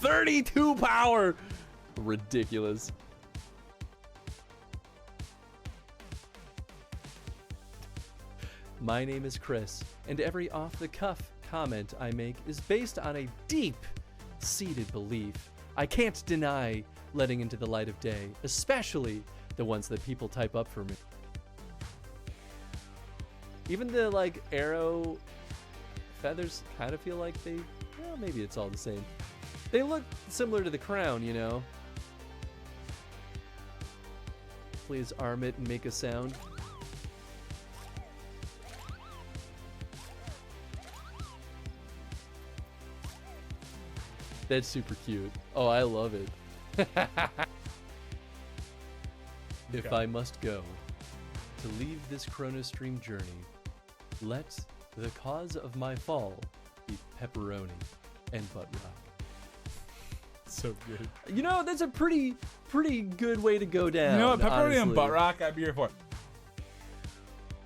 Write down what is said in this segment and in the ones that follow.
32 power. Ridiculous. My name is Chris, and every off-the-cuff comment I make is based on a deep-seated belief I can't deny letting into the light of day, especially the ones that people type up for me. Even the, like, arrow feathers kind of feel like they, well, maybe it's all the same. They look similar to the crown, you know? Please arm it and make a sound. That's super cute. Oh, I love it. If I must go to leave this chronostream journey, let the cause of my fall be pepperoni and butt rock. So good. You know, that's a pretty good way to go down. You know what? Pepperoni honestly. and butt rock, I'd be here for it.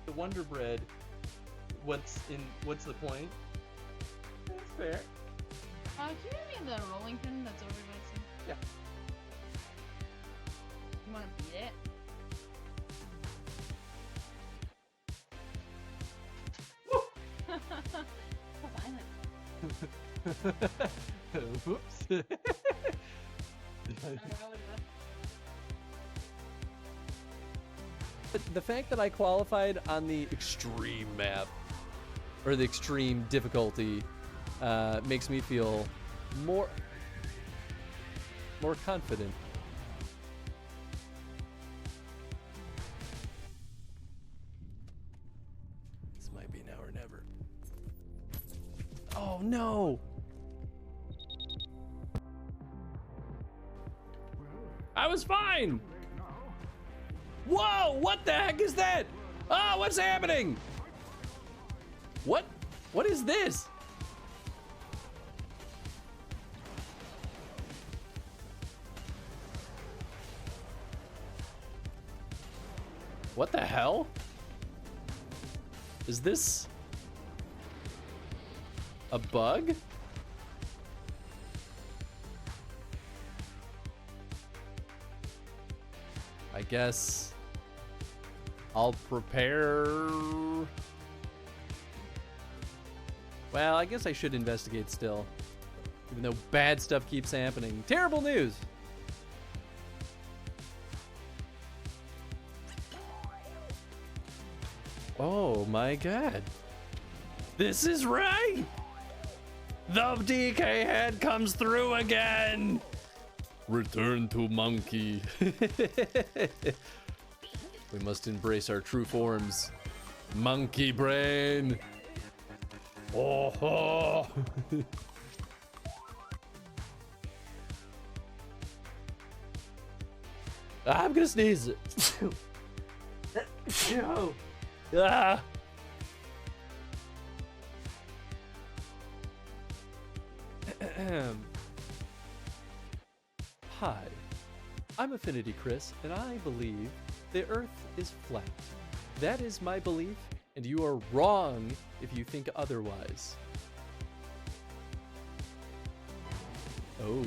The Wonder Bread. What's the point? That's fair. Can you give me the rolling pin that's over there? Yeah. You want to beat it? Whoops. But the fact that I qualified on the extreme map, or the extreme difficulty, makes me feel more confident. This might be now or never. Oh no! I was fine! Whoa! What the heck is that? Ah, what's happening? What is this? What the hell? Is this a bug? I guess I'll prepare. Well, I guess I should investigate still, even though bad stuff keeps happening. Terrible news. Oh my god. This is right! The DK head comes through again! Return to monkey. We must embrace our true forms. Monkey brain! Oh, oh. I'm gonna sneeze. Ah. Hi, I'm AffinityChris, and I believe the Earth is flat. That is my belief, and you are wrong if you think otherwise. Oh.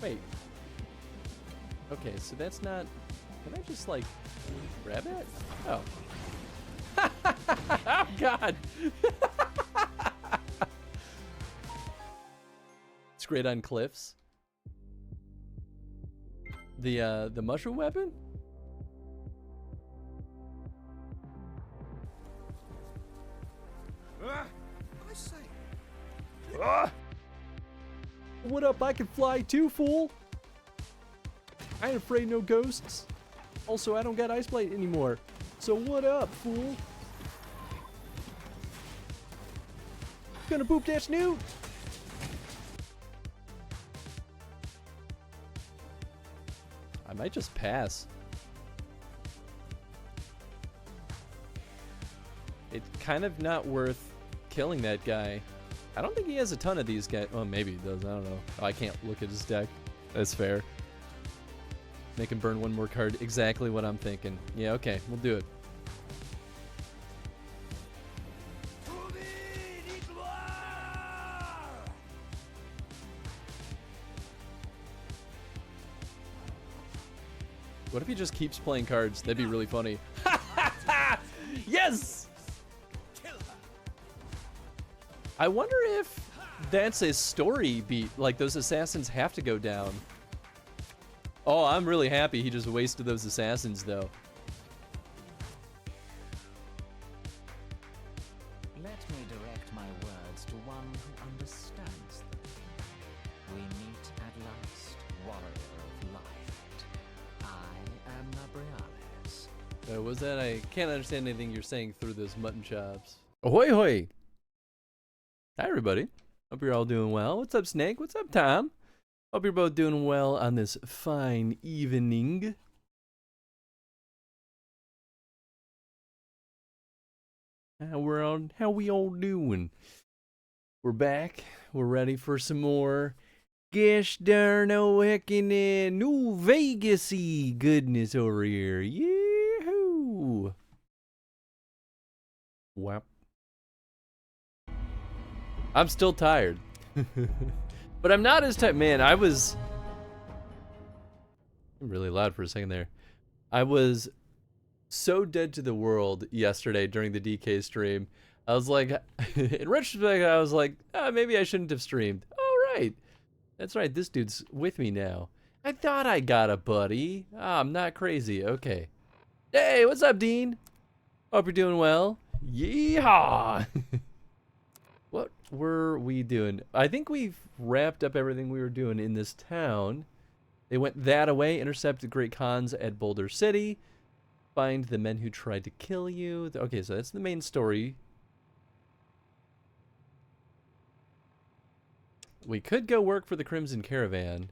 Wait. Okay, so that's not... Can I just, like, grab it? Oh. Oh, God! It's great on cliffs. The mushroom weapon? I say. Ah! What up? I can fly too, fool! I ain't afraid no ghosts. Also, I don't got ice blade anymore. So what up, fool? Gonna boop that snoot? I might just pass. It's kind of not worth killing that guy. I don't think he has a ton of these guys. Oh, maybe he does. I don't know. Oh, I can't look at his deck. That's fair. Make him burn one more card. Exactly what I'm thinking. Yeah, okay. We'll do it. What if he just keeps playing cards? That'd be really funny. Yes! I wonder if that's a story beat. Like, those assassins have to go down. Oh, I'm really happy he just wasted those assassins, though. Let me direct my words to one who understands them. We meet at last, warrior of light. I am Nabriales. Was that? I can't understand anything you're saying through those mutton chops. Ahoy hoy! Hi everybody. Hope you're all doing well. What's up, Snake? What's up, Tom? Hope you're both doing well on this fine evening. How we all doing? We're back. We're ready for some more gosh darn oh heckin' New Vegas-y goodness over here. Yahoo! Wow. I'm still tired. But I'm not as tired. Man, I'm really loud for a second there. I was so dead to the world yesterday during the DK stream. I was like, in retrospect, I was like, maybe I shouldn't have streamed. Oh, right. That's right. This dude's with me now. I thought I got a buddy. I'm not crazy. Okay. Hey, what's up, Dean? Hope you're doing well. Yeehaw! What were we doing? I think we've wrapped up everything we were doing in this town. They went that away, intercept the Great Khans at Boulder City, find the men who tried to kill you. Okay, so that's the main story. We could go work for the Crimson Caravan.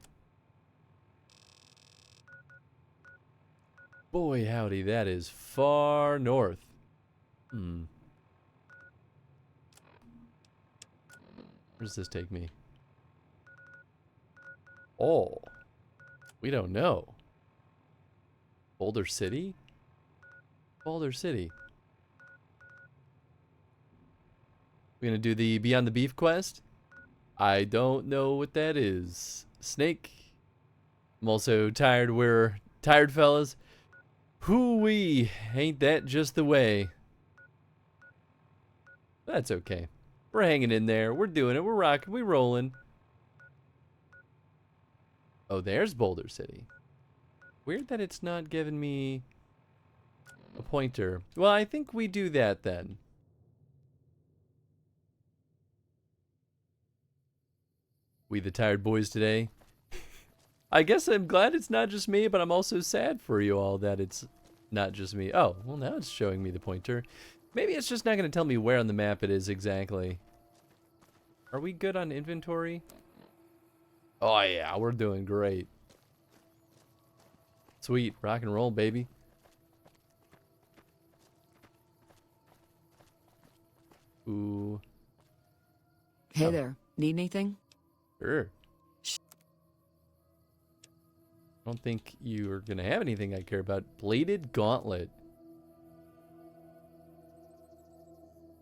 Boy, howdy, that is far north. Where does this take me? Oh, we don't know. Boulder City? Boulder City. We're gonna do the Beyond the Beef quest? I don't know what that is. Snake. I'm also tired. We're tired, fellas. Hoo-wee, ain't that just the way? That's okay. We're hanging in there. We're doing it. We're rocking. We're rolling. Oh, there's Boulder City. Weird that it's not giving me a pointer. Well, I think we do that then. We the tired boys today. I guess I'm glad it's not just me, but I'm also sad for you all that it's not just me. Oh, well now it's showing me the pointer. Maybe it's just not going to tell me where on the map it is exactly. Are we good on inventory? Oh yeah, we're doing great. Sweet, rock and roll, baby. Ooh. Hey there, need anything? Sure. I don't think you're gonna have anything I care about. Bladed Gauntlet.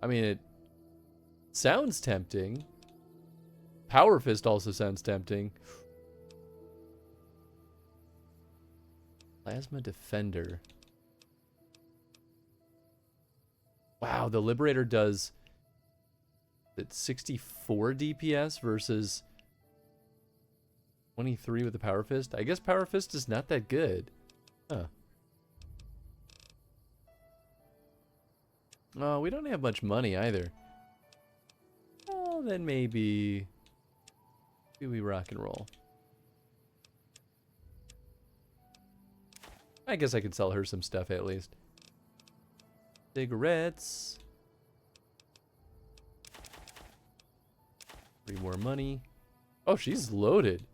I mean, it sounds tempting. Power Fist also sounds tempting. Plasma Defender. Wow, the Liberator does it's 64 DPS versus 23 with the Power Fist. I guess Power Fist is not that good. Huh. Oh, we don't have much money either. Oh, then maybe we rock and roll. I guess I could sell her some stuff at least. Cigarettes. 3 more money. Oh, she's loaded.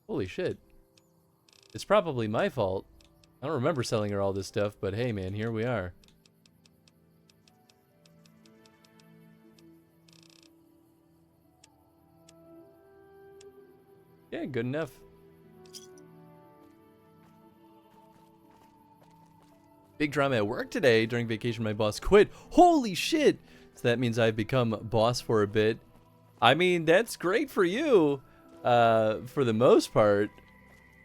Holy shit. It's probably my fault. I don't remember selling her all this stuff, but hey man, here we are. Yeah, good enough. Big drama at work today. During vacation, my boss quit. Holy shit! So that means I've become boss for a bit. I mean, that's great for you, for the most part.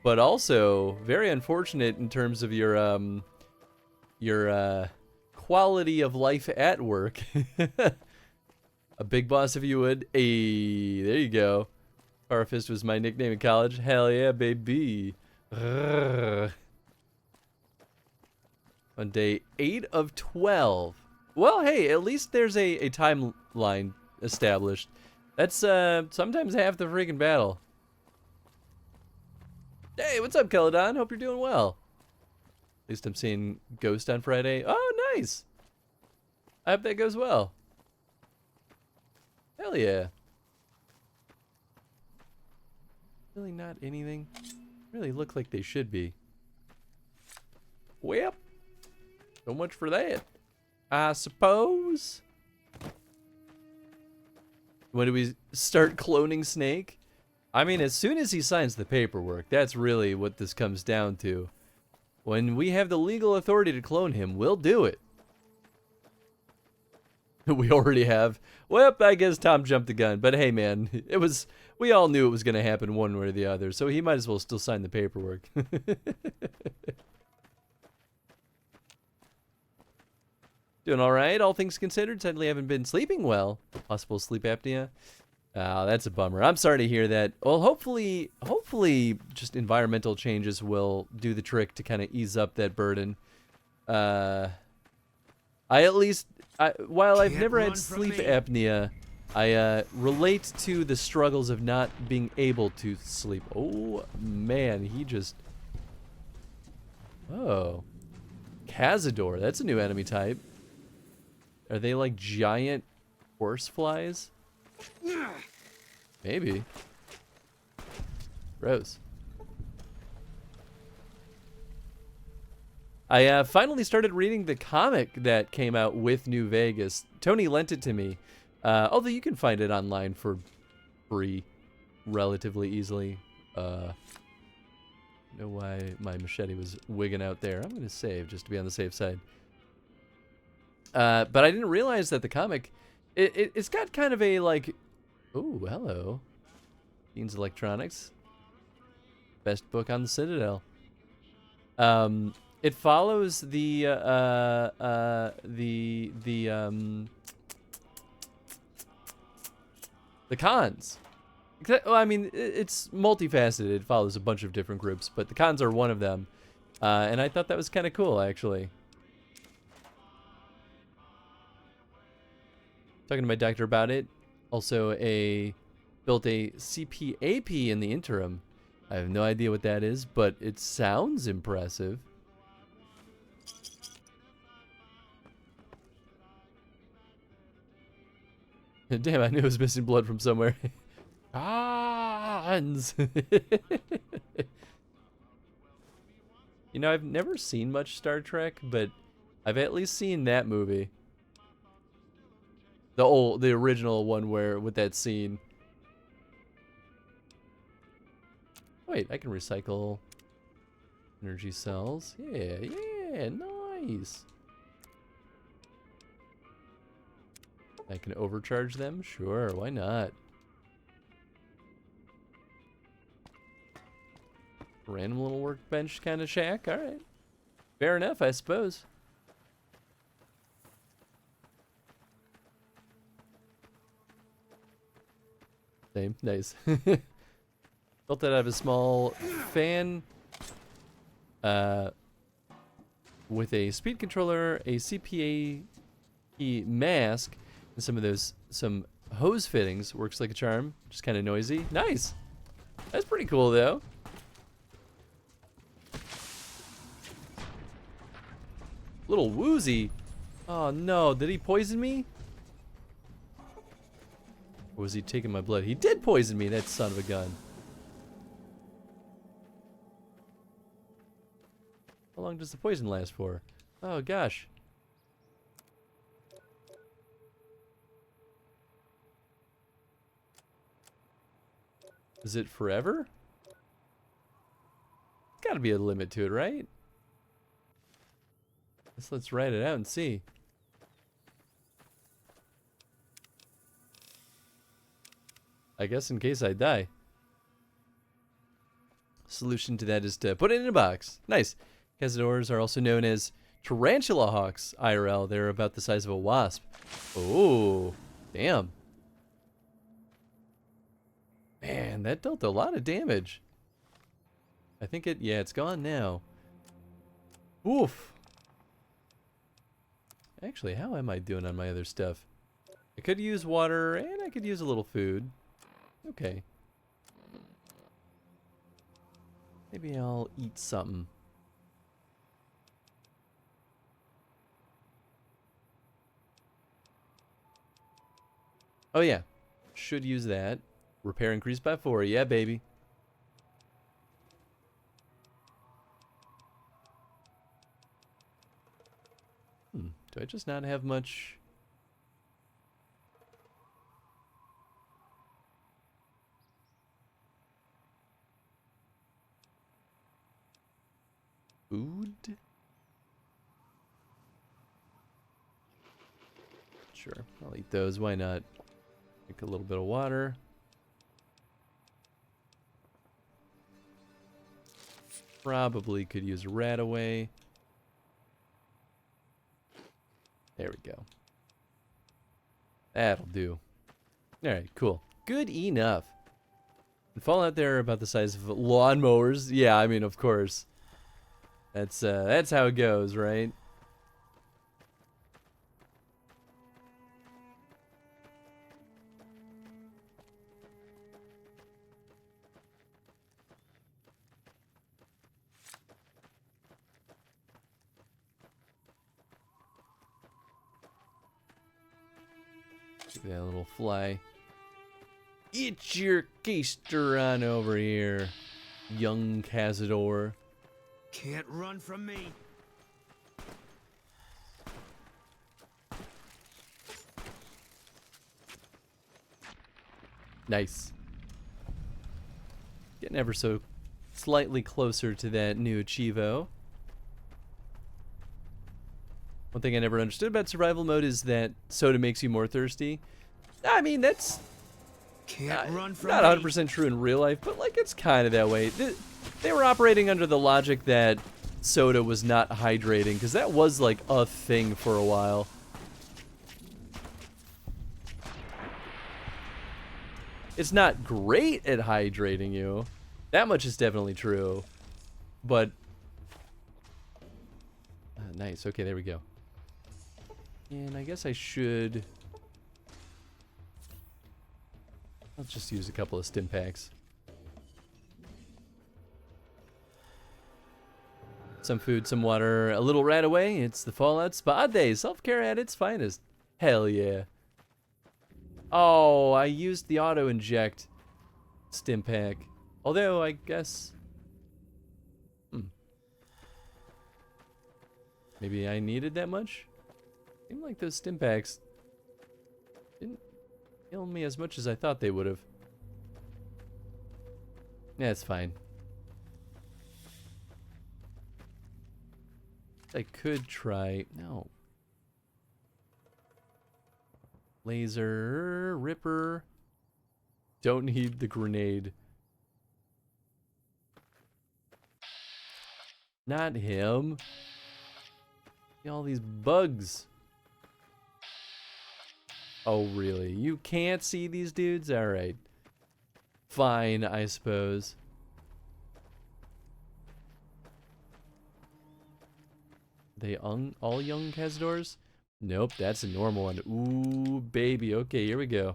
but also very unfortunate in terms of your quality of life at work. A big boss, if you would. Hey, there you go. Farfist was my nickname in college. Hell yeah, baby. Urgh. On day 8 of 12. Well, hey, at least there's a timeline established. That's sometimes half the freaking battle. Hey, what's up, Celadon? Hope you're doing well. At least I'm seeing Ghost on Friday. Oh, nice. I hope that goes well. Hell yeah. Really not anything. Really look like they should be. Well, so much for that, I suppose. When do we start cloning Snake? I mean, as soon as he signs the paperwork, that's really what this comes down to. When we have the legal authority to clone him, we'll do it. We already have. Well, I guess Tom jumped the gun. But hey, man, we all knew it was going to happen one way or the other, so he might as well still sign the paperwork. Doing all right, all things considered. Sadly, I haven't been sleeping well. Possible sleep apnea. Oh, that's a bummer. I'm sorry to hear that. Well, hopefully just environmental changes will do the trick to kind of ease up that burden. While I've never had sleep apnea, I relate to the struggles of not being able to sleep. Oh, man, he just... Oh. Cazador, that's a new enemy type. Are they like giant horseflies? Maybe. Gross. I finally started reading the comic that came out with New Vegas. Tony lent it to me. Although you can find it online for free relatively easily. Know why my machete was wigging out there. I'm going to save just to be on the safe side. But I didn't realize that the comic, it's got kind of a like, oh, hello. Beans Electronics. Best book on the Citadel. It follows the cons. Well, I mean, it's multifaceted. It follows a bunch of different groups, but the cons are one of them. And I thought that was kind of cool, actually. Talking to my doctor about it. Also, built a CPAP in the interim. I have no idea what that is, but it sounds impressive. Damn, I knew it was missing blood from somewhere. Cons! You know, I've never seen much Star Trek, but I've at least seen that movie. The original one with that scene. Wait, I can recycle energy cells. Yeah, nice. I can overcharge them? Sure, why not? Random little workbench kind of shack? Alright. Fair enough, I suppose. Same. Nice. Built that out of a small fan with a speed controller, a CPA mask, and some hose fittings. Works like a charm. Just kind of noisy. Nice. That's pretty cool, though. Little woozy. Oh no, did he poison me? Or was he taking my blood? He did poison me, that son of a gun. How long does the poison last for? Oh gosh. Is it forever? Gotta be a limit to it, right? Let's write it out and see. I guess in case I die. solution to that is to put it in a box. Nice. Cazadores are also known as tarantula hawks, IRL. They're about the size of a wasp. Oh, damn. Man, that dealt a lot of damage. I think yeah, it's gone now. Oof. Actually, how am I doing on my other stuff? I could use water, and I could use a little food. Okay. Maybe I'll eat something. Oh yeah, should use that. Repair increased by 4, yeah baby. Do I just not have much? Food? Sure, I'll eat those, why not? Drink a little bit of water. Probably could use a rat away. There we go. That'll do. Alright, cool. Good enough. And Fallout there about the size of lawnmowers. Yeah, I mean, of course. That's how it goes, right? Look at that little fly. Get your keister on over here, young Cazador. Can't run from me. Nice. Getting ever so slightly closer to that new Chivo. One thing I never understood about survival mode is that soda makes you more thirsty. I mean, that's Can't run from not me. 100% true in real life, but like it's kind of that way. They were operating under the logic that soda was not hydrating, because that was like a thing for a while. It's not great at hydrating you. That much is definitely true. But nice. Okay, there we go. And I guess I should. I'll just use a couple of stim packs. Some food, some water, a little rat away. It's the Fallout Spa Day. Self-care at its finest. Hell yeah. Oh, I used the auto-inject stim pack. Although, I guess. Maybe I needed that much? Seemed like those stim packs didn't kill me as much as I thought they would have. Yeah, it's fine. I could try. No. Laser, Ripper. Don't need the grenade. Not him. See all these bugs. Oh, really? You can't see these dudes? Alright. Fine, I suppose. They all young Cazadors? Nope, that's a normal one. Ooh, baby. Okay, here we go.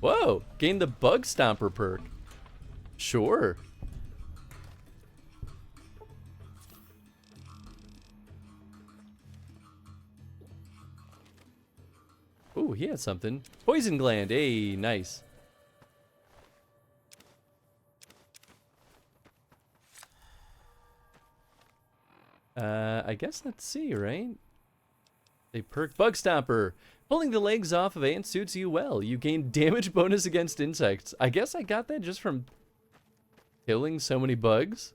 Whoa, gained the Bug Stomper perk. Sure. Ooh, he had something. Poison gland, hey, nice. I guess let's see, right? A perk Bug Stomper. Pulling the legs off of ants suits you well. You gain damage bonus against insects. I guess I got that just from killing so many bugs?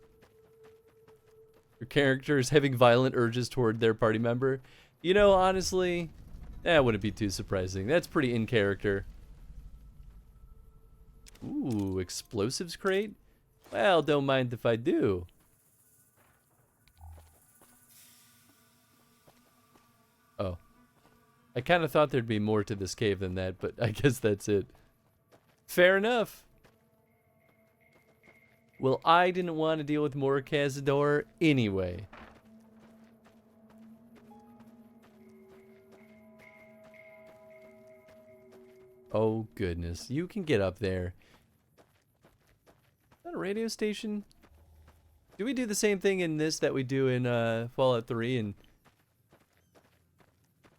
Your character is having violent urges toward their party member? You know, honestly, that wouldn't be too surprising. That's pretty in character. Ooh, explosives crate? Well, don't mind if I do. Oh. I kind of thought there'd be more to this cave than that, but I guess that's it. Fair enough. Well, I didn't want to deal with more Cazador anyway. Oh, goodness. You can get up there. Is that a radio station? Do we do the same thing in this that we do in Fallout 3 and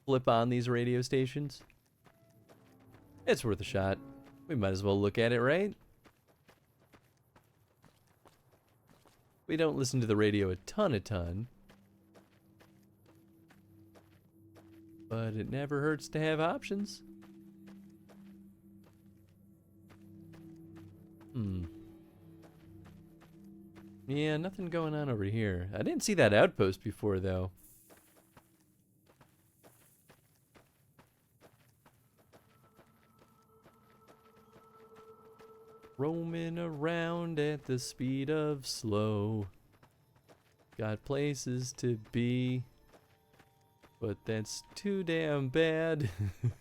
flip on these radio stations? It's worth a shot. We might as well look at it, right? We don't listen to the radio a ton. But it never hurts to have options. Yeah, nothing going on over here. I didn't see that outpost before, though. Roaming around at the speed of slow. Got places to be, but that's too damn bad.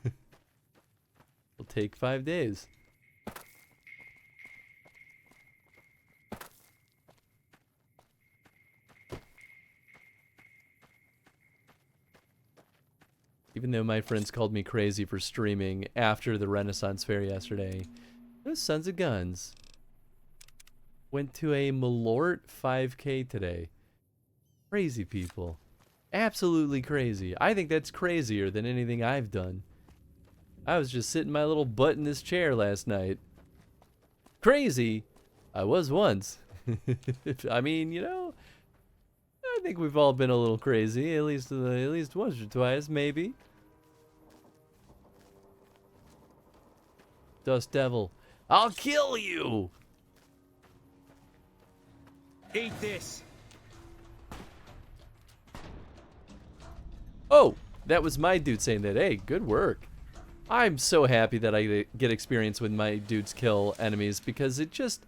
It'll take 5 days. Even though my friends called me crazy for streaming after the Renaissance Fair yesterday, those sons of guns went to a Malort 5K today. Crazy people. Absolutely crazy. I think that's crazier than anything I've done. I was just sitting my little butt in this chair last night. Crazy? I was once. I mean, you know, I think we've all been a little crazy, at least once or twice, maybe. Dust Devil, I'll kill you! Eat this. Oh, that was my dude saying that. Hey, good work. I'm so happy that I get experience when my dudes kill enemies, because it just...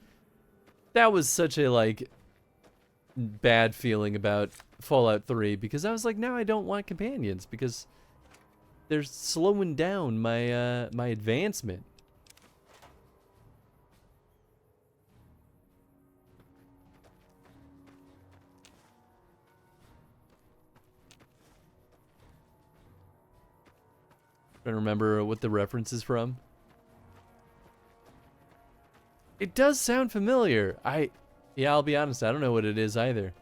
that was such a, like, bad feeling about Fallout 3, because I was like, now I don't want companions, because they're slowing down my my advancement. Trying to remember what the reference is from. It does sound familiar. Yeah, I'll be honest, I don't know what it is either.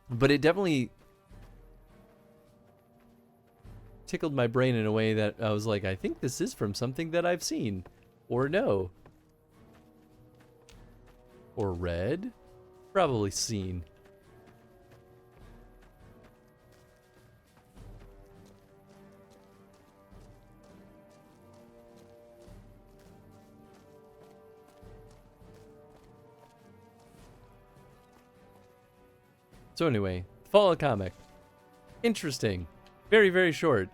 But it definitely tickled my brain in a way that I was like, I think this is from something that I've seen. Or no. Or read. Probably seen. So anyway, Fallout comic. Interesting. Very, very short.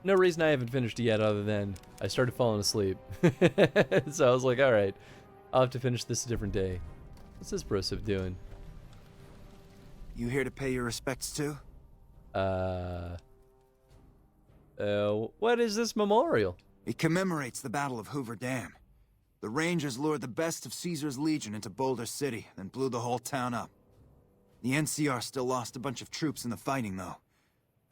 No reason I haven't finished it yet other than I started falling asleep. So I was like, alright, I'll have to finish this a different day. What's this brosip doing? You here to pay your respects too? What is this memorial? It commemorates the Battle of Hoover Dam. The Rangers lured the best of Caesar's Legion into Boulder City, then blew the whole town up. The NCR still lost a bunch of troops in the fighting, though.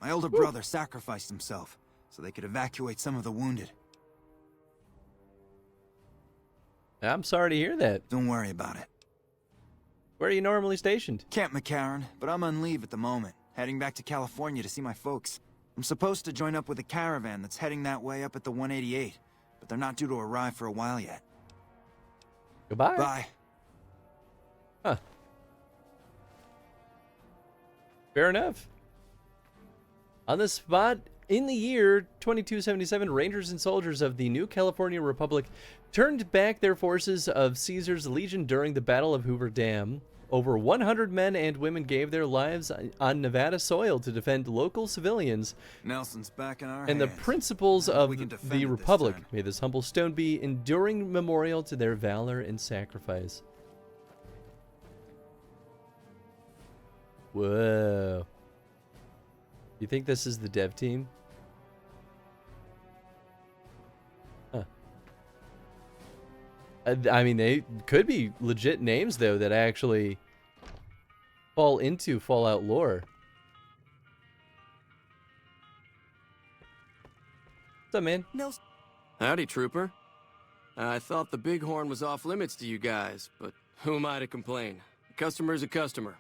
My older brother sacrificed himself so they could evacuate some of the wounded. I'm sorry to hear that. Don't worry about it. Where are you normally stationed? Camp McCarran, but I'm on leave at the moment, heading back to California to see my folks. I'm supposed to join up with a caravan that's heading that way up at the 188, but they're not due to arrive for a while yet. Goodbye. Bye. Huh. Fair enough. On the spot, In the year 2277, Rangers and soldiers of the New California Republic turned back their forces of Caesar's Legion during the Battle of Hoover Dam. Over 100 men and women gave their lives on Nevada soil to defend local civilians Nelson's back in our and the hands. principles Now of we can defend the it this Republic. time. May this humble stone be enduring memorial to their valor and sacrifice. Whoa. You think this is the dev team? Huh. I mean, they could be legit names, though, that actually fall into Fallout lore. What's up, man? Nelson. Howdy, trooper. I thought the bighorn was off limits to you guys, but who am I to complain? A customer's a customer.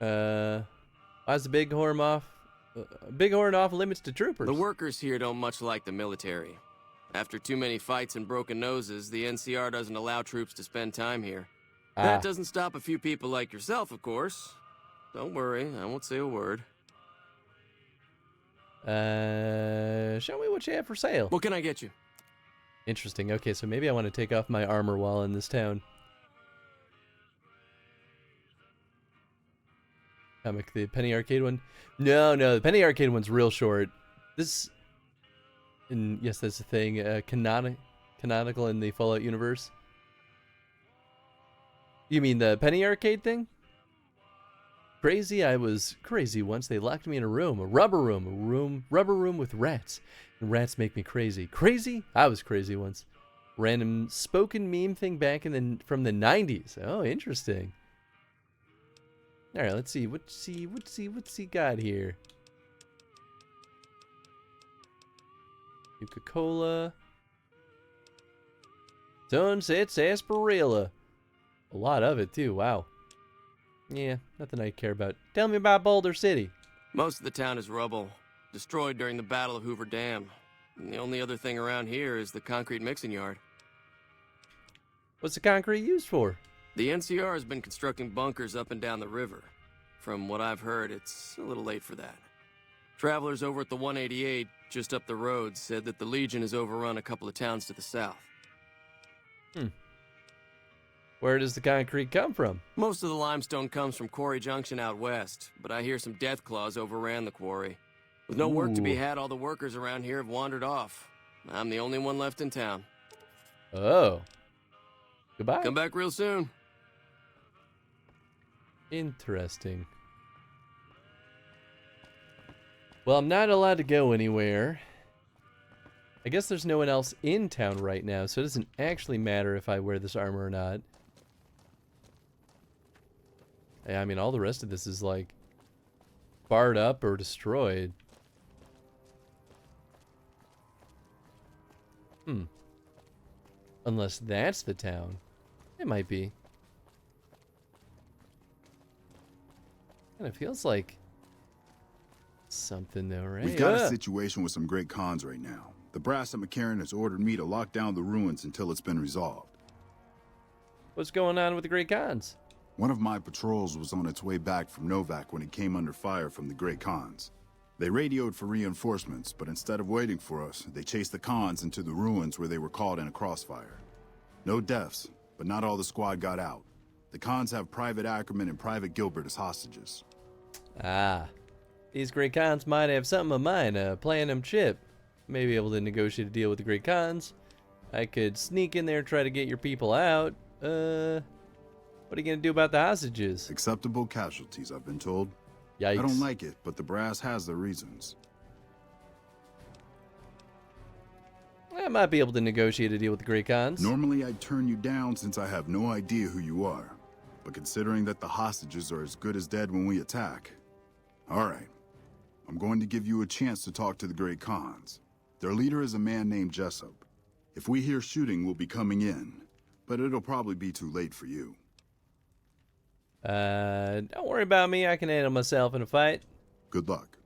Why's the bighorn off limits to troopers? The workers here don't much like the military. After too many fights and broken noses, the NCR doesn't allow troops to spend time here. That doesn't stop a few people like yourself, of course. Don't worry, I won't say a word. Show me what you have for sale. What can I get you? Interesting. Okay, so maybe I want to take off my armor while in this town. Comic, the Penny Arcade one? No, the Penny Arcade one's real short. This, and yes, that's the thing. Canonical in the Fallout universe. You mean the Penny Arcade thing? Crazy, I was crazy once. They locked me in a rubber room with rats. And rats make me crazy. Crazy? I was crazy once. Random spoken meme thing back from the 90s. Oh, interesting. All right, let's see. What's he got here? Coca-Cola. Sunset Sarsaparilla. A lot of it too. Wow. Yeah, nothing I care about. Tell me about Boulder City. Most of the town is rubble, destroyed during the Battle of Hoover Dam. And the only other thing around here is the concrete mixing yard. What's the concrete used for? The NCR has been constructing bunkers up and down the river. From what I've heard, it's a little late for that. Travelers over at the 188, just up the road, said that the Legion has overrun a couple of towns to the south. Where does the concrete come from? Most of the limestone comes from Quarry Junction out west, but I hear some Deathclaws overran the quarry. With no work to be had, all the workers around here have wandered off. I'm the only one left in town. Oh. Goodbye. Come back real soon. Interesting. Well, I'm not allowed to go anywhere. I guess there's no one else in town right now, so it doesn't actually matter if I wear this armor or not. I mean, all the rest of this is like barred up or destroyed. Unless that's the town. It might be. Kind of feels like something though, right? We've got a situation with some great cons right now. The brass at McCarran has ordered me to lock down the ruins until it's been resolved. What's going on with the Great Khans? One of my patrols was on its way back from Novak when it came under fire from the Great Khans. They radioed for reinforcements, but instead of waiting for us, they chased the Khans into the ruins where they were caught in a crossfire. No deaths, but not all the squad got out. The Khans have Private Ackerman and Private Gilbert as hostages. These Great Khans might have something of mine, a platinum chip. Maybe able to negotiate a deal with the Great Khans. I could sneak in there and try to get your people out. What are you gonna do about the hostages? Acceptable casualties, I've been told. Yikes. I don't like it, but the brass has their reasons. I might be able to negotiate a deal with the Great Khans. Normally I'd turn you down since I have no idea who you are. But considering that the hostages are as good as dead when we attack... Alright. I'm going to give you a chance to talk to the Great Khans. Their leader is a man named Jessup. If we hear shooting, we'll be coming in. But it'll probably be too late for you. Don't worry about me. I can handle myself in a fight. Good luck.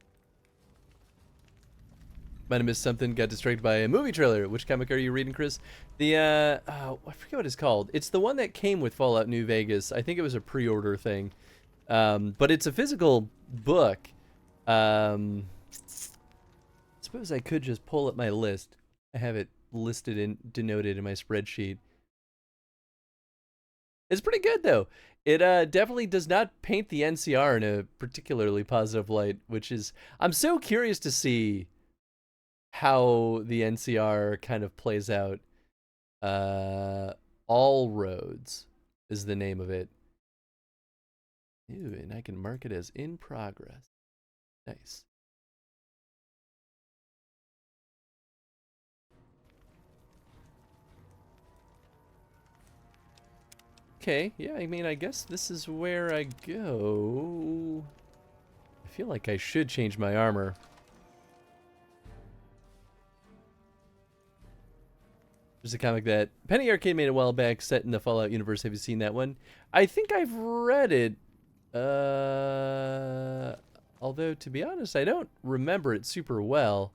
Might have missed something. Got distracted by a movie trailer. Which comic are you reading, Chris? The, I forget what it's called. It's the one that came with Fallout New Vegas. I think it was a pre-order thing. But it's a physical book. Suppose I could just pull up my list. I have it listed and denoted in my spreadsheet. It's pretty good, though. It definitely does not paint the NCR in a particularly positive light, which is... I'm so curious to see how the NCR kind of plays out. All Roads is the name of it. Ew, and I can mark it as in progress. Nice. Okay, yeah, I mean, I guess this is where I go. I feel like I should change my armor. There's a comic that Penny Arcade made a while back set in the Fallout universe. Have you seen that one? I think I've read it. Although, to be honest, I don't remember it super well.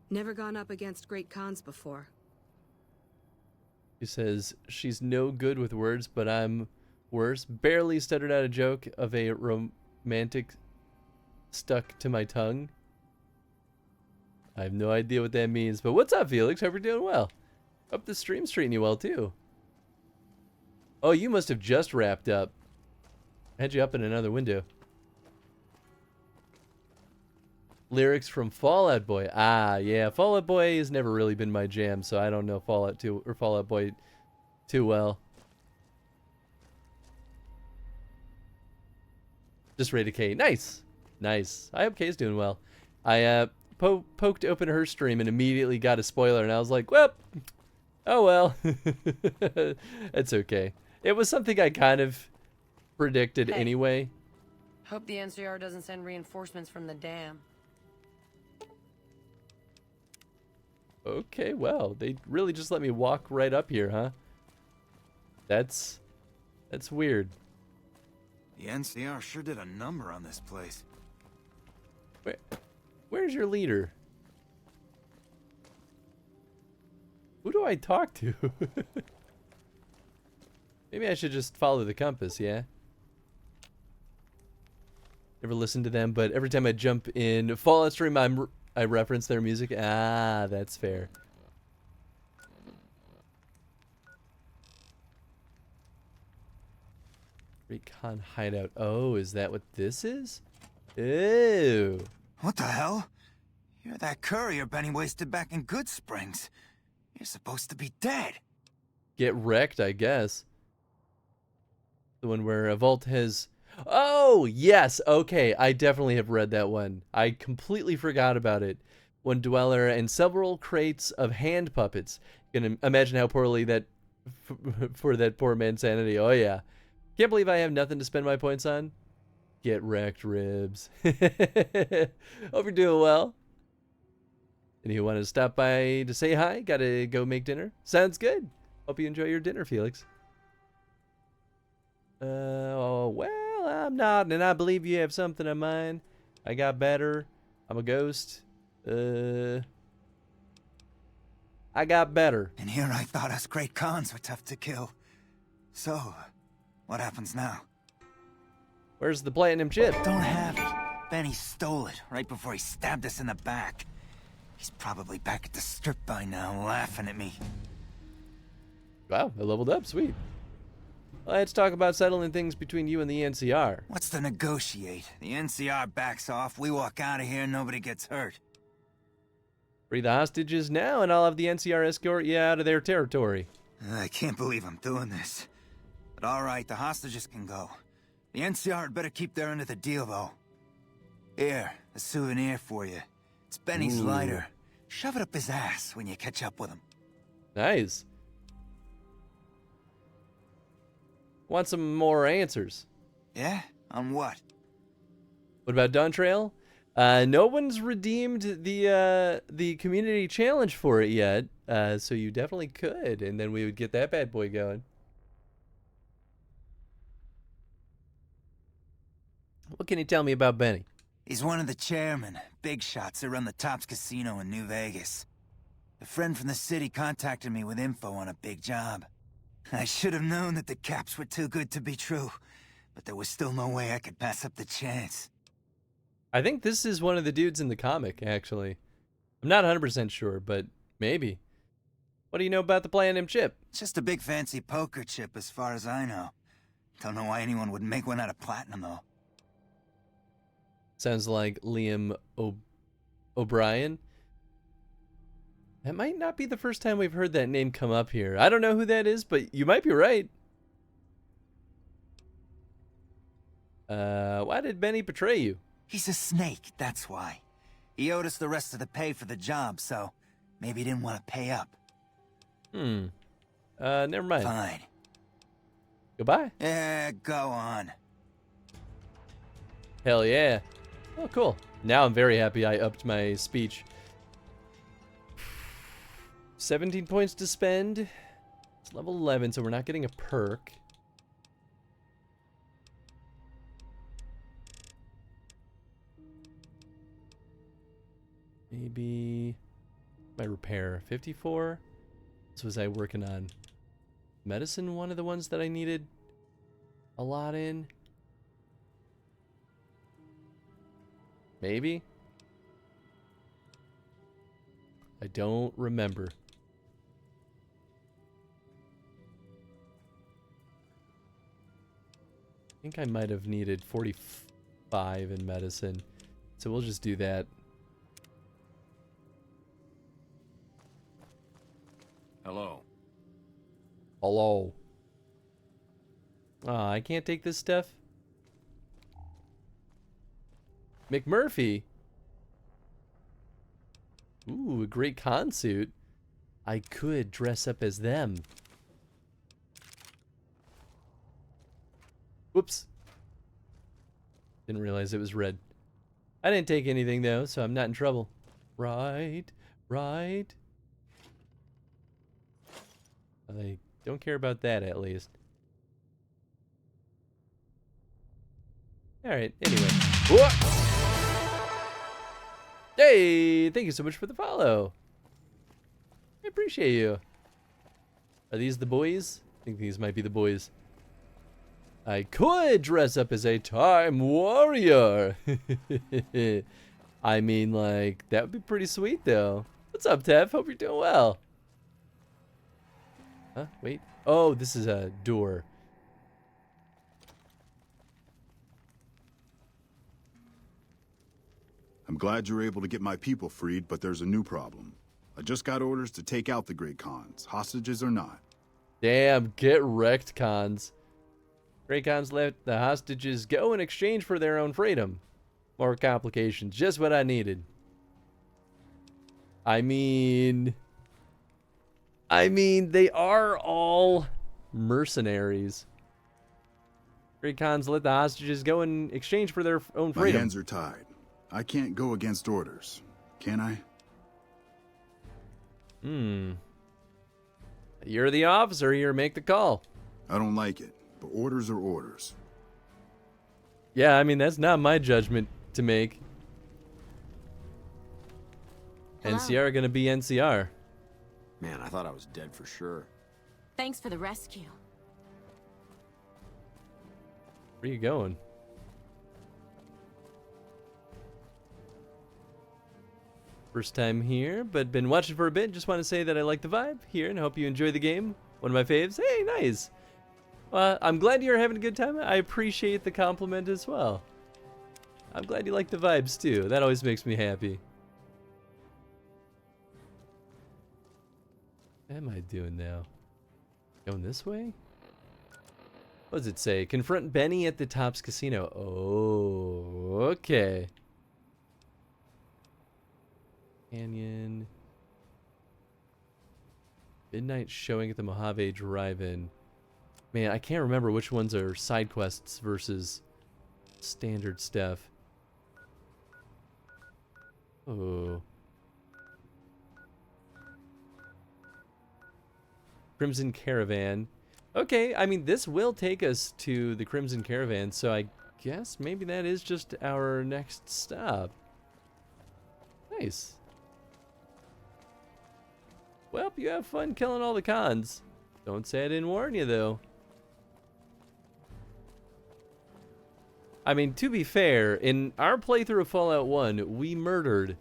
Never gone up against great cons before. He says, she's no good with words, but I'm worse. Barely stuttered out a joke of a romantic stuck to my tongue. I have no idea what that means, but what's up, Felix? Hope you're doing well. Hope the stream's treating you well, too. Oh, you must have just wrapped up. I had you up in another window. Lyrics from Fallout Boy. Ah, yeah. Fallout Boy has never really been my jam, so I don't know Fallout 2 or Fallout Boy too well. Just rated K. Nice. Nice. I hope K's doing well. I poked open her stream and immediately got a spoiler, and I was like, well, oh well. It's okay. It was something I kind of predicted anyway. Hope the NCR doesn't send reinforcements from the dam. Okay, well, they really just let me walk right up here, huh? That's weird. The NCR sure did a number on this place. Where's your leader? Who do I talk to? Maybe I should just follow the compass, yeah? Never listened to them, but every time I jump in Fallout stream, I reference their music. Ah, that's fair. Recon hideout. Oh, is that what this is? Ew. What the hell? You're that courier Benny wasted back in Good Springs. You're supposed to be dead. Get wrecked, I guess. The one where a vault has... Oh, yes. Okay, I definitely have read that one. I completely forgot about it. One dweller and several crates of hand puppets. You can imagine how poorly that... for that poor man's sanity. Oh, yeah. Can't believe I have nothing to spend my points on. Get wrecked, Ribs. Hope you're doing well. And you want to stop by to say hi? Gotta go make dinner? Sounds good. Hope you enjoy your dinner, Felix. Oh, well, I'm not, and I believe you have something in mind. I got better. I'm a ghost. I got better. And here I thought us great cons were tough to kill. So, what happens now? Where's the platinum chip? Don't have it. Benny stole it right before he stabbed us in the back. He's probably back at the strip by now, laughing at me. Wow, I leveled up. Sweet. Let's talk about settling things between you and the NCR. What's to negotiate? The NCR backs off, we walk out of here, nobody gets hurt. Free the hostages now, and I'll have the NCR escort you out of their territory. I can't believe I'm doing this. But alright, the hostages can go. The NCR had better keep their end of the deal, though. Here, a souvenir for you. It's Benny's lighter. Shove it up his ass when you catch up with him. Nice. Want some more answers? Yeah? On what? What about Dawn Trail? No one's redeemed the community challenge for it yet, so you definitely could, and then we would get that bad boy going. What can you tell me about Benny? He's one of the chairmen, big shots that run the Tops Casino in New Vegas. A friend from the city contacted me with info on a big job. I should have known that the caps were too good to be true, but there was still no way I could pass up the chance. I think this is one of the dudes in the comic, actually. I'm not 100% sure, but maybe. What do you know about the Platinum chip? It's just a big fancy poker chip as far as I know. Don't know why anyone would make one out of platinum, though. Sounds like Liam O'Brien. That might not be the first time we've heard that name come up here. I don't know who that is, but you might be right. Why did Benny betray you? He's a snake, that's why. He owed us the rest of the pay for the job, so maybe he didn't want to pay up. Never mind. Fine. Goodbye. Yeah, go on. Hell yeah. Oh, cool. Now I'm very happy I upped my speech. 17 points to spend. It's level 11, so we're not getting a perk. Maybe my repair. 54. This was I working on medicine, one of the ones that I needed a lot in. Maybe. I don't remember. I think I might have needed 45 in medicine. So we'll just do that. Hello. Hello. Aw, I can't take this stuff. McMurphy. Ooh, a great con suit. I could dress up as them. Whoops. Didn't realize it was red. I didn't take anything though, so I'm not in trouble. Right, right. I don't care about that, at least. Alright, anyway. Whoa! Hey, thank you so much for the follow. I appreciate you. Are these the boys? I think these might be the boys. I could dress up as a time warrior. I mean, like, that would be pretty sweet, though. What's up, Tev? Hope you're doing well. Huh? Wait. Oh, this is a door. I'm glad you're able to get my people freed, but there's a new problem. I just got orders to take out the Great Khans, hostages or not. Damn, get wrecked, cons. Great Khans let the hostages go in exchange for their own freedom. More complications, just what I needed. I mean, they are all mercenaries. Great Khans let the hostages go in exchange for their own freedom. My hands are tied. I can't go against orders, can I? You're the officer here, make the call. I don't like it, but orders are orders. Yeah, I mean, that's not my judgment to make. Hello? NCR gonna be NCR. Man, I thought I was dead for sure. Thanks for the rescue. Where are you going? First time here, but been watching for a bit. Just want to say that I like the vibe here and hope you enjoy the game. One of my faves. Hey, nice. I'm glad you're having a good time. I appreciate the compliment as well. I'm glad you like the vibes too. That always makes me happy. What am I doing now? Going this way? What does it say? Confront Benny at the Tops Casino. Oh, okay. Canyon. Midnight showing at the Mojave Drive-In. Man, I can't remember which ones are side quests versus standard stuff. Oh. Crimson Caravan. Okay, I mean, this will take us to the Crimson Caravan, so I guess maybe that is just our next stop. Nice. Well, you have fun killing all the cons. Don't say I didn't warn you, though. I mean, to be fair, in our playthrough of Fallout 1, we murdered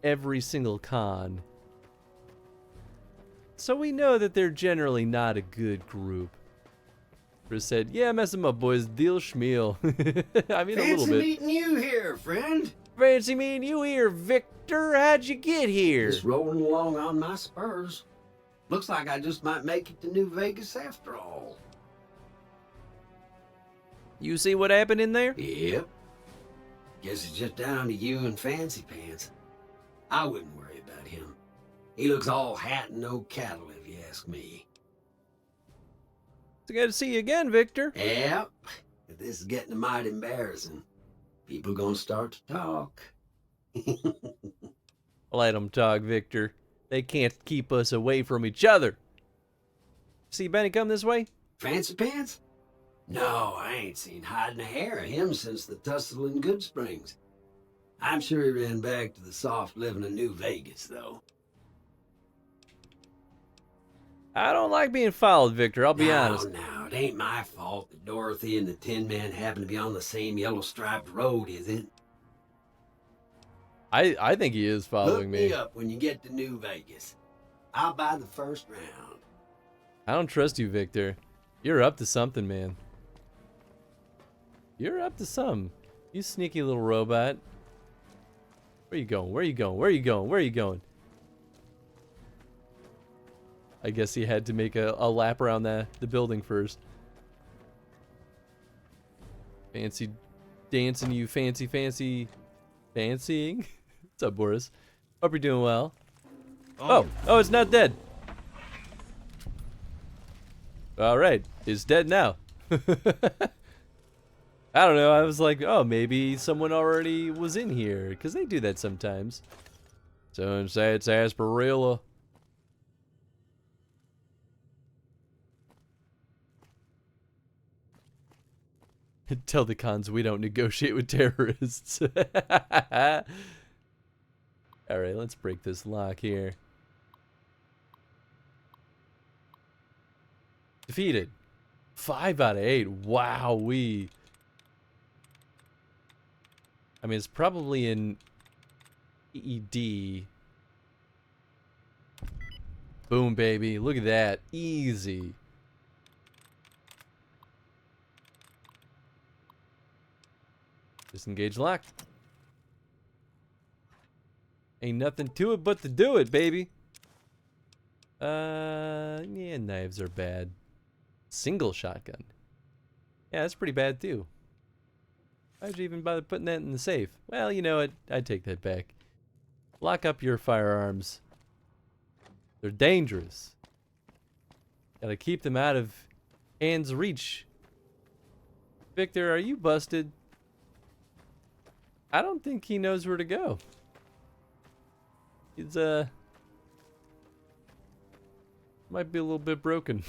every single con. So we know that they're generally not a good group. Chris said, yeah, mess them up, boys. Deal schmeal. I mean, a little bit. Fancy meeting you here, friend. Fancy meeting you here, Victor. How'd you get here? Just rolling along on my spurs. Looks like I just might make it to New Vegas after all. You see what happened in there? Yep. Guess it's just down to you and Fancy Pants. I wouldn't worry about him. He looks all hat and no cattle, if you ask me. It's good to see you again, Victor. Yep. But this is getting mighty embarrassing. People gonna start to talk. Let them talk, Victor. They can't keep us away from each other. See Benny come this way? Fancy Pants? No, I ain't seen hide nor hair of him since the tussle in Good Springs. I'm sure he ran back to the soft living of New Vegas, though. I don't like being followed, Victor, I'll be honest. No, it ain't my fault that Dorothy and the Tin Man happen to be on the same yellow-striped road, is it? I think he is following me. Look me up when you get to New Vegas. I'll buy the first round. I don't trust you, Victor. You're up to something, man. You're up to something. You sneaky little robot. Where you going? Where you going? Where you going? Where you going? I guess he had to make a lap around the building first. Fancy dancing, you fancying. What's up, Boris? Hope you're doing well. Oh, it's not dead. All right, it's dead now. I don't know. I was like, oh, maybe someone already was in here, because they do that sometimes. So say it's Asperilla. Tell the cons we don't negotiate with terrorists. Alright, let's break this lock here. Defeated. 5 out of 8. Wow, I mean, it's probably in EED. Boom, baby. Look at that. Easy. Disengage lock. Ain't nothing to it but to do it, baby. Yeah, knives are bad. Single shotgun. Yeah, that's pretty bad too. Why'd you even bother putting that in the safe? Well, you know what? I'd take that back. Lock up your firearms. They're dangerous. Gotta keep them out of hand's reach. Victor, are you busted? I don't think he knows where to go. He's, might be a little bit broken.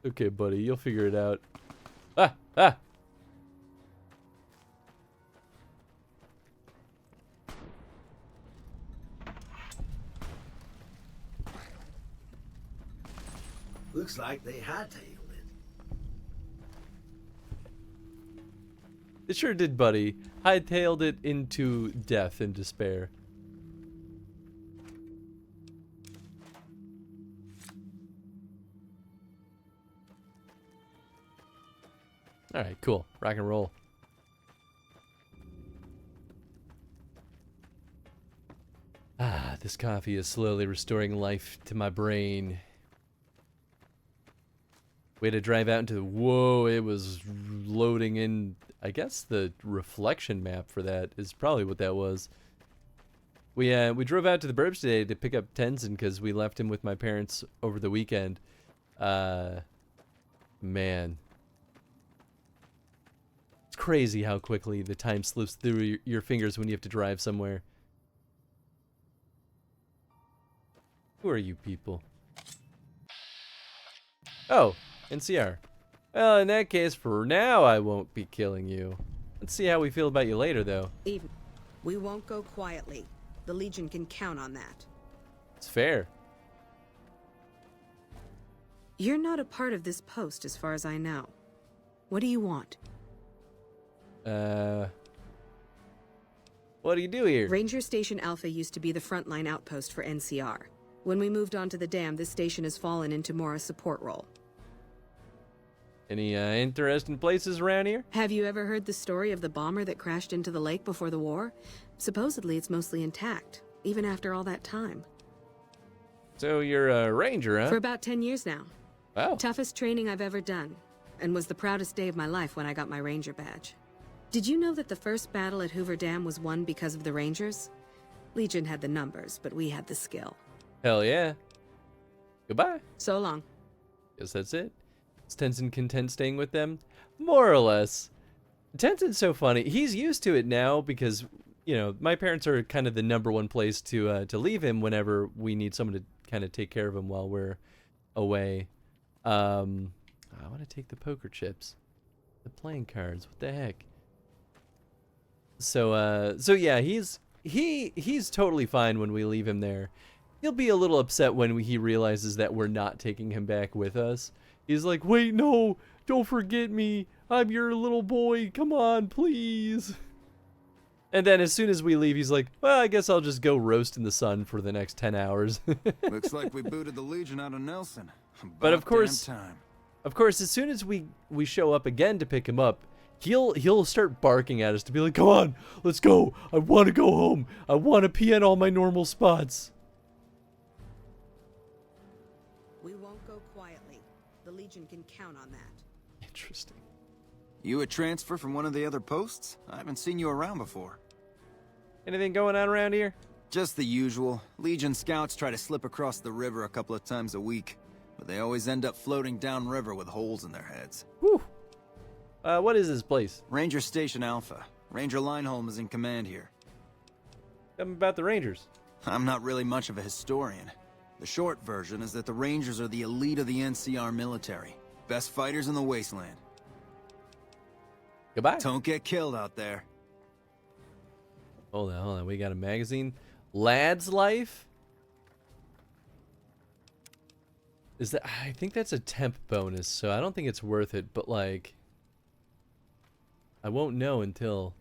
Okay, buddy, you'll figure it out. Ah! Looks like they hightailed it. It sure did, buddy. Hightailed it into death and despair. Alright, cool. Rock and roll. Ah, this coffee is slowly restoring life to my brain. Way to drive out into the... Whoa, it was loading in... I guess the reflection map for that is probably what that was. We drove out to the burbs today to pick up Tenzin because we left him with my parents over the weekend. Man. It's crazy how quickly the time slips through your fingers when you have to drive somewhere. Who are you people? Oh, NCR. Well, in that case, for now, I won't be killing you. Let's see how we feel about you later, though. Even. We won't go quietly. The Legion can count on that. It's fair. You're not a part of this post as far as I know. What do you want? What do you do here? Ranger Station Alpha used to be the frontline outpost for NCR. When we moved on to the dam, this station has fallen into more a support role. Any interesting places around here? Have you ever heard the story of the bomber that crashed into the lake before the war? Supposedly it's mostly intact, even after all that time. So you're a ranger, huh? For about 10 years now. Wow. Toughest training I've ever done, and was the proudest day of my life when I got my ranger badge. Did you know that the first battle at Hoover Dam was won because of the Rangers? Legion had the numbers, but we had the skill. Hell yeah. Goodbye. So long. Guess that's it. Is Tenzin content staying with them? More or less. Tenzin's so funny. He's used to it now because, you know, my parents are kind of the #1 place to leave him whenever we need someone to kind of take care of him while we're away. I want to take the poker chips. The playing cards. What the heck? So yeah, he's totally fine when we leave him there. He'll be a little upset when he realizes that we're not taking him back with us. He's like, wait, no, don't forget me. I'm your little boy. Come on, please. And then as soon as we leave, he's like, well, I guess I'll just go roast in the sun for the next 10 hours. Looks like we booted the Legion out of Nelson. But of About course, damn time. as soon as we show up again to pick him up, he'll start barking at us to be like, come on, let's go. I want to go home. I want to pee in all my normal spots. We won't go quietly. The Legion can count on that. Interesting. You a transfer from one of the other posts? I haven't seen you around before. Anything going on around here? Just the usual. Legion scouts try to slip across the river a couple of times a week, but they always end up floating downriver with holes in their heads. Whew. What is this place? Ranger Station Alpha. Ranger Lineholm is in command here. Tell me about the Rangers. I'm not really much of a historian. The short version is that the Rangers are the elite of the NCR military. Best fighters in the wasteland. Goodbye. Don't get killed out there. Hold on. We got a magazine. Lad's Life? Is that? I think that's a temp bonus, so I don't think it's worth it, but like, I won't know until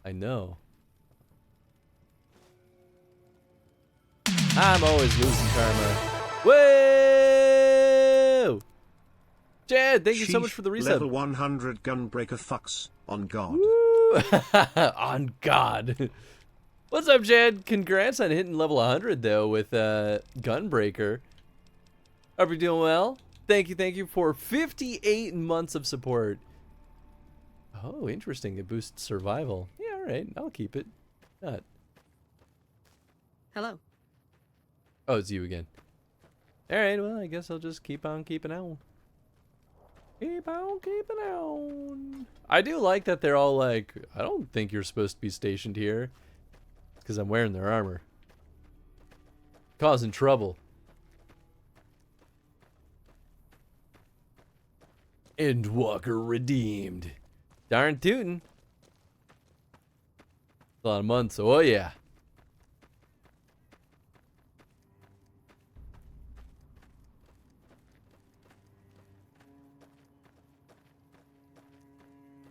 I know. I'm always losing karma. Whoa! Chad, thank you so much for the resub. Level 100 Gunbreaker fucks on God. On God. What's up, Chad? Congrats on hitting level 100 though with Gunbreaker. Are we doing well? Thank you for 58 months of support. Oh, interesting. It boosts survival. Yeah, all right. I'll keep it. Not. Hello. Oh, it's you again. All right. Well, I guess I'll just keep on keeping on. Keep on keeping on. I do like that they're all like, I don't think you're supposed to be stationed here. Because I'm wearing their armor. Causing trouble. Endwalker redeemed. Darn tootin'. A lot of months, oh yeah.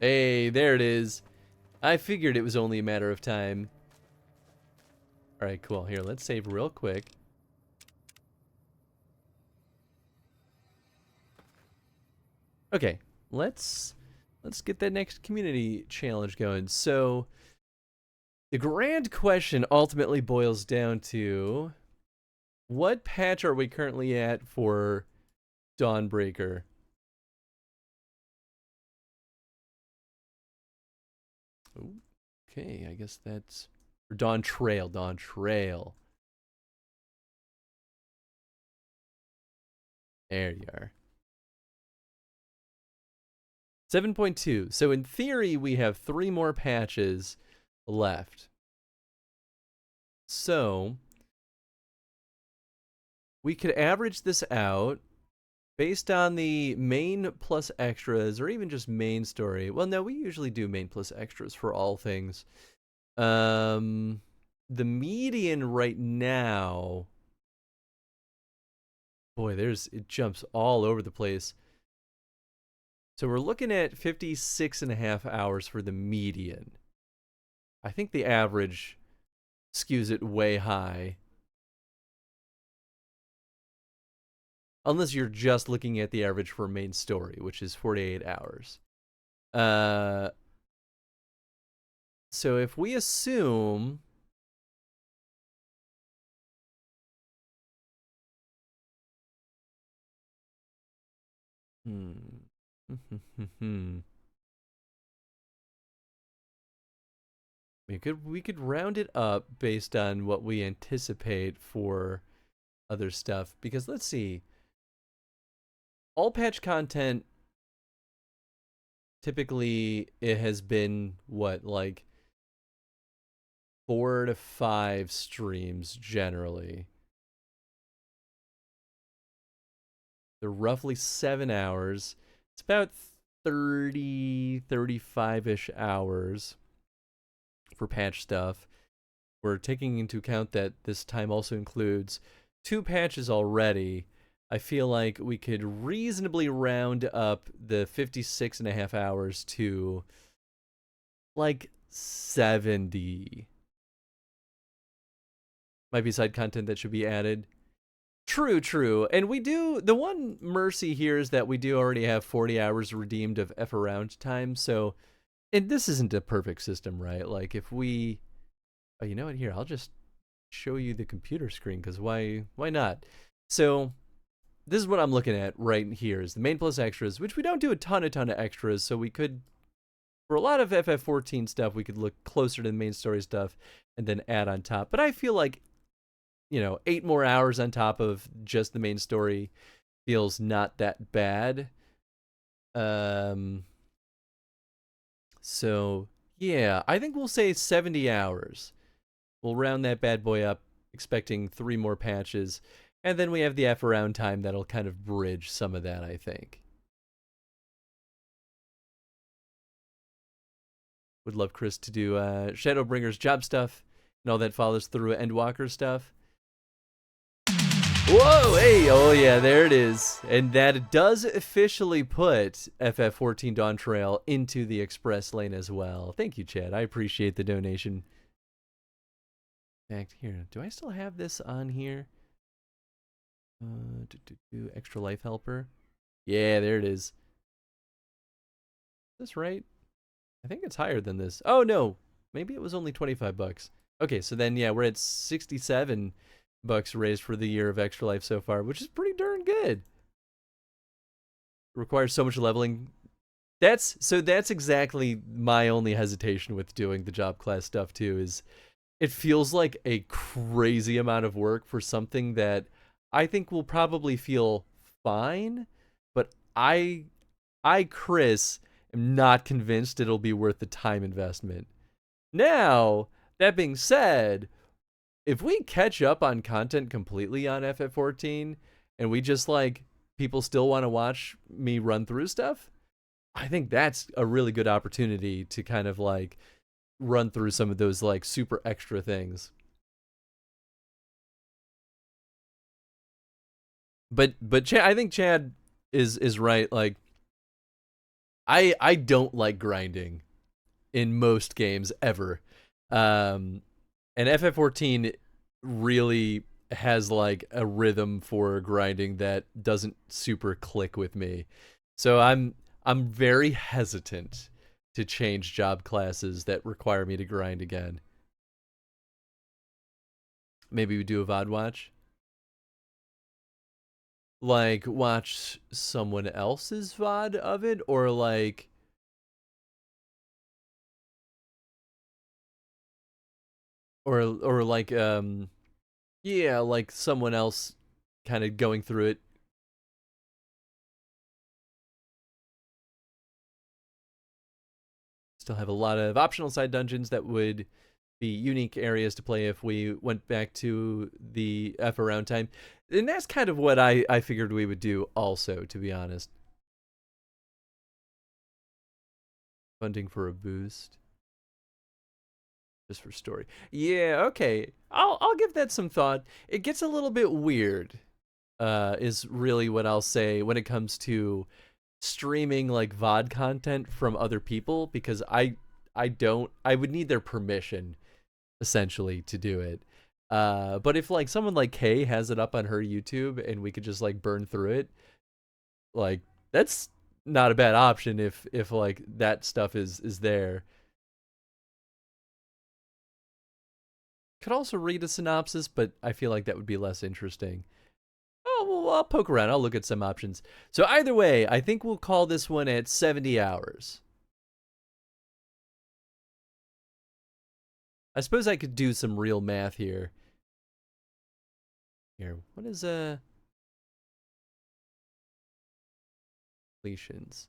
Hey, there it is. I figured it was only a matter of time. Alright, cool. Here, let's save real quick. Okay, let's get that next community challenge going. So, the grand question ultimately boils down to, what patch are we currently at for Dawnbreaker? Okay, I guess that's or Dawn Trail. There you are. 7.2. So in theory, we have 3 more patches left. So we could average this out based on the main plus extras, or even just main story. Well, no, we usually do main plus extras for all things. The median right now Boy, it jumps all over the place. So we're looking at 56.5 hours for the median. I think the average skews it way high. Unless you're just looking at the average for main story, which is 48 hours. So if we assume... we could round it up based on what we anticipate for other stuff, because let's see, all patch content typically it has been what, like 4 to 5 streams generally. They're roughly 7 hours. It's about 35-ish hours for patch stuff. We're taking into account that this time also includes 2 patches already. I feel like we could reasonably round up the 56.5 hours to like 70. Might be side content that should be added. True. And we do, the one mercy here is that we do already have 40 hours redeemed of F around time, so, and this isn't a perfect system, right? Like if we, oh, you know what, here, I'll just show you the computer screen, because why not? So this is what I'm looking at right here, is the main plus extras, which we don't do a ton of extras, so we could, for a lot of FF14 stuff, we could look closer to the main story stuff and then add on top. But I feel like, 8 more hours on top of just the main story feels not that bad. So yeah, I think we'll say 70 hours. We'll round that bad boy up, expecting 3 more patches, and then we have the F around time that'll kind of bridge some of that, I think. Would love Chris to do Shadowbringer's job stuff and all that follows through Endwalker stuff. Whoa, hey, oh yeah, there it is. And that does officially put FF14 Dawn Trail into the express lane as well. Thank you, Chad. I appreciate the donation. In fact, here, do I still have this on here? Extra life helper. Yeah, there it is. Is this right? I think it's higher than this. Oh no, maybe it was only 25 bucks. Okay, so then yeah, we're at 67 bucks raised for the year of extra life so far, which is pretty darn good. Requires so much leveling. That's exactly my only hesitation with doing the job class stuff too, is it feels like a crazy amount of work for something that I think will probably feel fine, but Chris, am not convinced it'll be worth the time investment. Now, that being said, if we catch up on content completely on FF14 and we just people still want to watch me run through stuff, I think that's a really good opportunity to kind of run through some of those super extra things. But I think Chad is right. I don't like grinding in most games ever. And FF14 really has a rhythm for grinding that doesn't super click with me. So I'm very hesitant to change job classes that require me to grind again. Maybe we do a VOD watch. Watch someone else's VOD of it, or yeah, someone else kind of going through it. Still have a lot of optional side dungeons that would be unique areas to play if we went back to the F around time. And that's kind of what I figured we would do also, to be honest. Funding for a boost. Just for story. Yeah, okay. I'll give that some thought. It gets a little bit weird is really what I'll say when it comes to streaming like VOD content from other people, because I would need their permission essentially to do it. But if like someone like Kay has it up on her YouTube and we could just like burn through it, like that's not a bad option if like that stuff is there. Could also read a synopsis, but I feel like that would be less interesting. Oh, well, I'll poke around. I'll look at some options. So either way, I think we'll call this one at 70 hours. I suppose I could do some real math here. Here, what is completions?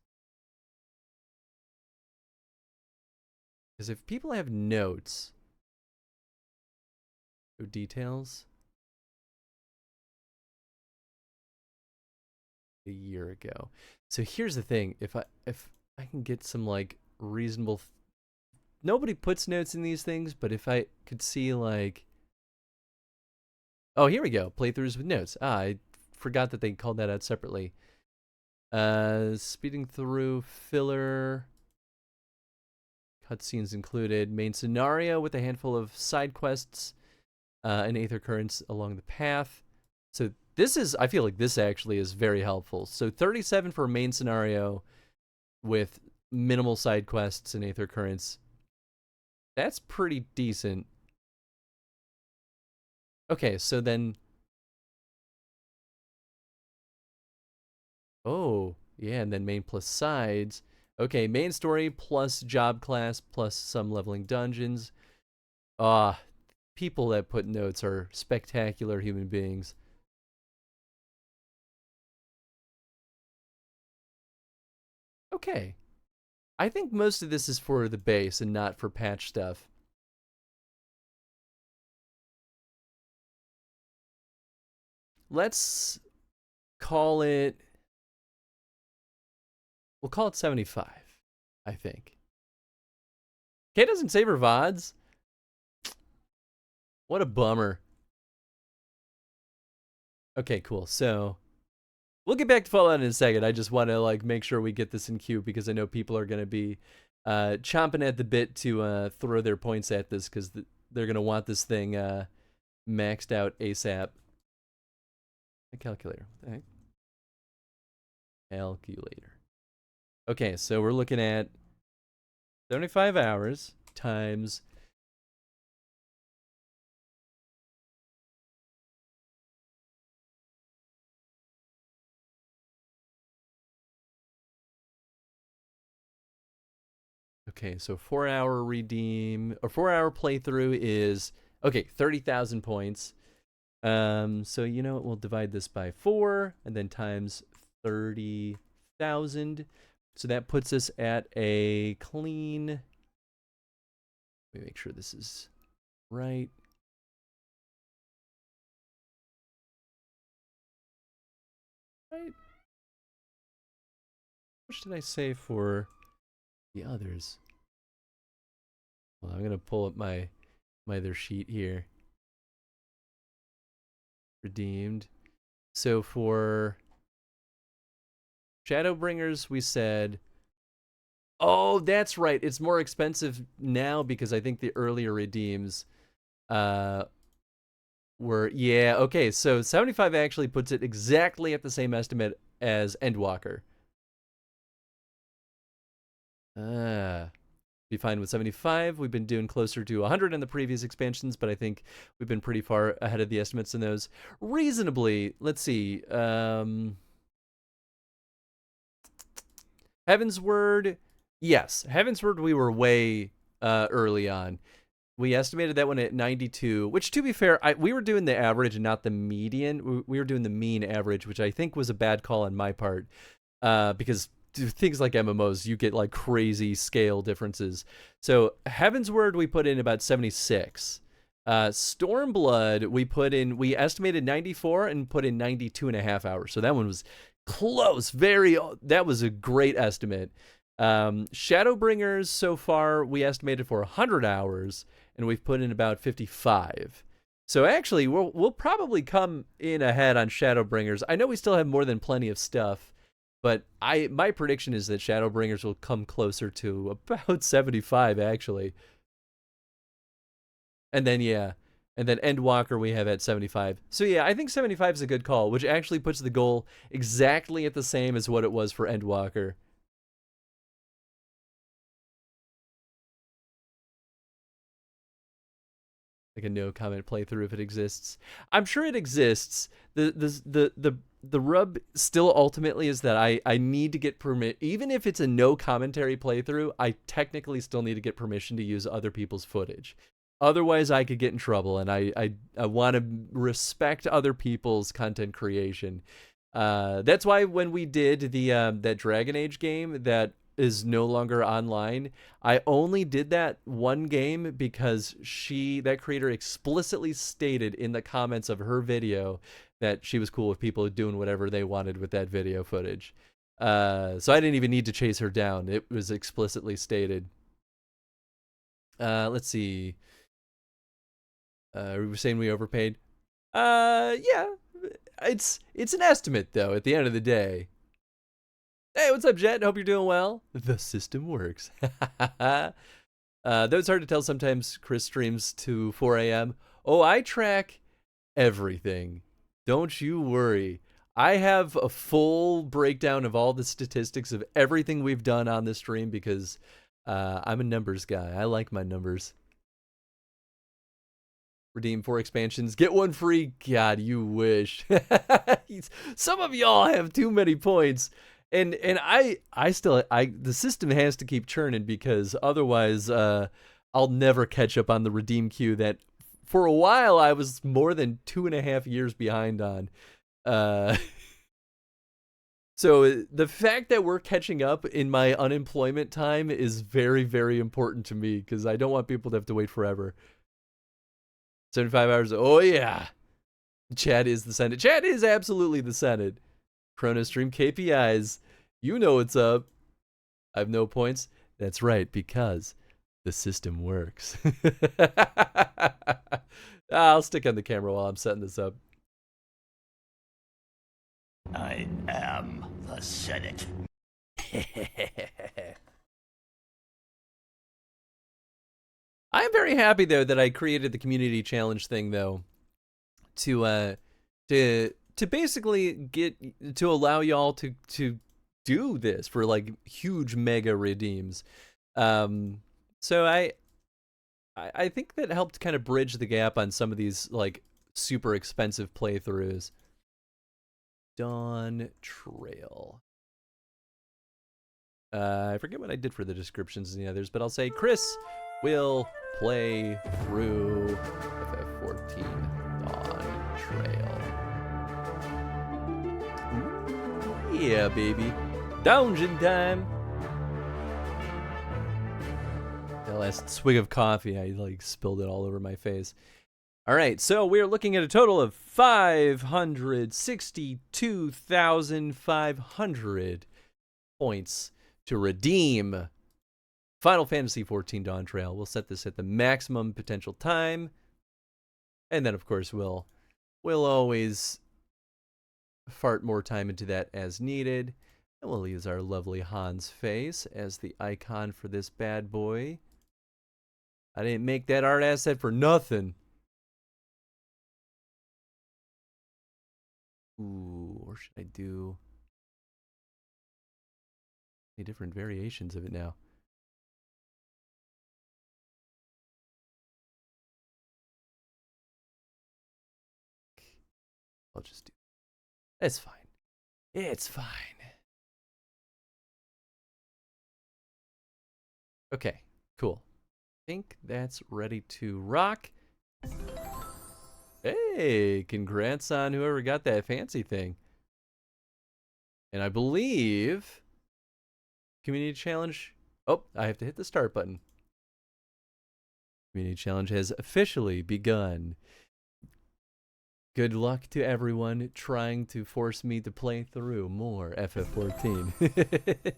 Because if people have notes, or details, a year ago. So here's the thing: if I can get some like reasonable, nobody puts notes in these things, but if I could see like, oh, here we go, playthroughs with notes. I forgot that they called that out separately. Speeding through, filler, cutscenes included, main scenario with a handful of side quests, and Aether Currents along the path. So this is, I feel like this actually is very helpful. So 37 for a main scenario with minimal side quests and Aether Currents. That's pretty decent. Okay, so then... Oh, yeah, and then main plus sides. Okay, main story plus job class plus some leveling dungeons. People that put notes are spectacular human beings. Okay. I think most of this is for the base and not for patch stuff. Let's call it... We'll call it 75, I think. Kay doesn't save her VODs. What a bummer. Okay, cool. So we'll get back to Fallout in a second. I just want to like make sure we get this in queue because I know people are going to be chomping at the bit to throw their points at this because they're going to want this thing maxed out ASAP. A calculator. What the heck? Calculator. Okay, so we're looking at 75 hours times... Okay, so 4-hour redeem, or 4-hour playthrough is, okay, 30,000 points. So you know what, we'll divide this by 4, and then times 30,000. So that puts us at a clean, let me make sure this is right. Right. How much did I say for the others? Well, I'm gonna pull up my other sheet here. Redeemed. So for Shadowbringers, we said, oh, that's right. It's more expensive now because I think the earlier redeems were, yeah, okay. So 75 actually puts it exactly at the same estimate as Endwalker. Be fine with 75. We've been doing closer to 100 in the previous expansions, but I think we've been pretty far ahead of the estimates in those. Reasonably, let's see. Heavensward, yes. Heavensward, we were way early on. We estimated that one at 92, which, to be fair, we were doing the average and not the median. We were doing the mean average, which I think was a bad call on my part, because things like MMOs, you get like crazy scale differences. So Heavensward, we put in about 76. Stormblood, we estimated 94 and put in 92.5 hours. So that one was close. That was a great estimate. Shadowbringers, so far, we estimated for 100 hours, and we've put in about 55. So actually, we'll probably come in ahead on Shadowbringers. I know we still have more than plenty of stuff, but my prediction is that Shadowbringers will come closer to about 75 actually. And then Endwalker we have at 75. So yeah, I think 75 is a good call, which actually puts the goal exactly at the same as what it was for Endwalker. Like a no comment playthrough if it exists. I'm sure it exists. The rub still ultimately is that I need to get permit, even if it's a no commentary playthrough, I technically still need to get permission to use other people's footage. Otherwise I could get in trouble, and I want to respect other people's content creation. That's why when we did the that Dragon Age game that is no longer online, I only did that one game because that creator explicitly stated in the comments of her video that she was cool with people doing whatever they wanted with that video footage. So I didn't even need to chase her down. It was explicitly stated. Let's see. We were saying we overpaid. Yeah. It's an estimate though at the end of the day. Hey, what's up, Jet? Hope you're doing well. The system works. Though it's hard to tell sometimes, Chris streams to 4 a.m. Oh, I track everything. Don't you worry. I have a full breakdown of all the statistics of everything we've done on this stream because I'm a numbers guy. I like my numbers. Redeem 4 expansions. Get one free. God, you wish. Some of y'all have too many points. And the system has to keep churning because otherwise I'll never catch up on the redeem queue that for a while I was more than 2.5 years behind on. So the fact that we're catching up in my unemployment time is very, very important to me because I don't want people to have to wait forever. 75 hours. Oh, yeah. Chad is the Senate. Chad is absolutely the Senate. chronostream KPIs. You know what's up. I have no points. That's right, because the system works. I'll stick on the camera while I'm setting this up. I am the Senate. I'm very happy though that I created the community challenge thing though to basically get to allow y'all to do this for like huge mega redeems. So I think that helped kind of bridge the gap on some of these like super expensive playthroughs. Dawn Trail. I forget what I did for the descriptions and the others, but I'll say Chris will play through FF14 Dawn Trail. Ooh, yeah, baby. Dungeon time. The last swig of coffee, I like spilled it all over my face. All right, so we're looking at a total of 562,500 points to redeem Final Fantasy XIV Dawn Trail. We'll set this at the maximum potential time. And then, of course, we'll always fart more time into that as needed. And we'll use our lovely Hans face as the icon for this bad boy. I didn't make that art asset for nothing. Ooh, or should I do any different variations of it now? I'll just do it. It's fine. It's fine. Okay, cool. I think that's ready to rock. Hey, congrats on whoever got that fancy thing. And I believe community challenge. Oh, I have to hit the start button. Community challenge has officially begun. Good luck to everyone trying to force me to play through more FF14.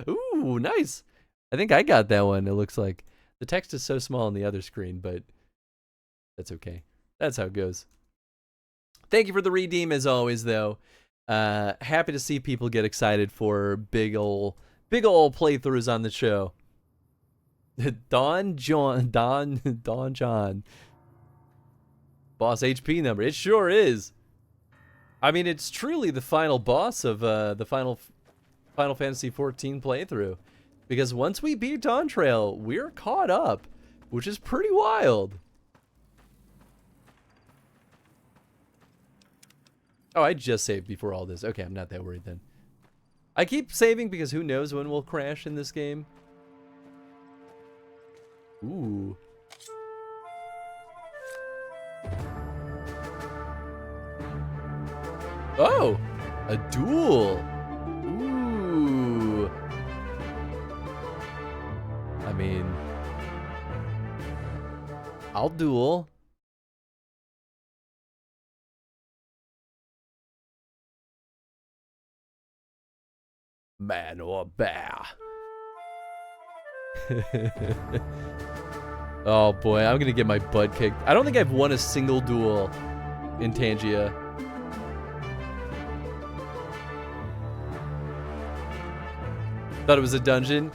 Ooh, nice. I think I got that one, it looks like. The text is so small on the other screen, but that's okay. That's how it goes. Thank you for the redeem as always, though. Happy to see people get excited for big ol' playthroughs on the show. Don John. Boss HP number. It sure is. I mean, it's truly the final boss of the Final Fantasy XIV playthrough. Because once we beat Dawn Trail, we're caught up, which is pretty wild. Oh, I just saved before all this. Okay, I'm not that worried then. I keep saving because who knows when we'll crash in this game. Ooh. Oh, a duel. Ooh. I mean, I'll duel. Man or bear. Oh boy, I'm gonna get my butt kicked. I don't think I've won a single duel in Tangia. Thought it was a dungeon.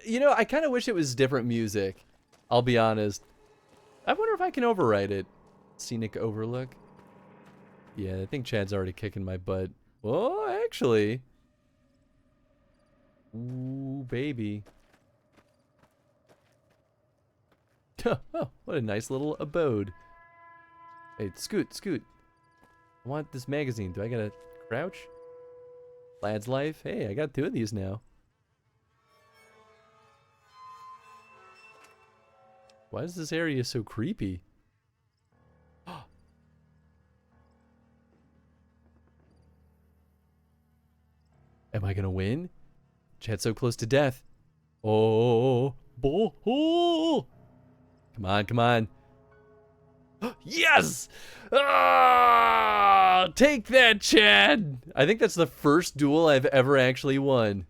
You know, I kind of wish it was different music. I'll be honest. I wonder if I can overwrite it. Scenic overlook. Yeah, I think Chad's already kicking my butt. Oh, actually. Ooh, baby. Oh, what a nice little abode. Hey, scoot. I want this magazine. Do I gotta crouch? Lad's Life. Hey, I got 2 of these now. Why is this area so creepy? Am I gonna win? Chad's so close to death. Oh. Come on. Yes! Ah, take that, Chad! I think that's the first duel I've ever actually won.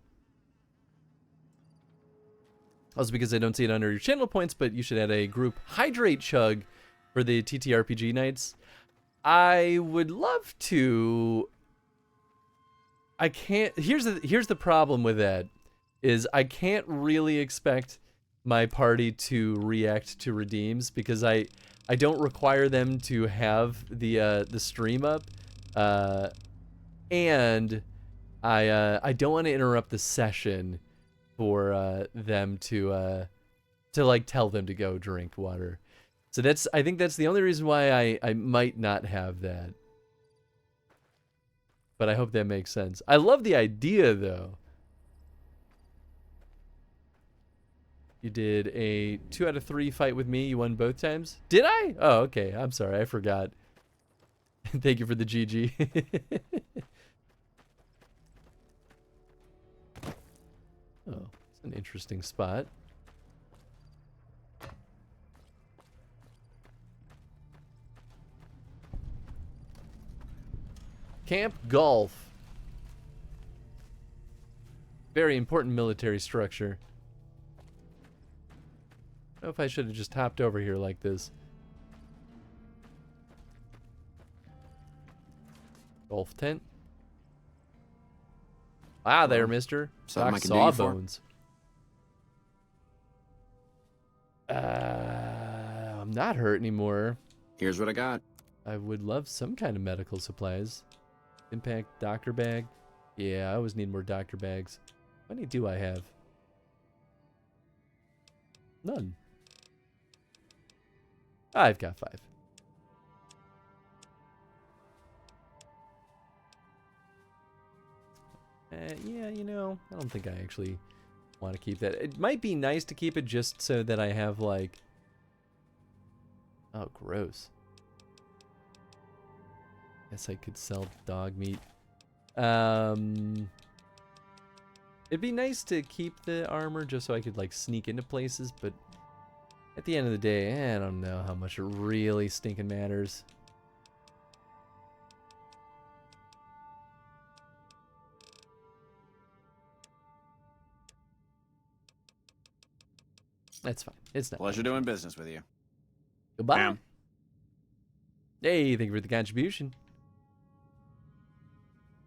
Also because I don't see it under your channel points, but you should add a group hydrate chug for the TTRPG nights. I would love to. I can't. Here's the problem with that, is I can't really expect my party to react to redeems because I don't require them to have the stream up, and I don't want to interrupt the session for them to like tell them to go drink water. So I think that's the only reason why I might not have that. But I hope that makes sense. I love the idea though. You did a 2 out of 3 fight with me. You won both times. Did I? Oh, okay. I'm sorry. I forgot. Thank you for the GG. Oh, it's an interesting spot. Camp Golf. Very important military structure. I don't know if I should have just hopped over here like this. Golf tent. Wow, there, mister. Doc Sawbones. I'm not hurt anymore. Here's what I got. I would love some kind of medical supplies. Impact doctor bag. Yeah, I always need more doctor bags. How many do I have? None. I've got 5. Yeah, you know, I don't think I actually want to keep that. It might be nice to keep it just so that I have, like... Oh, gross. Guess I could sell dog meat. It'd be nice to keep the armor just so I could, like, sneak into places, but at the end of the day, I don't know how much it really stinking matters. That's fine. It's not. Pleasure doing business with you. Goodbye. Bam. Hey, thank you for the contribution.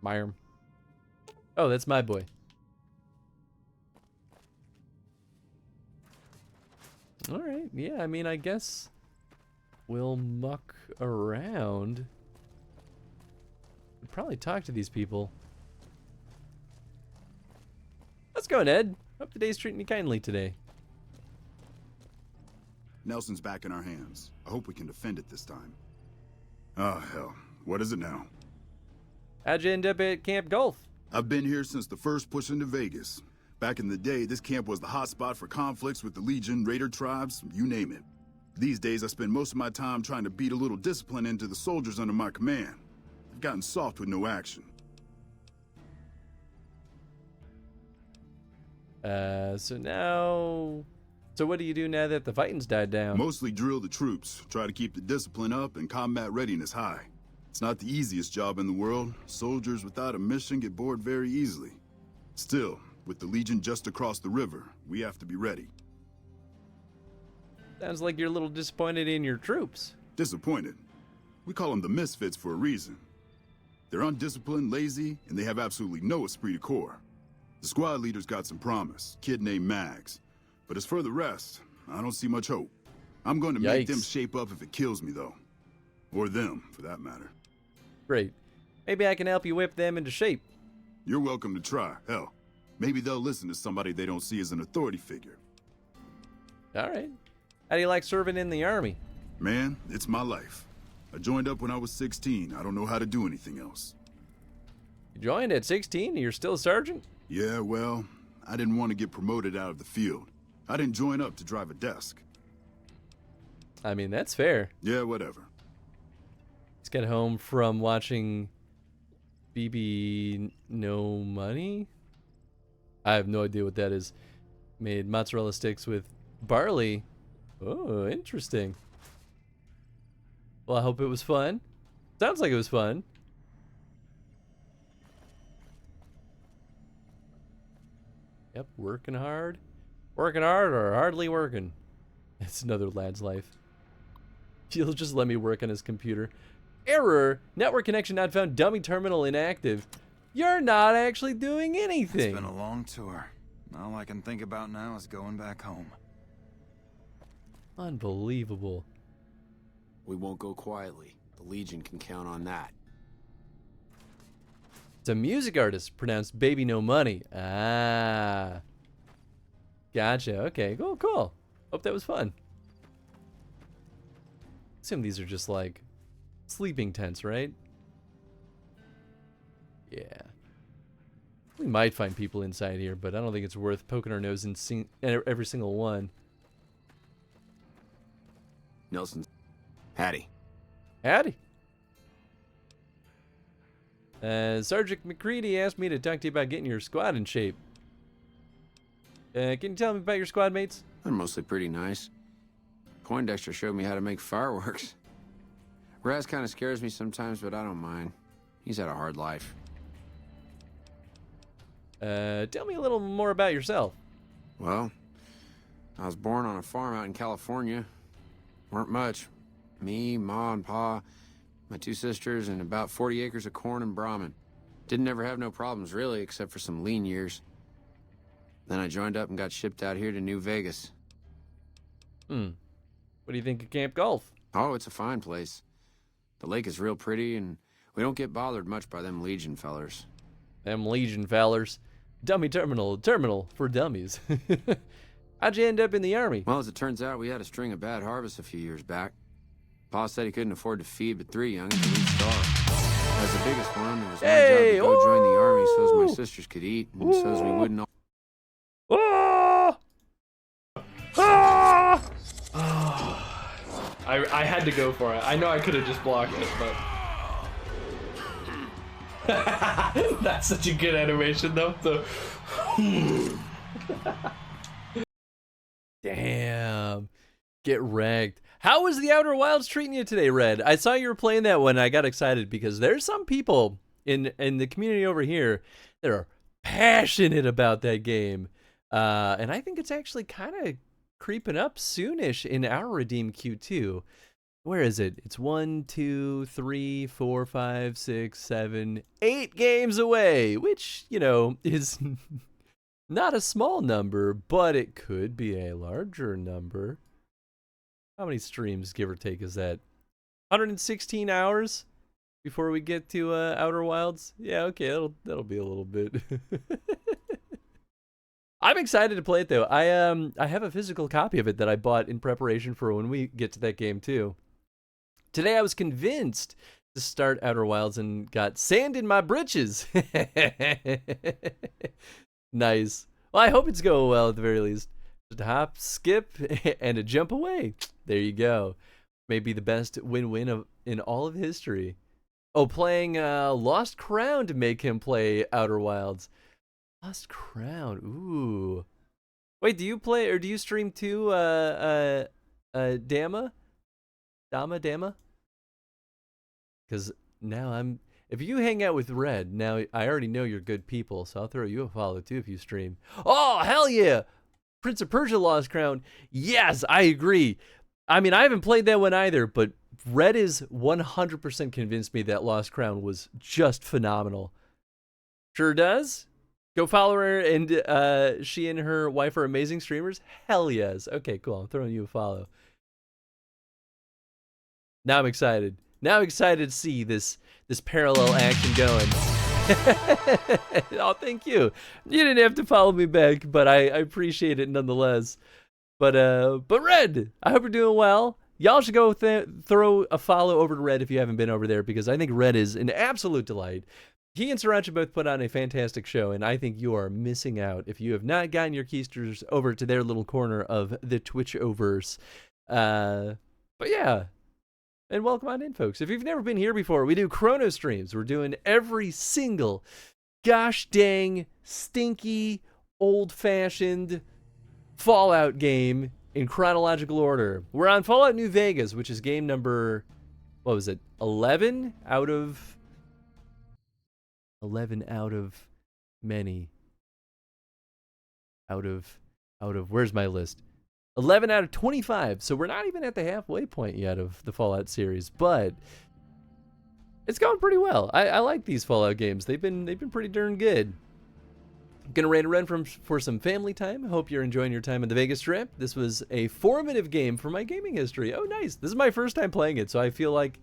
Myram. Oh, that's my boy. Alright, yeah, I mean, I guess we'll muck around. We'll probably talk to these people. How's it going, Ed? Hope the day's treating you kindly today. Nelson's back in our hands. I hope we can defend it this time. Oh, hell. What is it now? How'd you end up at Camp Golf? I've been here since the first push into Vegas. Back in the day, this camp was the hotspot for conflicts with the Legion, Raider tribes, you name it. These days, I spend most of my time trying to beat a little discipline into the soldiers under my command. They've gotten soft with no action. So what do you do now that the fighting's died down? Mostly drill the troops, try to keep the discipline up and combat readiness high. It's not the easiest job in the world. Soldiers without a mission get bored very easily. Still, with the Legion just across the river, we have to be ready. Sounds like you're a little disappointed in your troops. Disappointed? We call them the misfits for a reason. They're undisciplined, lazy, and they have absolutely no esprit de corps. The squad leader's got some promise, kid named Mags. But as for the rest, I don't see much hope. I'm going to make them shape up if it kills me, though. Or them, for that matter. Great. Maybe I can help you whip them into shape. You're welcome to try. Hell, maybe they'll listen to somebody they don't see as an authority figure. All right. How do you like serving in the Army? Man, it's my life. I joined up when I was 16. I don't know how to do anything else. You joined at 16 and you're still a sergeant? Yeah, well, I didn't want to get promoted out of the field. I didn't join up to drive a desk. I mean, that's fair. Yeah, whatever. Just got home from watching BB No Money. I have no idea what that is. Made mozzarella sticks with barley. Oh, interesting. Well, I hope it was fun. Sounds like it was fun. Yep, working hard. Working hard or hardly working. It's another lad's life. He'll just let me work on his computer. Error! Network connection not found. Dummy terminal inactive. You're not actually doing anything. It's been a long tour. All I can think about now is going back home. Unbelievable. We won't go quietly. The Legion can count on that. It's a music artist, pronounced Baby No Money. Ah. Gotcha. Okay, cool. Hope that was fun. Assume these are just like sleeping tents, right? Yeah. We might find people inside here, but I don't think it's worth poking our nose in every single one. Nelson. Hattie. Howdy. Sergeant McCready asked me to talk to you about getting your squad in shape. Can you tell me about your squad mates? They're mostly pretty nice. Poindexter showed me how to make fireworks. Raz kind of scares me sometimes, but I don't mind. He's had a hard life. Tell me a little more about yourself. Well, I was born on a farm out in California. Weren't much. Me, Ma, and Pa, my 2 sisters, and about 40 acres of corn and Brahmin. Didn't ever have no problems, really, except for some lean years. Then I joined up and got shipped out here to New Vegas. What do you think of Camp Golf? Oh, it's a fine place. The lake is real pretty, and we don't get bothered much by them Legion fellers. Them Legion fellers. Dummy terminal for dummies. How'd you end up in the Army? Well, as it turns out, we had a string of bad harvests a few years back. Pa said he couldn't afford to feed but 3 youngins and we'd starve. As the biggest one, it was my job to go join the Army so as my sisters could eat, and so as we wouldn't all... I had to go for it. I know I could have just blocked it, but... That's such a good animation, though. Damn. Get wrecked. How was the Outer Wilds treating you today, Red? I saw you were playing that one. I got excited because there's some people in the community over here that are passionate about that game. And I think it's actually kind of creeping up soonish in our Redeem Q2. where is it? It's 1, 2, 3, 4, 5, 6, 7, 8 games away, which, you know, is not a small number, but it could be a larger number. How many streams, give or take, is that? 116 hours before we get to Outer Wilds? Yeah, okay, that'll be a little bit. I'm excited to play it, though. I have a physical copy of it that I bought in preparation for when we get to that game, too. Today I was convinced to start Outer Wilds and got sand in my britches. Nice. Well, I hope it's going well at the very least. Just a hop, skip, and a jump away. There you go. Maybe the best win-win in all of history. Oh, playing Lost Crown to make him play Outer Wilds. Lost Crown. Ooh. Wait, do you play or do you stream too? Dama? Because now if you hang out with Red, now I already know you're good people, so I'll throw you a follow too if you stream. Oh, hell yeah! Prince of Persia Lost Crown. Yes, I agree. I mean, I haven't played that one either, but Red is 100% convinced me that Lost Crown was just phenomenal. Sure does. Go follow her, and she and her wife are amazing streamers. Hell yes. Okay, cool. I'm throwing you a follow. Now I'm excited. Now I'm excited to see this parallel action going. Oh, thank you. You didn't have to follow me back, but I appreciate it nonetheless. But Red, I hope you're doing well. Y'all should go throw a follow over to Red if you haven't been over there, because I think Red is an absolute delight. He and Sriracha both put on a fantastic show, and I think you are missing out if you have not gotten your keisters over to their little corner of the Twitch-overse. But yeah. And welcome on in, folks. If you've never been here before, we do chrono streams. We're doing every single gosh dang, stinky, old-fashioned Fallout game in chronological order. We're on Fallout New Vegas, which is game number, what was it, 11 out of many. Out of, where's my list? 11 out of 25, so we're not even at the halfway point yet of the Fallout series, but it's going pretty well. I like these Fallout games. They've been pretty darn good. Gonna run a run for some family time. Hope you're enjoying your time on the Vegas Strip. This was a formative game for my gaming history. Oh, nice. This is my first time playing it, so I feel like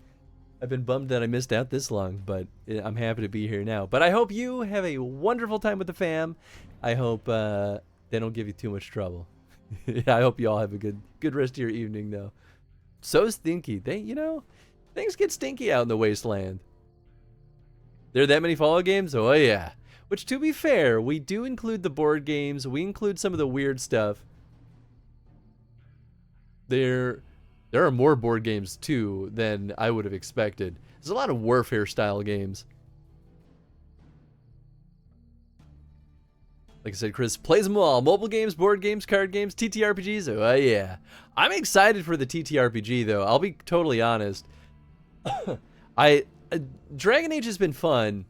I've been bummed that I missed out this long, but I'm happy to be here now. But I hope you have a wonderful time with the fam. I hope they don't give you too much trouble. I hope you all have a good rest of your evening, though. So stinky. Things get stinky out in the wasteland. There are that many Fallout games? Oh, yeah. Which, to be fair, we do include the board games. We include some of the weird stuff. There are more board games, too, than I would have expected. There's a lot of warfare-style games. Like I said, Chris plays them all. Mobile games, board games, card games, TTRPGs. Oh, yeah. I'm excited for the TTRPG, though. I'll be totally honest. Dragon Age has been fun.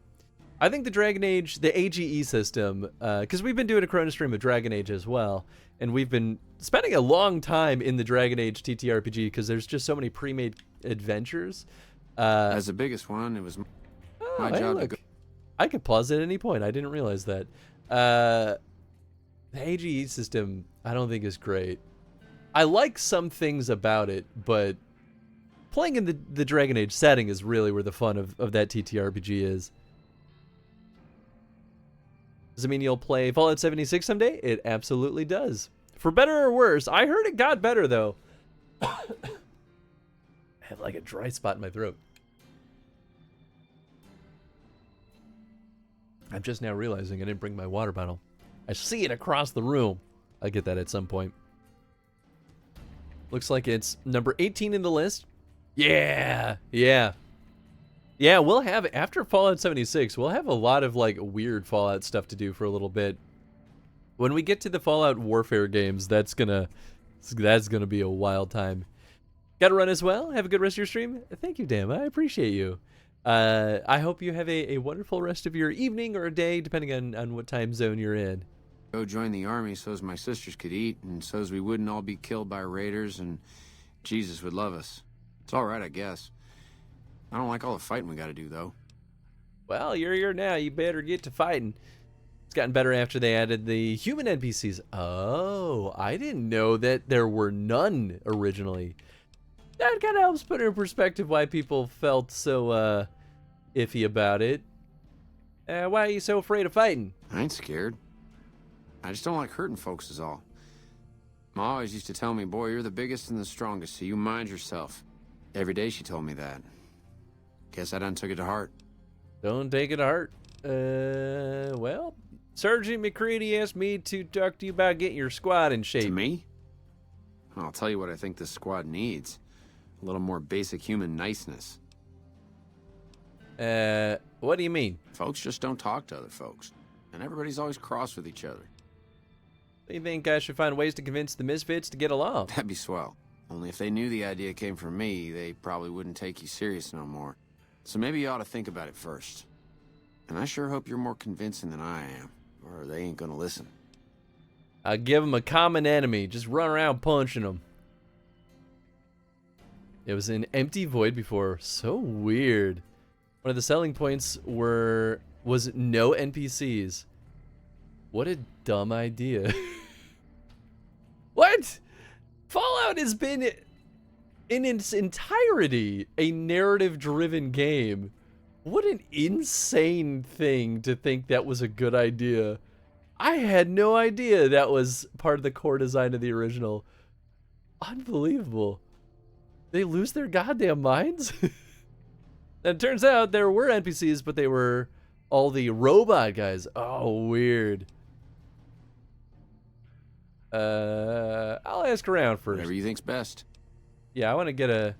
I think the Dragon Age, the AGE system, because we've been doing a chrono stream of Dragon Age as well, and we've been spending a long time in the Dragon Age TTRPG because there's just so many pre-made adventures. As the biggest one, it was my job to go. I could pause at any point. I didn't realize that. The AGE system, I don't think is great. I like some things about it, but playing in the Dragon Age setting is really where the fun of that TTRPG is. Does it mean you'll play Fallout 76 someday? It absolutely does. For better or worse. I heard it got better, though. I have like a dry spot in my throat. I'm just now realizing I didn't bring my water bottle. I see it across the room. I'll get that at some point. Looks like it's number 18 in the list. Yeah. Yeah, we'll have, after Fallout 76, we'll have a lot of, like, weird Fallout stuff to do for a little bit. When we get to the Fallout Warfare games, that's gonna be a wild time. Gotta run as well. Have a good rest of your stream. Thank you, Dan. I appreciate you. I hope you have a wonderful rest of your evening or a day, depending on what time zone you're in. Go join the army so as my sisters could eat, and so as we wouldn't all be killed by raiders, and Jesus would love us. It's all right, I guess. I don't like all the fighting we gotta do, though. Well, you're here now. You better get to fighting. It's gotten better after they added the human NPCs. Oh, I didn't know that there were none originally. That kind of helps put in perspective why people felt so iffy about it. Why are you so afraid of fighting? I ain't scared. I just don't like hurting folks is all. Ma always used to tell me, boy, you're the biggest and the strongest, so you mind yourself. Every day she told me that. Guess I done took it to heart. Don't take it to heart. Well, Sergeant McCready asked me to talk to you about getting your squad in shape. To me? I'll tell you what I think this squad needs. A little more basic human niceness. What do you mean? Folks just don't talk to other folks. And everybody's always cross with each other. Do you think I should find ways to convince the misfits to get along? That'd be swell. Only if they knew the idea came from me, they probably wouldn't take you serious no more. So maybe you ought to think about it first. And I sure hope you're more convincing than I am, or they ain't gonna listen. I'll give them a common enemy. Just run around punching them. It was an empty void before. So weird. One of the selling points was no NPCs. What a dumb idea. What? Fallout has been, in its entirety, a narrative-driven game. What an insane thing to think that was a good idea. I had no idea that was part of the core design of the original. Unbelievable. They lose their goddamn minds? And it turns out there were NPCs, but they were all the robot guys. Oh, weird. I'll ask around first. Whatever you think's best. Yeah, I want to get a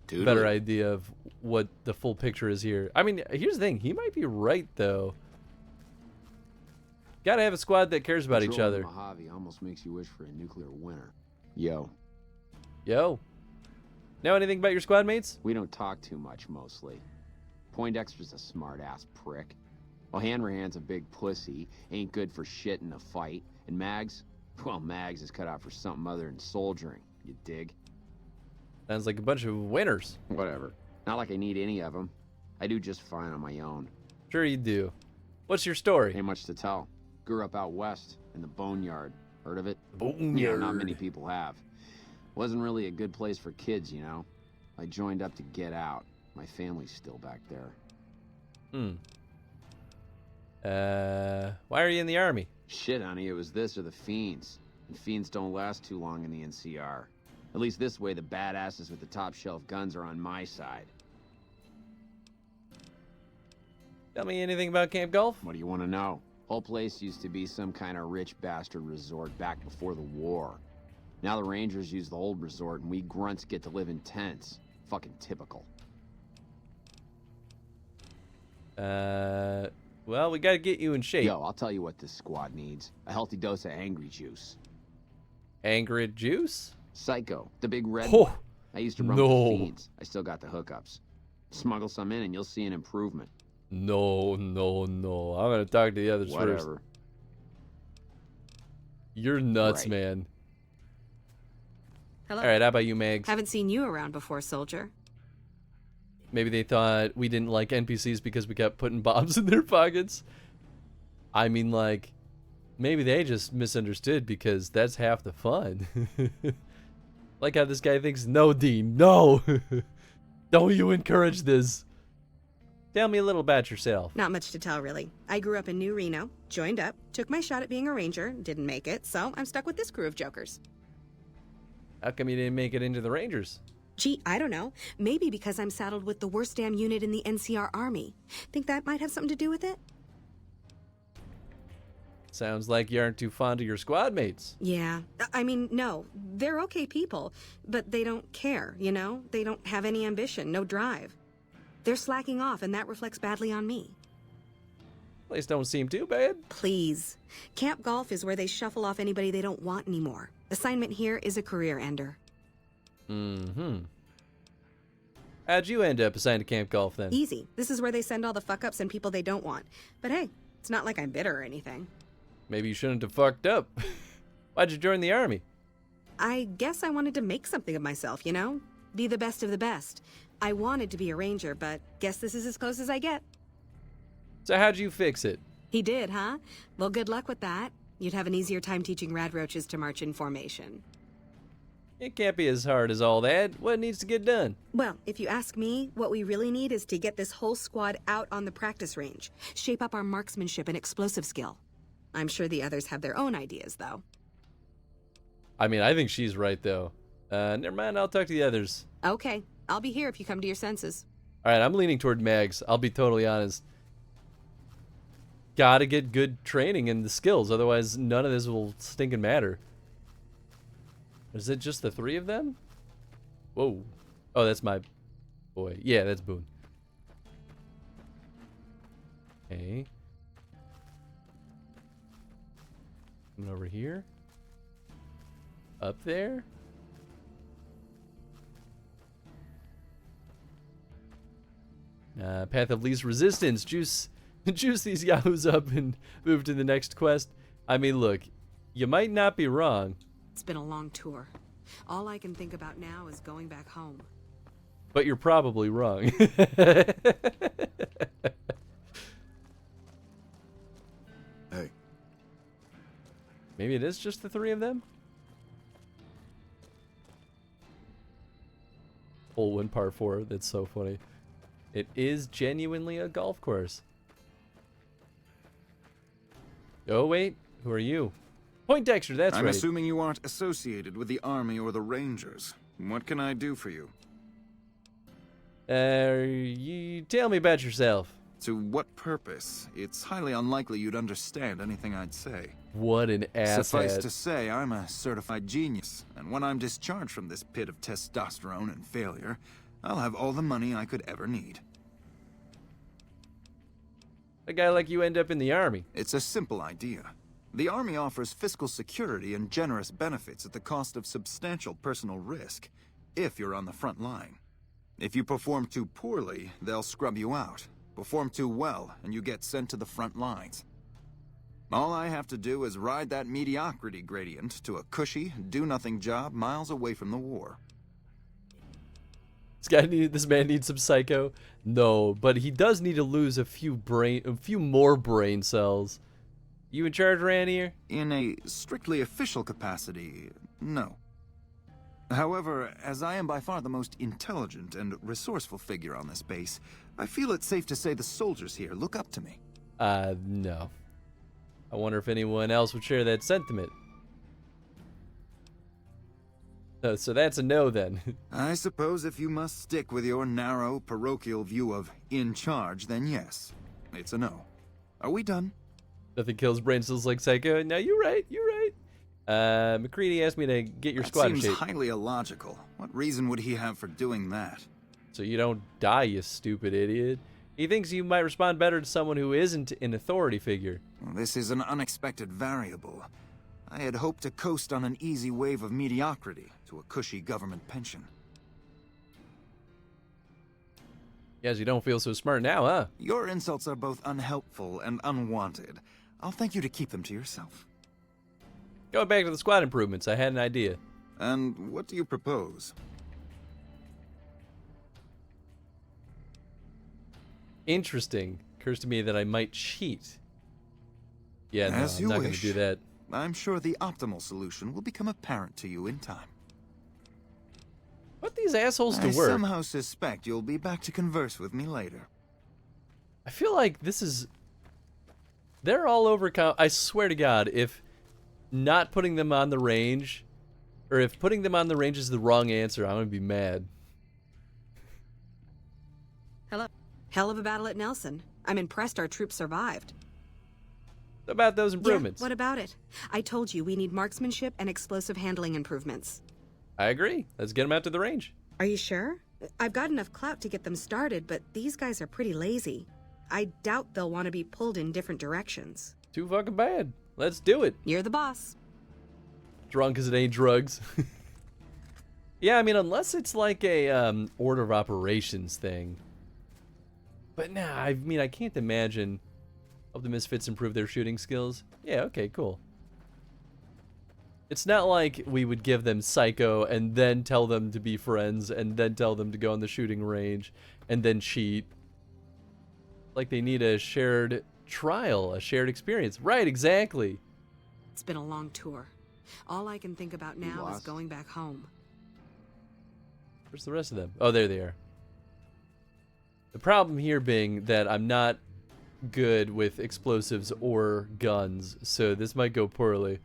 better idea of what the full picture is here. I mean, here's the thing. He might be right, though. Gotta have a squad that cares about each other. Mojave almost makes you wish for a nuclear winter. Yo. Yo. Know anything about your squad mates? We don't talk too much, mostly. Poindexter's a smart-ass prick. While Hanrahan's a big pussy, ain't good for shit in a fight. And Mags? Well, Mags is cut out for something other than soldiering, you dig? Sounds like a bunch of winners. Whatever. Not like I need any of them. I do just fine on my own. Sure you do. What's your story? Ain't much to tell. Grew up out west, in the Boneyard. Heard of it? Boneyard. Yeah, not many people have. Wasn't really a good place for kids, you know? I joined up to get out. My family's still back there. Why are you in the army? Shit, honey, it was this or the Fiends. And Fiends don't last too long in the NCR. At least this way, the badasses with the top shelf guns are on my side. Tell me anything about Camp Golf? What do you want to know? Whole place used to be some kind of rich bastard resort back before the war. Now the Rangers use the old resort and we grunts get to live in tents. Fucking typical. Well, we gotta get you in shape. Yo, I'll tell you what this squad needs. A healthy dose of angry juice. Angry juice? Psycho, the big red Oh, one. I used to run with the Fiends. I still got the hookups. Smuggle some in and you'll see an improvement. No. I'm gonna talk to the others first. Whatever. You're nuts, Right. man. Hello. All right, how about you, Mags? Haven't seen you around before, soldier. Maybe they thought we didn't like NPCs because we kept putting bombs in their pockets. I mean, like, maybe they just misunderstood because that's half the fun. Like how this guy thinks, no, Dean, no. Don't you encourage this. Tell me a little about yourself. Not much to tell, really. I grew up in New Reno, joined up, took my shot at being a ranger, didn't make it, so I'm stuck with this crew of jokers. How come you didn't make it into the Rangers? Gee, I don't know. Maybe because I'm saddled with the worst damn unit in the NCR Army. Think that might have something to do with it? Sounds like you aren't too fond of your squad mates. Yeah. I mean, no. They're okay people, but they don't care, you know? They don't have any ambition, no drive. They're slacking off, and that reflects badly on me. Place don't seem too bad. Please. Camp Golf is where they shuffle off anybody they don't want anymore. Assignment here is a career ender. How'd you end up assigned to Camp Golf then? Easy. This is where they send all the fuck-ups and people they don't want. But hey, it's not like I'm bitter or anything. Maybe you shouldn't have fucked up. Why'd you join the army? I guess I wanted to make something of myself, you know? Be the best of the best. I wanted to be a ranger, but guess this is as close as I get. So how'd you fix it? He did, huh? Well, good luck with that. You'd have an easier time teaching radroaches to march in formation. It can't be as hard as all that. What needs to get done? Well, if you ask me, what we really need is to get this whole squad out on the practice range. Shape up our marksmanship and explosive skill. I'm sure the others have their own ideas, though. I mean, I think she's right, though. Never mind, I'll talk to the others. Okay, I'll be here if you come to your senses. Alright, I'm leaning toward Mags. I'll be totally honest. Gotta get good training and the skills, otherwise none of this will stinking matter. Is it just the 3 of them? Whoa. Oh, that's my boy. Yeah, that's Boone. Okay. Coming over here. Up there. Path of least resistance. Juice these yahoos up and move to the next quest. I mean, look, you might not be wrong. It's been a long tour. All I can think about now is going back home. But you're probably wrong. Hey. Maybe it is just the 3 of them? Hole 1, part 4. That's so funny. It is genuinely a golf course. Oh, wait. Who are you? Poindexter, that's right. I'm assuming you aren't associated with the Army or the Rangers. What can I do for you? You tell me about yourself. To what purpose? It's highly unlikely you'd understand anything I'd say. What an asshat. Suffice to say, I'm a certified genius, and when I'm discharged from this pit of testosterone and failure, I'll have all the money I could ever need. A guy like you end up in the Army. It's a simple idea. The Army offers fiscal security and generous benefits at the cost of substantial personal risk, if you're on the front line. If you perform too poorly, they'll scrub you out. Perform too well, and you get sent to the front lines. All I have to do is ride that mediocrity gradient to a cushy, do-nothing job miles away from the war. This man needs some psycho. No, but he does need to lose a few more brain cells. You in charge around here? In a strictly official capacity, no. However, as I am by far the most intelligent and resourceful figure on this base, I feel it's safe to say the soldiers here look up to me. No. I wonder if anyone else would share that sentiment. So that's a no then. I suppose if you must stick with your narrow, parochial view of in charge, then yes. It's a no. Are we done? Nothing kills brain cells like psycho. No, you're right. You're right. McCready asked me to get your squad in shape. That seems highly illogical. What reason would he have for doing that? So you don't die, you stupid idiot. He thinks you might respond better to someone who isn't an authority figure. Well, this is an unexpected variable. I had hoped to coast on an easy wave of mediocrity to a cushy government pension. Yes, you don't feel so smart now, huh? Your insults are both unhelpful and unwanted. I'll thank you to keep them to yourself. Going back to the squad improvements, I had an idea. And what do you propose? Interesting. Occurs to me that I might cheat. Yeah, no, As I'm you not going to wish. do that. I'm sure the optimal solution will become apparent to you in time. Put these assholes to I work. somehow suspect you'll be back to converse with me later. I feel like this is... They're all over... I swear to God, if not putting them on the range, or if putting them on the range is the wrong answer, I'm going to be mad. Hello. Hell of a battle at Nelson. I'm impressed our troops survived. What about those improvements? Yeah, what about it? I told you we need marksmanship and explosive handling improvements. I agree. Let's get them out to the range. Are you sure? I've got enough clout to get them started, but these guys are pretty lazy. I doubt they'll want to be pulled in different directions. Too fucking bad. Let's do it. You're the boss. Drunk as it ain't drugs. Yeah, I mean, unless it's like a order of operations thing. But nah, I mean, I can't imagine. Hope the Misfits improve their shooting skills. Yeah, okay, cool. It's not like we would give them psycho and then tell them to be friends and then tell them to go on the shooting range and then cheat. Like they need a shared trial, a shared experience. Right, exactly. It's been a long tour. All I can think about now is going back home. Where's the rest of them? Oh, there they are. The problem here being that I'm not good with explosives or guns, so this might go poorly.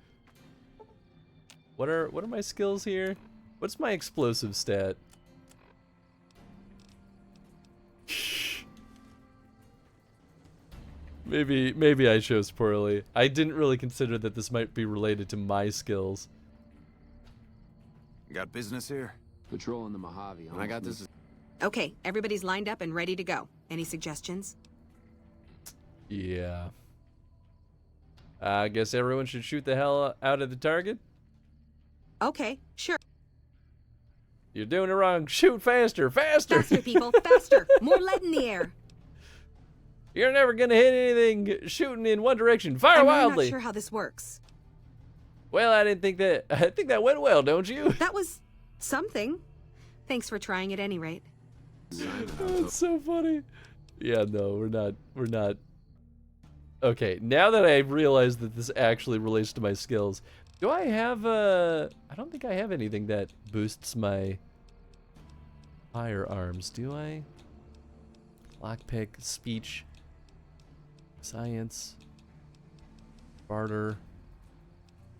What are my skills here? What's my explosive stat? Maybe I chose poorly. I didn't really consider that this might be related to my skills. Got business here? Patrolling the Mojave. And I got this. Okay, everybody's lined up and ready to go. Any suggestions? Yeah. I guess everyone should shoot the hell out of the target. Okay, sure. You're doing it wrong. Shoot faster, faster! Faster, people, faster! More lead in the air! You're never gonna hit anything shooting in one direction. Fire I'm wildly! not sure how this works. Well, I think that went well, don't you? That was something. Thanks for trying at any rate. That's so funny. Yeah, no, we're not. Okay, now that I realize that this actually relates to my skills, do I have I don't think I have anything that boosts my firearms, do I? Lockpick, speech, science, barter.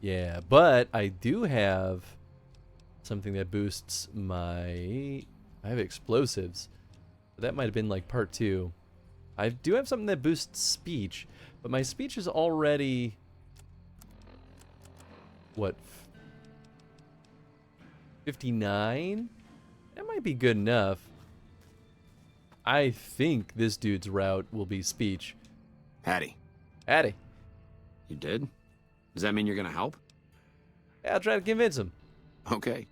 Yeah, but I do have something that boosts my... I have explosives. That might have been like part 2. I do have something that boosts speech, but my speech is already... What? 59? That might be good enough. I think this dude's route will be speech. Hattie. Hattie. You did? Does that mean you're gonna help? Yeah, I'll try to convince him. Okay.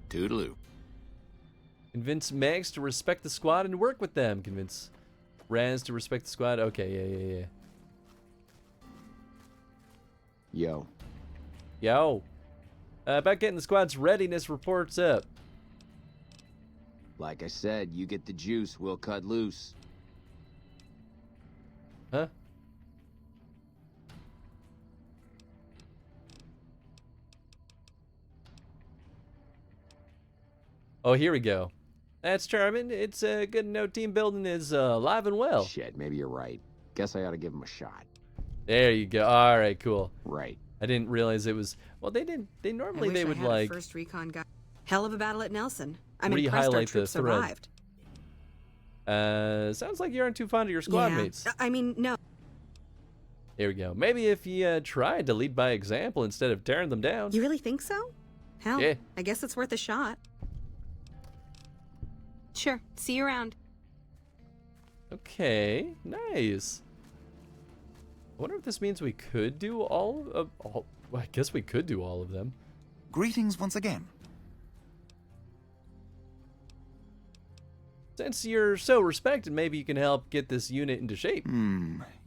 Toodaloo. Convince Max to respect the squad and work with them. Convince Raz to respect the squad. Okay, yeah. Yo. About getting the squad's readiness reports up. Like I said, you get the juice, we'll cut loose. Huh? Oh, here we go. That's charming. It's good to know team building is alive and well. Shit, maybe you're right. Guess I ought to give him a shot. There you go. All right, cool. Right. I didn't realize it was... Well, they didn't... They normally they would like... First recon guy. Hell of a battle at Nelson. I'm impressed our troops survived. Sounds like you aren't too fond of your squad mates. I mean, no. There we go. Maybe if you tried to lead by example instead of tearing them down. You really think so? Hell, yeah. I guess it's worth a shot. Sure. See you around. Okay. Nice. I wonder if this means we could do all of... Well, I guess we could do all of them. Greetings once again. Since you're so respected, maybe you can help get this unit into shape.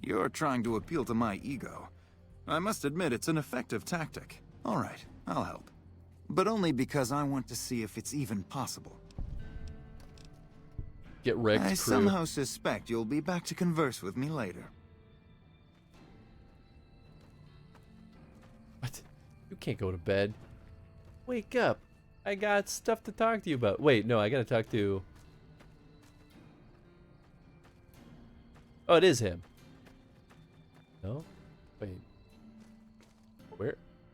You're trying to appeal to my ego. I must admit it's an effective tactic. All right, I'll help. But only because I want to see if it's even possible. Get wrecked, I crew. somehow suspect you'll be back to converse with me later. What? You can't go to bed. Wake up. I got stuff to talk to you about. Wait, no, I gotta talk to... Oh, it is him. No? Wait.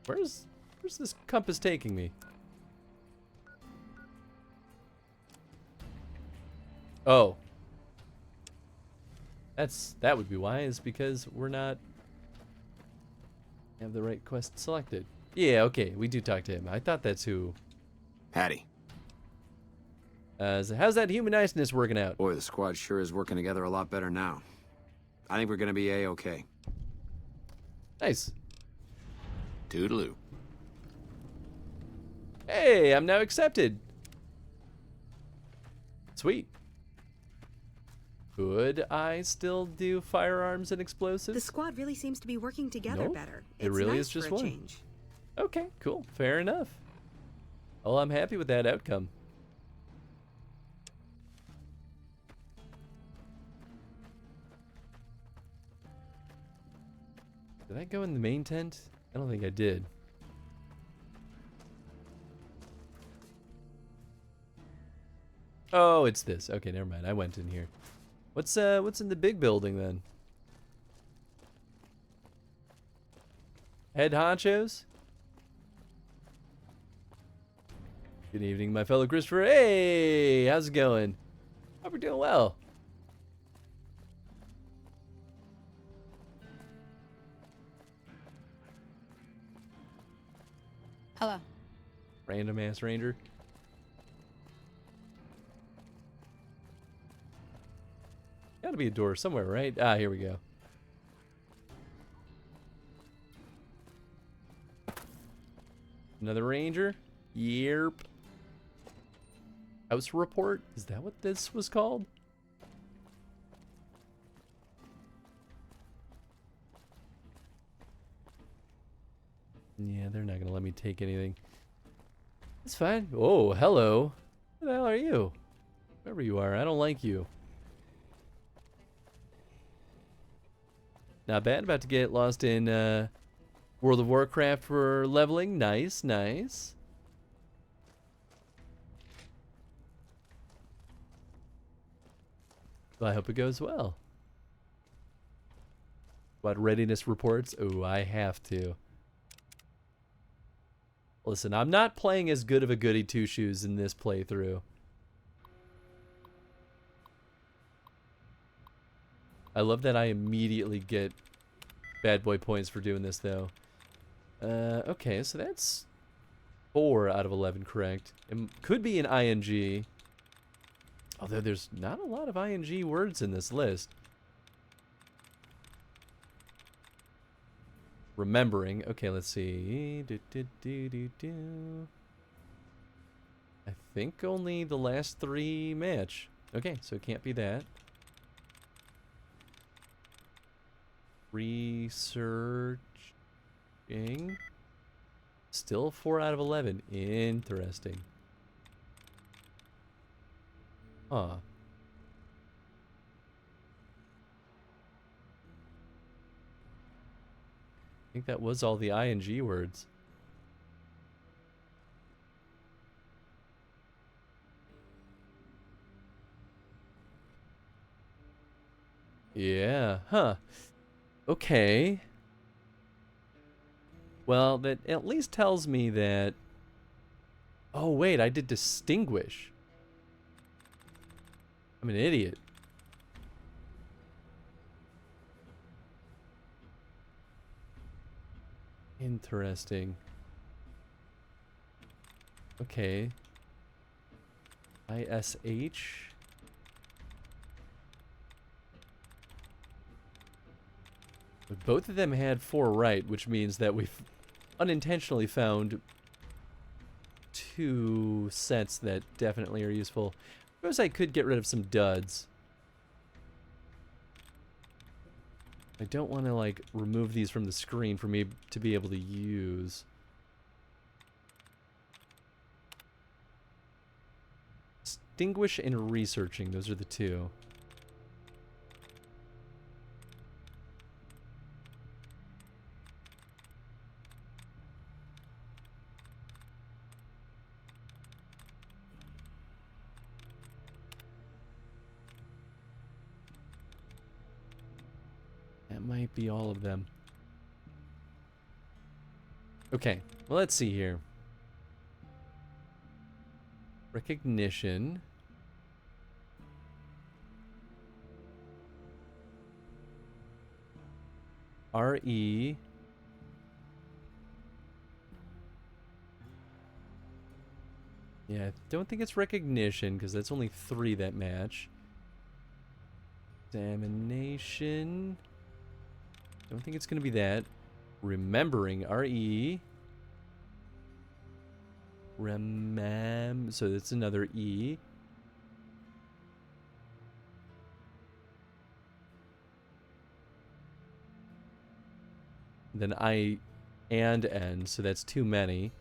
Where's this compass taking me? Oh. That would be wise because we're not have the right quest selected. Yeah, okay, we do talk to him. I thought that's who. Hattie. So how's that human niceness working out? Boy, the squad sure is working together a lot better now. I think we're gonna be A-okay. Nice. Toodaloo. Hey, I'm now accepted. Sweet. Could I still do firearms and The explosives? squad really seems to be working together Nope. better. It It's really nice is just for a one. change. Okay, cool. Fair enough. Well, I'm happy with that outcome. Did I go in the main tent? I don't think I did. Oh, it's this. Okay, never mind. I went in here. What's in the big building then? Head honchos? Good evening, my fellow Christopher. Hey, how's it going? Hope we're doing well. Hello. Random ass ranger. Gotta be a door somewhere, right? Ah, here we go. Another ranger. Yerp. House report? Is that what this was called? Yeah, they're not gonna let me take anything. It's fine. Oh, hello. Who the hell are you? Whoever you are, I don't like you. Not bad. About to get lost in World of Warcraft for leveling. Nice, nice. Well, I hope it goes well. What readiness reports? Oh, I have to. Listen, I'm not playing as good of a goody two-shoes in this playthrough. I love that I immediately get bad boy points for doing this, though. Okay, so that's 4 out of 11 correct. It could be an ing. Although there's not a lot of ing words in this list. Remembering. Okay, let's see. I think only the last 3 match. Okay, so it can't be that. Researching. Still 4 out of 11. Interesting. Huh. I think that was all the ing words. Yeah, huh. Okay. Well, that at least tells me that... Oh, wait, I did distinguish. I'm an idiot. Interesting. Okay. ISH. But both of them had 4 right, which means that we've unintentionally found 2 sets that definitely are useful. I suppose I could get rid of some duds. I don't want to, like, remove these from the screen for me to be able to use. Distinguish and researching, those are the 2. That might be all of them. Okay, well, let's see here. Recognition. RE. Yeah, I don't think it's recognition because that's only 3 that match. Examination. Don't think it's going to be that. Remembering. RE. So that's another E. Then I and N, so that's too many.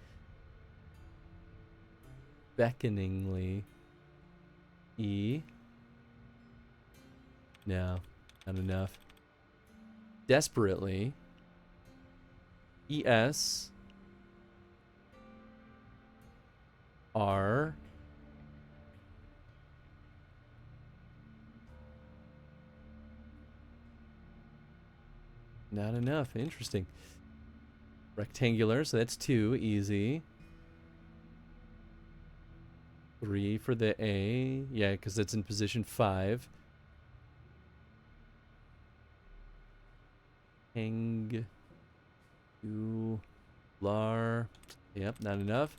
Beckoningly. E. No, not enough. Desperately. ES. R. Not enough. Interesting. Rectangular, so that's 2. Easy. 3 for the A. Yeah, because that's in position 5. Hang. Lar. Yep, not enough.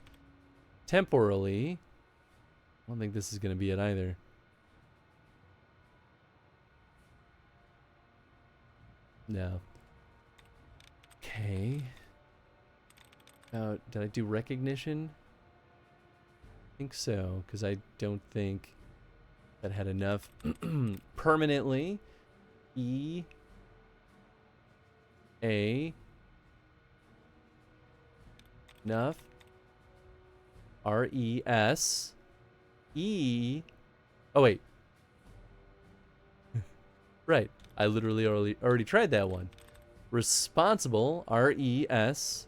Temporally. I don't think this is going to be it either. No. Okay. Did I do recognition? I think so, because I don't think that had enough. Permanently. E. A. Enough. R-E-S. E. Oh, wait. Right. I literally already tried that one. Responsible. R-E-S.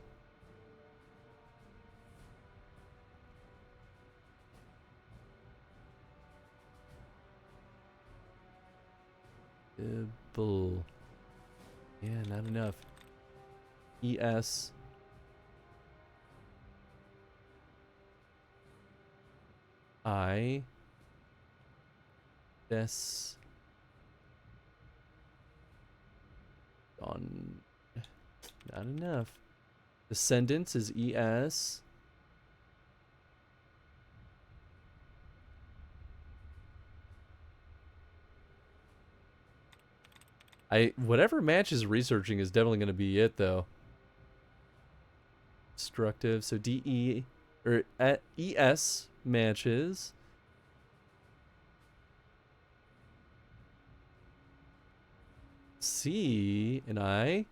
Bull. Yeah, not enough. E-S. I. This. On. Not enough. Descendants is ES. Whatever matches researching is definitely going to be it, though. Destructive. So DE or ES matches. C and I.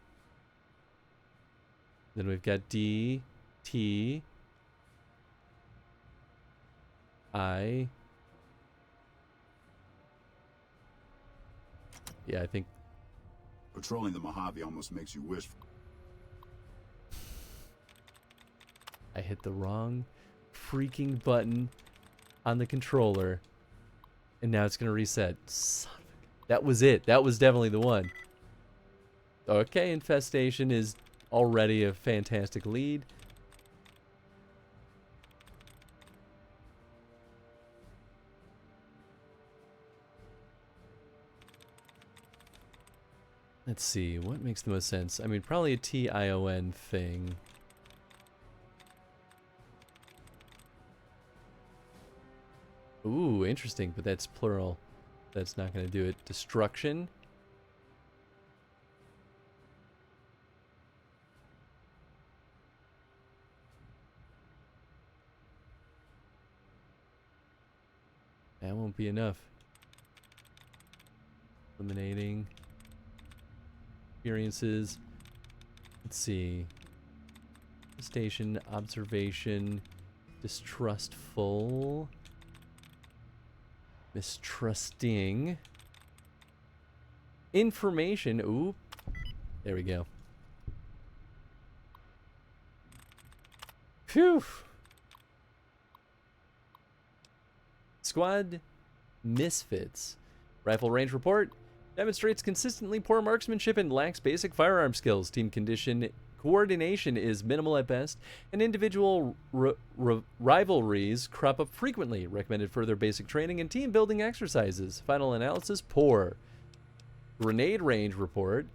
Then we've got D, T, I. Yeah, I think. Patrolling the Mojave almost makes you wish. I hit the wrong freaking button on the controller. And now it's going to reset. Son of a... That was it. That was definitely the one. Okay, Infestation is already a fantastic lead. Let's see, what makes the most sense? I mean, probably a T-I-O-N thing. Ooh, interesting, but that's plural. That's not going to do it. Destruction. That won't be enough. Eliminating. Experiences. Let's see. Station, observation, distrustful, mistrusting, information. Ooh, there we go. Phew. Squad misfits. Rifle range report. Demonstrates consistently poor marksmanship and lacks basic firearm skills. Team condition coordination is minimal at best, and individual rivalries crop up frequently. Recommended further basic training and team building exercises. Final analysis, poor. Grenade range report.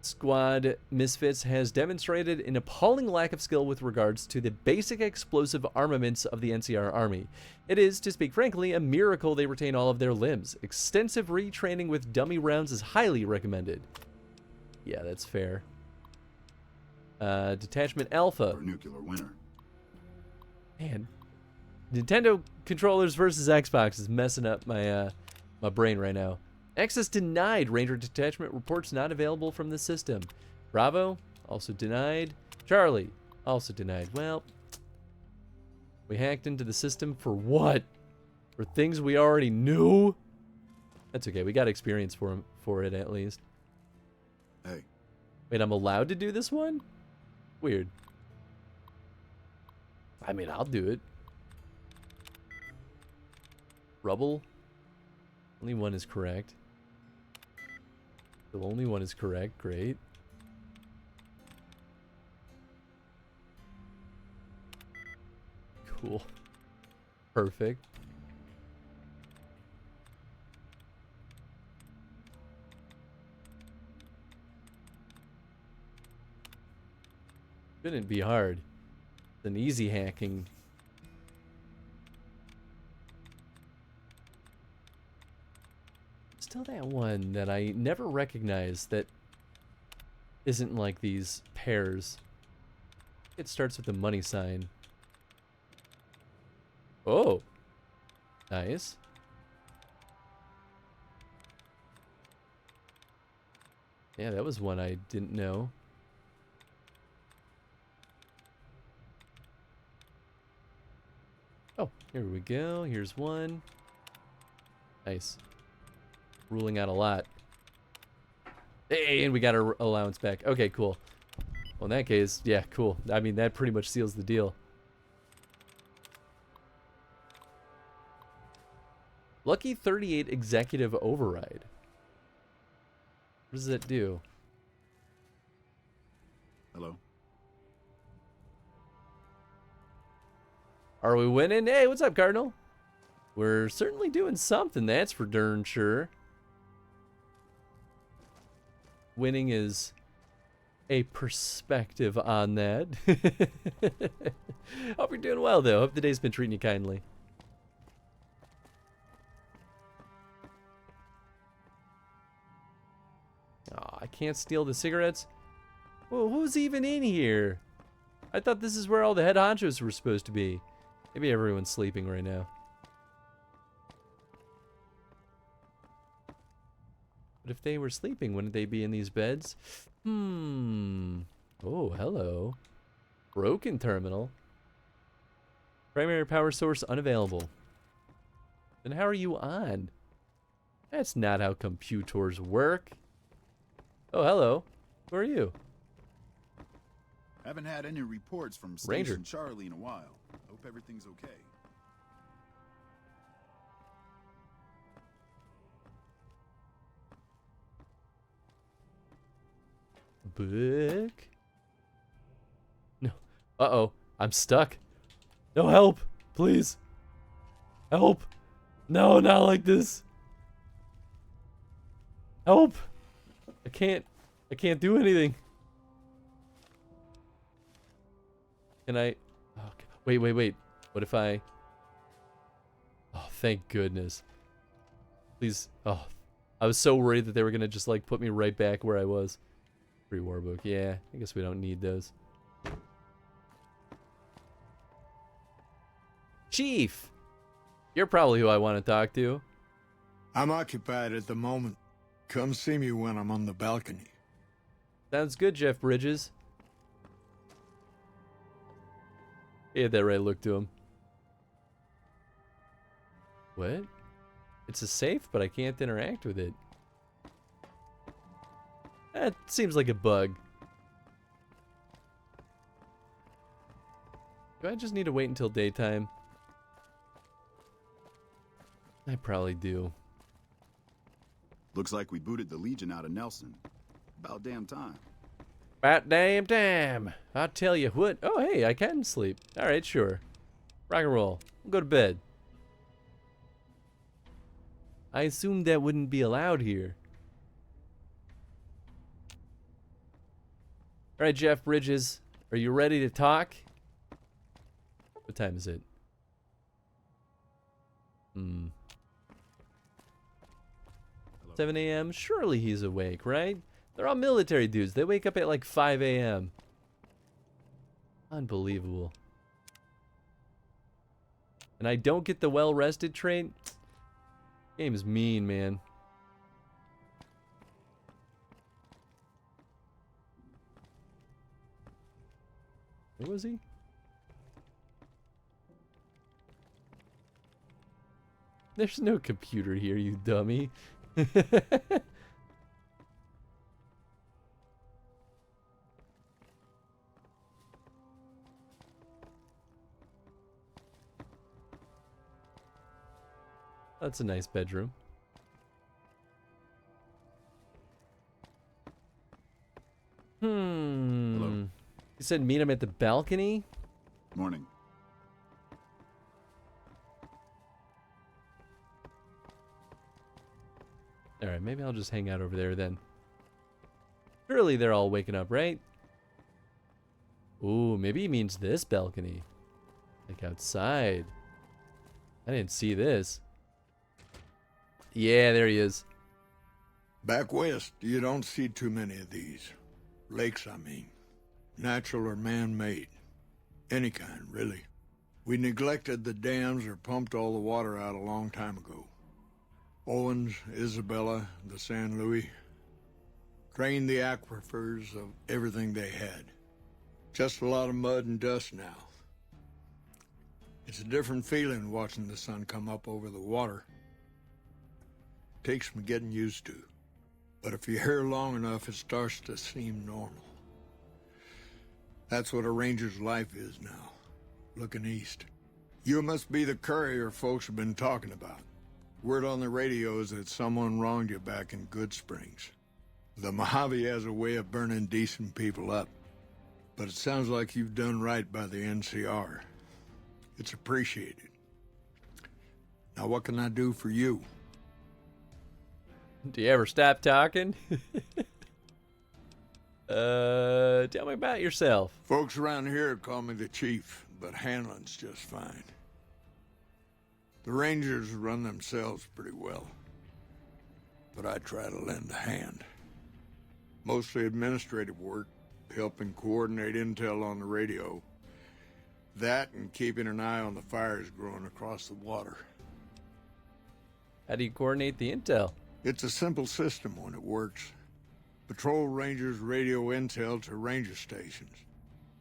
Squad Misfits has demonstrated an appalling lack of skill with regards to the basic explosive armaments of the NCR Army. It is, to speak frankly, a miracle they retain all of their limbs. Extensive retraining with dummy rounds is highly recommended. Yeah, that's fair. Detachment Alpha. Nuclear winner. Man, Nintendo controllers versus Xbox is messing up my my brain right now. Access denied. Ranger detachment reports not available from the system. Bravo. Also denied. Charlie, also denied. Well, we hacked into the system for what? For things we already knew? That's okay. We got experience for it at least. Hey. Wait, I'm allowed to do this one? Weird. I mean, I'll do it. Rubble. Only one is correct. The only one is correct. Great. Cool. Perfect. Shouldn't be hard. It's an easy hacking. Still that one that I never recognized that isn't like these pairs. It starts with a money sign. Oh. Nice. Yeah, that was one I didn't know. Oh, here we go. Here's one. Nice. Ruling out a lot. Hey, and we got our allowance back. Okay, cool. Well, in that case, yeah, cool. I mean, that pretty much seals the deal. Lucky 38 executive override. What does that do? Hello? Are we winning? Hey, what's up, Cardinal? We're certainly doing something, that's for darn sure. Winning is a perspective on that. Hope you're doing well, though. Hope the day's been treating you kindly. Oh, I can't steal the cigarettes? Well, who's even in here? I thought this is where all the head honchos were supposed to be. Maybe everyone's sleeping right now. But if they were sleeping, wouldn't they be in these beds? Oh, hello. Broken terminal. Primary power source unavailable. Then how are you on? That's not how computers work. Oh, hello. Who are you? Haven't had any reports from Ranger. Station Charlie in a while. Hope everything's okay. Book? No. Uh-oh. I'm stuck. No, help. Please. Help. No, not like this. Help. I can't do anything. Can I? Oh, wait. What if I? Oh, thank goodness. Please. Oh, I was so worried that they were gonna just like put me right back where I was. Free war book. Yeah, I guess we don't need those. Chief, you're probably who I want to talk to. I'm occupied at the moment. Come see me when I'm on the balcony. Sounds good, Jeff Bridges. He had that right look to him. What? It's a safe, but I can't interact with it. That seems like a bug. Do I just need to wait until daytime? I probably do. Looks like we booted the Legion out of Nelson. About damn time. About damn time. I'll tell you what. Oh, hey, I can sleep. All right, sure. Rock and roll. I'll go to bed. I assumed that wouldn't be allowed here. All right, Jeff Bridges. Are you ready to talk? What time is it? 7 a.m. Surely he's awake, right? They're all military dudes. They wake up at like 5 a.m. Unbelievable. And I don't get the well-rested trait. Game is mean, man. was he? There's no computer here, you dummy. That's a nice bedroom. Hello. You said meet him at the balcony? Morning. Alright, maybe I'll just hang out over there then. Surely they're all waking up, right? Ooh, maybe he means this balcony. Like outside. I didn't see this. Yeah, there he is. Back west, you don't see too many of these. Lakes, I mean. Natural or man-made. Any kind, really. We neglected the dams or pumped all the water out a long time ago. Owens, Isabella, the San Luis. Drained the aquifers of everything they had. Just a lot of mud and dust now. It's a different feeling watching the sun come up over the water. Takes some getting used to. But if you're here long enough, it starts to seem normal. That's what a ranger's life is now, looking east. You must be the courier folks have been talking about. Word on the radio is that someone wronged you back in Good Springs. The Mojave has a way of burning decent people up. But it sounds like you've done right by the NCR. It's appreciated. Now what can I do for you? Do you ever stop talking? Tell me about yourself. Folks around here call me the chief, but handling's just fine. The Rangers run themselves pretty well, but I try to lend a hand. Mostly administrative work, helping coordinate intel on the radio. That and keeping an eye on the fires growing across the water. How do you coordinate the intel? It's a simple system when it works. Patrol Rangers radio intel to ranger stations.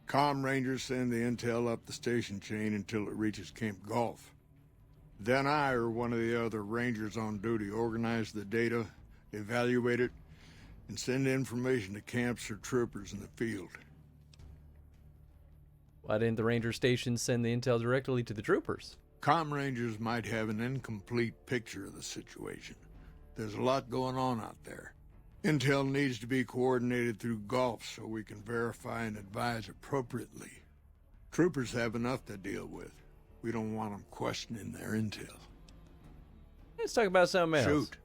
Comm Rangers send the intel up the station chain until it reaches Camp Gulf. Then I or one of the other Rangers on duty organize the data, evaluate it, and send information to camps or troopers in the field. Why didn't the ranger station send the intel directly to the troopers? Comm Rangers might have an incomplete picture of the situation. There's a lot going on out there. Intel needs to be coordinated through Gulf so we can verify and advise appropriately. Troopers have enough to deal with. We don't want them questioning their intel. Let's talk about something else. Shoot.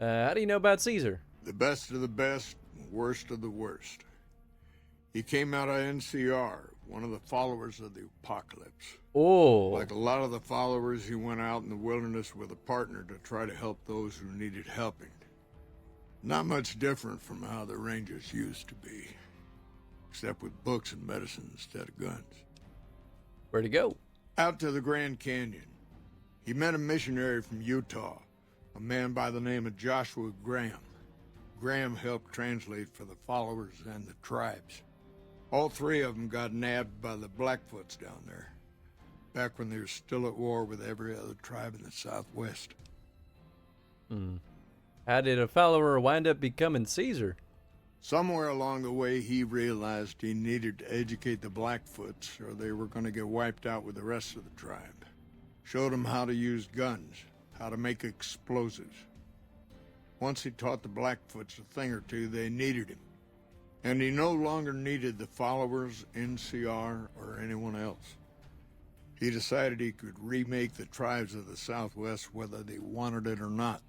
How do you know about Caesar? The best of the best, worst of the worst. He came out of NCR, one of the followers of the apocalypse. Oh. Like a lot of the followers, he went out in the wilderness with a partner to try to help those who needed helping. Not much different from how the Rangers used to be. Except with books and medicine instead of guns. Where'd he go? Out to the Grand Canyon. He met a missionary from Utah, a man by the name of Joshua Graham. Graham helped translate for the followers and the tribes. All three of them got nabbed by the Blackfoots down there, back when they were still at war with every other tribe in the Southwest. How did a follower wind up becoming Caesar? Somewhere along the way, he realized he needed to educate the Blackfoots or they were going to get wiped out with the rest of the tribe. Showed them how to use guns, how to make explosives. Once he taught the Blackfoots a thing or two, they needed him. And he no longer needed the followers, NCR, or anyone else. He decided he could remake the tribes of the Southwest whether they wanted it or not.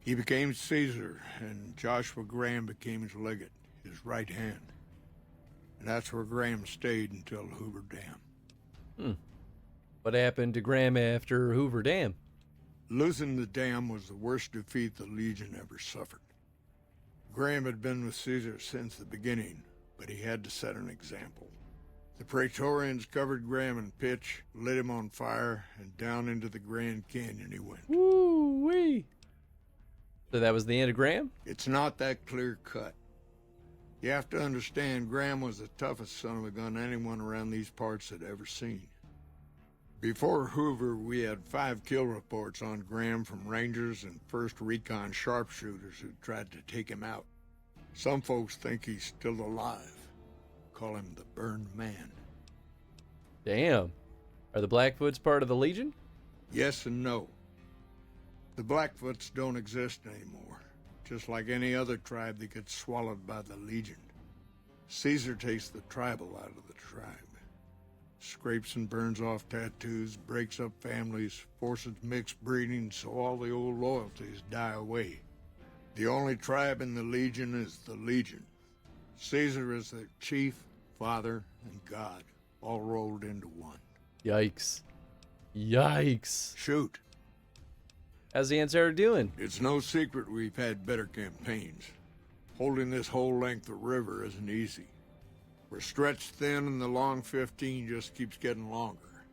He became Caesar, and Joshua Graham became his legate, his right hand. And that's where Graham stayed until Hoover Dam. What happened to Graham after Hoover Dam? Losing the dam was the worst defeat the Legion ever suffered. Graham had been with Caesar since the beginning, but he had to set an example. The Praetorians covered Graham in pitch, lit him on fire, and down into the Grand Canyon he went. Woo-wee! So that was the end of Graham? It's not that clear cut. You have to understand, Graham was the toughest son of a gun anyone around these parts had ever seen. Before Hoover, we had 5 kill reports on Graham from Rangers and 1st Recon sharpshooters who tried to take him out. Some folks think he's still alive. Call him the Burned Man. Damn. Are the Blackfoots part of the Legion? Yes and no. The Blackfoots don't exist anymore. Just like any other tribe that gets swallowed by the Legion. Caesar takes the tribal out of the tribe. Scrapes and burns off tattoos, breaks up families, forces mixed breeding so all the old loyalties die away. The only tribe in the Legion is the Legion. Caesar is their chief, father, and god, all rolled into one. Yikes. Yikes. Shoot. How's the Ansar doing? It's no secret we've had better campaigns. Holding this whole length of river isn't easy. We're stretched thin and the long 15 just keeps getting longer.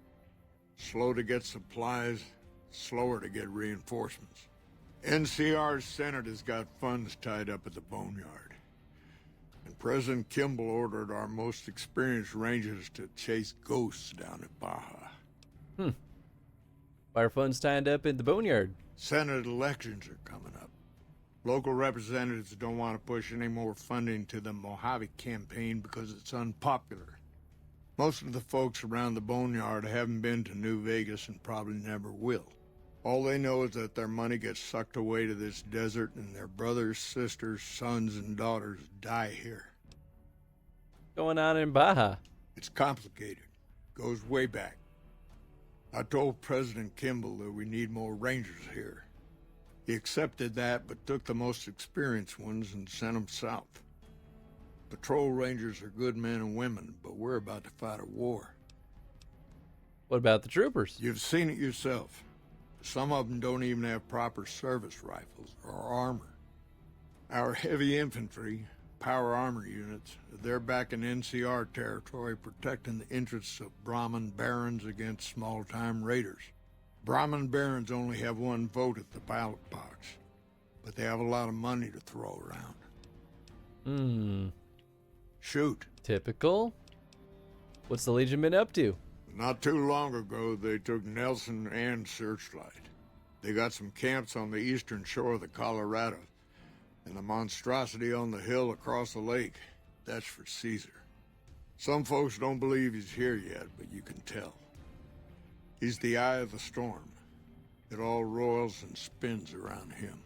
Slow to get supplies, slower to get reinforcements. NCR's Senate has got funds tied up at the Boneyard. And President Kimball ordered our most experienced rangers to chase ghosts down at Baja. Why are funds tied up in the Boneyard? Senate elections are coming up. Local representatives don't want to push any more funding to the Mojave campaign because it's unpopular. Most of the folks around the Boneyard haven't been to New Vegas and probably never will. All they know is that their money gets sucked away to this desert and their brothers, sisters, sons, and daughters die here. Going on in Baja? It's complicated. Goes way back. I told President Kimball that we need more rangers here. He accepted that, but took the most experienced ones and sent them south. Patrol rangers are good men and women, but we're about to fight a war. What about the troopers? You've seen it yourself. Some of them don't even have proper service rifles or armor. Our heavy infantry, power armor units, they're back in NCR territory protecting the interests of Brahmin barons against small-time raiders. Brahmin barons only have one vote at the ballot box, but they have a lot of money to throw around. Shoot. Typical. What's the Legion been up to? Not too long ago, they took Nelson and Searchlight. They got some camps on the eastern shore of the Colorado, and a monstrosity on the hill across the lake. That's for Caesar. Some folks don't believe he's here yet, but you can tell. He's the eye of the storm. It all roils and spins around him.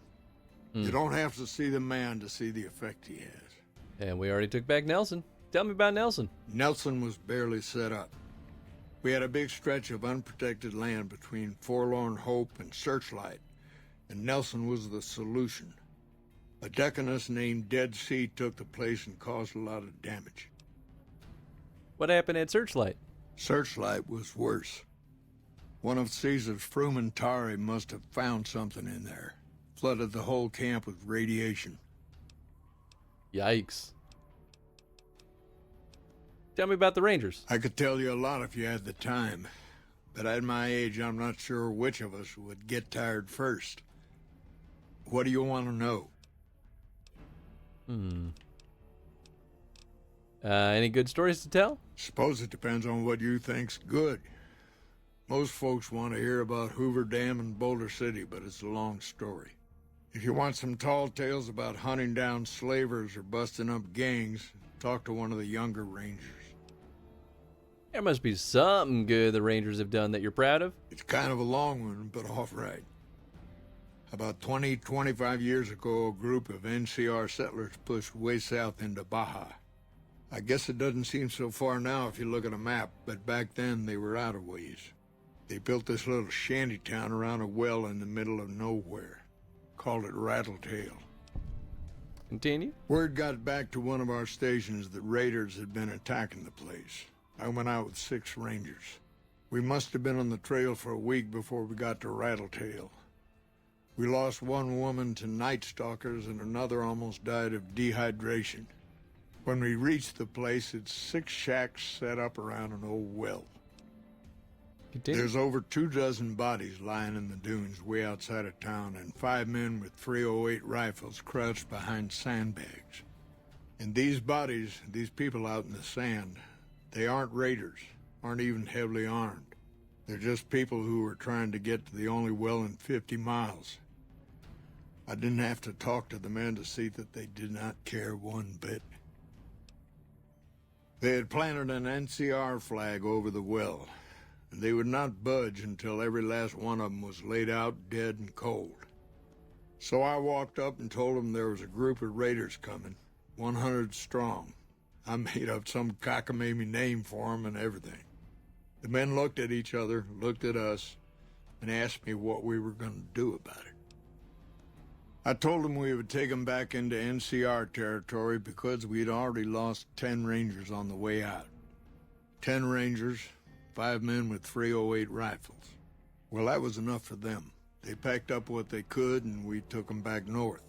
You don't have to see the man to see the effect he has. And we already took back Nelson. Tell me about Nelson. Nelson was barely set up. We had a big stretch of unprotected land between Forlorn Hope and Searchlight, and Nelson was the solution. A deaconess named Dead Sea took the place and caused a lot of damage. What happened at Searchlight? Searchlight was worse. One of Caesar's Frumentari must have found something in there. Flooded the whole camp with radiation. Yikes. Tell me about the Rangers. I could tell you a lot if you had the time. But at my age, I'm not sure which of us would get tired first. What do you want to know? Any good stories to tell? Suppose it depends on what you think's good. Most folks want to hear about Hoover Dam and Boulder City, but it's a long story. If you want some tall tales about hunting down slavers or busting up gangs, talk to one of the younger rangers. There must be something good the Rangers have done that you're proud of. It's kind of a long one, but all right. About 25 years ago, a group of NCR settlers pushed way south into Baja. I guess it doesn't seem so far now if you look at a map, but back then they were out of ways. They built this little shanty town around a well in the middle of nowhere. Called it Rattletail. Continue. Word got back to one of our stations that raiders had been attacking the place. I went out with 6 rangers. We must have been on the trail for a week before we got to Rattletail. We lost one woman to night stalkers and another almost died of dehydration. When we reached the place, it's 6 shacks set up around an old well. Continue. There's over 24 bodies lying in the dunes way outside of town and 5 men with .308 rifles crouched behind sandbags. And these bodies, these people out in the sand, they aren't raiders, aren't even heavily armed. They're just people who were trying to get to the only well in 50 miles. I didn't have to talk to the men to see that they did not care one bit. They had planted an NCR flag over the well, and they would not budge until every last one of them was laid out dead and cold. So I walked up and told them there was a group of raiders coming, 100 strong. I made up some cockamamie name for them and everything. The men looked at each other, looked at us, and asked me what we were going to do about it. I told them we would take them back into NCR territory because we had already lost 10 Rangers on the way out. 10 Rangers, 5 men with 308 rifles. Well, that was enough for them. They packed up what they could, and we took them back north.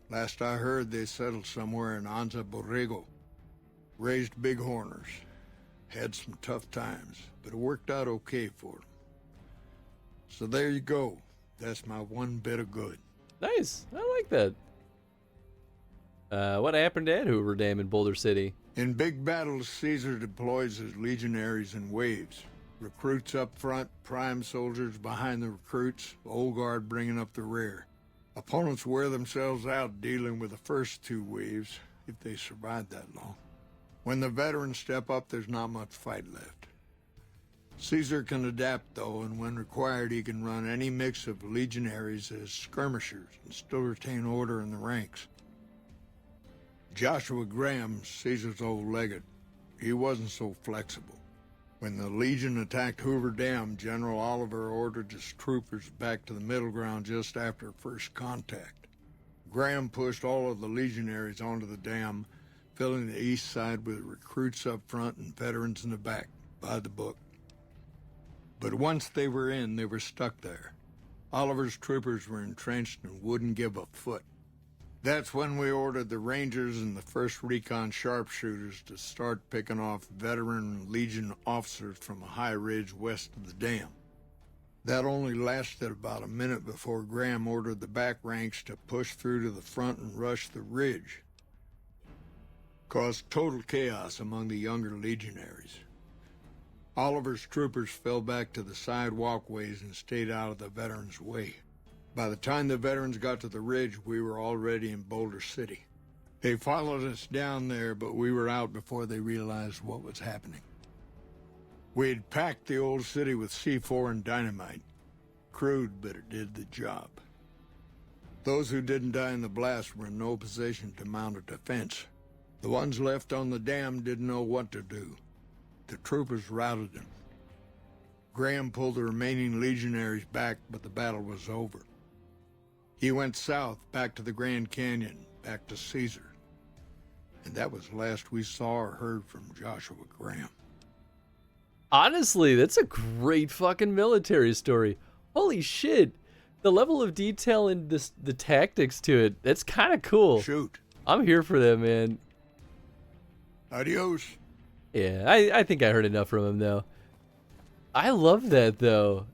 Last I heard, they settled somewhere in Anza Borrego. Raised bighorners. Had some tough times, but it worked out okay for them. So there you go. That's my one bit of good. Nice. I like that. What happened at Hoover Dam in Boulder City? In big battles, Caesar deploys his legionaries in waves. Recruits up front, prime soldiers behind the recruits, old guard bringing up the rear. Opponents wear themselves out dealing with the first 2 waves, if they survive that long. When the veterans step up, there's not much fight left. Caesar can adapt, though, and when required, he can run any mix of legionaries as skirmishers and still retain order in the ranks. Joshua Graham, Caesar's old legate, he wasn't so flexible. When the Legion attacked Hoover Dam, General Oliver ordered his troopers back to the middle ground just after first contact. Graham pushed all of the legionaries onto the dam, filling the east side with recruits up front and veterans in the back, by the book. But once they were in, they were stuck there. Oliver's troopers were entrenched and wouldn't give a foot. That's when we ordered the Rangers and the 1st Recon sharpshooters to start picking off veteran Legion officers from a high ridge west of the dam. That only lasted about a minute before Graham ordered the back ranks to push through to the front and rush the ridge. Caused total chaos among the younger legionaries. Oliver's troopers fell back to the side walkways and stayed out of the veterans' way. By the time the veterans got to the ridge, we were already in Boulder City. They followed us down there, but we were out before they realized what was happening. We had packed the old city with C4 and dynamite. Crude, but it did the job. Those who didn't die in the blast were in no position to mount a defense. The ones left on the dam didn't know what to do. The troopers routed them. Graham pulled the remaining legionaries back, but the battle was over. He went south, back to the Grand Canyon, back to Caesar. And that was the last we saw or heard from Joshua Graham. Honestly, that's a great fucking military story. Holy shit. The level of detail and the tactics to it, that's kind of cool. Shoot. I'm here for that, man. Adios. Yeah, I think I heard enough from him, though. I love that, though.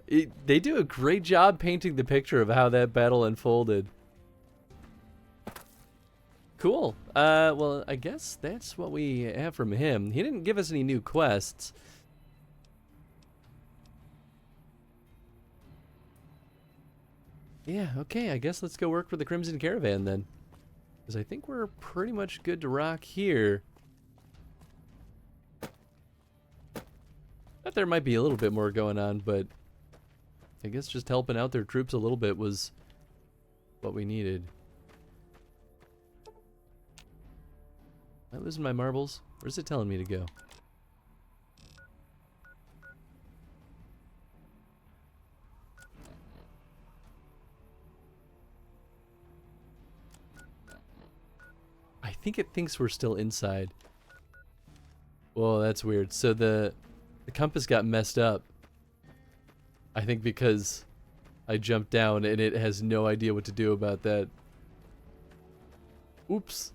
They do a great job painting the picture of how that battle unfolded. Cool. Well, I guess that's what we have from him. He didn't give us any new quests. Yeah, okay, I guess let's go work for the Crimson Caravan, then. Because I think we're pretty much good to rock here. Thought there might be a little bit more going on, but I guess just helping out their troops a little bit was what we needed. Am I losing my marbles? Where's it telling me to go? I think it thinks we're still inside. Whoa, that's weird. So the compass got messed up. I think because I jumped down and it has no idea what to do about that. Oops.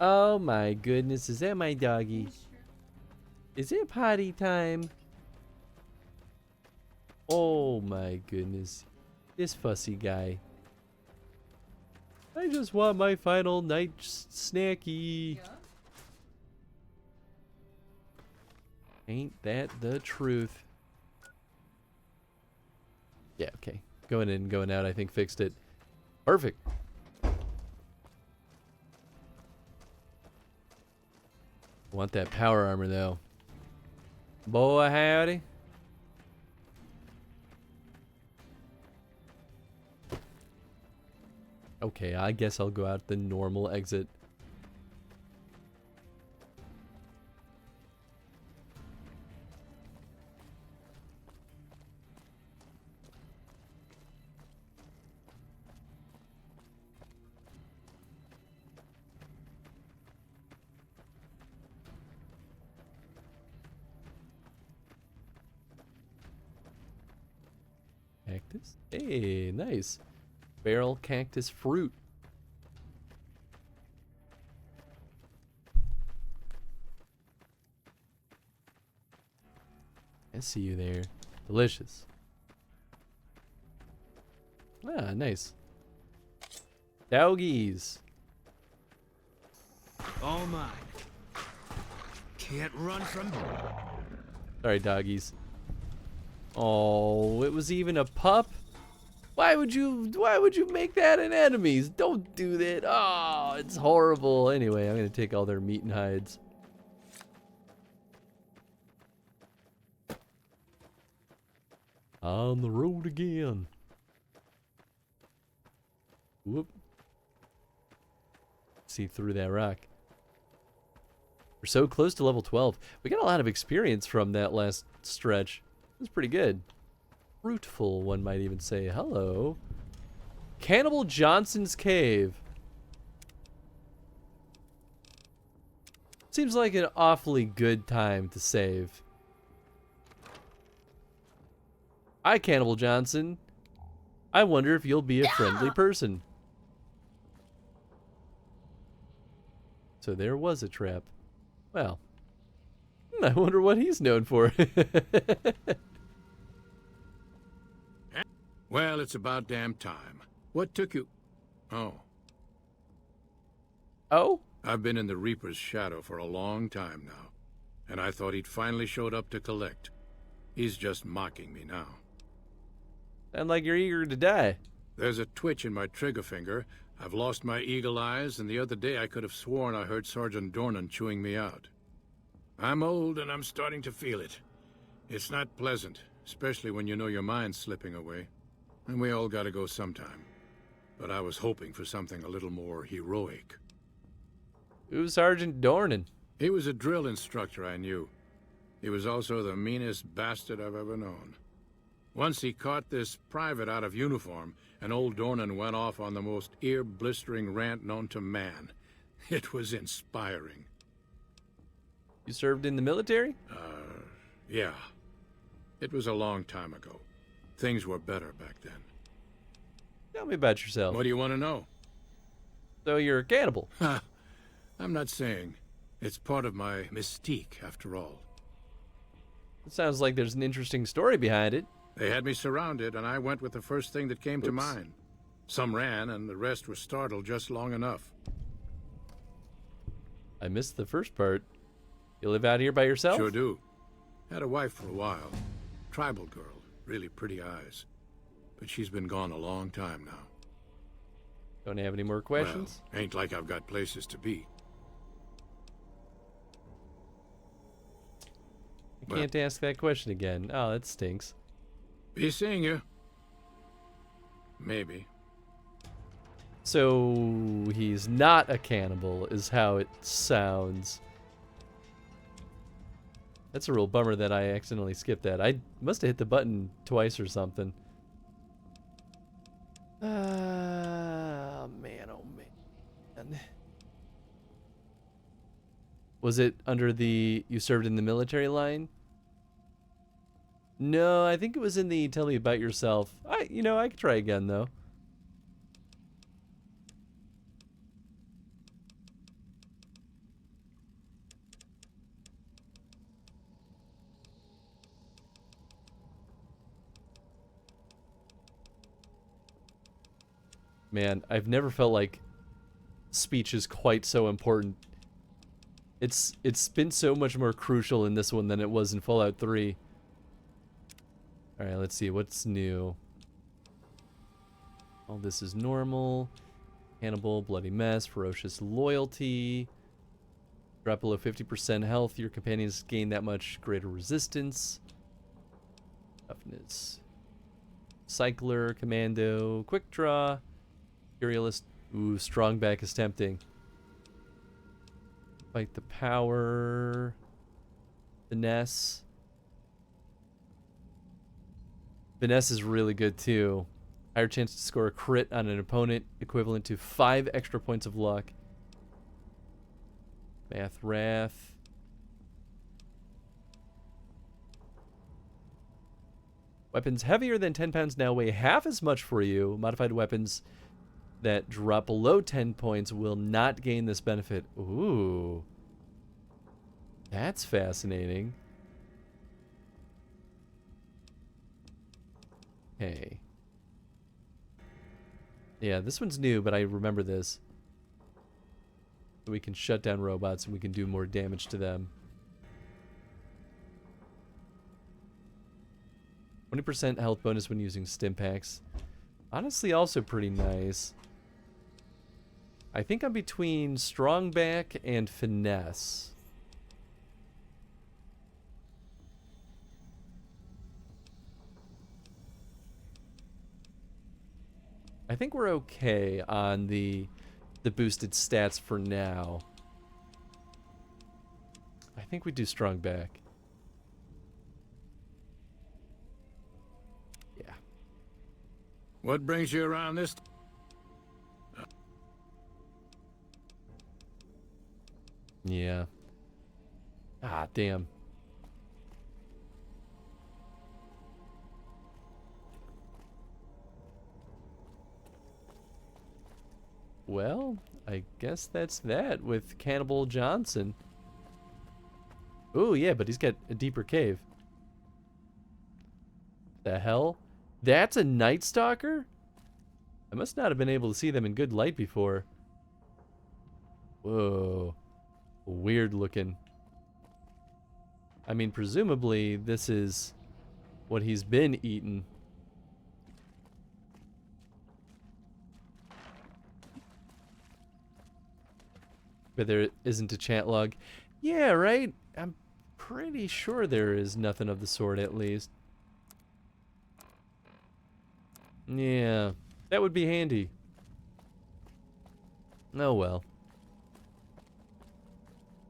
Oh my goodness, is that my doggy? Is it potty time? Oh my goodness. This fussy guy. I just want my final night snacky. Yeah. Ain't that the truth? Yeah, okay. Going in and going out, I think fixed it. Perfect. Want that power armor though. Boy howdy. Okay, I guess I'll go out the normal exit. Cactus? Hey, nice. Barrel cactus fruit. I see you there. Delicious. Ah, nice. Doggies. Oh my. Can't run from... Sorry, doggies. Oh, it was even a pup? Why would you make that an enemies? Don't do that. Oh, it's horrible. Anyway, I'm gonna take all their meat and hides. On the road again. Whoop. See through that rock. We're so close to level 12. We got a lot of experience from that last stretch. It was pretty good. Fruitful, one might even say. Hello. Cannibal Johnson's Cave. Seems like an awfully good time to save. Hi, Cannibal Johnson. I wonder if you'll be a friendly person. So there was a trap. Well, I wonder what he's known for. Well, it's about damn time. What took you... Oh. Oh? I've been in the Reaper's shadow for a long time now, and I thought he'd finally showed up to collect. He's just mocking me now. Sound like you're eager to die. There's a twitch in my trigger finger. I've lost my eagle eyes, and the other day I could have sworn I heard Sergeant Dornan chewing me out. I'm old, and I'm starting to feel it. It's not pleasant, especially when you know your mind's slipping away. And we all gotta go sometime. But I was hoping for something a little more heroic. Who's Sergeant Dornan? He was a drill instructor I knew. He was also the meanest bastard I've ever known. Once he caught this private out of uniform, and old Dornan went off on the most ear-blistering rant known to man. It was inspiring. You served in the military? Yeah. It was a long time ago. Things were better back then. Tell me about yourself. What do you want to know? So you're a cannibal? I'm not saying. It's part of my mystique, after all. It sounds like there's an interesting story behind it. They had me surrounded, and I went with the first thing that came to mind. Some ran, and the rest were startled just long enough. I missed the first part. You live out here by yourself? Sure do. Had a wife for a while. Tribal girl. Really pretty eyes. But she's been gone a long time now. Don't have any more questions? Well, ain't like I've got places to be. I can't ask that question again. Oh, that stinks. Be seeing you. Maybe. So he's not a cannibal, is how it sounds. That's a real bummer that I accidentally skipped that. I must have hit the button twice or something. Man, oh man. Was it under the you served in the military line? No, I think it was in the tell me about yourself. I could try again though. Man, I've never felt like speech is quite so important. It's been so much more crucial in this one than it was in Fallout 3. Alright, let's see. What's new? All this is normal. Cannibal, bloody mess, ferocious loyalty. Drop below 50% health. Your companions gain that much greater resistance. Toughness. Cycler, commando, quick draw. Imperialist. Ooh, strong back is tempting. Fight the power. Finesse. Finesse is really good too. Higher chance to score a crit on an opponent, equivalent to 5 extra points of luck. Math Wrath. Weapons heavier than 10 pounds now weigh half as much for you. Modified weapons that drop below 10 points will not gain this benefit. Ooh. That's fascinating. Okay. Yeah, this one's new, but I remember this. We can shut down robots and we can do more damage to them. 20% health bonus when using stim packs. Honestly, also pretty nice. I think I'm between strong back and finesse. I think we're okay on the boosted stats for now. I think we do strong back. Yeah. What brings you around this? Yeah. Ah, damn. Well, I guess that's that with Cannibal Johnson. Oh, yeah, but he's got a deeper cave. The hell? That's a Night Stalker? I must not have been able to see them in good light before. Whoa. Weird looking. I mean, presumably this is what he's been eating. But there isn't a chat log. Yeah, right? I'm pretty sure there is nothing of the sort, at least. Yeah, that would be handy. Oh well.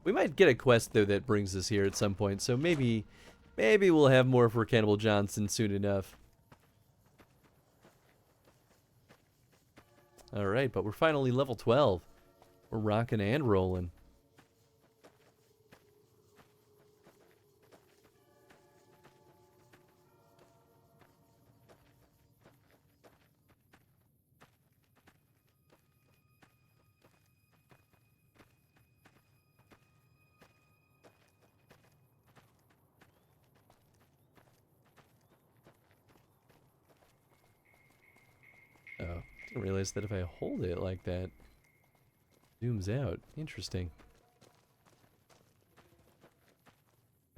We might get a quest, though, that brings us here at some point, so maybe we'll have more for Cannibal Johnson soon enough. Alright, but we're finally level 12. We're rocking and rolling. Oh, didn't realize that if I hold it like that, zooms out. Interesting.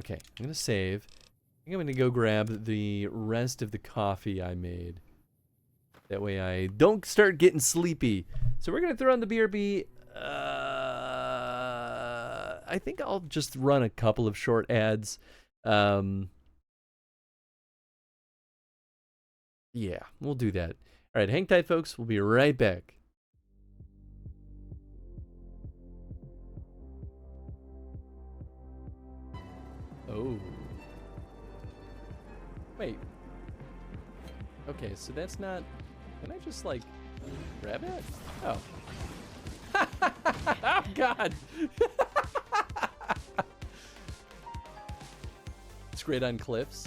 Okay, I'm gonna save. I think I'm gonna go grab the rest of the coffee I made. That way I don't start getting sleepy. So we're gonna throw on the BRB. I think I'll just run a couple of short ads. Yeah, we'll do that. Alright, hang tight, folks. We'll be right back. Oh. Wait. Okay, so that's not... Can I just, like, grab it? Oh. Oh, God! It's great on cliffs.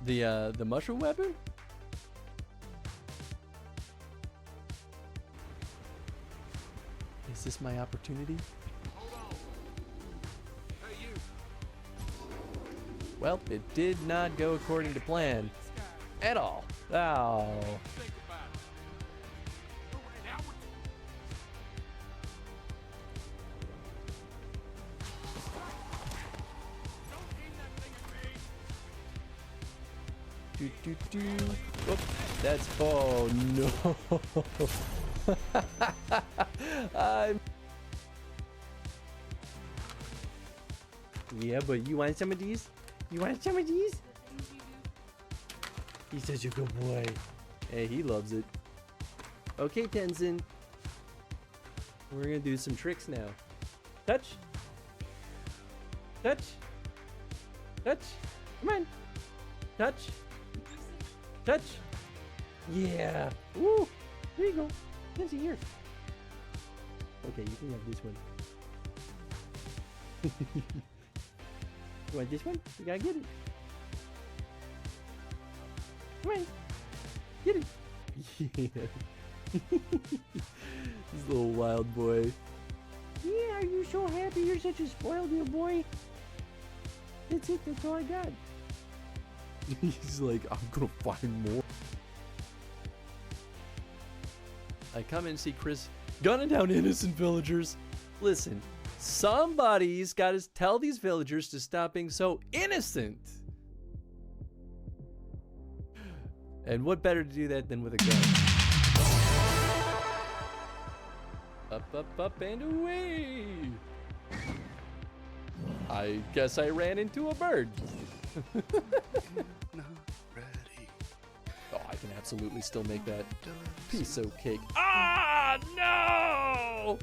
The mushroom weapon? Is this my opportunity? Well, it did not go according to plan. At all. Oh. Oh, that's oh no. Yeah, but you want some of these? You want some of these? He's such a good boy. Hey, he loves it. Okay, Tenzin. We're gonna do some tricks now. Touch. Touch. Touch. Come on. Touch. Touch. Yeah. Woo. There you go. Tenzi, here. Okay, you can have this one. You want this one? You gotta get it. Come on. Get it. Yeah. This little wild boy. Yeah, are you so happy you're such a spoiled little boy? That's it, that's all I got. He's like, I'm gonna find more. I come and see Chris gunning down innocent villagers. Listen, somebody's gotta tell these villagers to stop being so innocent. And what better to do that than with a gun? Up, and away! I guess I ran into a bird. Not ready. Oh, I can absolutely still make that piece of cake. Ah, no!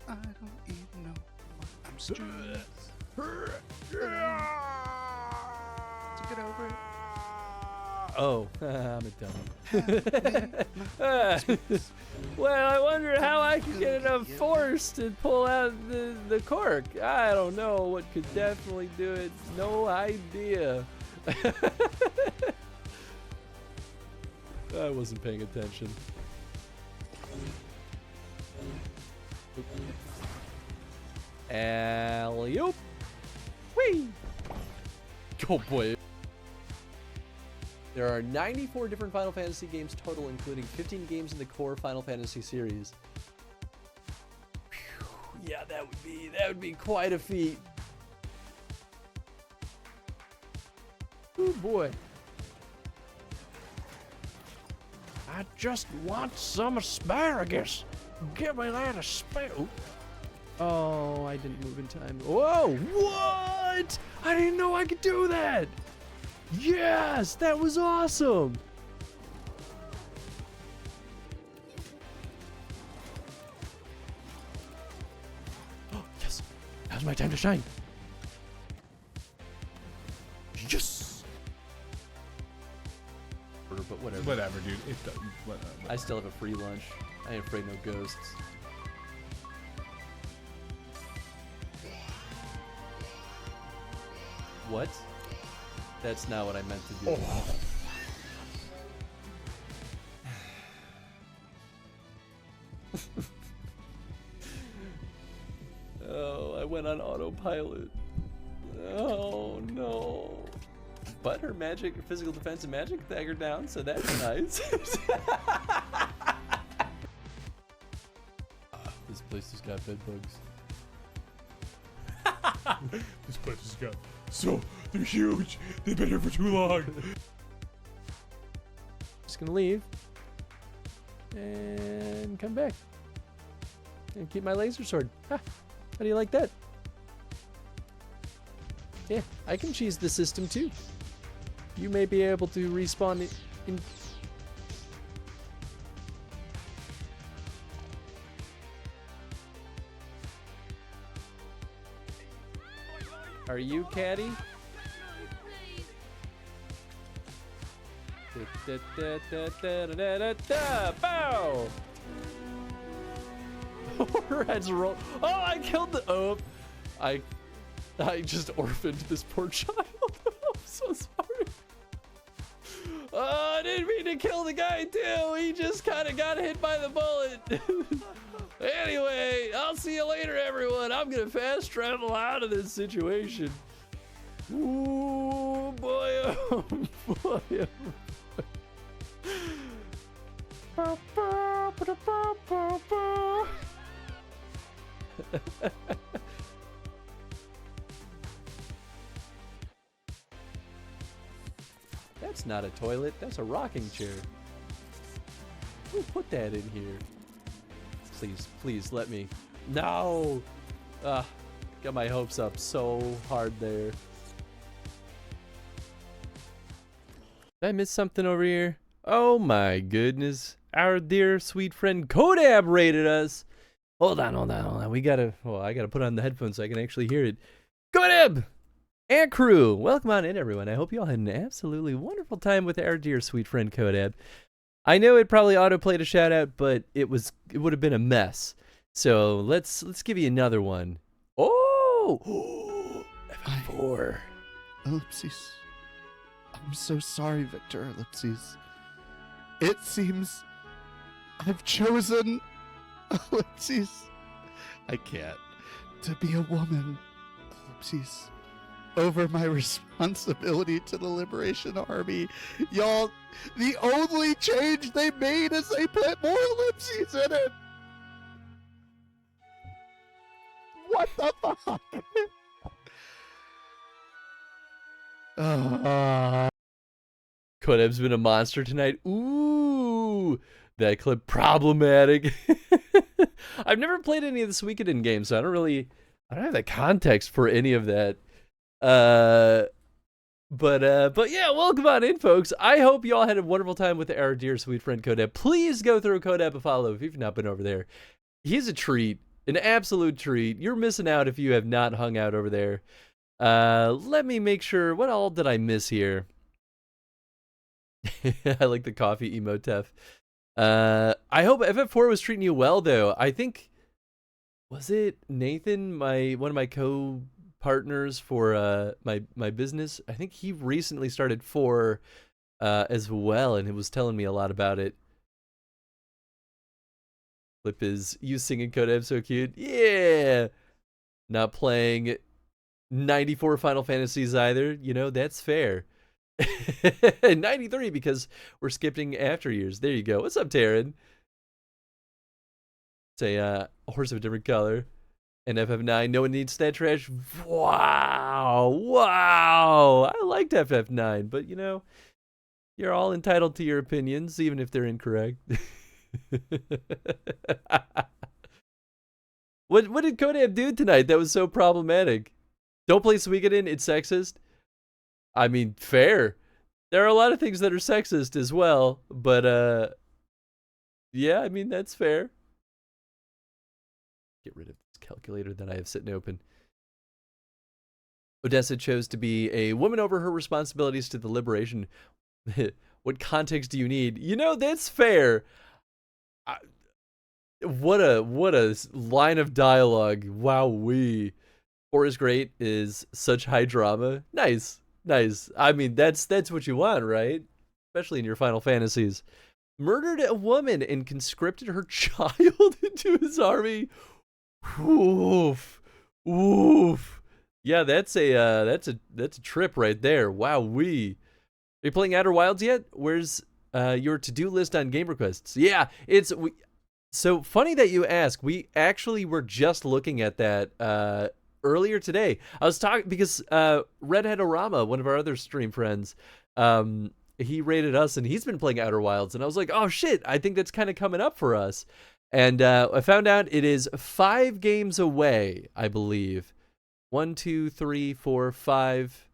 I don't even know what I'm stressed. To get over it. Oh, I'm a dummy. Well, I wonder how I could get enough force to pull out the cork. I don't know what could definitely do it. No idea. I wasn't paying attention. Alley-oop. Whee! Oh boy. There are 94 different Final Fantasy games total, including 15 games in the core Final Fantasy series. Whew, yeah, that would be quite a feat. Oh boy. I just want some asparagus. Give me that asparagus. Oh, I didn't move in time. Whoa, what? I didn't know I could do that. Yes, that was awesome. Oh, yes, now's my time to shine. Yes. But whatever. Whatever, dude. It doesn't. Whatever. I still have a free lunch. I ain't afraid no ghosts. What? That's not what I meant to do. Oh. Oh, I went on autopilot. Oh no. But her magic, physical defense and magic tag her down, so that's nice. This place has got bed bugs. This place has got so they're huge. They've been here for too long. Just gonna leave and come back and keep my laser sword. Ha, how do you like that? Yeah, I can cheese the system too. You may be able to respawn in. Are you catty? Bow! Her head's roll. Oh, I killed the. Oh, I just orphaned this poor child. I'm so sorry. Oh, I didn't mean to kill the guy too. He just kind of got hit by the bullet. Anyway, I'll see you later, everyone. I'm gonna fast travel out of this situation. Ooh, boy, oh boy. That's not a toilet. That's a rocking chair. Who put that in here? Please, please let me. No! Got my hopes up so hard there. Did I miss something over here? Oh my goodness. Our dear sweet friend Kodab rated us. Hold on. I gotta put on the headphones so I can actually hear it. Kodab! And crew, welcome on in, everyone. I hope you all had an absolutely wonderful time with our dear sweet friend Kodab. I know it probably auto-played a shout-out, but it would have been a mess. So let's give you another one. Oh! F4. Ellipses. I'm so sorry, Victor Ellipses. It seems I've chosen, Ellipses. I can't. To be a woman, Ellipses. Over my responsibility to the Liberation Army. Y'all, the only change they made is they put more ellipses in it. What the fuck? Kodab's been a monster tonight. Ooh, that clip problematic. I've never played any of the Suikoden games, so I don't have the context for any of that. But yeah, welcome on in, folks. I hope you all had a wonderful time with our dear sweet friend Kodab. Please go through Kodab a follow if you've not been over there. He's a treat, an absolute treat. You're missing out if you have not hung out over there. Let me make sure. What all did I miss here? I like the coffee emote, Tef. I hope FF4 was treating you well, though. I think, was it Nathan, one of my co-partners for my business? I think he recently started 4 as well, and it was telling me a lot about it. Flip is you singing Kodab so cute. Yeah, not playing 94 Final Fantasies either. You know, that's fair. 93 because we're skipping after years. There you go. What's up, Taryn? Say a horse of a different color. And FF9, no one needs stat trash. Wow. I liked FF9, but you know, you're all entitled to your opinions, even if they're incorrect. What did Kodab do tonight that was so problematic? Don't play Suikoden, it's sexist. I mean, fair. There are a lot of things that are sexist as well, but yeah, I mean, that's fair. Get rid of this calculator that I have sitting open. Odessa chose to be a woman over her responsibilities to the Liberation. What context do you need? You know, that's fair. What a line of dialogue. Wowee. 4 is great is such high drama. Nice. I mean, that's what you want, right? Especially in your Final Fantasies. Murdered a woman and conscripted her child into his army. Oof. Yeah, that's a trip right there. Wowee. Are you playing Outer Wilds yet? Where's your to-do list on game requests? Yeah, so funny that you ask. We actually were just looking at that earlier today. I was talking because Redhead Orama, one of our other stream friends, he rated us and he's been playing Outer Wilds, and I was like, oh shit, I think that's kind of coming up for us. And I found out it is 5 games away, I believe. 1, 2, 3, 4, 5,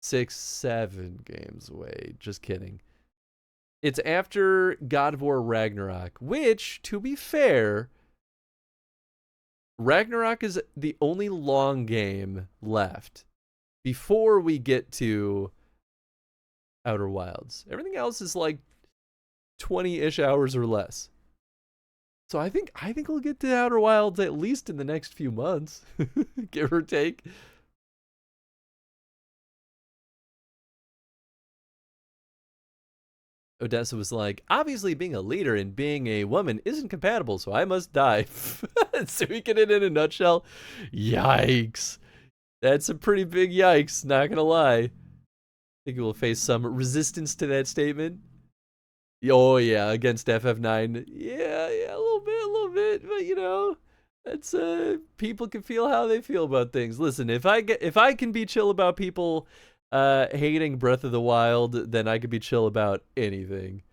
6, 7 games away. Just kidding. It's after God of War Ragnarok, which, to be fair, Ragnarok is the only long game left before we get to Outer Wilds. Everything else is like 20-ish hours or less. So I think we'll get to Outer Wilds at least in the next few months, give or take. Odessa was like, obviously being a leader and being a woman isn't compatible, so I must die. Suikoden in a nutshell. Yikes. That's a pretty big yikes, not gonna lie. I think we'll face some resistance to that statement. Oh yeah, against FF9. Yeah, a little bit, but you know, that's people can feel how they feel about things. Listen, if I can be chill about people hating Breath of the Wild, then I could be chill about anything.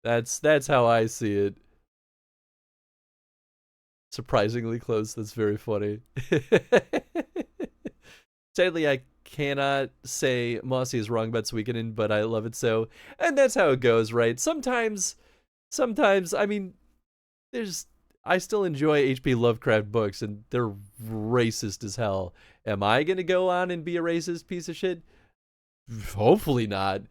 That's how I see it. Surprisingly close. That's very funny. Sadly, I cannot say Mossy is wrong about Suikoden, but I love it so. And that's how it goes, right? Sometimes, I mean, I still enjoy H.P. Lovecraft books, and they're racist as hell. Am I gonna go on and be a racist piece of shit? Hopefully not.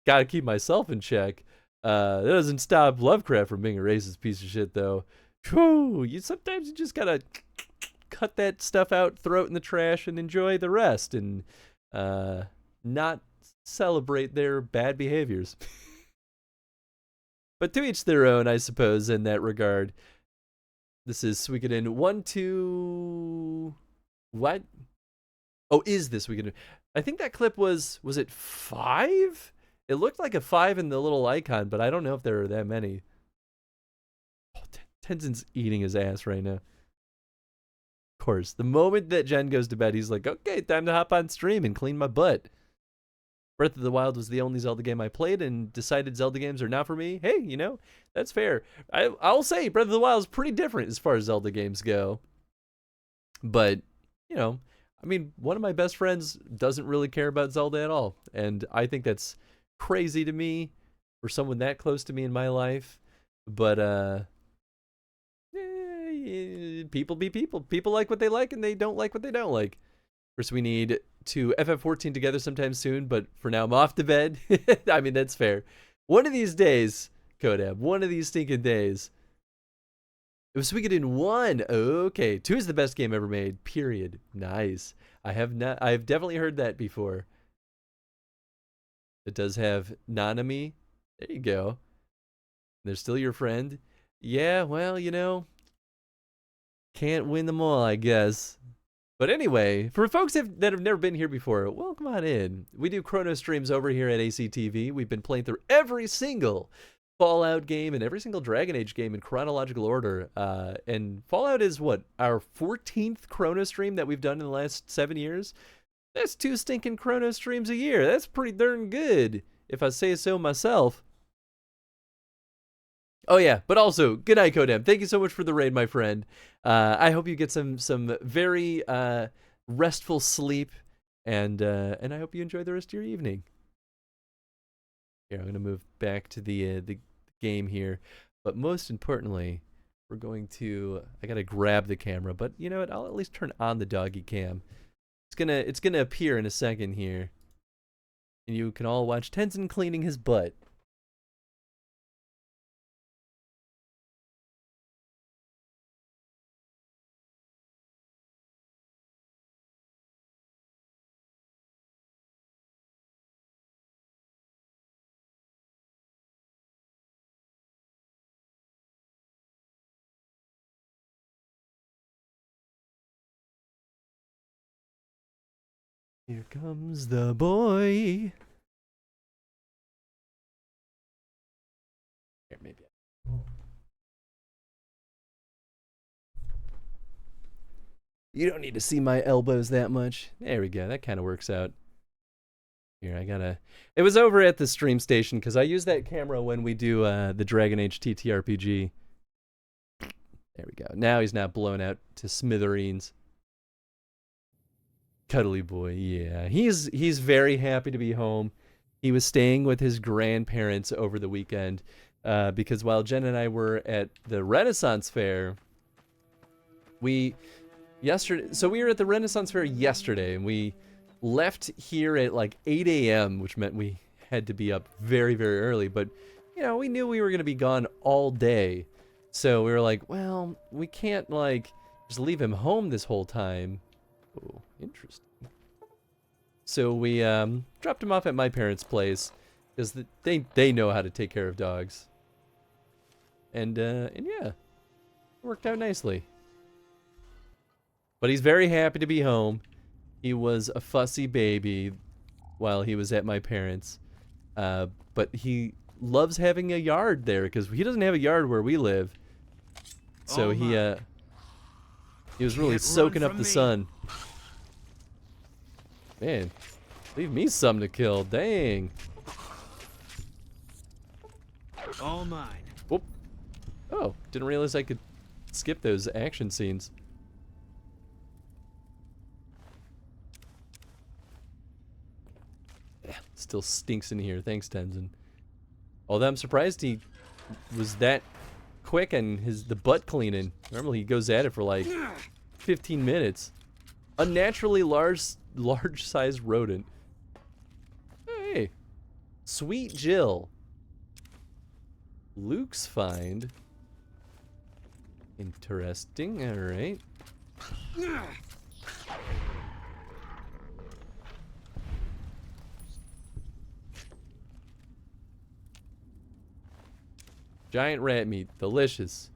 Gotta keep myself in check. That doesn't stop Lovecraft from being a racist piece of shit, though. Whew, sometimes you just gotta cut that stuff out, throw it in the trash, and enjoy the rest, and not celebrate their bad behaviors. But to each their own, I suppose, in that regard. This is Suikoden 1, 2... What? Oh, is this Suikoden? I think that clip was it 5? It looked like a 5 in the little icon, but I don't know if there are that many. Oh, Tenzin's eating his ass right now. Of course, the moment that Jen goes to bed, he's like, okay, time to hop on stream and clean my butt. Breath of the Wild was the only Zelda game I played and decided Zelda games are not for me. Hey, you know, that's fair. I'll say Breath of the Wild is pretty different as far as Zelda games go. But, you know, I mean, one of my best friends doesn't really care about Zelda at all. And I think that's crazy to me for someone that close to me in my life. But, people be people. People like what they like and they don't like what they don't like. First, we need to FF14 together sometime soon, but for now, I'm off to bed. I mean, that's fair. One of these days, Kodab, one of these stinking days. It was Suikoden 1. Okay, 2 is the best game ever made, period. Nice. I've definitely heard that before. It does have Nanami. There you go. They're still your friend. Yeah, well, you know, can't win them all, I guess. But anyway, for folks that have never been here before, welcome on in. We do chrono streams over here at ACTV. We've been playing through every single Fallout game and every single Dragon Age game in chronological order. And Fallout is what, our 14th chrono stream that we've done in the last 7 years? That's 2 stinking chrono streams a year. That's pretty darn good, if I say so myself. Oh yeah, but also, good night, Kodem. Thank you so much for the raid, my friend. I hope you get some very restful sleep, and I hope you enjoy the rest of your evening. Here, I'm gonna move back to the game here, but most importantly, we're going to. I gotta grab the camera, but you know what? I'll at least turn on the doggy cam. It's gonna appear in a second here, and you can all watch Tenzin cleaning his butt. Here comes the boy. Here, maybe. You don't need to see my elbows that much. There we go. That kind of works out. Here, I gotta. It was over at the stream station because I use that camera when we do the Dragon Age TTRPG. There we go. Now he's not blown out to smithereens. Cuddly boy, yeah. He's very happy to be home. He was staying with his grandparents over the weekend because while Jen and I were at the Renaissance Fair, we were at the Renaissance Fair yesterday, and we left here at like 8 a.m., which meant we had to be up very, very early. But, you know, we knew we were going to be gone all day. So we were like, well, we can't, like, just leave him home this whole time. Oh, interesting. So we dropped him off at my parents' place because they know how to take care of dogs. And yeah, it worked out nicely. But he's very happy to be home. He was a fussy baby while he was at my parents'. But he loves having a yard there because he doesn't have a yard where we live. So he was really soaking up the sun. Man, Leave me some to kill. Dang. All mine. Whoop. Oh, didn't realize I could skip those action scenes. Yeah, still stinks in here. Thanks, Tenzin. Although I'm surprised he was that quick and the butt cleaning. Normally he goes at it for like 15 minutes. Unnaturally large-sized rodent. Hey, Sweet Jill. Luke's find. Interesting. All right. Giant rat meat, delicious.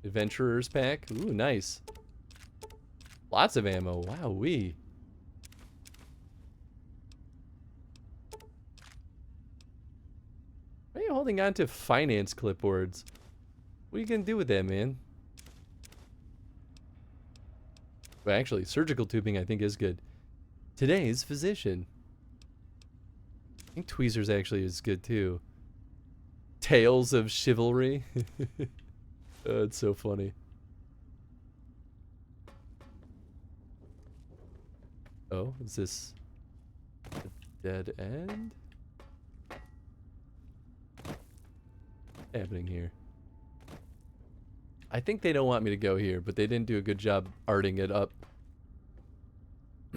Adventurer's pack. Ooh, nice. Lots of ammo. Wow-wee. Why are you holding on to finance clipboards? What are you gonna do with that, man? Well, actually, surgical tubing I think is good. Today's physician. I think tweezers actually is good too. Tales of chivalry. Oh, it's so funny. Oh, is this a dead end? What's happening here? I think they don't want me to go here, but they didn't do a good job arting it up.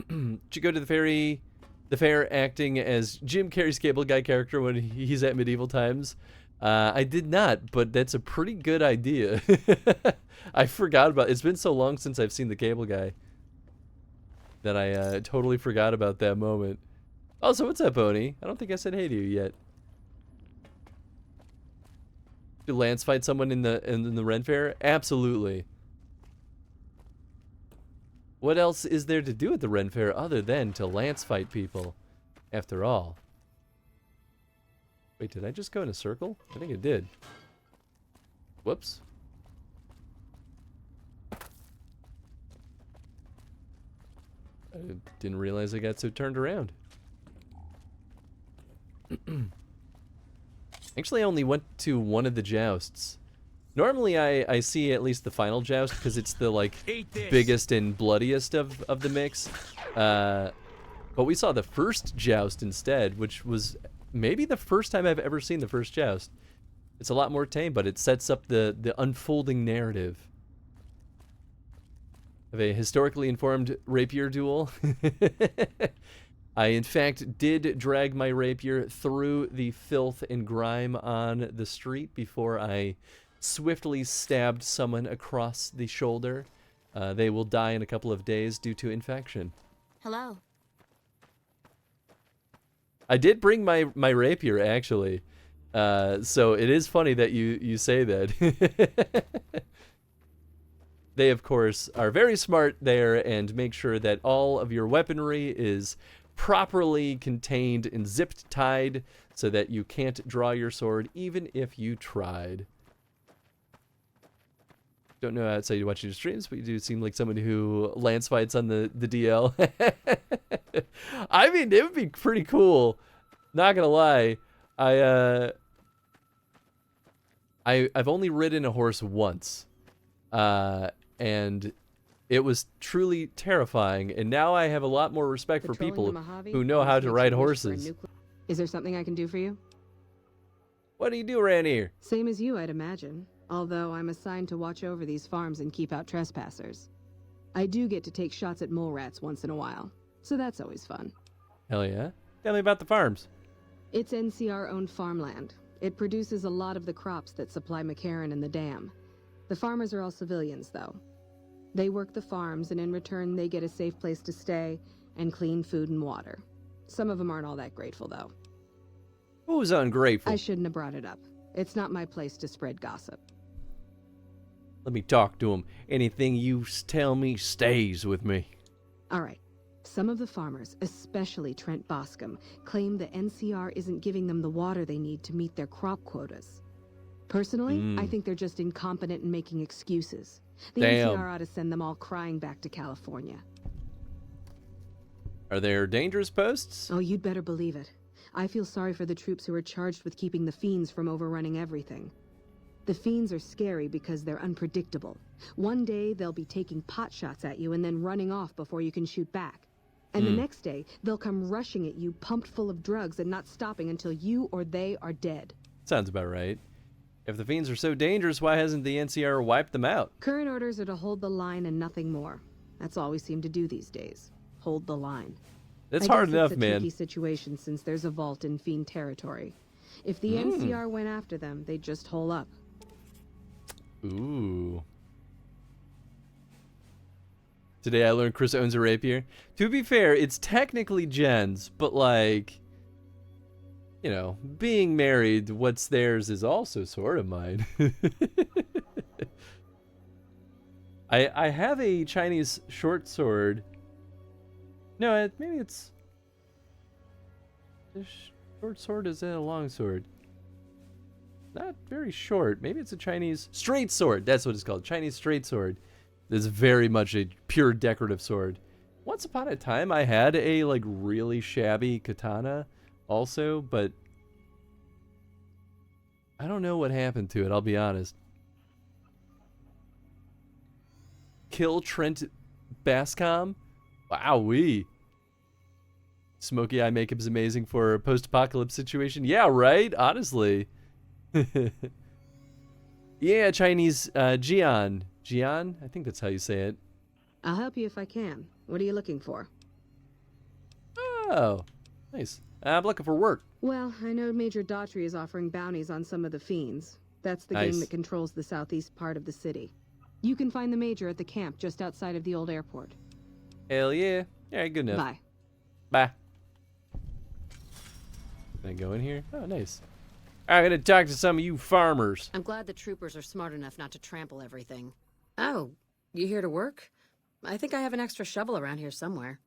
Did you go to the fair acting as Jim Carrey's Cable Guy character when he's at medieval times? I did not, but that's a pretty good idea. I forgot about it. It's been so long since I've seen the Cable Guy that I totally forgot about that moment. Also, what's up, Oni? I don't think I said hey to you yet. Did Lance fight someone in the Ren Fair? Absolutely. What else is there to do at the Ren Fair other than to Lance fight people? After all. Wait, did I just go in a circle? I think it did. Whoops. I didn't realize I got so turned around. Actually, I only went to one of the jousts. Normally, I see at least the final joust because it's the like biggest and bloodiest of the mix. But we saw the first joust instead, which was maybe the first time I've ever seen the first joust. It's a lot more tame, but it sets up the unfolding narrative of a historically informed rapier duel. I, in fact, did drag my rapier through the filth and grime on the street before I swiftly stabbed someone across the shoulder. They will die in a couple of days due to infection. Hello. I did bring my rapier, actually. So it is funny that you say that. They, of course, are very smart there and make sure that all of your weaponry is properly contained and zipped tied so that you can't draw your sword even if you tried. Don't know outside you watching your streams, but you do seem like someone who lance fights on the DL. I mean, it would be pretty cool. Not gonna lie, I've only ridden a horse once, and it was truly terrifying. And now I have a lot more respect for people who know how to ride horses. Is there something I can do for you? What do you do around here? Same as you, I'd imagine. Although I'm assigned to watch over these farms and keep out trespassers. I do get to take shots at mole rats once in a while, so that's always fun. Hell yeah. Tell me about the farms. It's NCR-owned farmland. It produces a lot of the crops that supply McCarran and the dam. The farmers are all civilians, though. They work the farms, and in return they get a safe place to stay and clean food and water. Some of them aren't all that grateful, though. Who's ungrateful? I shouldn't have brought it up. It's not my place to spread gossip. Let me talk to him. Anything you tell me stays with me. All right. Some of the farmers, especially Trent Boscom, claim the NCR isn't giving them the water they need to meet their crop quotas. Personally, I think they're just incompetent and making excuses. The NCR ought to send them all crying back to California. Are there dangerous posts? Oh, you'd better believe it. I feel sorry for the troops who are charged with keeping the Fiends from overrunning everything. The Fiends are scary because they're unpredictable. One day, they'll be taking pot shots at you and then running off before you can shoot back. And the next day, they'll come rushing at you, pumped full of drugs and not stopping until you or they are dead. Sounds about right. If the Fiends are so dangerous, why hasn't the NCR wiped them out? Current orders are to hold the line and nothing more. That's all we seem to do these days. Hold the line. That's hard enough, it's a man. tricky situation since there's a vault in Fiend territory. If the NCR went after them, they'd just hole up. Ooh. Today I learned Chris owns a rapier. To be fair, it's technically Jen's, but like, you know, being married, what's theirs is also sort of mine. I have a Chinese short sword. No, maybe it's... The short sword is a long sword. Not very short. Maybe it's a Chinese straight sword. That's what it's called. Chinese straight sword. It's very much a pure decorative sword. Once upon a time, I had a like really shabby katana also, but I don't know what happened to it, I'll be honest. Kill Trent Bascom? Wowee. Smoky eye makeup's amazing for a post-apocalypse situation. Yeah, right? Honestly. Yeah, Chinese Jian. Jian? I think that's how you say it. I'll help you if I can. What are you looking for? Oh, nice. I'm looking for work. Well, I know Major Daughtry is offering bounties on some of the Fiends. That's the gang that controls the southeast part of the city. You can find the Major at the camp just outside of the old airport. Hell yeah. Alright, good enough. Bye. Bye. Can I go in here? Oh, nice. I'm gonna talk to some of you farmers. I'm glad the troopers are smart enough not to trample everything. Oh, you here to work? I think I have an extra shovel around here somewhere.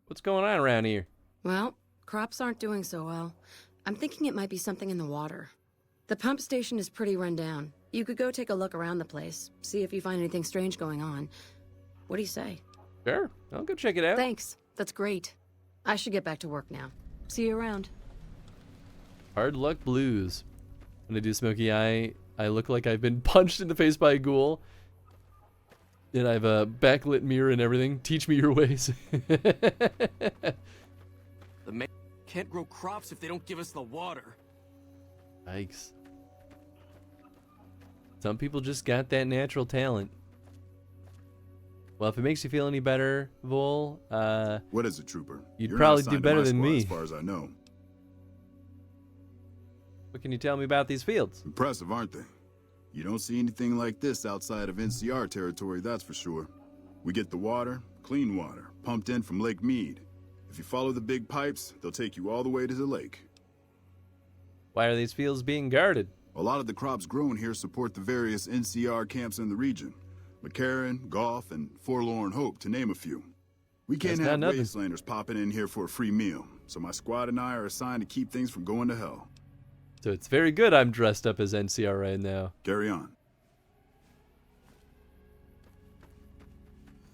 What's going on around here? Well, crops aren't doing so well. I'm thinking it might be something in the water. The pump station is pretty run down. You could go take a look around the place, see if you find anything strange going on. What do you say? Sure, I'll go check it out. Thanks, that's great. I should get back to work now. See you around. Hard luck blues. When I do smoky eye, I look like I've been punched in the face by a ghoul. And I have a backlit mirror and everything. Teach me your ways. The man can't grow crops if they don't give us the water. Yikes. Some people just got that natural talent. Well, if it makes you feel any better, Vol, what is it, Trooper? You'd You're probably not do assigned to better my than squad me. as far as I know. What can you tell me about these fields? Impressive, aren't they? You don't see anything like this outside of NCR territory, that's for sure. We get the water, clean water, pumped in from Lake Mead. If you follow the big pipes, they'll take you all the way to the lake. Why are these fields being guarded? A lot of the crops grown here support the various NCR camps in the region. McCarran, Goff, and Forlorn Hope, to name a few. We can't have wastelanders popping in here for a free meal, so my squad and I are assigned to keep things from going to hell. So it's very good I'm dressed up as NCR right now. Carry on.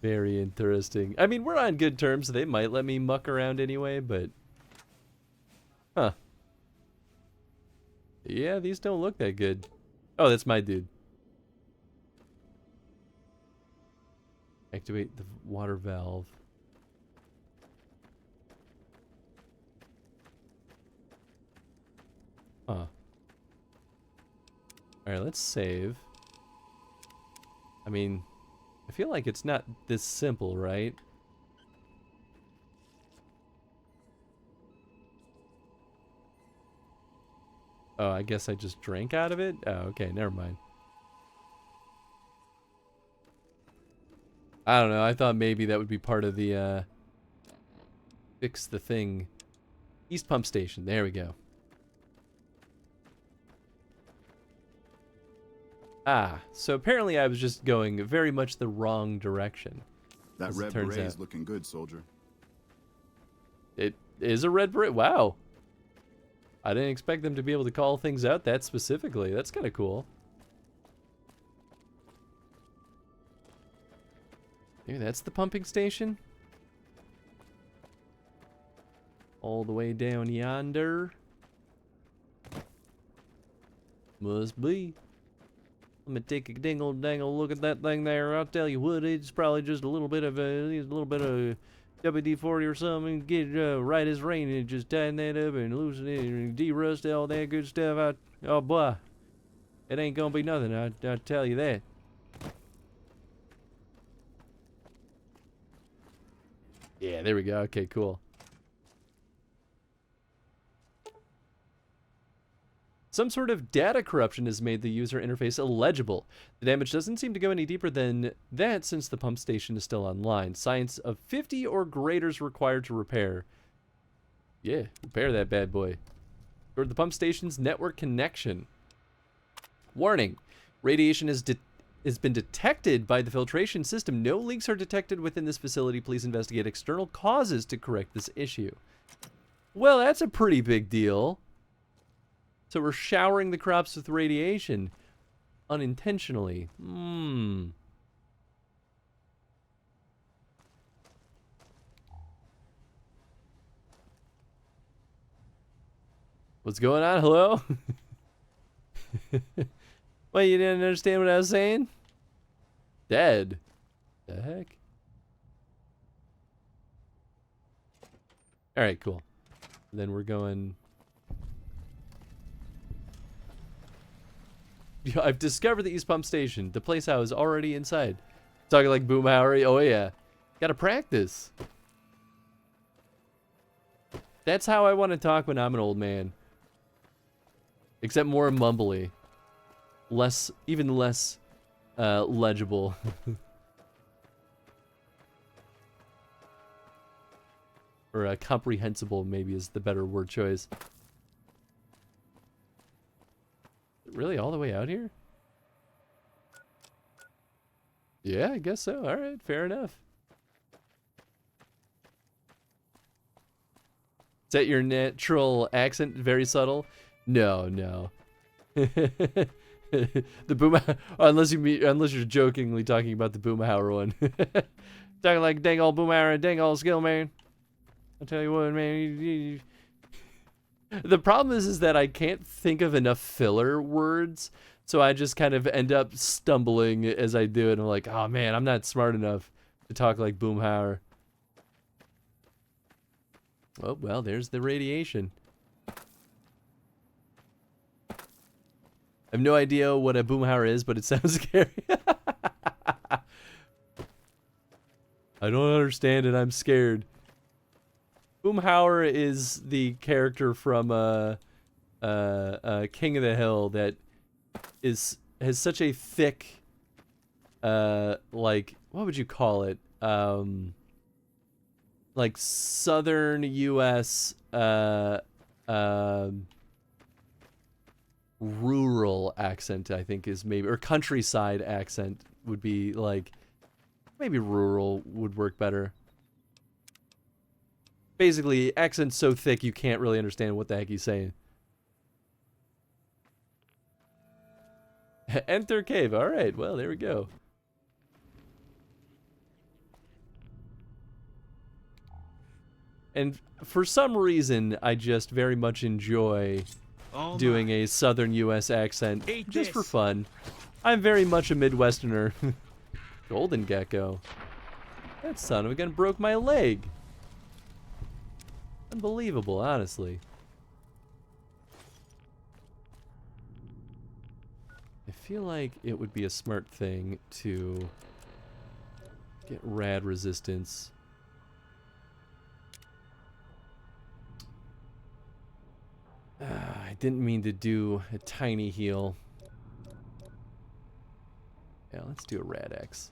Very interesting. I mean, we're on good terms, so they might let me muck around anyway, but... Huh. Yeah, these don't look that good. Oh, that's my dude. Activate the water valve. Huh. Alright, let's save. I mean, I feel like it's not this simple, right? Oh, I guess I just drank out of it? Oh, okay, never mind. I don't know, I thought maybe that would be part of the, fix the thing. East Pump Station, there we go. Ah, so apparently I was just going very much the wrong direction. That red beret is looking good, soldier. It is a red beret? Wow. I didn't expect them to be able to call things out that specifically. That's kind of cool. Maybe that's the pumping station? All the way down yonder. Must be. Let me take a dingle-dangle look at that thing there. I'll tell you what, it's probably just a little bit of WD-40 or something. Get right as rain and just tighten that up and loosen it and de-rust all that good stuff out. Oh boy, it ain't gonna be nothing. I'll tell you that. Yeah, there we go. Okay, cool. Some sort of data corruption has made the user interface illegible. The damage doesn't seem to go any deeper than that since the pump station is still online. Science of 50 or greater is required to repair. Yeah, repair that bad boy. Or the pump station's network connection. Warning. Radiation has been detected by the filtration system. No leaks are detected within this facility. Please investigate external causes to correct this issue. Well, that's a pretty big deal. So we're showering the crops with radiation unintentionally. What's going on? Hello? What, you didn't understand what I was saying? Dead. The heck? Alright, cool. Then we're going... I've discovered the East Pump Station, the place I was already inside. Talking like Boomhauer. Oh yeah. Gotta practice. That's how I want to talk when I'm an old man. Except more mumbly. Even less legible. Or comprehensible maybe is the better word choice. Really, all the way out here? Yeah, I guess so. All right, fair enough. Is that your natural accent? Very subtle? No, no. The unless you're jokingly talking about the Boomhauer one. Talking like dang old Boomhauer and dang old skill, man. I'll tell you what, man. The problem is that I can't think of enough filler words, so I just kind of end up stumbling as I do it. I'm like, oh man, I'm not smart enough to talk like Boomhauer. Oh, well, there's the radiation. I have no idea what a Boomhauer is, but it sounds scary. I don't understand it, I'm scared. Boomhauer is the character from King of the Hill that has such a thick like, what would you call it? Like southern US rural accent, I think is maybe, or countryside accent would be like, maybe rural would work better. Basically, accent's so thick you can't really understand what the heck he's saying. Enter cave. All right. Well, there we go. And for some reason, I just very much enjoy doing a southern U.S. accent just for fun. I'm very much a Midwesterner. Golden gecko. That son of a gun broke my leg. Unbelievable, honestly. I feel like it would be a smart thing to get rad resistance. I didn't mean to do a tiny heal. Yeah, let's do a rad X.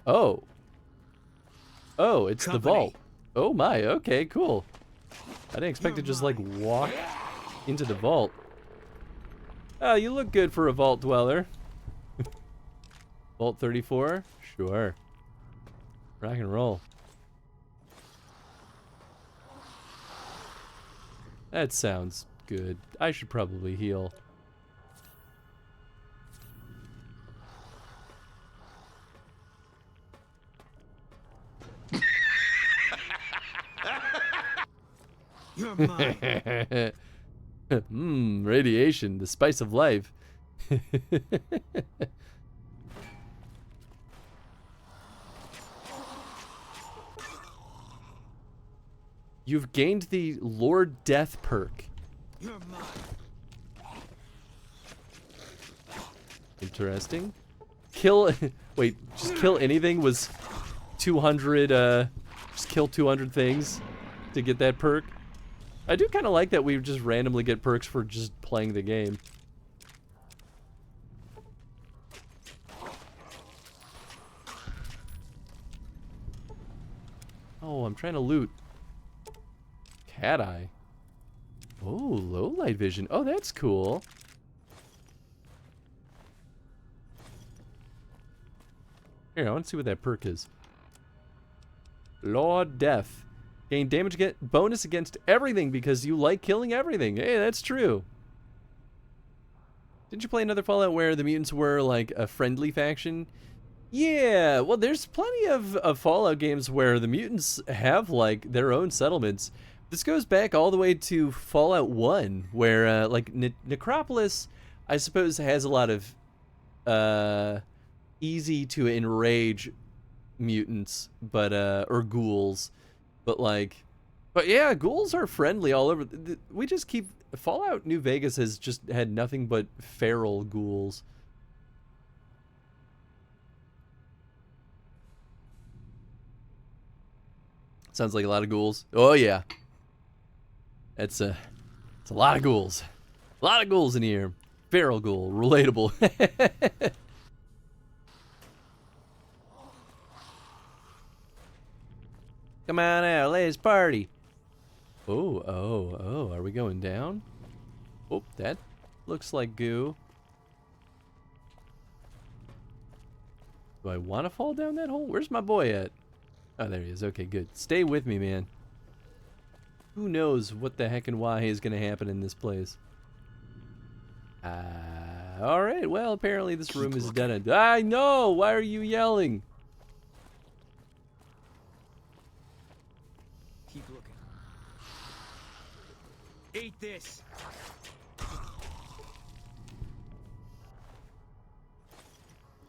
Oh. Oh, it's the vault. Oh my, okay, cool. I didn't expect to just like walk into the vault. Oh, you look good for a vault dweller. Vault 34? Sure. Rock and roll. That sounds good. I should probably heal. You're mine. Radiation, the spice of life. You've gained the Lord Death perk. You're mine. Interesting. Kill. Wait, just kill anything was 200. Just kill 200 things to get that perk. I do kind of like that we just randomly get perks for just playing the game. Oh, I'm trying to loot. Cat eye. Oh, low light vision. Oh, that's cool. Here, I want to see what that perk is. Lord Death. Gain damage bonus against everything because you like killing everything. Hey, that's true. Didn't you play another Fallout where the mutants were like a friendly faction? Yeah, well, there's plenty of Fallout games where the mutants have like their own settlements. This goes back all the way to Fallout 1, where like Necropolis, I suppose, has a lot of easy to enrage mutants, but or ghouls, but yeah, ghouls are friendly all over. We just keep Fallout New Vegas has just had nothing but feral ghouls. Sounds like a lot of ghouls. Oh yeah, it's a lot of ghouls. A lot of ghouls in here. Feral ghoul, relatable. Come on out, let's party. Oh, are we going down? Oh, that looks like goo. Do I want to fall down that hole? Where's my boy at? Oh, there he is. Okay, good. Stay with me, man. Who knows what the heck and why is going to happen in this place? Alright, well, apparently this room is dead end. I know! Why are you yelling? Keep looking. Eat this.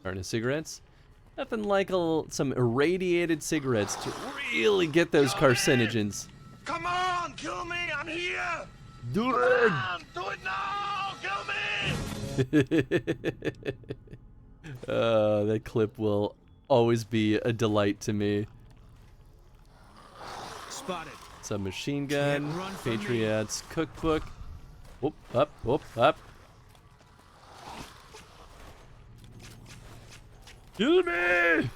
Starting cigarettes? Nothing like some irradiated cigarettes to really get those carcinogens. Come on, kill me, I'm here. Do it. Do it now, kill me. That clip will always be a delight to me. Spotted. Submachine gun, Patriots, cookbook. Whoop, up, whoop, up. Kill me!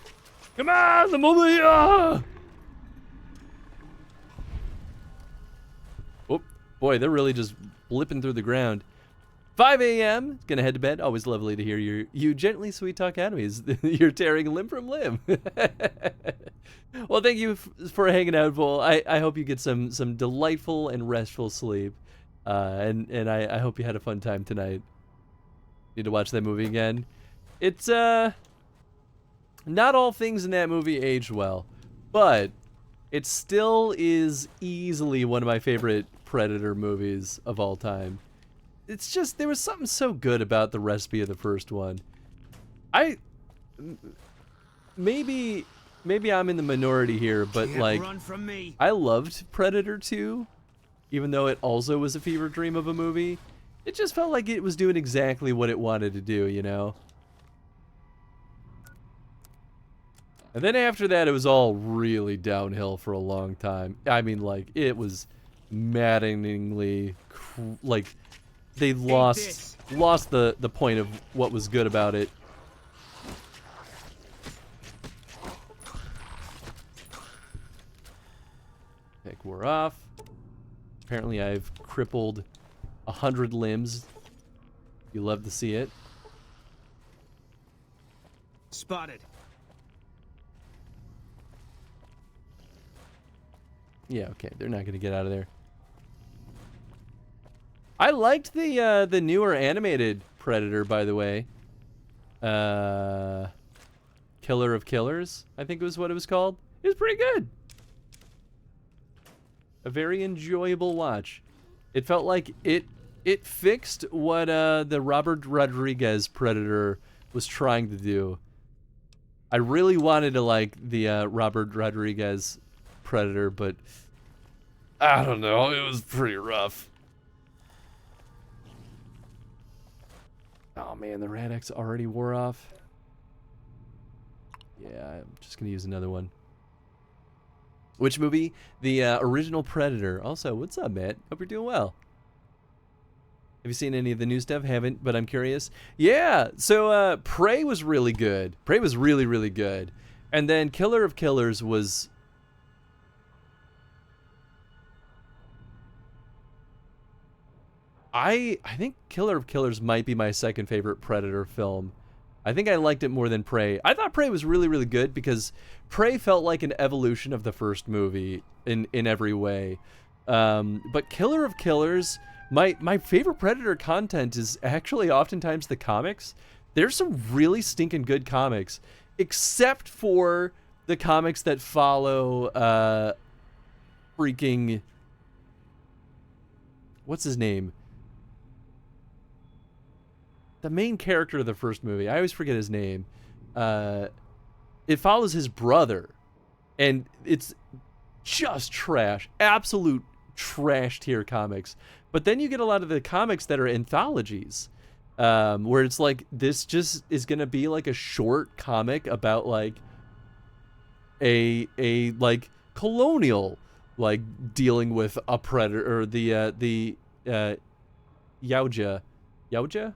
Come on, I'm over here! Oh, boy, they're really just blipping through the ground. 5 a.m. Gonna head to bed. Always lovely to hear you gently sweet talk enemies. You're tearing limb from limb. Well, thank you for hanging out, Vol. I hope you get some delightful and restful sleep. And I hope you had a fun time tonight. Need to watch that movie again. It's not all things in that movie aged well, but it still is easily one of my favorite Predator movies of all time. It's just, there was something so good about the recipe of the first one. Maybe I'm in the minority here, but like, I loved Predator 2, even though it also was a fever dream of a movie. It just felt like it was doing exactly what it wanted to do, you know? And then after that, it was all really downhill for a long time. I mean, like, it was maddeningly, like, they lost the point of what was good about it. Heck, we're off. Apparently, I've crippled 100 limbs. You love to see it. Spotted. Yeah, okay, they're not gonna get out of there. I liked the newer animated Predator, by the way. Killer of Killers, I think was what it was called. It was pretty good. A very enjoyable watch. It felt like it fixed what the Robert Rodriguez Predator was trying to do. I really wanted to like the Robert Rodriguez Predator, but I don't know, it was pretty rough. Oh man, the Rad-X already wore off. Yeah, I'm just gonna use another one. Which movie? The original Predator. Also, what's up, Matt? Hope you're doing well. Have you seen any of the new stuff? Haven't, but I'm curious. Yeah, so Prey was really good. Prey was really, really good. And then Killer of Killers was... I think Killer of Killers might be my second favorite Predator film. I think I liked it more than Prey. I thought Prey was really, really good because Prey felt like an evolution of the first movie in every way. But Killer of Killers, my favorite Predator content is actually oftentimes the comics. There's some really stinking good comics, except for the comics that follow freaking... What's his name? The main character of the first movie. I always forget his name. It follows his brother. And it's just trash. Absolute trash tier comics. But then you get a lot of the comics that are anthologies. Where it's like, this just is going to be like a short comic about like a like colonial, like dealing with a predator, or the Yautja. Yautja?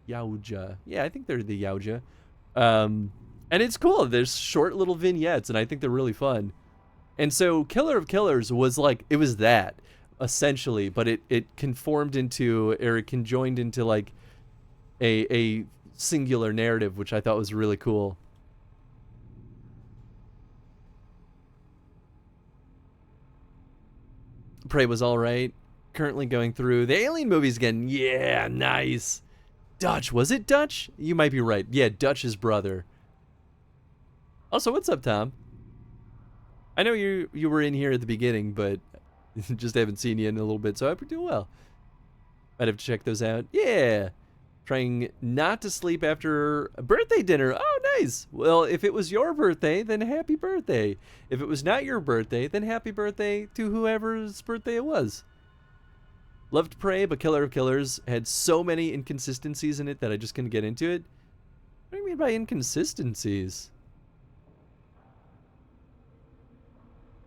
Yautja. Yeah, I think they're the Yautja. And it's cool. There's short little vignettes, and I think they're really fun. And so Killer of Killers was like, it was that, essentially, but it conformed into, or it conjoined into like a singular narrative, which I thought was really cool. Prey was alright. Currently going through the Alien movies again. Yeah, nice. Dutch, was it Dutch? You might be right. Yeah, Dutch's brother. Also, what's up, Tom? I know you were in here at the beginning, but just haven't seen you in a little bit, so I hope you're doing well. Might have to check those out. Yeah. Trying not to sleep after a birthday dinner. Oh, nice. Well, if it was your birthday, then happy birthday. If it was not your birthday, then happy birthday to whoever's birthday it was. Loved Prey, but Killer of Killers had so many inconsistencies in it that I just couldn't get into it. What do you mean by inconsistencies?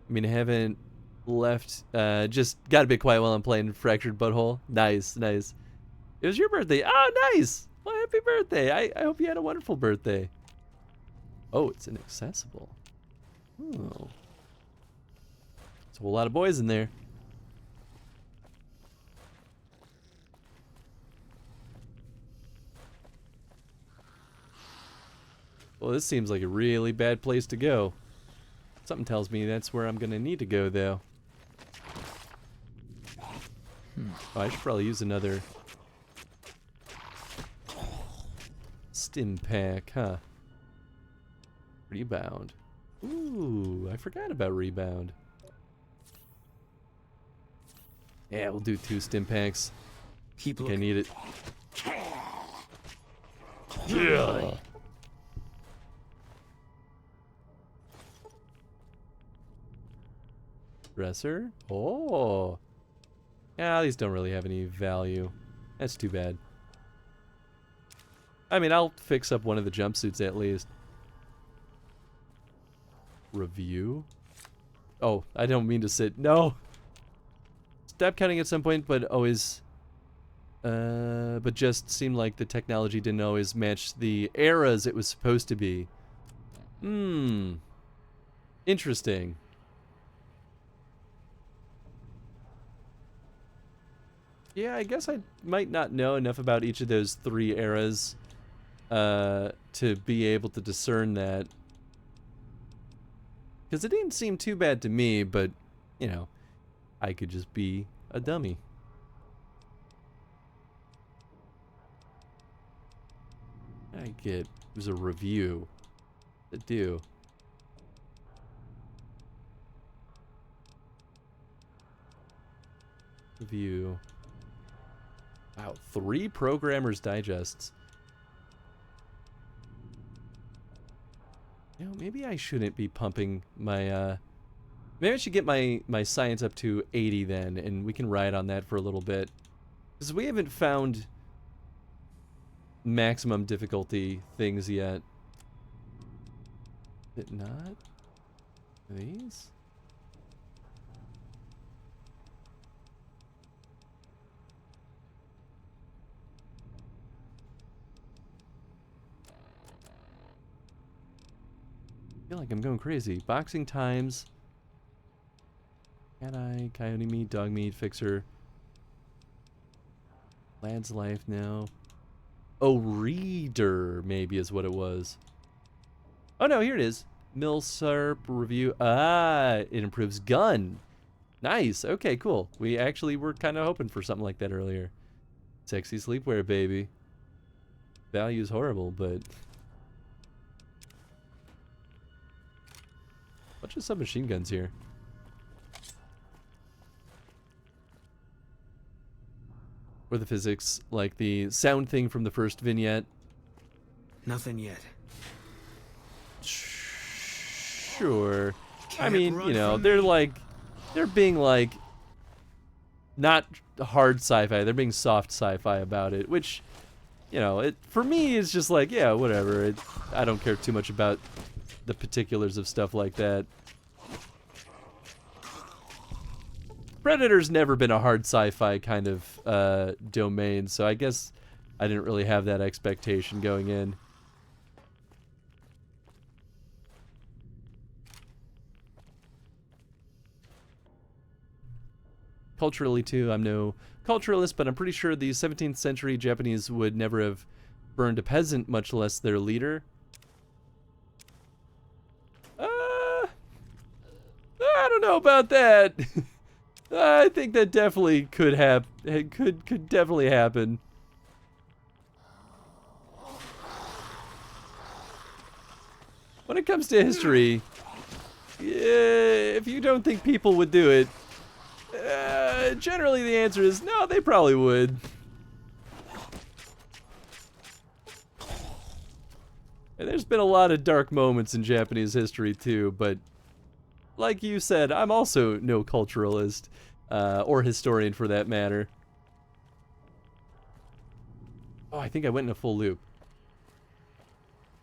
I mean, I haven't left, just got a bit quiet while I'm playing Fractured Butthole. Nice, nice. It was your birthday. Oh, nice. Well, happy birthday. I hope you had a wonderful birthday. Oh, it's inaccessible. Oh. There's a whole lot of boys in there. Well, this seems like a really bad place to go. Something tells me that's where I'm going to need to go, though. Oh, I should probably use another stim pack, huh? Rebound. Ooh, I forgot about rebound. Yeah, we'll do 2 stim packs. Keep looking. I need it. Yeah. Dresser? Oh. Yeah, these don't really have any value. That's too bad. I mean, I'll fix up one of the jumpsuits at least. Review? Oh, I don't mean to sit. No! Stop counting at some point, but always... but just seemed like the technology didn't always match the eras it was supposed to be. Interesting. Yeah, I guess I might not know enough about each of those 3 eras to be able to discern that. Because it didn't seem too bad to me, but, you know, I could just be a dummy. There's a review to do. Review. Wow, 3 Programmer's Digests. You know, maybe I shouldn't be pumping my, maybe I should get my science up to 80 then, and we can ride on that for a little bit. Because we haven't found maximum difficulty things yet. Is it not? These? I feel like I'm going crazy. Boxing times. Cat-eye, coyote meat, dog meat, fixer. Lad's life now. Oh, reader maybe is what it was. Oh no, here it is. Milsurp review. Ah, it improves gun. Nice. Okay, cool. We actually were kind of hoping for something like that earlier. Sexy sleepwear, baby. Value's horrible, but... bunch of submachine guns here. Or the physics, like the sound thing from the first vignette. Nothing yet. Sure. I mean, you know, they're being like, not hard sci-fi, they're being soft sci-fi about it, which, you know, it for me is just like, yeah, whatever. I don't care too much about the particulars of stuff like that. Predator's never been a hard sci-fi kind of domain, so I guess I didn't really have that expectation going in. Culturally, too, I'm no culturalist, but I'm pretty sure the 17th century Japanese would never have burned a peasant, much less their leader. I don't know about that. I think that definitely could could definitely happen. When it comes to history, if you don't think people would do it, generally the answer is no, they probably would. And there's been a lot of dark moments in Japanese history too, but like you said, I'm also no culturalist, or historian for that matter. Oh, I think I went in a full loop.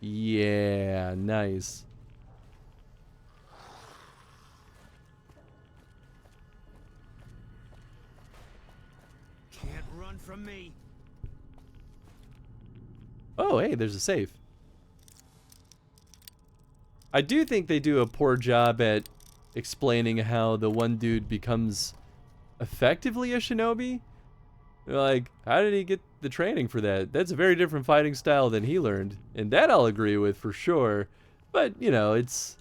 Yeah, nice. Can't run from me. Oh, hey, there's a safe. I do think they do a poor job at explaining how the one dude becomes effectively a shinobi. Like, how did he get the training for that? That's a very different fighting style than he learned, and that I'll agree with for sure. But, you know, it's...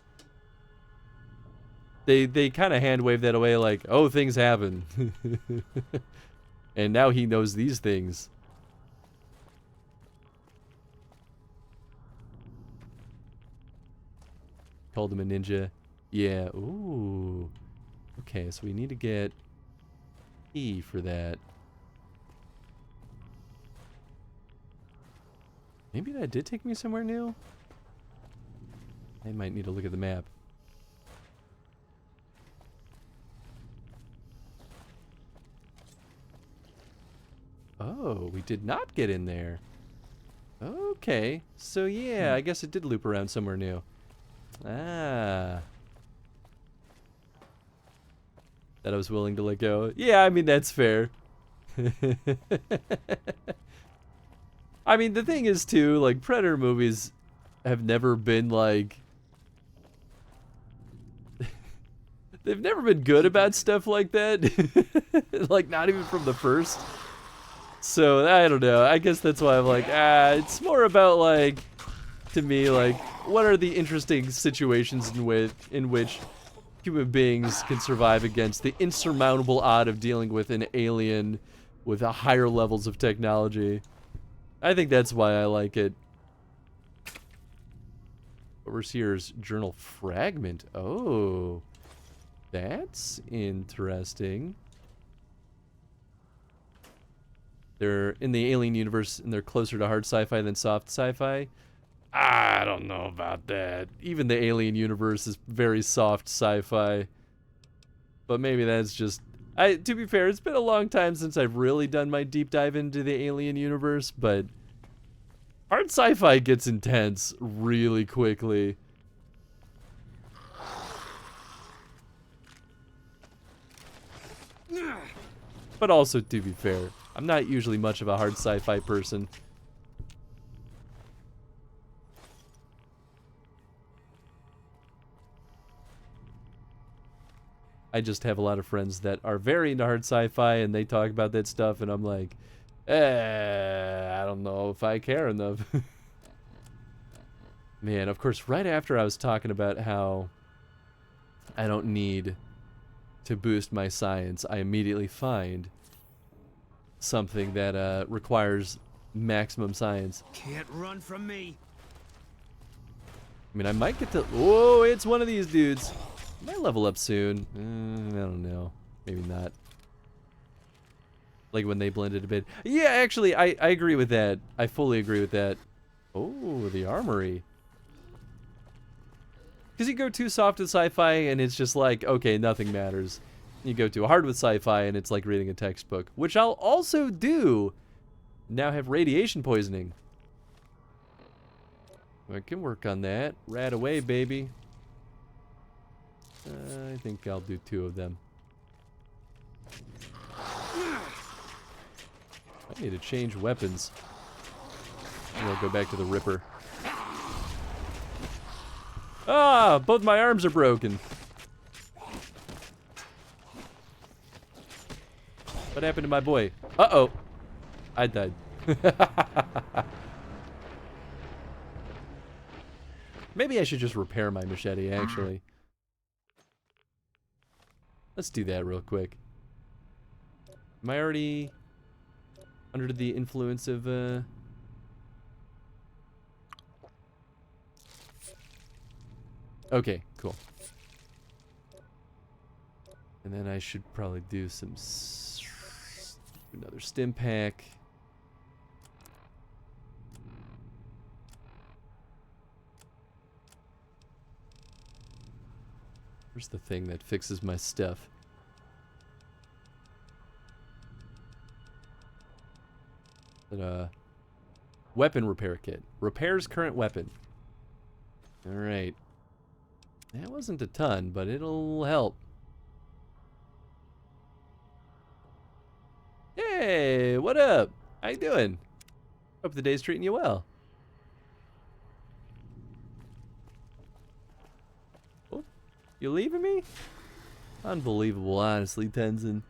They kind of hand-wave that away like, oh, things happen. And now he knows these things. Called him a ninja. Yeah, ooh. Okay, so we need to get E for that. Maybe that did take me somewhere new? I might need to look at the map. Oh, we did not get in there. Okay, so yeah, I guess it did loop around somewhere new. Ah. That I was willing to let go. Yeah, I mean, that's fair. I mean, the thing is, too, like, Predator movies have never been, like... they've never been good about stuff like that. Like, not even from the first. So, I don't know. I guess that's why I'm like, it's more about, like... to me, like, what are the interesting situations in which human beings can survive against the insurmountable odd of dealing with an alien with higher levels of technology. I think that's why I like it. Overseer's journal fragment. Oh, that's interesting. They're in the alien universe and they're closer to hard sci-fi than soft sci-fi. I don't know about that. Even the alien universe is very soft sci-fi. But maybe that's just... to be fair, it's been a long time since I've really done my deep dive into the alien universe, but hard sci-fi gets intense really quickly. But also, to be fair, I'm not usually much of a hard sci-fi person. I just have a lot of friends that are very into hard sci-fi and they talk about that stuff and I'm like, I don't know if I care enough. Man, of course, right after I was talking about how I don't need to boost my science, I immediately find something that requires maximum science. Can't run from me. I mean, I might get to... Whoa, it's one of these dudes. I might level up soon. I don't know. Maybe not. Like when they blended a bit. Yeah, actually, I agree with that. I fully agree with that. Oh, the armory. Because you go too soft with sci-fi and it's just like, okay, nothing matters. You go too hard with sci-fi and it's like reading a textbook. Which I'll also do. Now have radiation poisoning. I can work on that. Rat away, baby. I think I'll do 2 of them. I need to change weapons. And I'll go back to the Ripper. Ah, both my arms are broken. What happened to my boy? Uh-oh. I died. Maybe I should just repair my machete, actually. Let's do that real quick. Am I already under the influence of, Okay, cool. And then I should probably do some... another stim pack. Where's the thing that fixes my stuff? Weapon repair kit. Repairs current weapon. Alright. That wasn't a ton, but it'll help. Hey, what up? How you doing? Hope the day's treating you well. Oh, you leaving me? Unbelievable, honestly, Tenzin.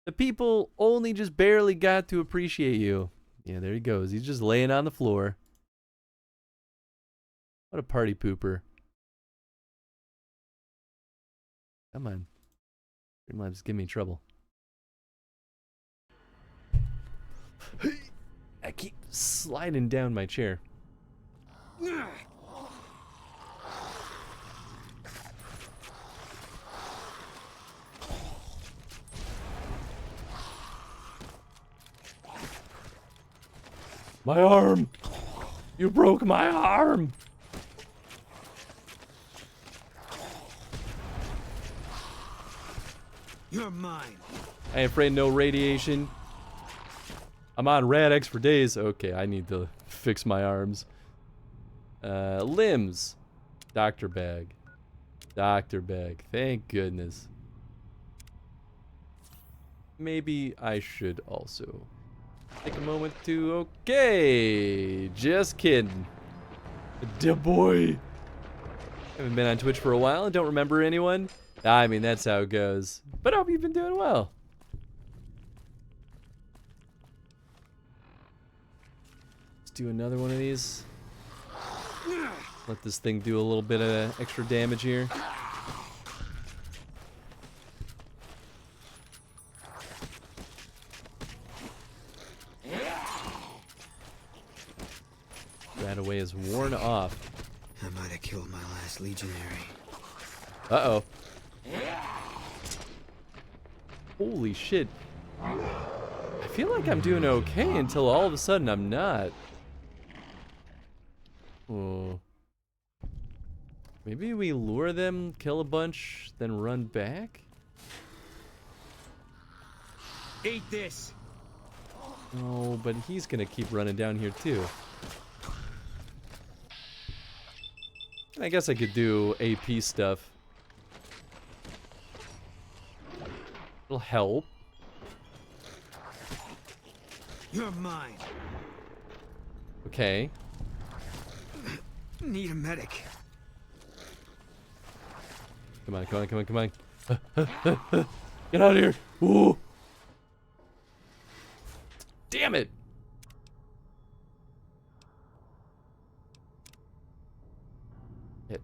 The people only just barely got to appreciate you. Yeah, there he goes. He's just laying on the floor. What a party pooper. Come on. Streamlabs, give me trouble. I keep sliding down my chair. My arm! You broke my arm! You're mine. I ain't afraid no radiation. I'm on Rad-X for days. Okay, I need to fix my arms. Limbs. Doctor bag. Doctor bag. Thank goodness. Maybe I should also take a moment to... Okay. Just kidding. Da boy. Haven't been on Twitch for a while and don't remember anyone. I mean, that's how it goes. But I hope you've been doing well. Let's do another one of these. Let this thing do a little bit of extra damage here. Rataway is worn off. I might have killed my last legionary. Uh-oh. Holy shit. I feel like I'm doing okay until all of a sudden I'm not. Oh. Maybe we lure them, kill a bunch, then run back? Eat this. Oh, but he's gonna keep running down here too. I guess I could do AP stuff. It'll help. You're mine. Okay. Need a medic. Come on, come on, come on, come on. Get out of here. Ooh. Damn it. Hit.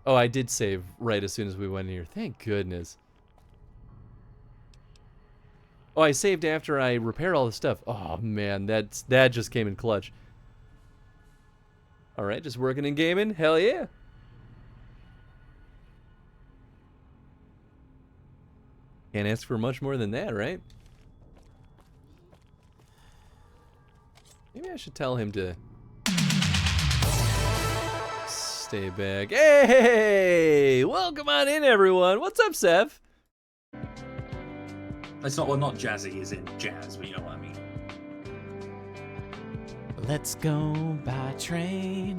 Oh, I did save right as soon as we went in here. Thank goodness. Oh, I saved after I repaired all the stuff. Oh man, that just came in clutch. All right, just working and gaming. Hell yeah. Can't ask for much more than that, right? Maybe I should tell him to stay back. Hey, welcome on in, everyone. What's up, Sev? It's not, well, not jazzy as in jazz, but you know what I mean. Let's go by train.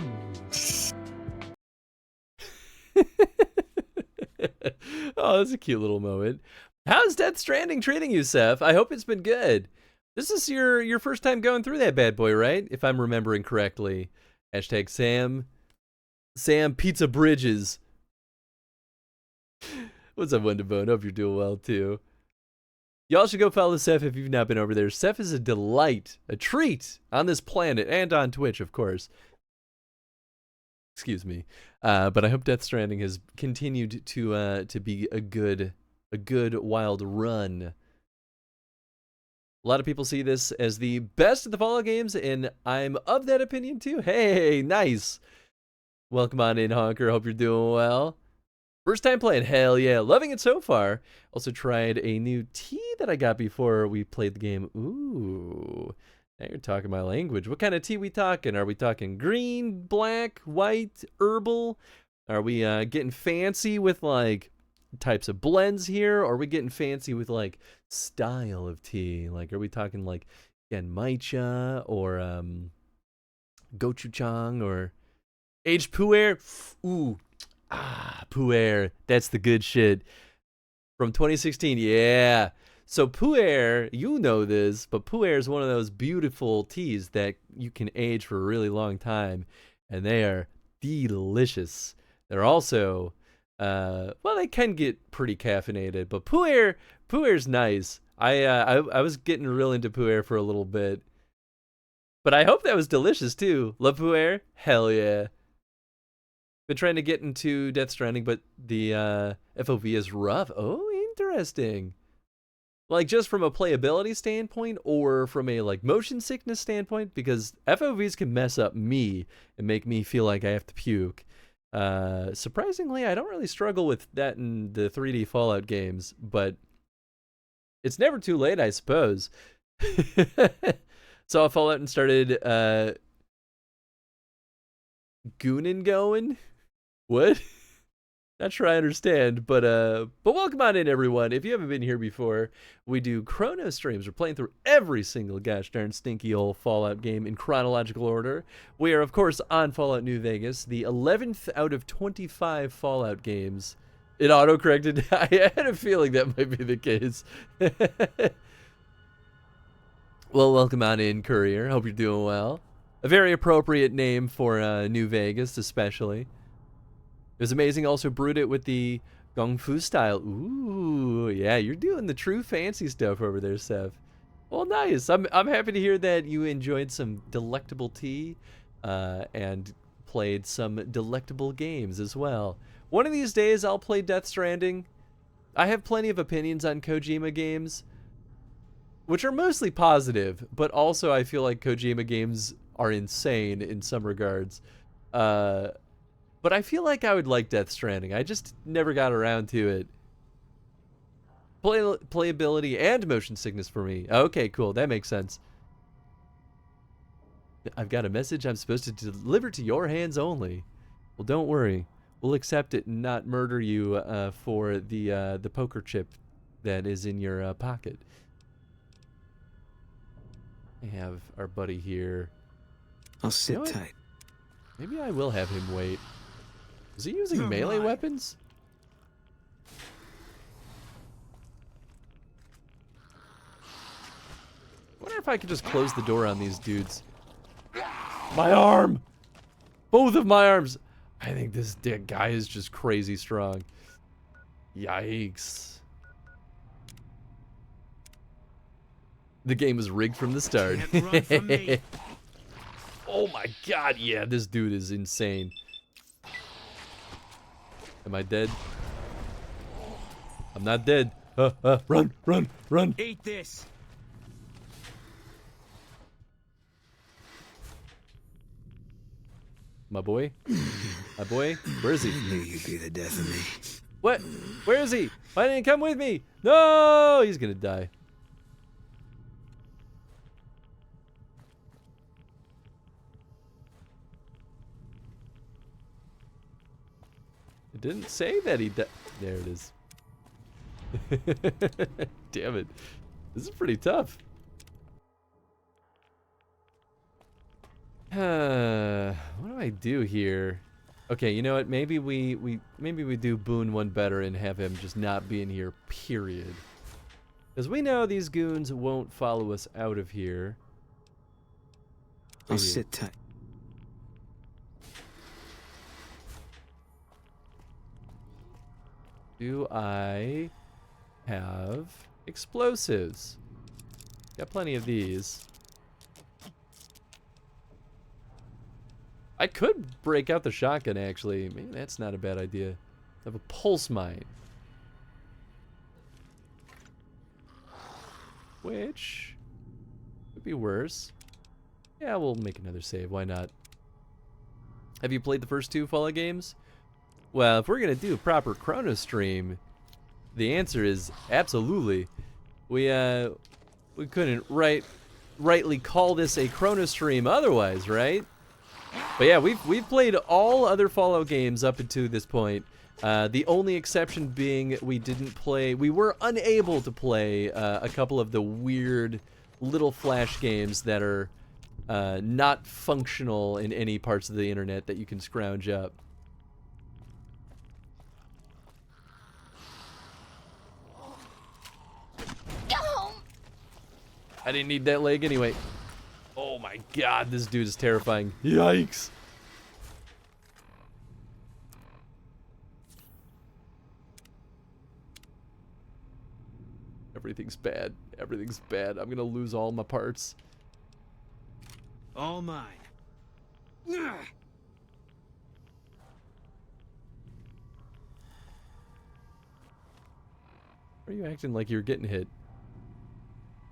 Oh, that's a cute little moment. How's Death Stranding treating you, Seth? I hope it's been good. This is your first time going through that bad boy, right? If I'm remembering correctly. Hashtag Sam Pizza Bridges. What's up, Wonderbone? Hope you're doing well, too. Y'all should go follow Seth if you've not been over there. Seth is a delight, a treat on this planet and on Twitch, of course. Excuse me. But I hope Death Stranding has continued to be a good wild run. A lot of people see this as the best of the Fallout games, and I'm of that opinion too. Hey, nice. Welcome on in, Honker. Hope you're doing well. First time playing, hell yeah, loving it so far. Also tried a new tea that I got before we played the game. Ooh, now you're talking my language. What kind of tea we talking? Are we talking green, black, white, herbal? Are we getting fancy with like types of blends here? Or are we getting fancy with like style of tea? Like, are we talking like genmaicha or gochujang or aged pu'er? Ooh. Pu'er, that's the good shit. From 2016, yeah. So pu'er, you know this, but pu'er is one of those beautiful teas that you can age for a really long time, and they are delicious. They're also, well, they can get pretty caffeinated, but pu'er's nice. I was getting real into pu'er for a little bit, but I hope that was delicious too. La pu'er, hell yeah. Been trying to get into Death Stranding, but the FOV is rough. Oh, interesting. Like just from a playability standpoint or from a like motion sickness standpoint, because FOVs can mess up me and make me feel like I have to puke. Surprisingly, I don't really struggle with that in the 3D Fallout games, but it's never too late, I suppose. Saw Fallout and started goonin' going. What? Not sure I understand, but welcome on in, everyone. If you haven't been here before, we do chrono streams. We're playing through every single gosh darn stinky old Fallout game in chronological order. We are, of course, on Fallout New Vegas, the 11th out of 25 Fallout games. It auto-corrected. I had a feeling that might be the case. Well, welcome on in, Courier. Hope you're doing well. A very appropriate name for New Vegas, especially. It was amazing. Also brewed it with the Kung Fu style. Ooh, yeah, you're doing the true fancy stuff over there, Seth. Well, nice. I'm happy to hear that you enjoyed some delectable tea, and played some delectable games as well. One of these days, I'll play Death Stranding. I have plenty of opinions on Kojima games, which are mostly positive, but also I feel like Kojima games are insane in some regards. But I feel like I would like Death Stranding. I just never got around to it. Playability and motion sickness for me. Okay, cool. That makes sense. I've got a message I'm supposed to deliver to your hands only. Well, don't worry. We'll accept it and not murder you for the poker chip that is in your pocket. I have our buddy here. I'll sit tight. Maybe I will have him wait. Is he using melee weapons? I wonder if I could just close the door on these dudes. My arm! Both of my arms! I think this guy is just crazy strong. Yikes. The game was rigged from the start. Can't run from me. Oh my god, yeah, this dude is insane. Am I dead? I'm not dead. Run, run, run. Eat this. My boy? My boy? Where is he? I knew you'd be the death of me. What? Where is he? Why didn't he come with me? No! He's gonna die. It didn't say that he died. There it is. Damn it. This is pretty tough. What do I do here? Okay, you know what? Maybe we do Boone one better and have him just not be in here, period. Because we know these goons won't follow us out of here. I'll sit tight. Do I have explosives? Got plenty of these. I could break out the shotgun, actually. Maybe that's not a bad idea. I have a pulse mine. Which could be worse. Yeah, we'll make another save. Why not? Have you played the first two Fallout games? Well, if we're going to do a proper chrono stream, the answer is absolutely. We couldn't rightly call this a chrono stream otherwise, right? But yeah, we've played all other Fallout games up until this point. The only exception being we were unable to play a couple of the weird little flash games that are not functional in any parts of the internet that you can scrounge up. I didn't need that leg anyway. Oh my god, this dude is terrifying. Yikes. Everything's bad. Everything's bad. I'm gonna lose all my parts. All mine. Are you acting like you're getting hit?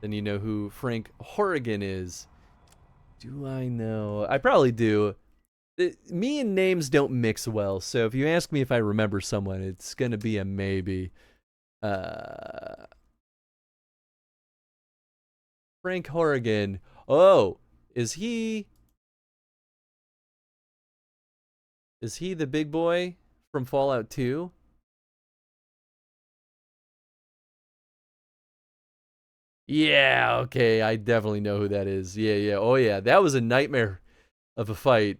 Then you know who Frank Horrigan is. Do I know? I probably do. Me and names don't mix well, so if you ask me if I remember someone, it's gonna be a maybe. Frank Horrigan. Oh, is he the big boy from Fallout 2? Yeah, okay, I definitely know who that is. Yeah. Oh yeah, that was a nightmare of a fight.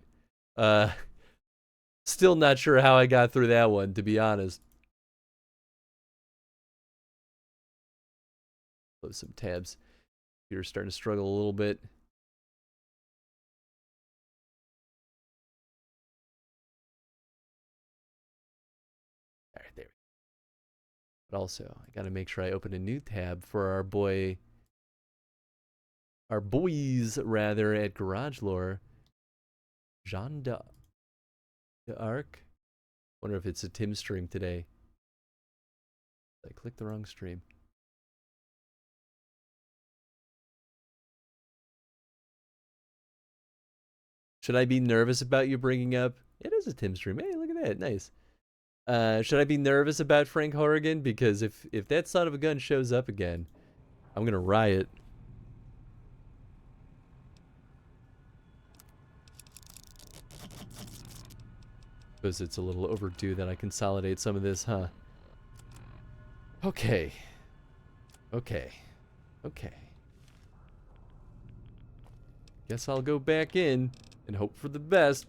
Still not sure how I got through that one, to be honest. Close some tabs. Computer's starting to struggle a little bit. All right, there. But also, I gotta make sure I open a new tab for our boy our boys, rather, at Garage Lore. Jean d'Arc. Wonder if it's a Tim stream today. I clicked the wrong stream. Should I be nervous about you bringing up? It is a Tim stream. Hey, look at that. Nice. Should I be nervous about Frank Horrigan? Because if that son of a gun shows up again, I'm gonna riot. Suppose it's a little overdue that I consolidate some of this, huh? Okay. Okay. Okay. Guess I'll go back in and hope for the best.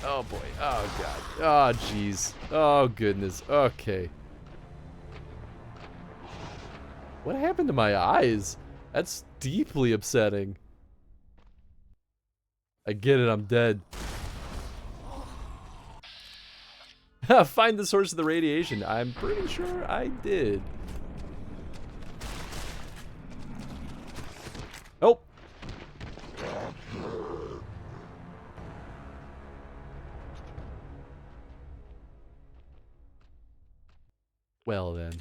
Oh boy. Oh god. Oh jeez. Oh goodness. Okay. What happened to my eyes? That's deeply upsetting. I get it, I'm dead. Find the source of the radiation. I'm pretty sure I did. Oh. Well then.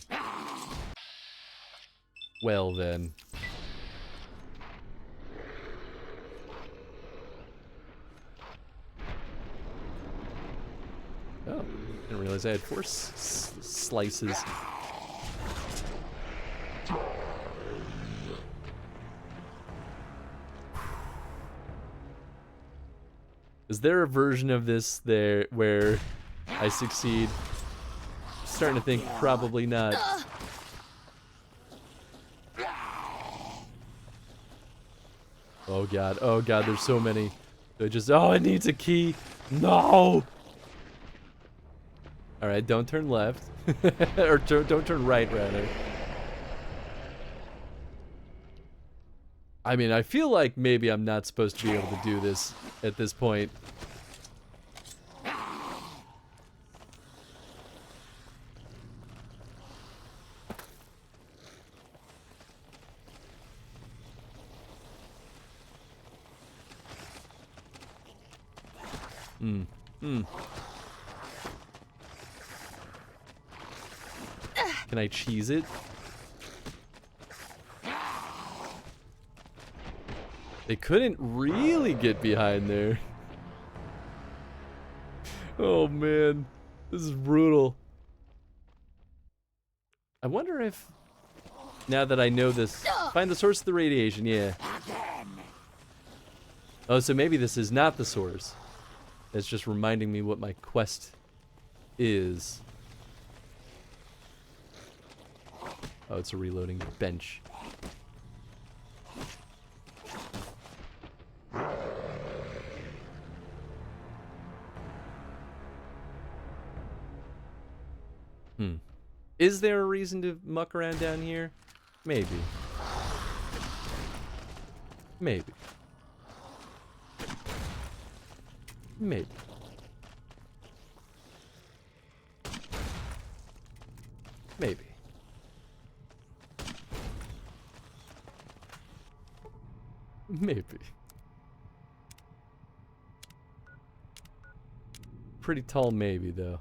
Well then. Oh, didn't realize I had 4 slices. Is there a version of this there where I succeed? Starting to think probably not. Oh god, there's so many. They're just, oh, it needs a key. No! Alright, don't turn left. Or don't turn right, rather. I mean, I feel like maybe I'm not supposed to be able to do this at this point. Can I cheese it? They couldn't really get behind there. Oh man, this is brutal. I wonder if, now that I know this, find the source of the radiation, yeah. Oh, so maybe this is not the source. It's just reminding me what my quest is. Oh, it's a reloading bench. Is there a reason to muck around down here? Maybe. Maybe. Maybe. Maybe. Maybe. Pretty tall maybe, though.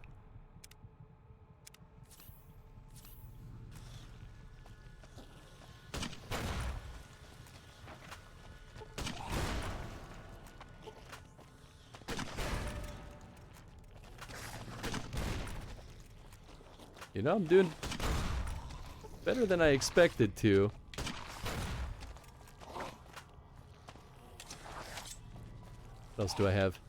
You know, I'm doing better than I expected to. What else do I have?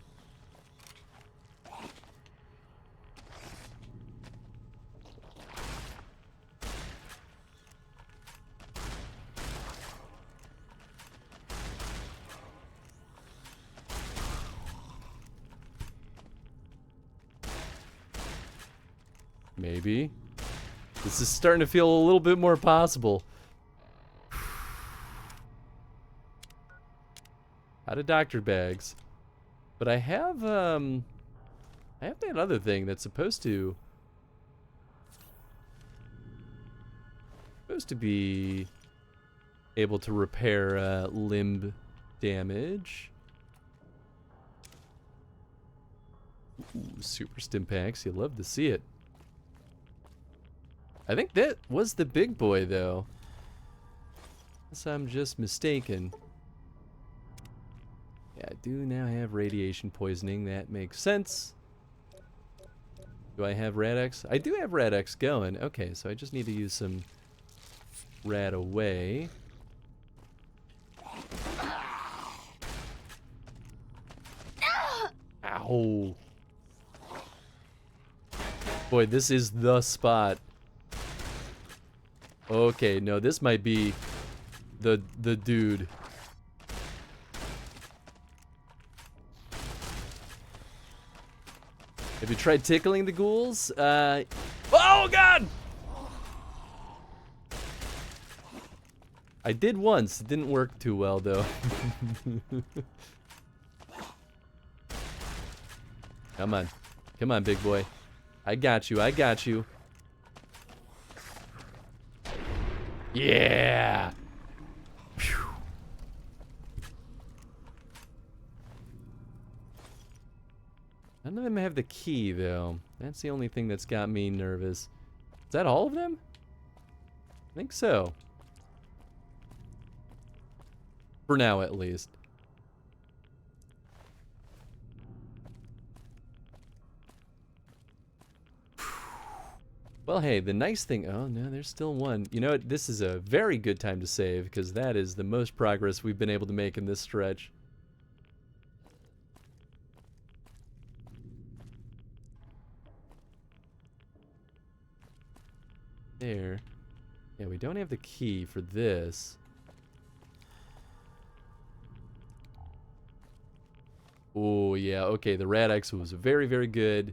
Maybe. This is starting to feel a little bit more possible. Out of doctor bags. But I have, I have that other thing that's supposed to be able to repair limb damage. Ooh, super stim packs. You love to see it. I think that was the big boy, though. Unless I'm just mistaken. Yeah, I do now have radiation poisoning. That makes sense. Do I have Rad-X? I do have Rad-X going. Okay, so I just need to use some Rad away. Ow. Boy, this is the spot. Okay, no, this might be the dude. Have you tried tickling the ghouls? Oh god! I did once. It didn't work too well though. Come on. Come on, big boy. I got you. I got you. Yeah! Phew. None of them have the key, though. That's the only thing that's got me nervous. Is that all of them? I think so. For now, at least. Well, hey, the nice thing... Oh, no, there's still one. You know what? This is a very good time to save, because that is the most progress we've been able to make in this stretch. There. Yeah, we don't have the key for this. Oh, yeah, okay, the Rad-X was very, very good.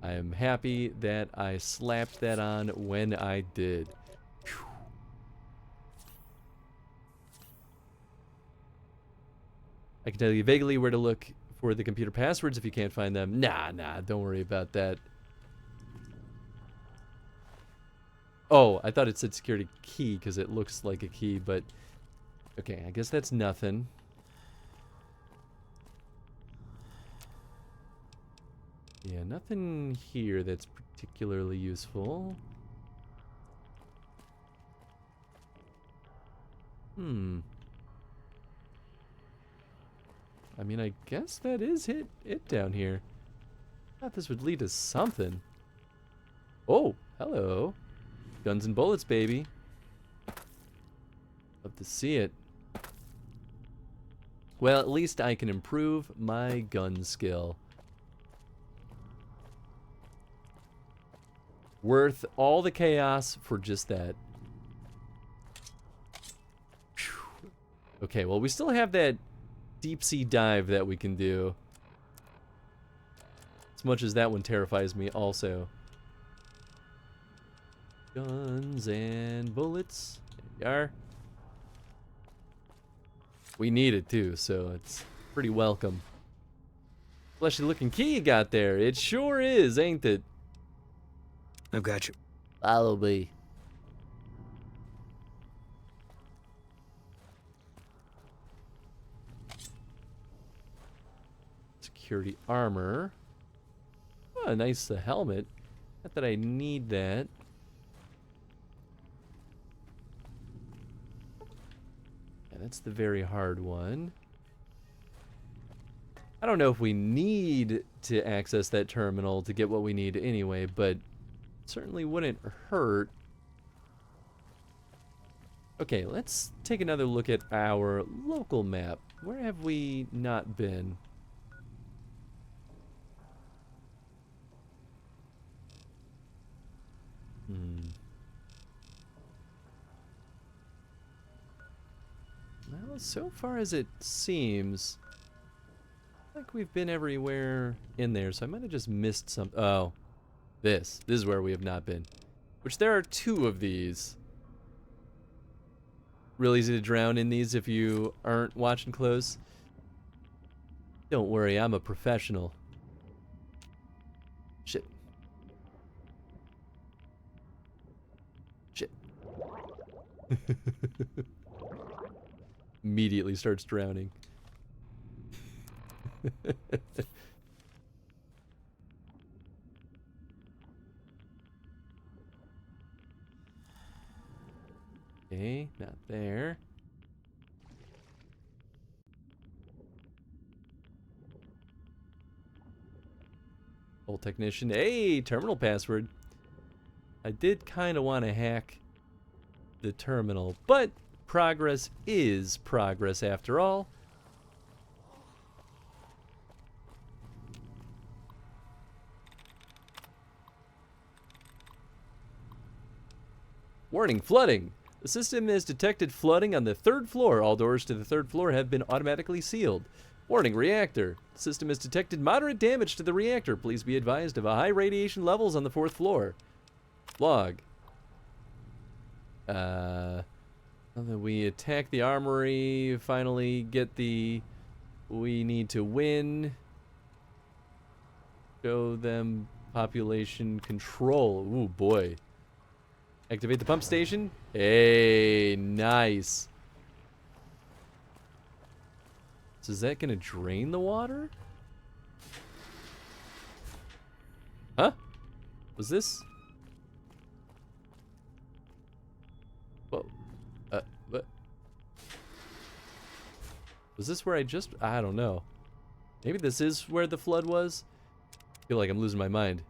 I am happy that I slapped that on when I did. Whew. I can tell you vaguely where to look for the computer passwords if you can't find them. Nah, don't worry about that. Oh, I thought it said security key because it looks like a key, but... Okay, I guess that's nothing. Yeah, nothing here that's particularly useful. I mean, I guess that is it down here. I thought this would lead to something. Oh, hello. Guns and bullets, baby. Love to see it. Well, at least I can improve my gun skill. Worth all the chaos for just that. Whew. Okay, well, we still have that deep sea dive that we can do. As much as that one terrifies me also. Guns and bullets. There you are. We need it too, so it's pretty welcome. Fleshy looking key you got there. It sure is, ain't it? I've got you. Follow me. Security armor. Oh, a nice helmet. Not that I need that. Yeah, that's the very hard one. I don't know if we need to access that terminal to get what we need anyway, but certainly wouldn't hurt. Okay, let's take another look at our local map. Where have we not been? Well, so far as it seems, like we've been everywhere in there, so I might have just missed some. Oh, this is where we have not been. Which there are 2 of these. Real easy to drown in these if you aren't watching close. Don't worry, I'm a professional. Shit. Immediately starts drowning. Okay, not there. Old technician. Hey, terminal password. I did kind of want to hack the terminal, but progress is progress after all. Warning, flooding. The system has detected flooding on the 3rd floor. All doors to the 3rd floor have been automatically sealed. Warning, reactor. The system has detected moderate damage to the reactor. Please be advised of high radiation levels on the 4th floor. Log. We attack the armory, finally get the... We need to win. Show them population control. Ooh, boy. Activate the pump station. Hey, nice. So is that gonna drain the water? Huh? Was this? Whoa. What? Was this where I just... I don't know. Maybe this is where the flood was? I feel like I'm losing my mind.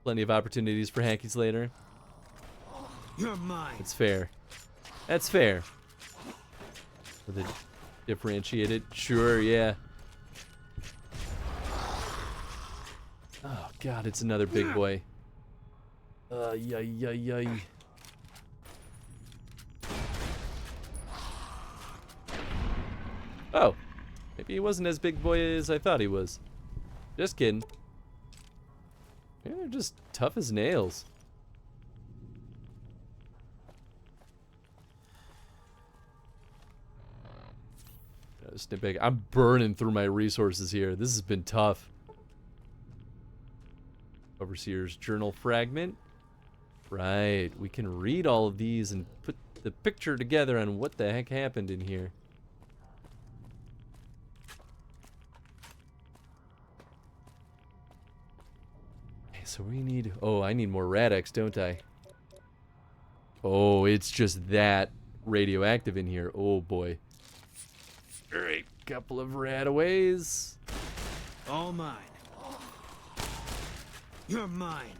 Plenty of opportunities for hackies later. You're mine. It's fair. That's fair. With it differentiated. Sure, yeah. Oh god, it's another big boy. Yay. Oh. Maybe he wasn't as big boy as I thought he was. Just kidding. Yeah, they're just tough as nails. Snip. I'm burning through my resources here. This has been tough. Overseer's journal fragment. Right. We can read all of these and put the picture together on what the heck happened in here. So we need... Oh, I need more Radix, don't I? Oh, it's just that radioactive in here. Oh, boy. Alright, couple of radaways. All mine. You're mine.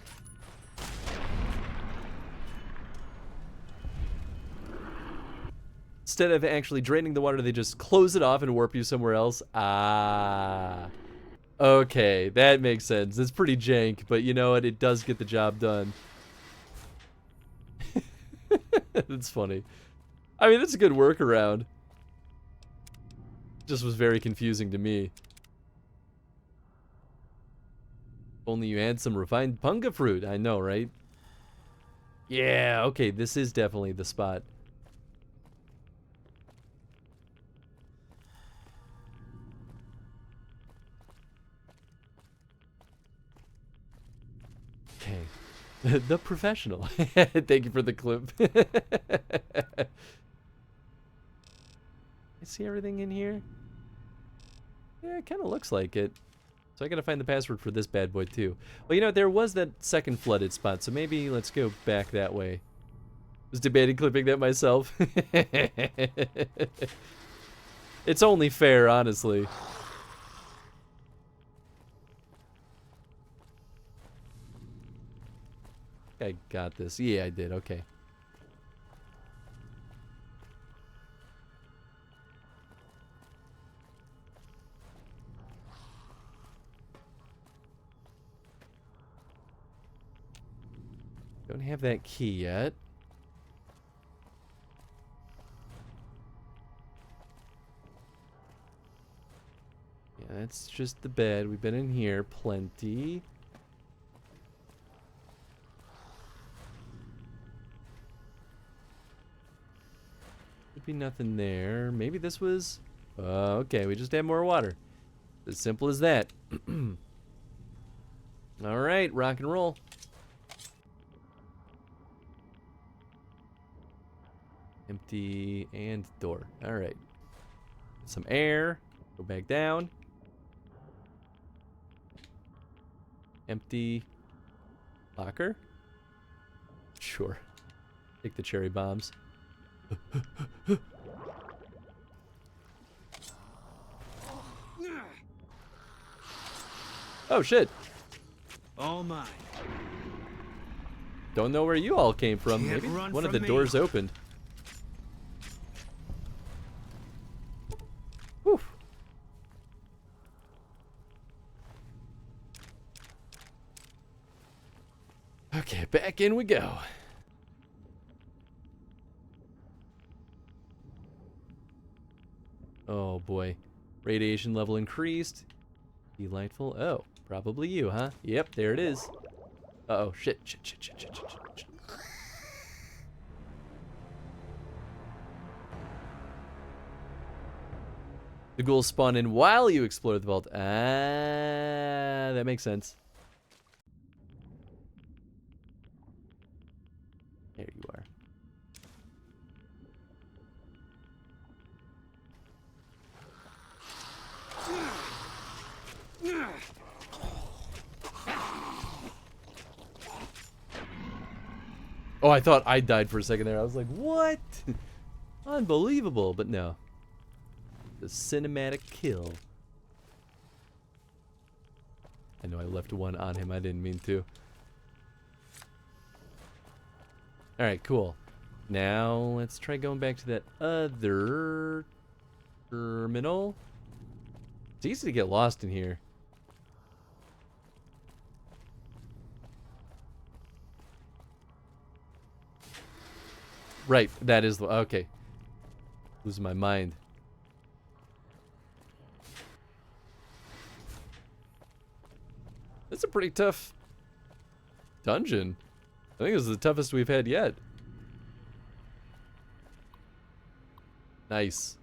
Instead of actually draining the water, they just close it off and warp you somewhere else. Ah... Okay, that makes sense. It's pretty jank, but you know what? It does get the job done. It's funny. I mean, that's a good workaround. Just was very confusing to me. Only you had some refined punga fruit. I know, right? Yeah, okay, this is definitely the spot. Okay. The professional. Thank you for the clip. I see everything in here. Yeah, it kind of looks like it. So I gotta find the password for this bad boy too. Well, you know, there was that second flooded spot, so maybe let's go back that way. Was debating clipping that myself. It's only fair, honestly. I got this. Yeah, I did. Okay. Don't have that key yet. Yeah, that's just the bed. We've been in here plenty. Could be nothing there. Maybe this was... okay, we just have more water. As simple as that. Alright, rock and roll. Empty and door. All right. Some air. Go back down. Empty. Locker? Sure. Take the cherry bombs. Oh shit. All mine. Don't know where you all came from. Can't Maybe run one of from the me. doors opened. Whew. Okay, back in we go. Oh boy. Radiation level increased. Delightful. Oh, probably you, huh? Yep, there it is. Uh-oh, shit. The ghouls spawn in while you explore the vault. Ah, that makes sense. There you are. Oh, I thought I died for a second there. I was like, what? Unbelievable, but no. The cinematic kill. I know I left one on him. I didn't mean to. Alright, cool. Now, let's try going back to that other terminal. It's easy to get lost in here. Right, that is the... Okay. Losing my mind. That's a pretty tough dungeon. I think this is the toughest we've had yet. Nice.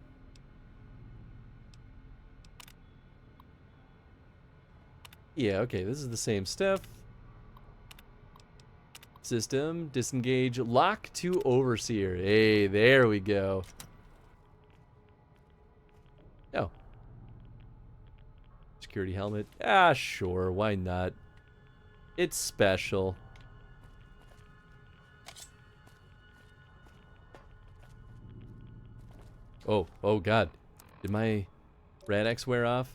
Yeah, okay, this is the same stuff. System, disengage, lock to overseer. Hey, there we go. Oh. Security helmet. Ah, sure, why not? It's special. Oh god. Did my Rad-X wear off?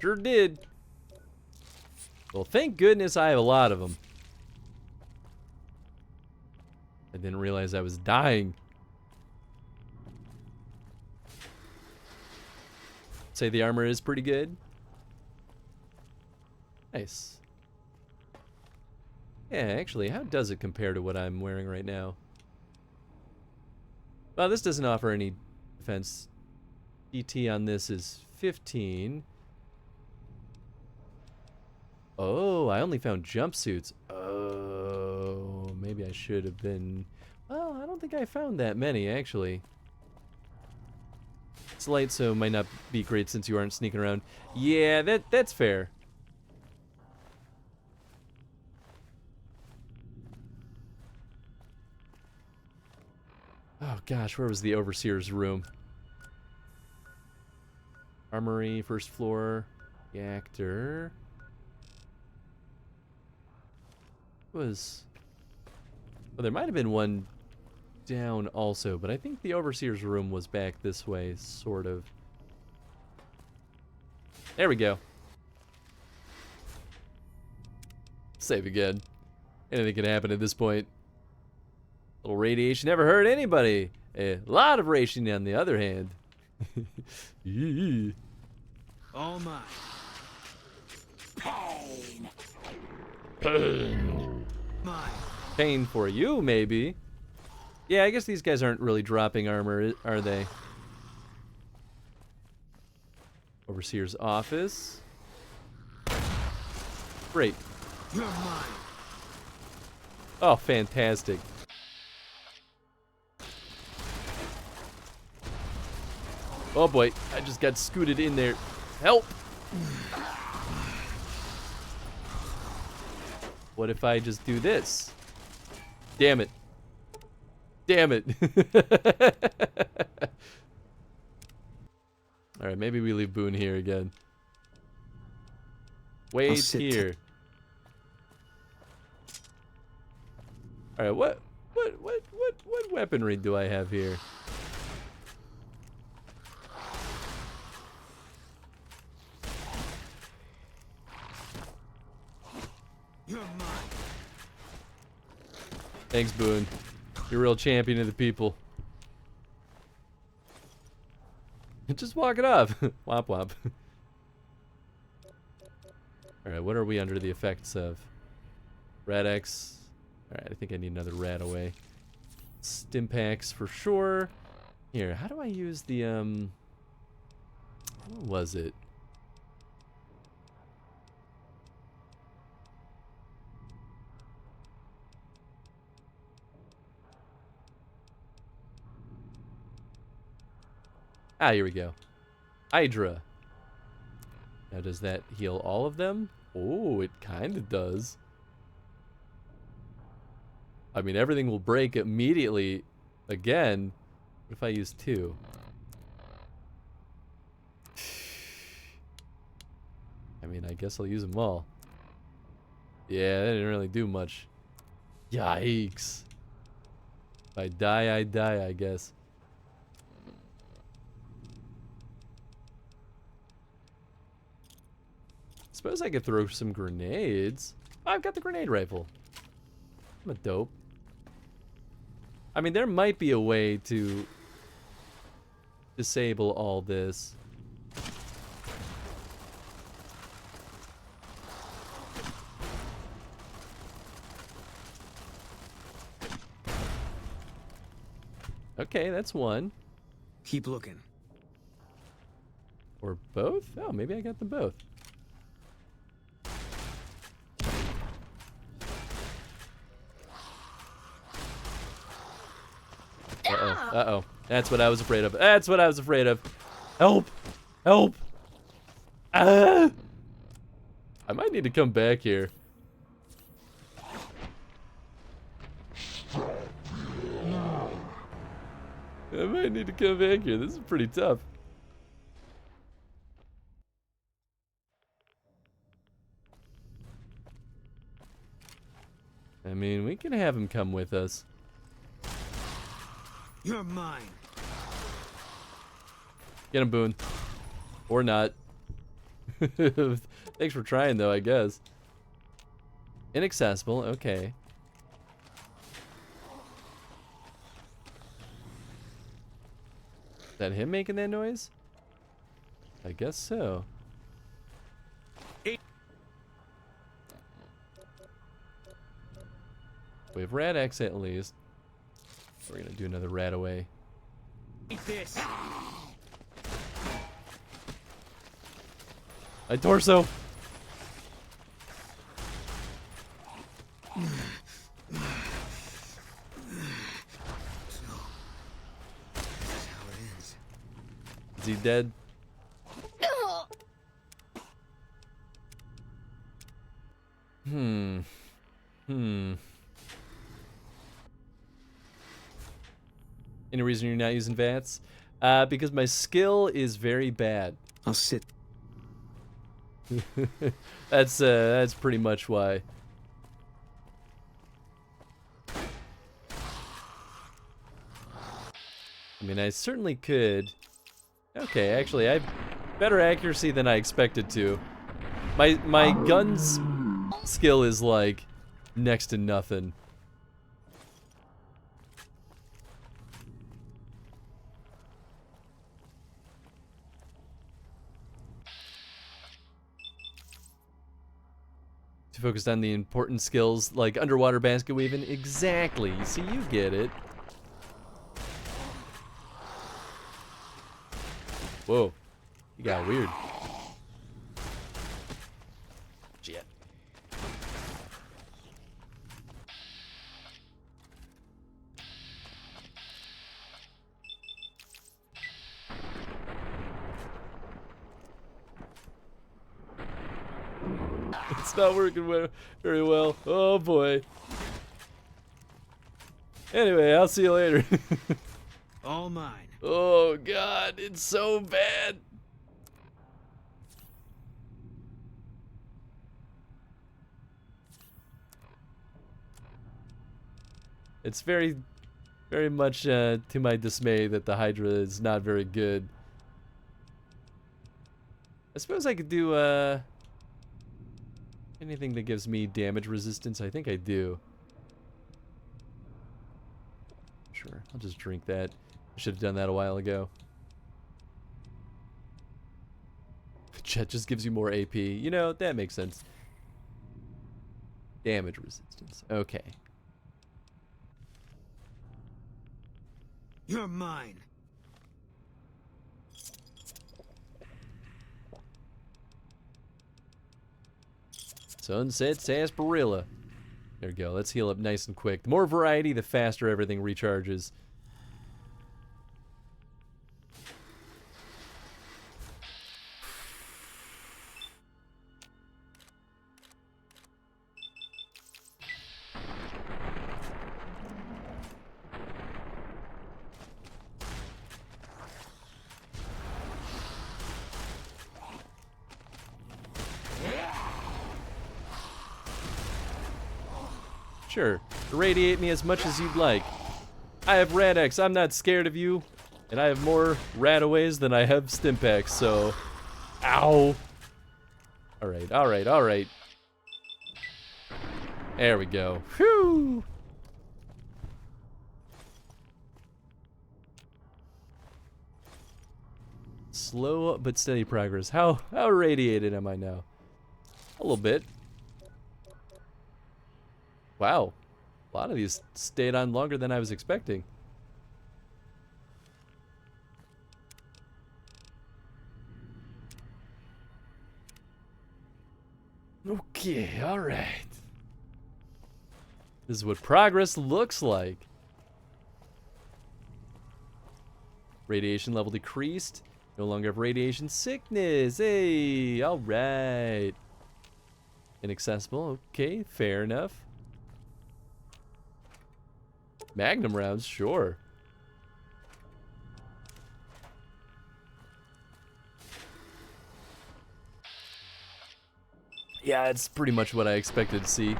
Sure did. Well, thank goodness I have a lot of them. I didn't realize I was dying. Say the armor is pretty good. Nice. Yeah, actually, how does it compare to what I'm wearing right now? Well, this doesn't offer any defense. DT on this is 15. Oh, I only found jumpsuits. Oh, maybe I should have been... Well, I don't think I found that many, actually. It's light, so it might not be great since you aren't sneaking around. Yeah, that's fair. Oh gosh, where was the overseer's room? Armory, first floor, reactor. Was... Well, there might have been one down also, but I think the overseer's room was back this way, sort of. There we go. Save again. Anything can happen at this point. Little radiation never hurt anybody. A lot of radiation on the other hand. All mine. Pain. Pain. Mine. Pain for you, maybe. Yeah, I guess these guys aren't really dropping armor, are they? Overseer's office. Great. You're mine. Oh, fantastic. Oh boy, I just got scooted in there. Help! What if I just do this? Damn it. Damn it. Alright, maybe we leave Boone here again. Wait here. Alright, what weaponry do I have here? You're mine. Thanks, Boone. You're a real champion of the people. Just walk it off. Womp womp. Alright, what are we under the effects of? Rad-X. Alright, I think I need another Rad-Away. Stimpaks for sure. Here, how do I use the, what was it? Ah, here we go. Hydra. Now, does that heal all of them? Oh, it kind of does. I mean, everything will break immediately again. What if I use 2? I mean, I guess I'll use them all. Yeah, that didn't really do much. Yikes. If I die, I die, I guess. Suppose I could throw some grenades. Oh, I've got the grenade rifle. I'm a dope. I mean, there might be a way to disable all this. Okay, that's one. Keep looking. Or both? Oh, maybe I got them both. Uh-oh. Uh-oh. That's what I was afraid of. That's what I was afraid of. Help! Help! Ah! I might need to come back here. I might need to come back here. This is pretty tough. I mean, we can have him come with us. You're mine. Get him, Boone. Or not. Thanks for trying, though, I guess. Inaccessible, okay. Is that him making that noise? I guess so. We have Rad-X at least. We're gonna do another Rad-Away. Eat this. My torso! Is he dead? Any reason you're not using VATS? Because my skill is very bad. I'll sit. That's pretty much why. I mean, I certainly could. Okay, actually, I have better accuracy than I expected to. My guns skill is like next to nothing. Too focused on the important skills like underwater basket weaving. Exactly. See, you get it. Whoa. You got weird. Shit. It's not working very well. Oh boy. Anyway, I'll see you later. All mine. Oh god, it's so bad. It's very much to my dismay that the Hydra is not very good. I suppose I could do anything that gives me damage resistance. I think I do. Sure, I'll just drink that. I should have done that a while ago. Jet just gives you more AP. You know, that makes sense. Damage resistance. Okay. You're mine. Sunset Sarsaparilla. There we go. Let's heal up nice and quick. The more variety, the faster everything recharges. Sure, irradiate me as much as you'd like. I have Rad-X, I'm not scared of you. And I have more Radaways than I have Stimpaks, so... Ow! Alright, alright, alright. There we go. Whew! Slow but steady progress. How irradiated am I now? A little bit. Wow, a lot of these stayed on longer than I was expecting. Okay, alright. This is what progress looks like. Radiation level decreased. No longer have radiation sickness. Hey, alright. Inaccessible, okay, fair enough. Magnum rounds, sure. Yeah, it's pretty much what I expected to see.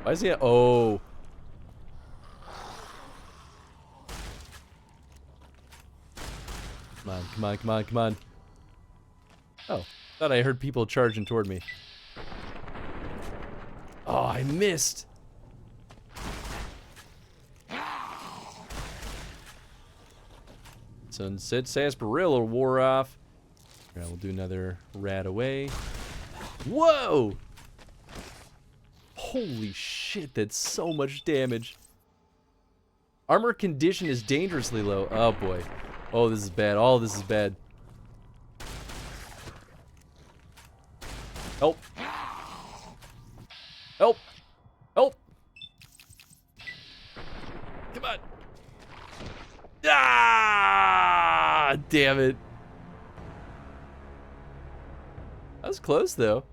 Why is he at, oh. Come on, come on, come on, come on. Oh, thought I heard people charging toward me. Oh, I missed. Sunset Sarsaparilla wore off. Alright, we'll do another rat away. Whoa! Holy shit, that's so much damage. Armor condition is dangerously low. Oh boy. Oh, this is bad. Oh, this is bad. Help. Help. Help. Come on. Ah, damn it. That was close, though.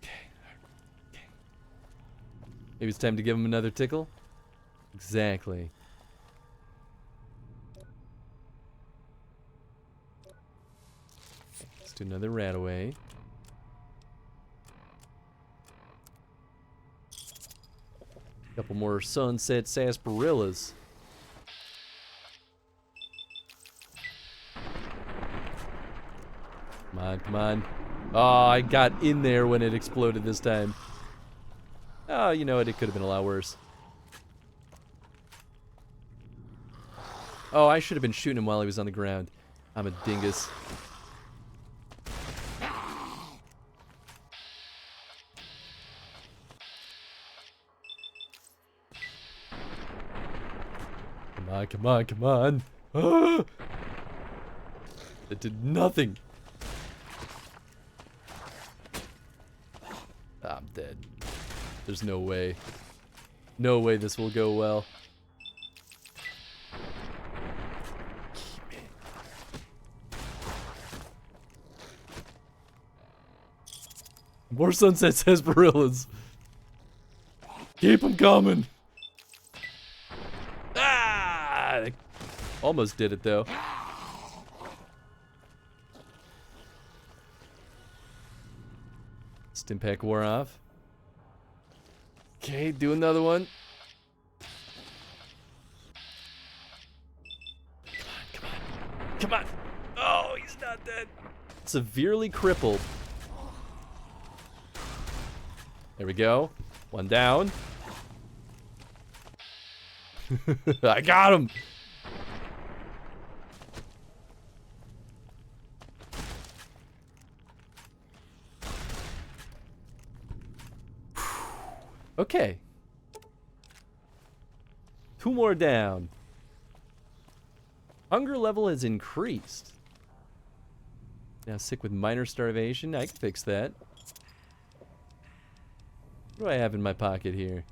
Okay. Maybe it's time to give him another tickle? Exactly. Let's do another rat away. Couple more Sunset Sarsaparillas. Come on, come on. Oh, I got in there when it exploded this time. Oh, you know what? It could have been a lot worse. Oh, I should have been shooting him while he was on the ground. I'm a dingus. Come on, come on, come on. Ah! It did nothing. I'm dead. There's no way. No way this will go well. More sunset sarsaparillas. Keep them coming. Ah! Almost did it, though. Stimpack wore off. Okay, do another one. Come on. Come on. Oh, he's not dead. Severely crippled. There we go. One down. I got him. Okay. 2 more down. Hunger level has increased. Now sick with minor starvation. I can fix that. What do I have in my pocket here?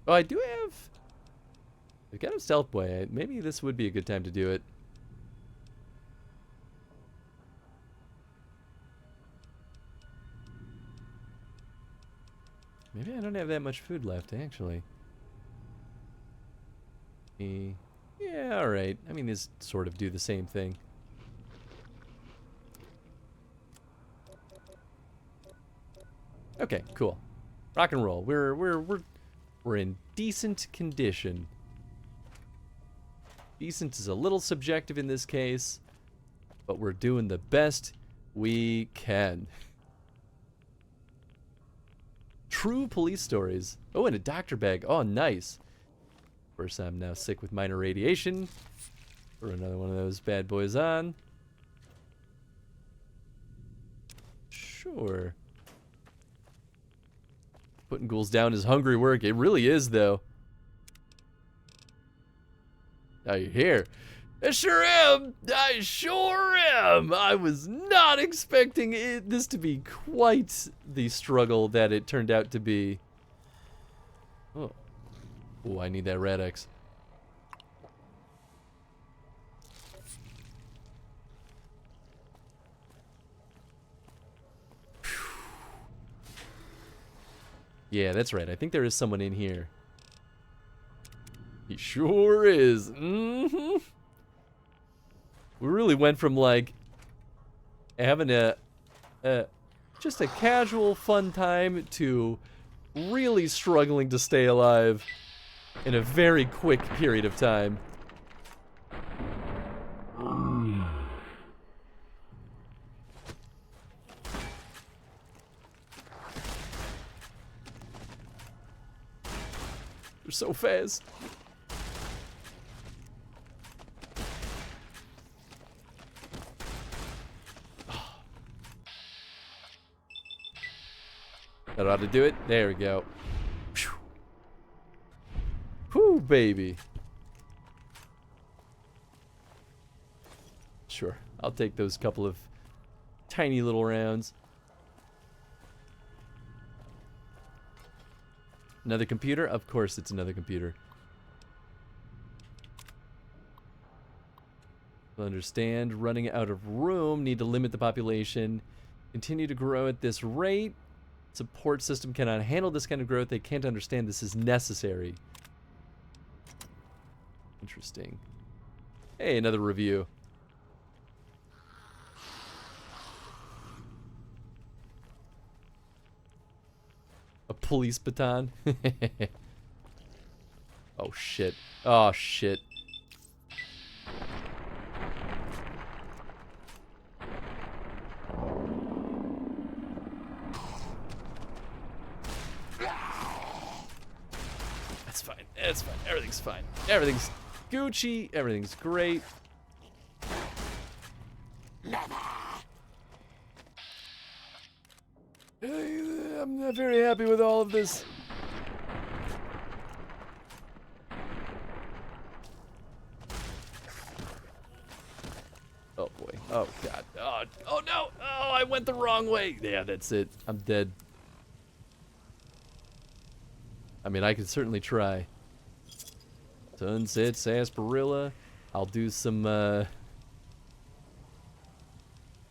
Oh, I do have... I've got a stealth boy. Maybe this would be a good time to do it. Maybe I don't have that much food left, actually. Yeah, alright. I mean, these sort of do the same thing. Okay, cool. Rock and roll. We're in decent condition. Decent is a little subjective in this case, but we're doing the best we can. True police stories. Oh, and a doctor bag. Oh, nice. Of course, I'm now sick with minor radiation. Throw another one of those bad boys on. Sure. Putting ghouls down is hungry work. It really is, though. Are you here? I sure am. I sure am. I was not expecting this to be quite the struggle that it turned out to be. Oh. Oh, I need that Rad-X. Yeah, that's right. I think there is someone in here. He sure is. Mm-hmm. We really went from, like, having just a casual fun time to really struggling to stay alive in a very quick period of time. They're so fast. That ought to do it. There we go. Whew, baby. Sure, I'll take those couple of tiny little rounds. Another computer? Of course it's another computer. Understand, running out of room, need to limit the population. Continue to grow at this rate. Support system cannot handle this kind of growth. They can't understand this is necessary. Interesting. Hey, another review. A police baton. Oh shit. Oh shit. That's fine. That's fine. Everything's fine. Everything's Gucci. Everything's great. I'm not very happy with all of this. Oh boy. Oh god. Oh no. Oh, I went the wrong way. Yeah, that's it. I'm dead. I mean, I could certainly try. Sunset sarsaparilla. I'll do some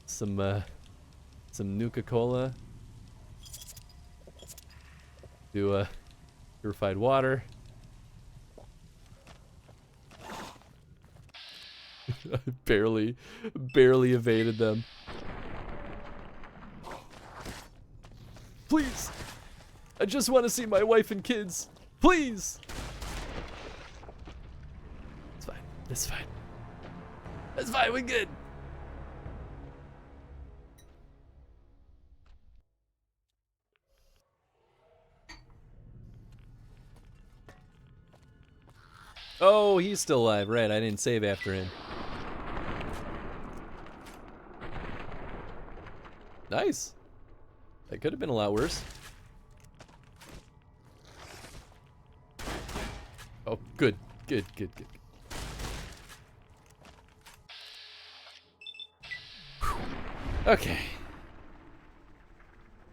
Some Nuka-Cola. Do purified water. I barely evaded them. Please! I just want to see my wife and kids. Please! It's fine. It's fine. It's fine. We're good. Oh, he's still alive. Right, I didn't save after him. Nice. That could have been a lot worse. Oh, good. Good. Okay.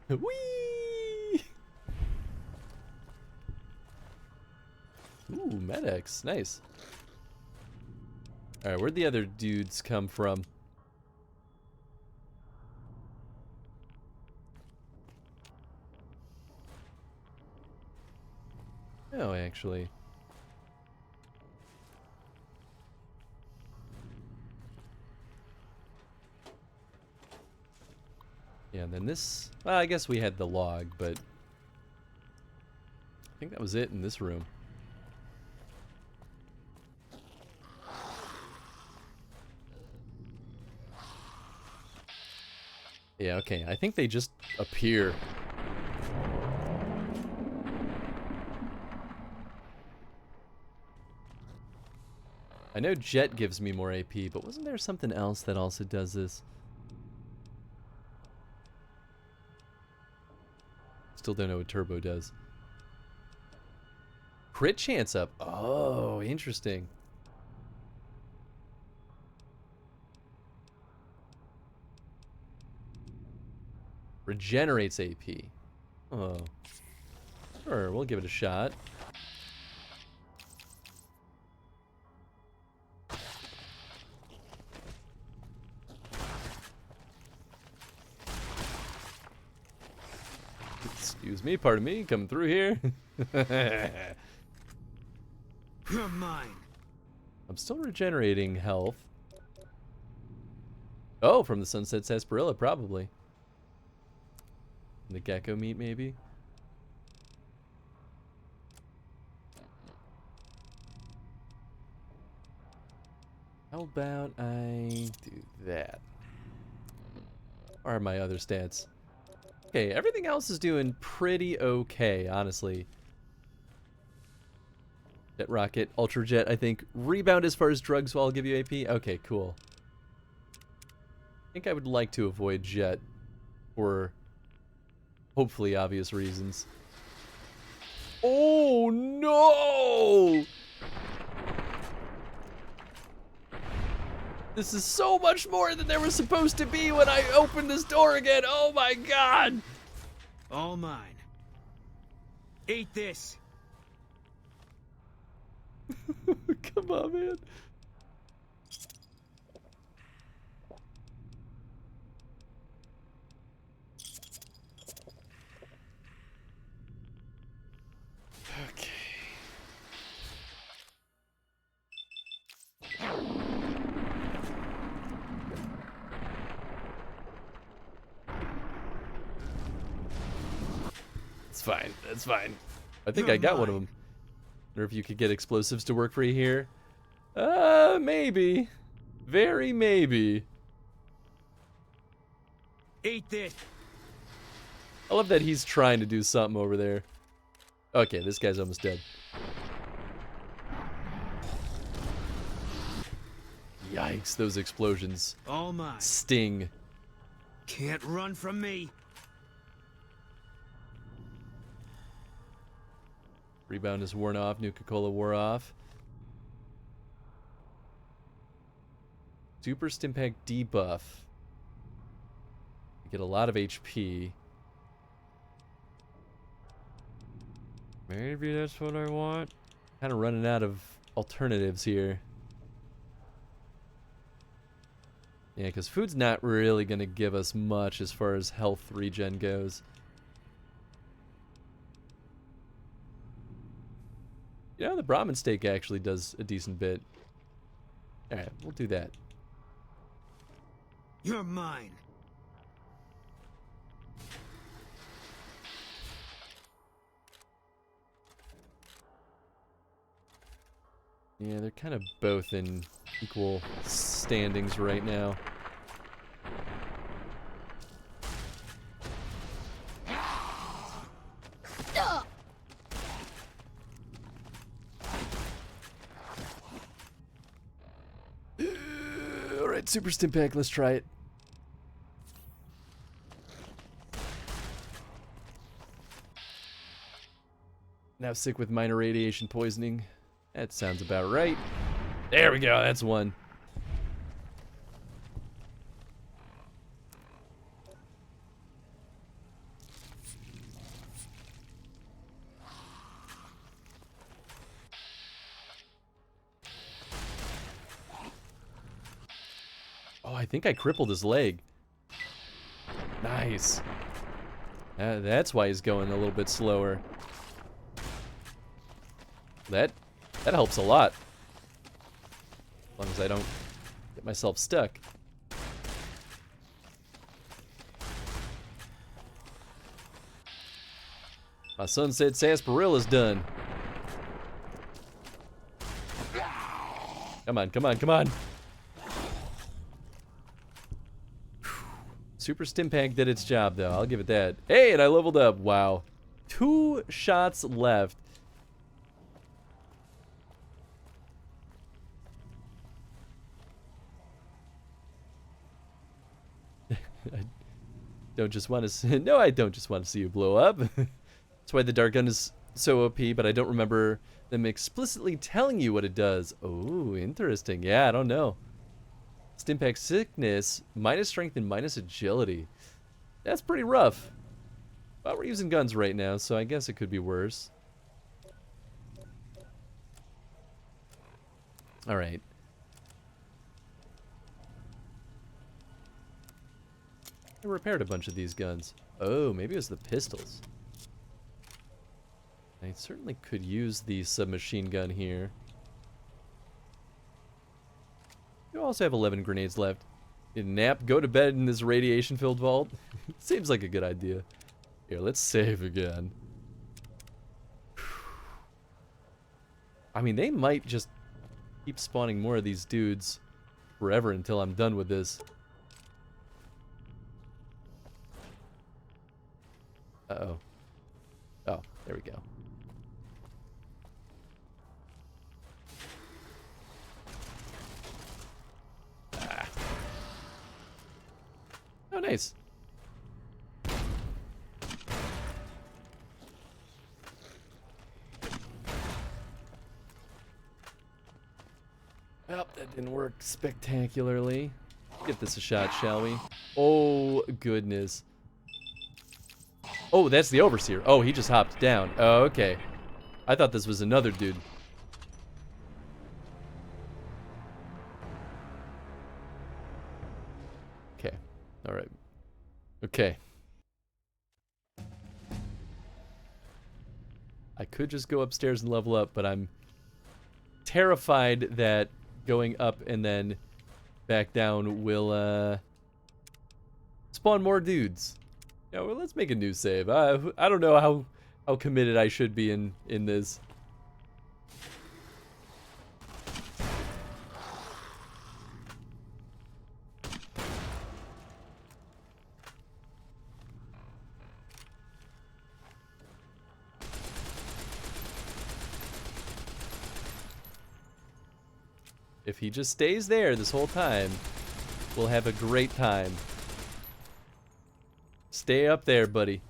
Whee! Ooh, medics. Nice. Alright, where'd the other dudes come from? Oh, actually. Yeah, and then this... Well, I guess we had the log, but... I think that was it in this room. Yeah, okay. I think they just appear. I know Jet gives me more AP, but wasn't there something else that also does this? Still don't know what Turbo does. Crit chance up. Oh, interesting. Regenerates AP. Oh. Sure, we'll give it a shot. Excuse me, pardon me, coming through here. You're mine. I'm still regenerating health. Oh, from the Sunset Sarsaparilla, probably. The gecko meat, maybe? How about I do that? What are my other stats? Okay, everything else is doing pretty okay, honestly. Jet Rocket, Ultra Jet, I think. Rebound as far as drugs, so I'll give you AP. Okay, cool. I think I would like to avoid Jet for hopefully obvious reasons. Oh no! This is so much more than there was supposed to be when I opened this door again. Oh my god! All mine. Eat this. Come on, man. Okay. It's fine. That's fine. I think I got one of them. Wonder if you could get explosives to work for you here. Maybe. Very maybe. Eat this. I love that he's trying to do something over there. Okay, this guy's almost dead. Yikes, those explosions. All mine. Sting. Can't run from me. Rebound is worn off. Nuka-Cola wore off. Super Stimpack debuff. You get a lot of HP. Maybe that's what I want. Kind of running out of alternatives here. Yeah, because food's not really going to give us much as far as health regen goes. You know, the Brahmin steak actually does a decent bit. Alright, we'll do that. You're mine. Yeah, they're kind of both in equal standings right now. Alright, Super Stimpack, let's try it. Now sick with minor radiation poisoning. That sounds about right. There we go, that's one. Oh, I think I crippled his leg. Nice. That's why he's going a little bit slower. That helps a lot. As long as I don't get myself stuck. My sunset sarsaparilla's done. Come on, come on, come on. Super Stimpack did its job, though. I'll give it that. Hey, and I leveled up. Wow. 2 shots left. I don't just want to see... No, I don't just want to see you blow up. That's why the dart gun is so OP, but I don't remember them explicitly telling you what it does. Oh, interesting. Yeah, I don't know. Stimpack sickness, minus strength and minus agility. That's pretty rough. But we're using guns right now, so I guess it could be worse. Alright. I repaired a bunch of these guns. Oh, maybe it was the pistols. I certainly could use the submachine gun here. You also have 11 grenades left. You nap, go to bed in this radiation-filled vault. Seems like a good idea. Here, let's save again. I mean, they might just keep spawning more of these dudes forever until I'm done with this. Uh-oh. Oh, there we go. Ah. Oh, nice. Well, that didn't work spectacularly. Give this a shot, shall we? Oh, goodness. Oh, that's the Overseer. Oh, he just hopped down. Oh, okay. I thought this was another dude. Okay. Alright. Okay. I could just go upstairs and level up, but I'm terrified that going up and then back down will spawn more dudes. Yeah, well, let's make a new save. I don't know how committed I should be in this. If he just stays there this whole time, we'll have a great time. Stay up there, buddy.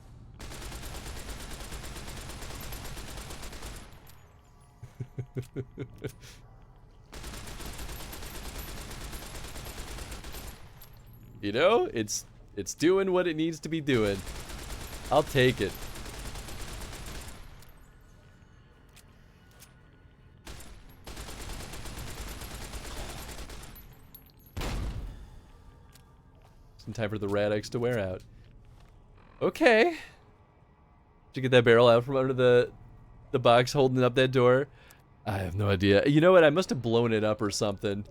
You know, it's doing what it needs to be doing. I'll take it. in time for the Radix to wear out. Okay. Did you get that barrel out from under the box holding up that door? I have no idea. You know what? I must have blown it up or something.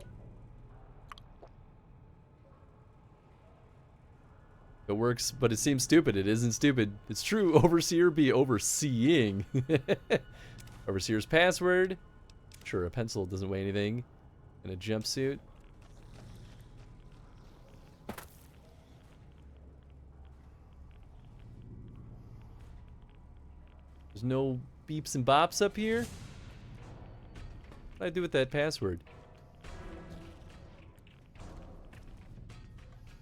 It works, but it seems stupid. It isn't stupid. It's true. Overseer be overseeing. Overseer's password. Sure, a pencil doesn't weigh anything. And a jumpsuit. There's no beeps and bops up here. What do I do with that password?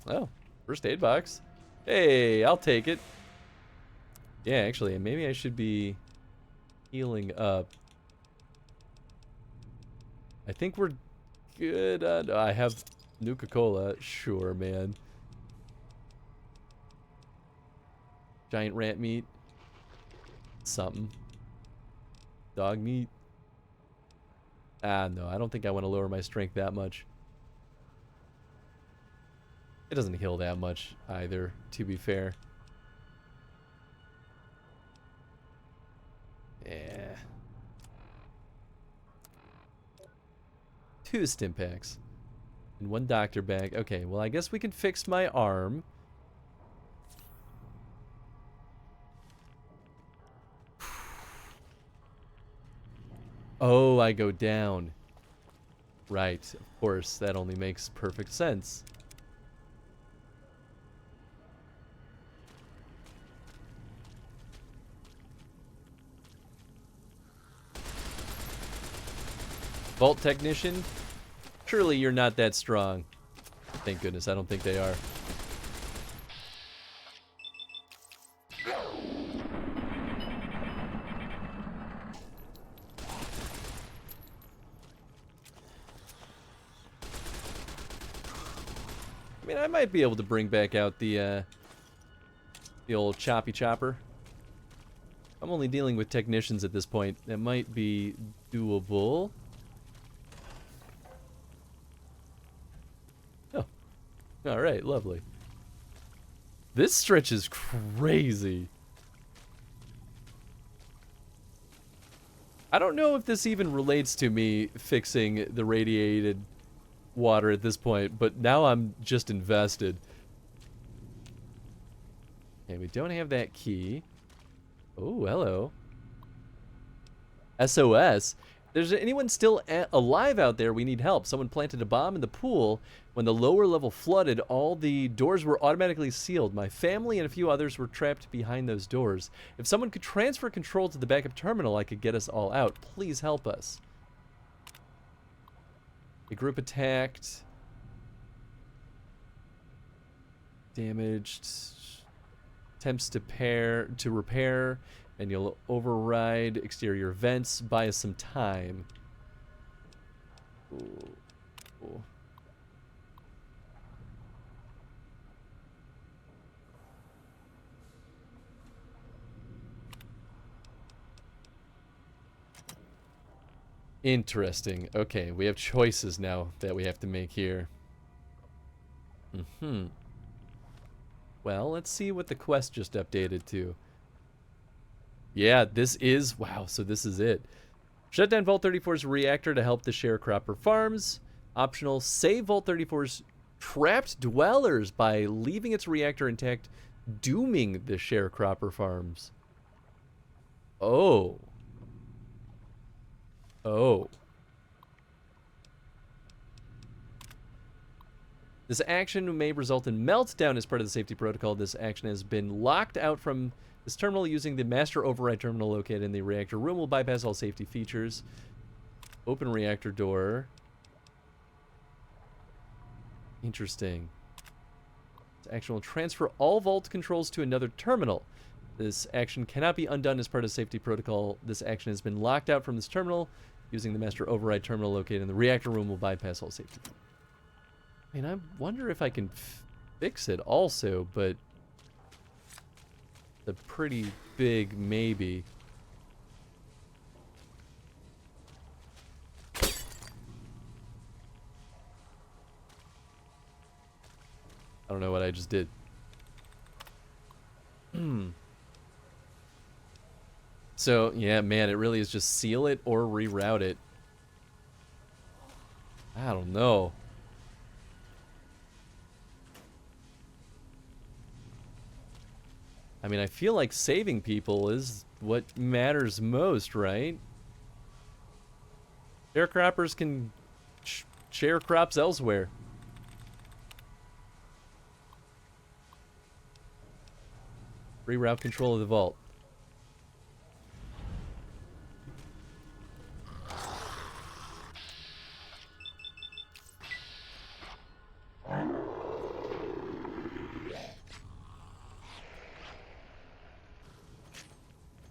Oh, first aid box. Hey, I'll take it. Yeah, actually, maybe I should be healing up. I think we're good. I have Nuka-Cola. Sure, man. Giant rat meat. Something. Dog meat. No, I don't think I want to lower my strength that much. It doesn't heal that much either, to be fair. Yeah. 2 stim packs. And 1 doctor bag. Okay, well, I guess we can fix my arm. Oh, I go down. Right, of course. That only makes perfect sense. Vault technician? Surely you're not that strong. Thank goodness, I don't think they are. I mean, I might be able to bring back out the old choppy chopper. I'm only dealing with technicians at this point. That might be doable. Oh. Alright, lovely. This stretch is crazy. I don't know if this even relates to me fixing the radiated water at this point, but now I'm just invested. Okay, we don't have that key. Oh, hello. SOS. There's anyone still alive out there? We need help. Someone planted a bomb in the pool. When the lower level flooded, all the doors were automatically sealed. My family and a few others were trapped behind those doors. If someone could transfer control to the backup terminal, I could get us all out. Please help us. The group attacked. Damaged. Attempts to repair. And you'll override exterior vents. Buy us some time. Ooh. Ooh. Interesting. Okay, we have choices now that we have to make here. Well, let's see what the quest just updated to. Yeah, this is... Wow, so this is it. Shut down Vault 34's reactor to help the sharecropper farms. Optional, save Vault 34's trapped dwellers by leaving its reactor intact, dooming the sharecropper farms. Oh. Oh. This action may result in meltdown as part of the safety protocol. This action has been locked out from this terminal using the master override terminal located in the reactor room. Will bypass all safety features. Open reactor door. Interesting. This action will transfer all vault controls to another terminal. This action cannot be undone as part of safety protocol. This action has been locked out from this terminal. Using the master override terminal located in the reactor room will bypass all safety. I mean, I wonder if I can fix it also, but a pretty big maybe. I don't know what I just did. So, yeah, man, it really is just seal it or reroute it. I don't know. I mean, I feel like saving people is what matters most, right? Sharecroppers can share crops elsewhere. Reroute control of the vault.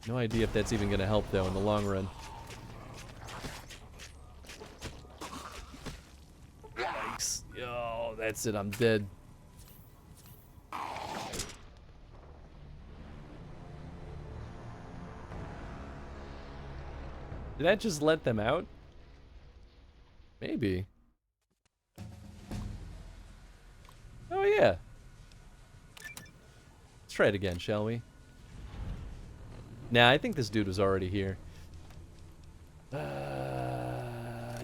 No idea if that's even going to help, though, in the long run. Yikes. Oh, that's it. I'm dead. Did that just let them out? Maybe. Oh, yeah. Let's try it again, shall we? Nah, I think this dude was already here.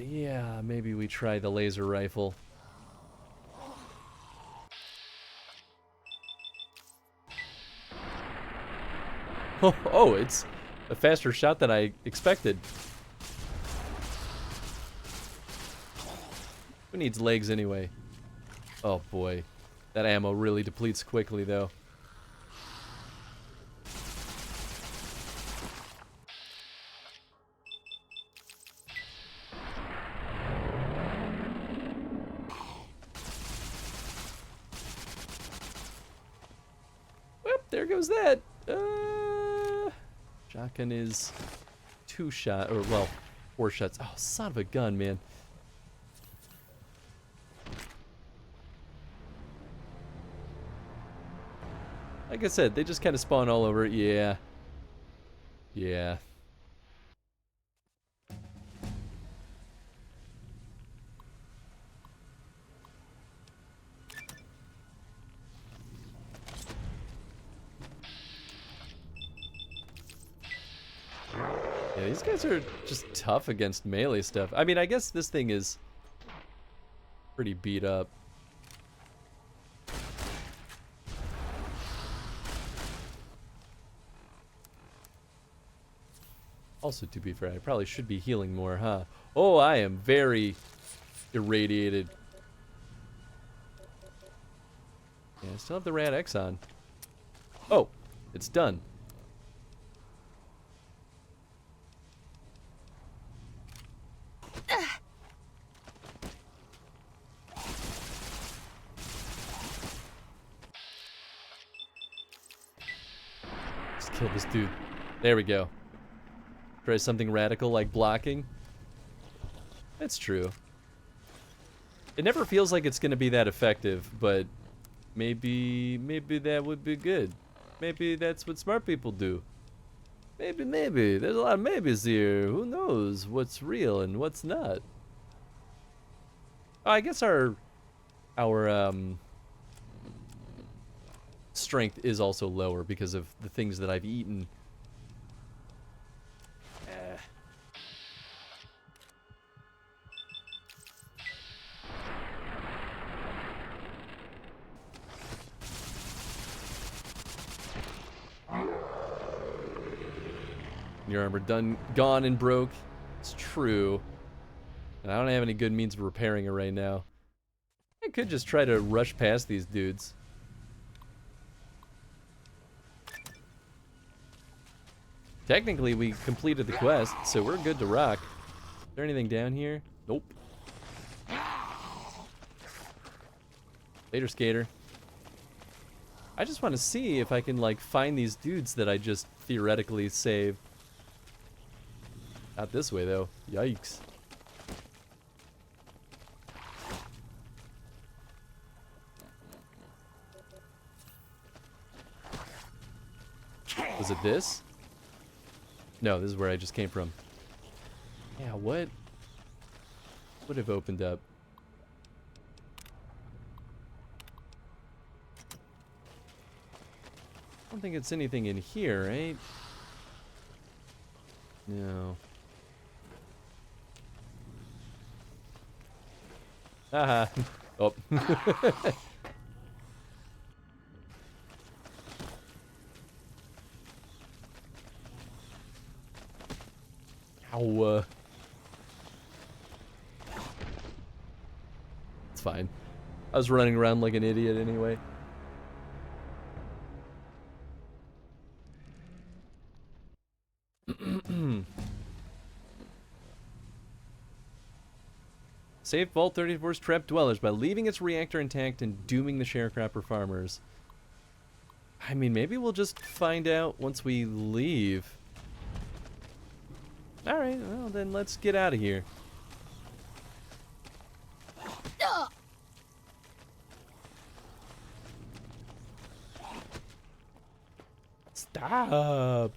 Yeah, maybe we try the laser rifle. Oh, it's a faster shot than I expected. Who needs legs anyway? Oh boy. That ammo really depletes quickly though. Whoop, there goes that. Shotgun is 2 shot, or well, 4 shots. Oh, son of a gun, man. Like I said, they just kind of spawn all over. Yeah. Yeah. Yeah, these guys are just tough against melee stuff. I mean, I guess this thing is pretty beat up. Also, to be fair, I probably should be healing more, huh? Oh, I am very irradiated. Yeah, I still have the Rad X on. Oh, it's done. Just kill this dude. There we go. Try something radical like blocking. That's true. It never feels like it's gonna be that effective, but maybe that would be good. Maybe that's what smart people do. Maybe. There's a lot of maybes here. Who knows what's real and what's not? Oh, I guess our strength is also lower because of the things that I've eaten. Your armor gone and broke. It's true. And I don't have any good means of repairing it right now. I could just try to rush past these dudes. Technically, we completed the quest, so we're good to rock. Is there anything down here? Nope. Later, skater. I just want to see if I can, like, find these dudes that I just theoretically saved. Not this way, though. Yikes. Was it this? No, this is where I just came from. Yeah, what would have opened up? don't think it's anything in here, right? No. Haha. Oh. Ow. It's fine. I was running around like an idiot anyway. Save Vault 34's trapped dwellers by leaving its reactor intact and dooming the sharecropper farmers. I mean, maybe we'll just find out once we leave. Alright, well then let's get out of here. Stop!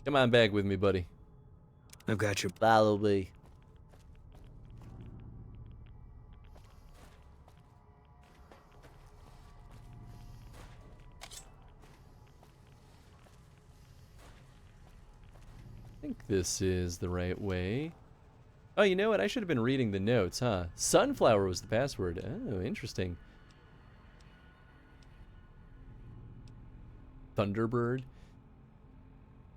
Come on back with me, buddy. I've got you. Follow me. I think this is the right way. Oh, you know what? I should have been reading the notes, huh? Sunflower was the password. Oh, interesting. Thunderbird.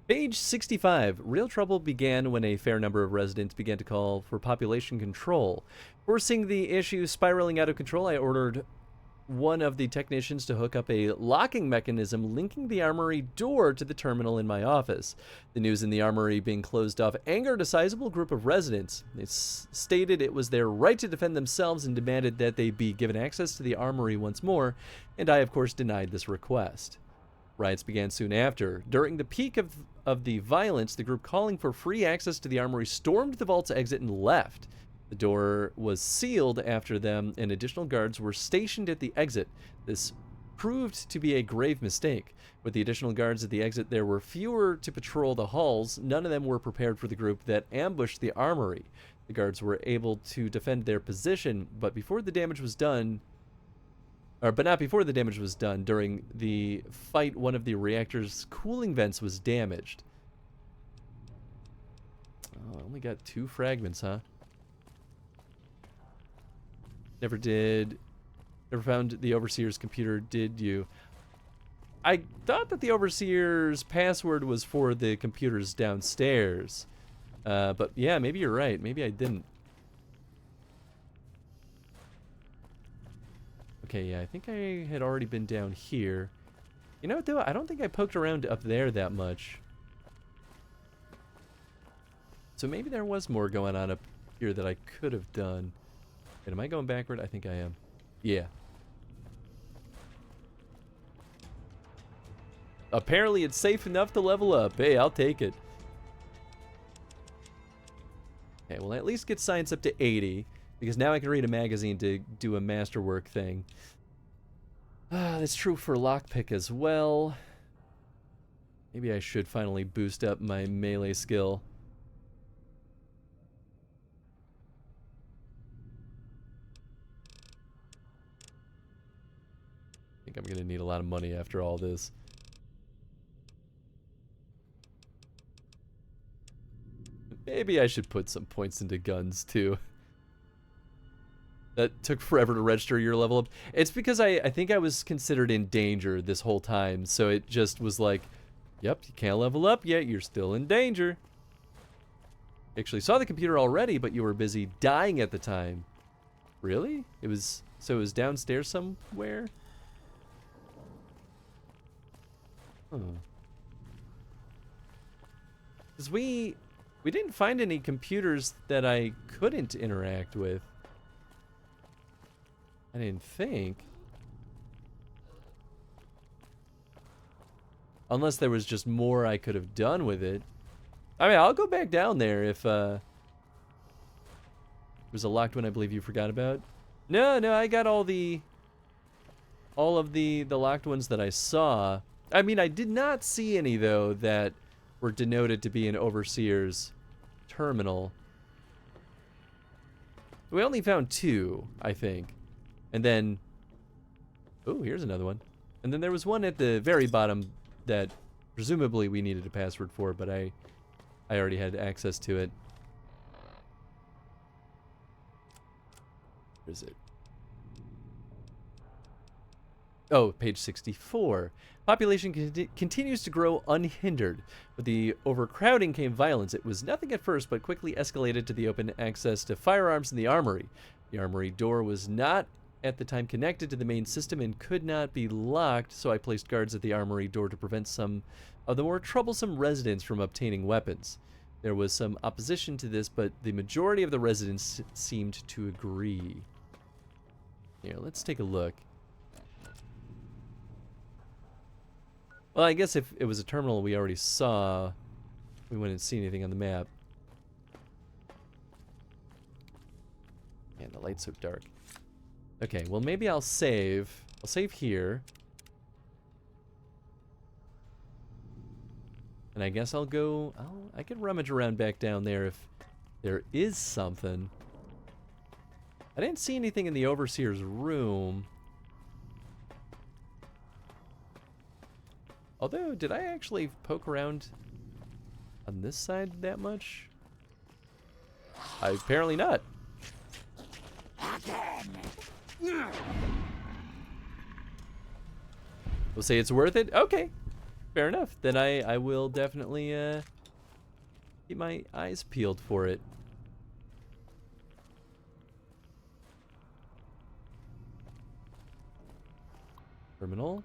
Page 65. Real trouble began when a fair number of residents began to call for population control. Foreseeing the issue spiraling out of control, I ordered one of the technicians to hook up a locking mechanism linking the armory door to the terminal in my office. The news in the armory being closed off angered a sizable group of residents. They stated it was their right to defend themselves and demanded that they be given access to the armory once more, and I of course denied this request. Riots began soon after. During the peak of the violence, the group calling for free access to the armory stormed the vault's exit and left. The door was sealed after them, and additional guards were stationed at the exit. This proved to be a grave mistake. With the additional guards at the exit, there were fewer to patrol the halls. None of them were prepared for the group that ambushed the armory. The guards were able to defend their position, but before the damage was done... But not before the damage was done. During the fight, one of the reactor's cooling vents was damaged. Oh, I only got 2 fragments, huh? Never found the Overseer's computer, did you? I thought that the Overseer's password was for the computers downstairs. But yeah, maybe you're right. Maybe I didn't. Okay, yeah, I think I had already been down here. You know what, though? I don't think I poked around up there that much. So maybe there was more going on up here that I could have done. Wait, am I going backward? I think I am. Yeah. Apparently it's safe enough to level up. Hey, I'll take it. Okay, well, at least get science up to 80. Because now I can read a magazine to do a masterwork thing. That's true for lockpick as well. Maybe I should finally boost up my melee skill. I think I'm going to need a lot of money after all this. Maybe I should put some points into guns too. That took forever to register your level up. It's because I think I was considered in danger this whole time, so it just was like, yep, you can't level up yet, you're still in danger. You actually saw the computer already, but you were busy dying at the time. Really? So it was downstairs somewhere? Huh. Because we didn't find any computers that I couldn't interact with. I didn't think. Unless there was just more I could have done with it. I mean, I'll go back down there if there was a locked one I believe you forgot about. No, I got all of the locked ones that I saw. I mean, I did not see any though that were denoted to be an Overseer's terminal. We only found 2, I think. And then... Oh, here's another one. And then there was one at the very bottom that presumably we needed a password for, but I already had access to it. Where is it? Oh, page 64. Population continues to grow unhindered. With the overcrowding came violence. It was nothing at first, but quickly escalated to the open access to firearms in the armory. The armory door was not at the time connected to the main system and could not be locked, so I placed guards at the armory door to prevent some of the more troublesome residents from obtaining weapons. There was some opposition to this, but the majority of the residents seemed to agree. Here, let's take a look. Well, I guess if it was a terminal we already saw, we wouldn't see anything on the map. Man, the light's so dark. Okay, well maybe I'll save. I'll save here. And I guess I'll go... I can rummage around back down there if there is something. I didn't see anything in the Overseer's room. Although, did I actually poke around on this side that much? Apparently not. We'll say it's worth it? Okay. Fair enough. Then I will definitely keep my eyes peeled for it. Terminal.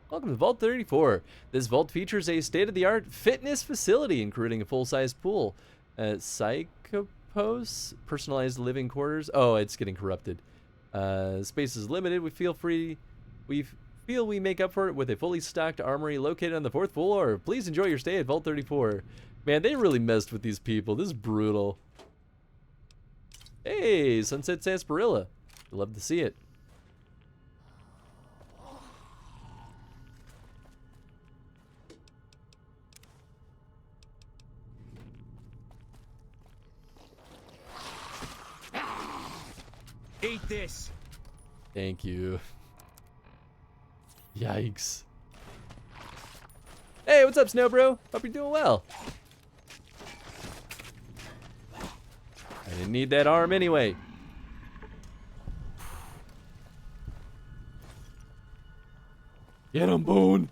Welcome to Vault 34. This vault features a state-of-the-art fitness facility, including a full-size pool, psychopose, personalized living quarters. Oh, it's getting corrupted. Space is limited. We feel we make up for it with a fully stocked armory located on the 4th floor. Please enjoy your stay at Vault 34. Man, they really messed with these people. This is brutal. Hey, Sunset Sarsaparilla. Love to see it. Eat this. Thank you. Yikes. Hey, what's up, Snow Bro? Hope you're doing well. I didn't need that arm anyway. Get him, Boone.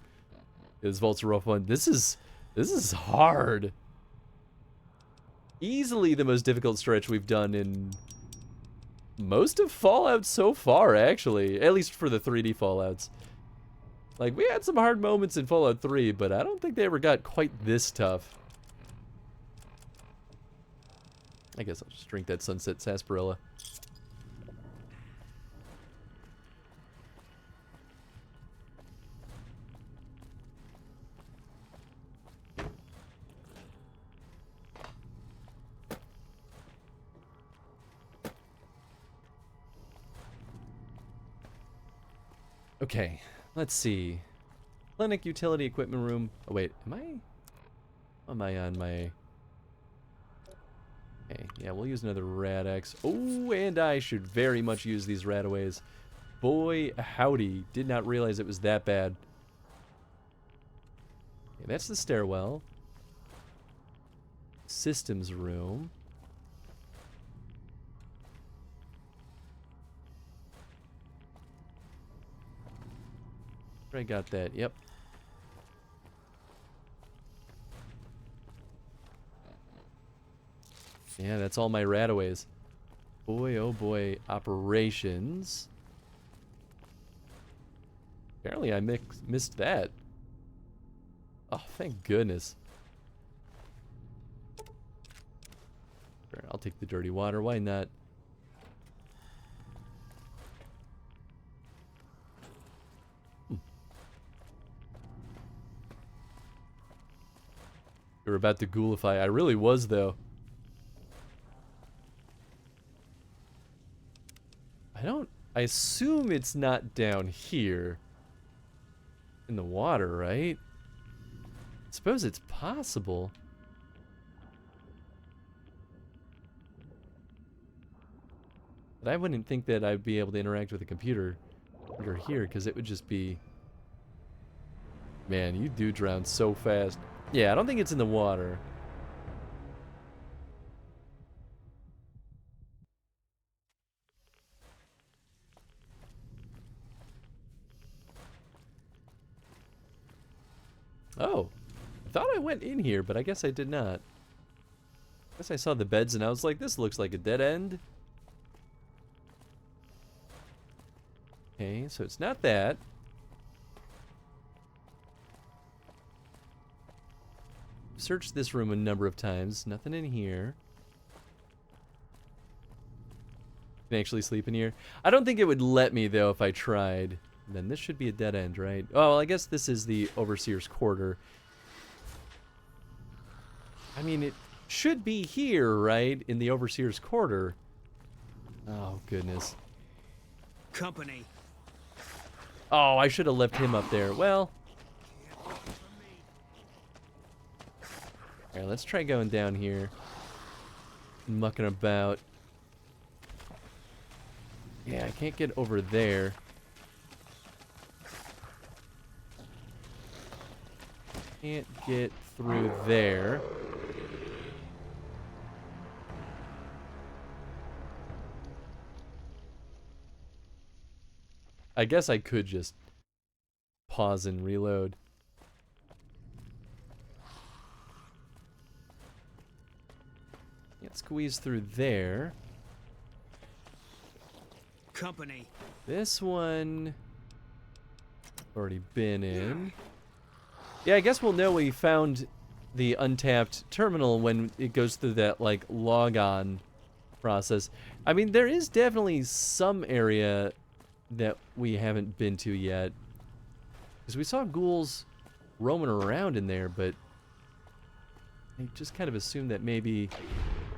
This vault's a rough one. This is hard. Easily the most difficult stretch we've done in most of Fallout so far, actually. At least for the 3D Fallouts. Like, we had some hard moments in Fallout 3, but I don't think they ever got quite this tough. I guess I'll just drink that Sunset Sarsaparilla. Okay, let's see. Clinic utility equipment room. Oh wait, am I on my... Okay, yeah, we'll use another Rad-X. Oh, and I should very much use these Radaways. Boy, howdy. Did not realize it was that bad. Okay, that's the stairwell. Systems room. I got that, yep. Yeah, that's all my Radaways. Boy, oh boy, operations. Apparently I missed that. Oh, thank goodness. I'll take the dirty water, why not? You were about to ghoulify. I really was, though. I assume it's not down here. in the water, right? I suppose it's possible. But I wouldn't think that I'd be able to interact with a computer under here, because it would just be... Man, you do drown so fast. Yeah, I don't think it's in the water. Oh, I thought I went in here, but I guess I did not. I guess I saw the beds and I was like, this looks like a dead end. Okay, so it's not that. Searched this room a number of times. Nothing in here. Can actually sleep in here. I don't think it would let me, though, if I tried. Then this should be a dead end, right? Oh, well, I guess this is the Overseer's Quarter. I mean, it should be here, right? In the Overseer's Quarter. Oh, goodness. Company. Oh, I should have left him up there. Well. Alright, let's try going down here. Mucking about. Yeah, I can't get over there. Can't get through there. I guess I could just pause and reload. Can't squeeze through there. Company. This one already been in. Yeah, I guess we'll know we found the untapped terminal when it goes through that, like, log-on process. I mean, there is definitely some area that we haven't been to yet. Because we saw ghouls roaming around in there, but I just kind of assumed that maybe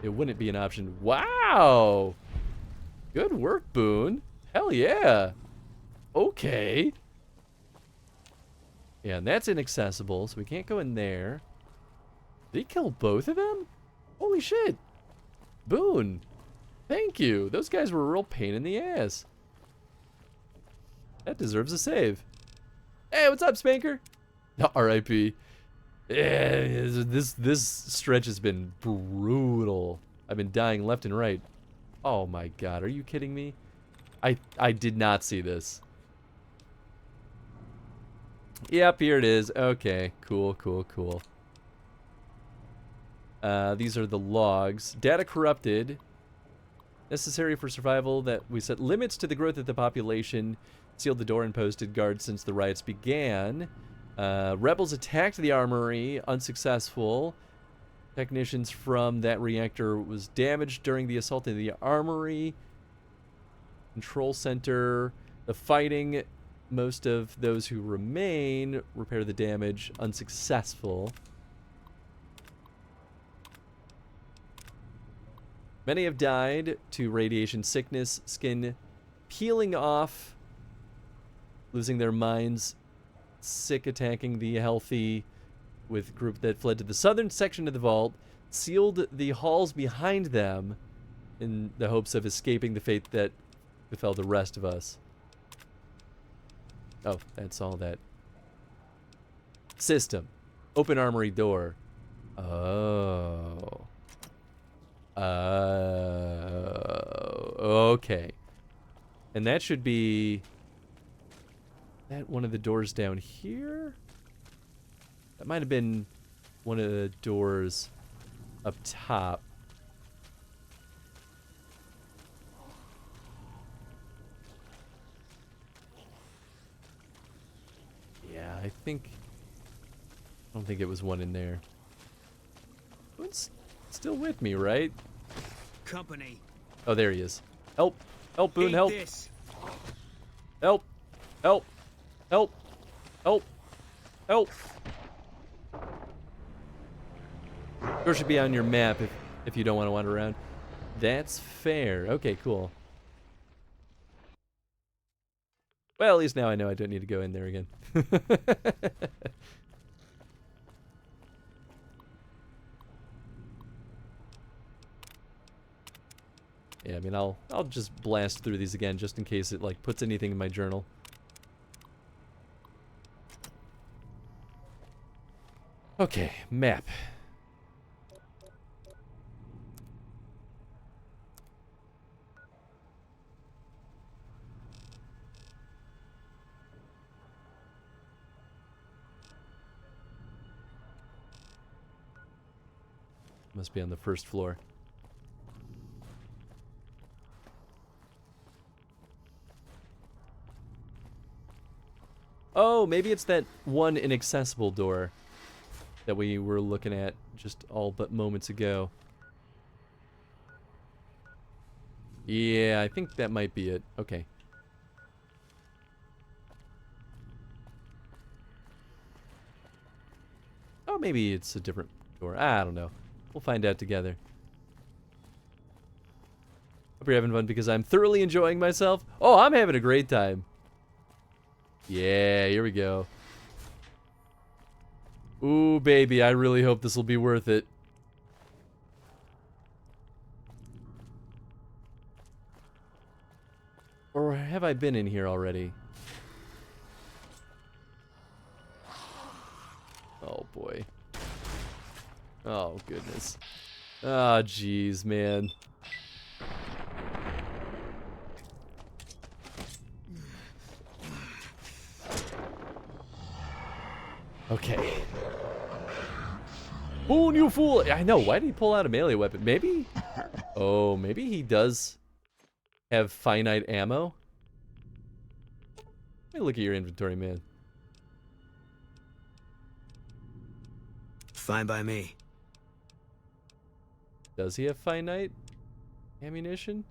it wouldn't be an option. Wow! Good work, Boone. Hell yeah. Okay. Yeah, and that's inaccessible, so we can't go in there. Did he kill both of them? Holy shit. Boone. Thank you. Those guys were a real pain in the ass. That deserves a save. Hey, what's up, Spanker? R.I.P. Yeah, this stretch has been brutal. I've been dying left and right. Oh my god, are you kidding me? I did not see this. Yep, here it is. Okay, cool. These are the logs. Data corrupted. Necessary for survival that we set limits to the growth of the population. Sealed the door and posted guards since the riots began. Rebels attacked the armory. Unsuccessful. Technicians from that reactor was damaged during the assault in the armory. Control center. The fighting. Most of those who remain repair the damage. Unsuccessful. Many have died to radiation sickness, skin peeling off, losing their minds, sick attacking the healthy, with group that fled to the southern section of the vault, sealed the halls behind them in the hopes of escaping the fate that befell the rest of us. Oh, that's all that. System. Open armory door. Oh. Okay. And that should be... that one of the doors down here? That might have been one of the doors up top. Yeah, I don't think it was one in there. It's still with me, right? Company. Oh, there he is. Help! Help, Boone, Eat help! this. Help! Help! Help! Help! Help! Door should be on your map if you don't want to wander around. That's fair. Okay, cool. Well, at least now I know I don't need to go in there again. Yeah, I mean, I'll just blast through these again just in case it, like, puts anything in my journal. Okay, map. Must be on the first floor. Oh, maybe it's that one inaccessible door that we were looking at just all but moments ago. Yeah, I think that might be it. Okay. Oh, maybe it's a different door. I don't know. We'll find out together. Hope you're having fun because I'm thoroughly enjoying myself. Oh, I'm having a great time. Yeah, here we go. Ooh, baby, I really hope this will be worth it. Or have I been in here already? Oh, boy. Oh, goodness. Ah, jeez, man. Okay. Boon, you fool! I know, why did he pull out a melee weapon? Maybe? Oh, maybe he does have finite ammo? Let me look at your inventory, man. Fine by me. Does he have finite ammunition?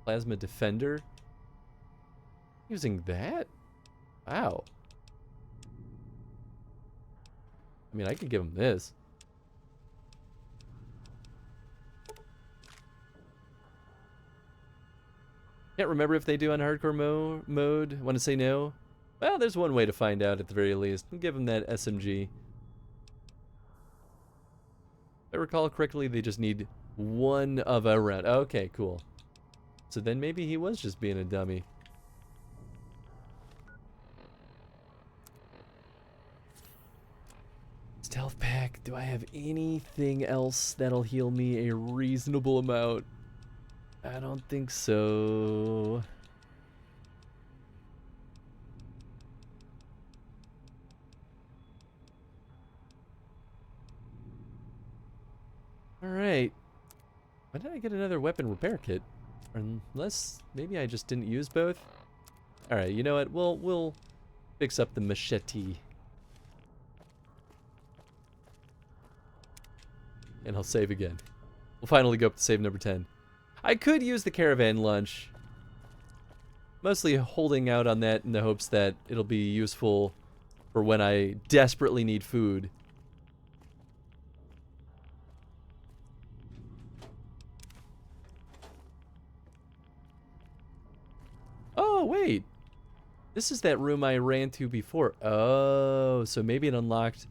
Plasma defender? Using that? Wow. I mean, I could give him this. Can't remember if they do on hardcore mode. Want to say no? Well, there's one way to find out at the very least. I'll give him that SMG. If I recall correctly, they just need one of a round. Okay, cool. So then maybe he was just being a dummy. Stealth pack. Do I have anything else that'll heal me a reasonable amount? I don't think so. Alright. Why did I get another weapon repair kit? Unless maybe I just didn't use both? Alright, you know what? We'll fix up the machete. And I'll save again. We'll finally go up to save number 10. I could use the caravan lunch. Mostly holding out on that in the hopes that it'll be useful for when I desperately need food. Oh, wait. This is that room I ran to before. Oh, so maybe it unlocked...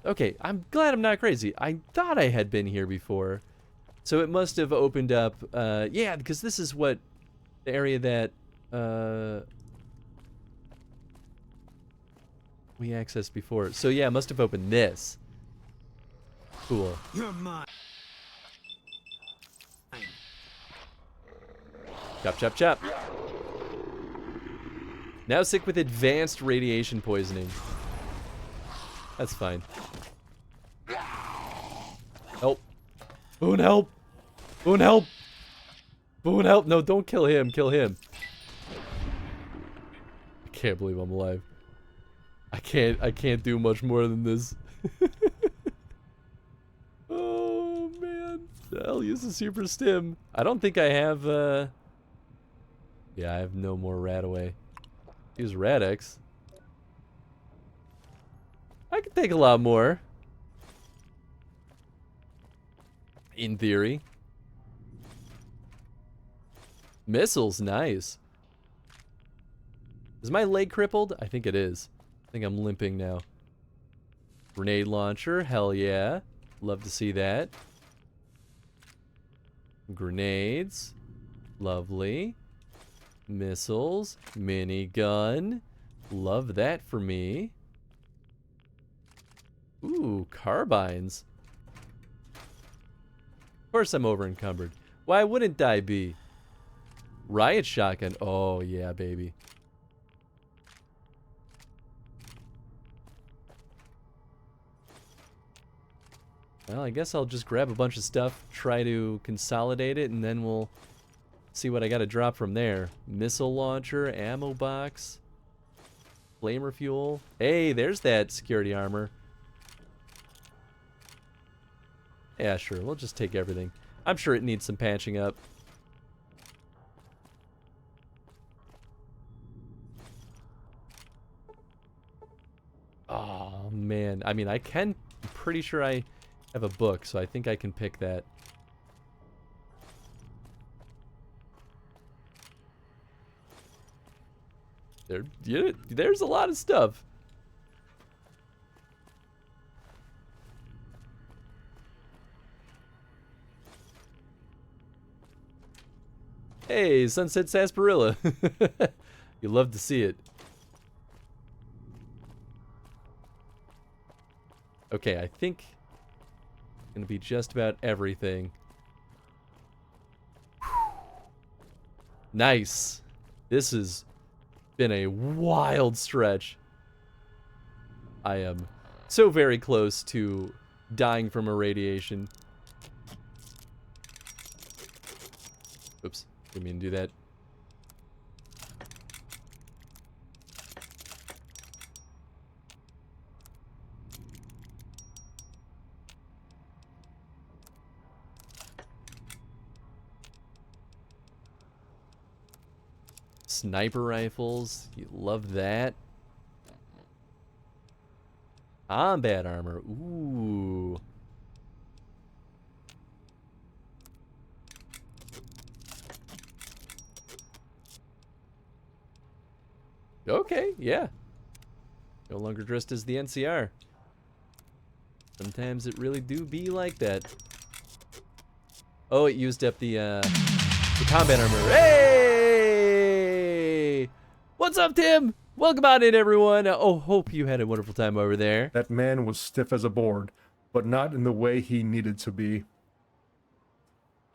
Okay, I'm glad I'm not crazy. I thought I had been here before. So it must have opened up... yeah, because this is what... The area that... we accessed before. So yeah, it must have opened this. Cool. You're mine. Chop, chop, chop. Now sick with advanced radiation poisoning. That's fine. Help. Boone, help. Boone, help. Boone, help. No, don't kill him. Kill him. I can't believe I'm alive. I can't do much more than this. Oh, man. I'll use the super stim. I don't think I have, yeah, I have no more Radaway. Use Radix. I could take a lot more. In theory. Missiles, nice. Is my leg crippled? I think it is. I think I'm limping now. Grenade launcher, hell yeah. Love to see that. Grenades. Lovely. Missiles. Minigun. Love that for me. Ooh, carbines. Of course I'm over encumbered. Why wouldn't I be? Riot shotgun. Oh, yeah, baby. Well, I guess I'll just grab a bunch of stuff, try to consolidate it, and then we'll see what I gotta drop from there. Missile launcher, ammo box, flamer fuel. Hey, there's that security armor. Yeah, sure, we'll just take everything. I'm sure it needs some patching up. Oh, man. I mean, I'm pretty sure I have a book, so I think I can pick that. There's a lot of stuff. Hey, Sunset Sarsaparilla. You love to see it. Okay, I think it's gonna be just about everything. Nice. This has been a wild stretch. I am so very close to dying from irradiation. Oops, didn't mean to do that. Sniper rifles, you love that. Combat armor, ooh. Okay, yeah. No longer dressed as the NCR. Sometimes it really do be like that. Oh, it used up the combat armor. Hey! What's up, Tim? Welcome on in, everyone. Oh, hope you had a wonderful time over there. That man was stiff as a board, but not in the way he needed to be.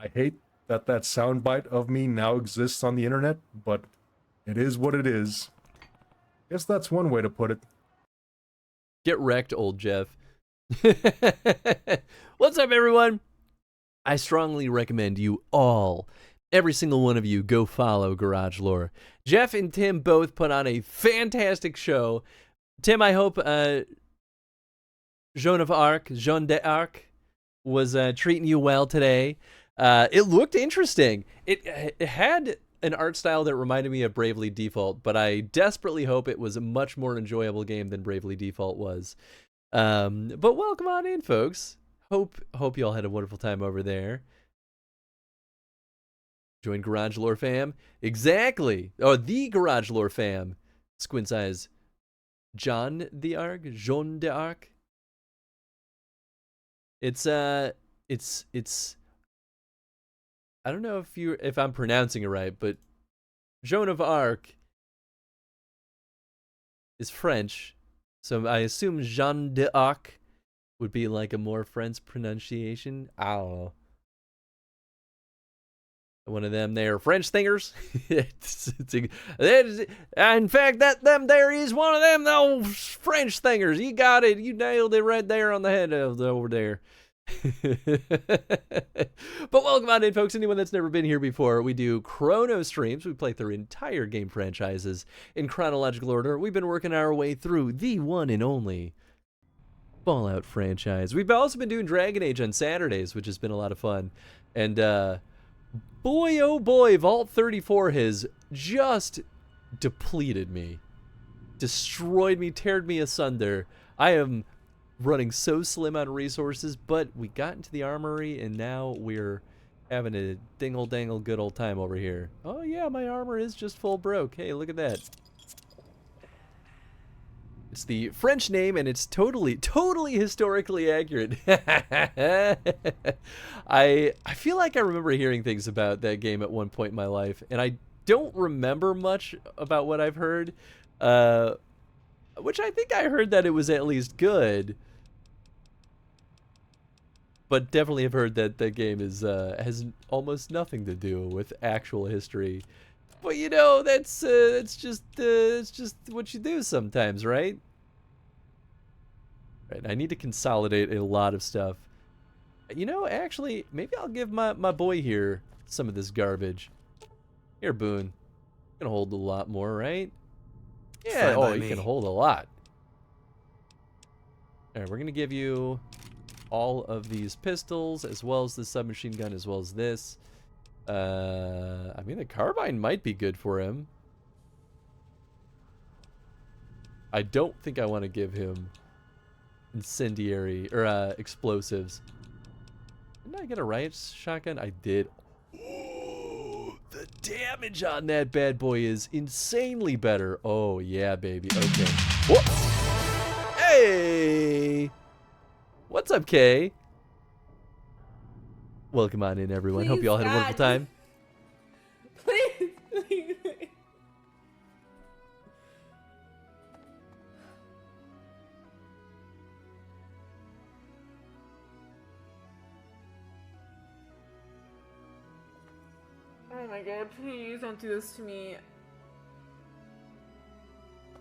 I hate that soundbite of me now exists on the internet, but it is what it is. Guess that's one way to put it. Get wrecked, old Jeff. What's up, everyone? I strongly recommend you all, every single one of you, go follow Garage Lore. Jeff and Tim both put on a fantastic show. Tim, I hope Joan d'Arc was treating you well today. It looked interesting. It had an art style that reminded me of Bravely Default, but I desperately hope it was a much more enjoyable game than Bravely Default was. But welcome on in, folks. Hope you all had a wonderful time over there. Join Garage Lore fam. Exactly. Oh, the Garage Lore fam. Squint's eyes. Jean d'Arc. It's I don't know if I'm pronouncing it right, but Joan of Arc is French, so I assume Jean d'Arc would be like a more French pronunciation. I don't know. One of them there French thingers. In fact, them there is one of them those French thingers. You got it. You nailed it right there on the head over there. But welcome on in, folks. Anyone that's never been here before, we do chrono streams. We play through entire game franchises in chronological order. We've been working our way through the one and only Fallout franchise. We've also been doing Dragon Age on Saturdays, which has been a lot of fun. And boy, oh boy, Vault 34 has just depleted me, destroyed me, teared me asunder. I am running so slim on resources, but we got into the armory and now we're Having a dingle-dangle good old time over here. Oh yeah, my armor is just full broke. Hey, look at that. It's the French name, and it's totally historically accurate. I feel like I remember hearing things about that game at one point in my life, and I don't remember much about what I've heard, which I think I heard that it was at least good, but definitely have heard that the game is has almost nothing to do with actual history. But you know, that's just what you do sometimes, right? Right. I need to consolidate a lot of stuff. You know, actually, maybe I'll give my boy here some of this garbage. Here, Boone. You can hold a lot more, right? Yeah. Fine Oh, by you me. can hold a lot. All right, we're gonna give you all of these pistols, as well as the submachine gun, as well as this. I mean, the carbine might be good for him. I don't think I want to give him incendiary or explosives. Didn't I get a riot shotgun? I did. Ooh, the damage on that bad boy is insanely better. Oh yeah, baby. Okay. Whoa. Hey, what's up, Kay? Welcome on in, everyone. Hope you all had a wonderful time. Please, please. Oh my god, please don't do this to me.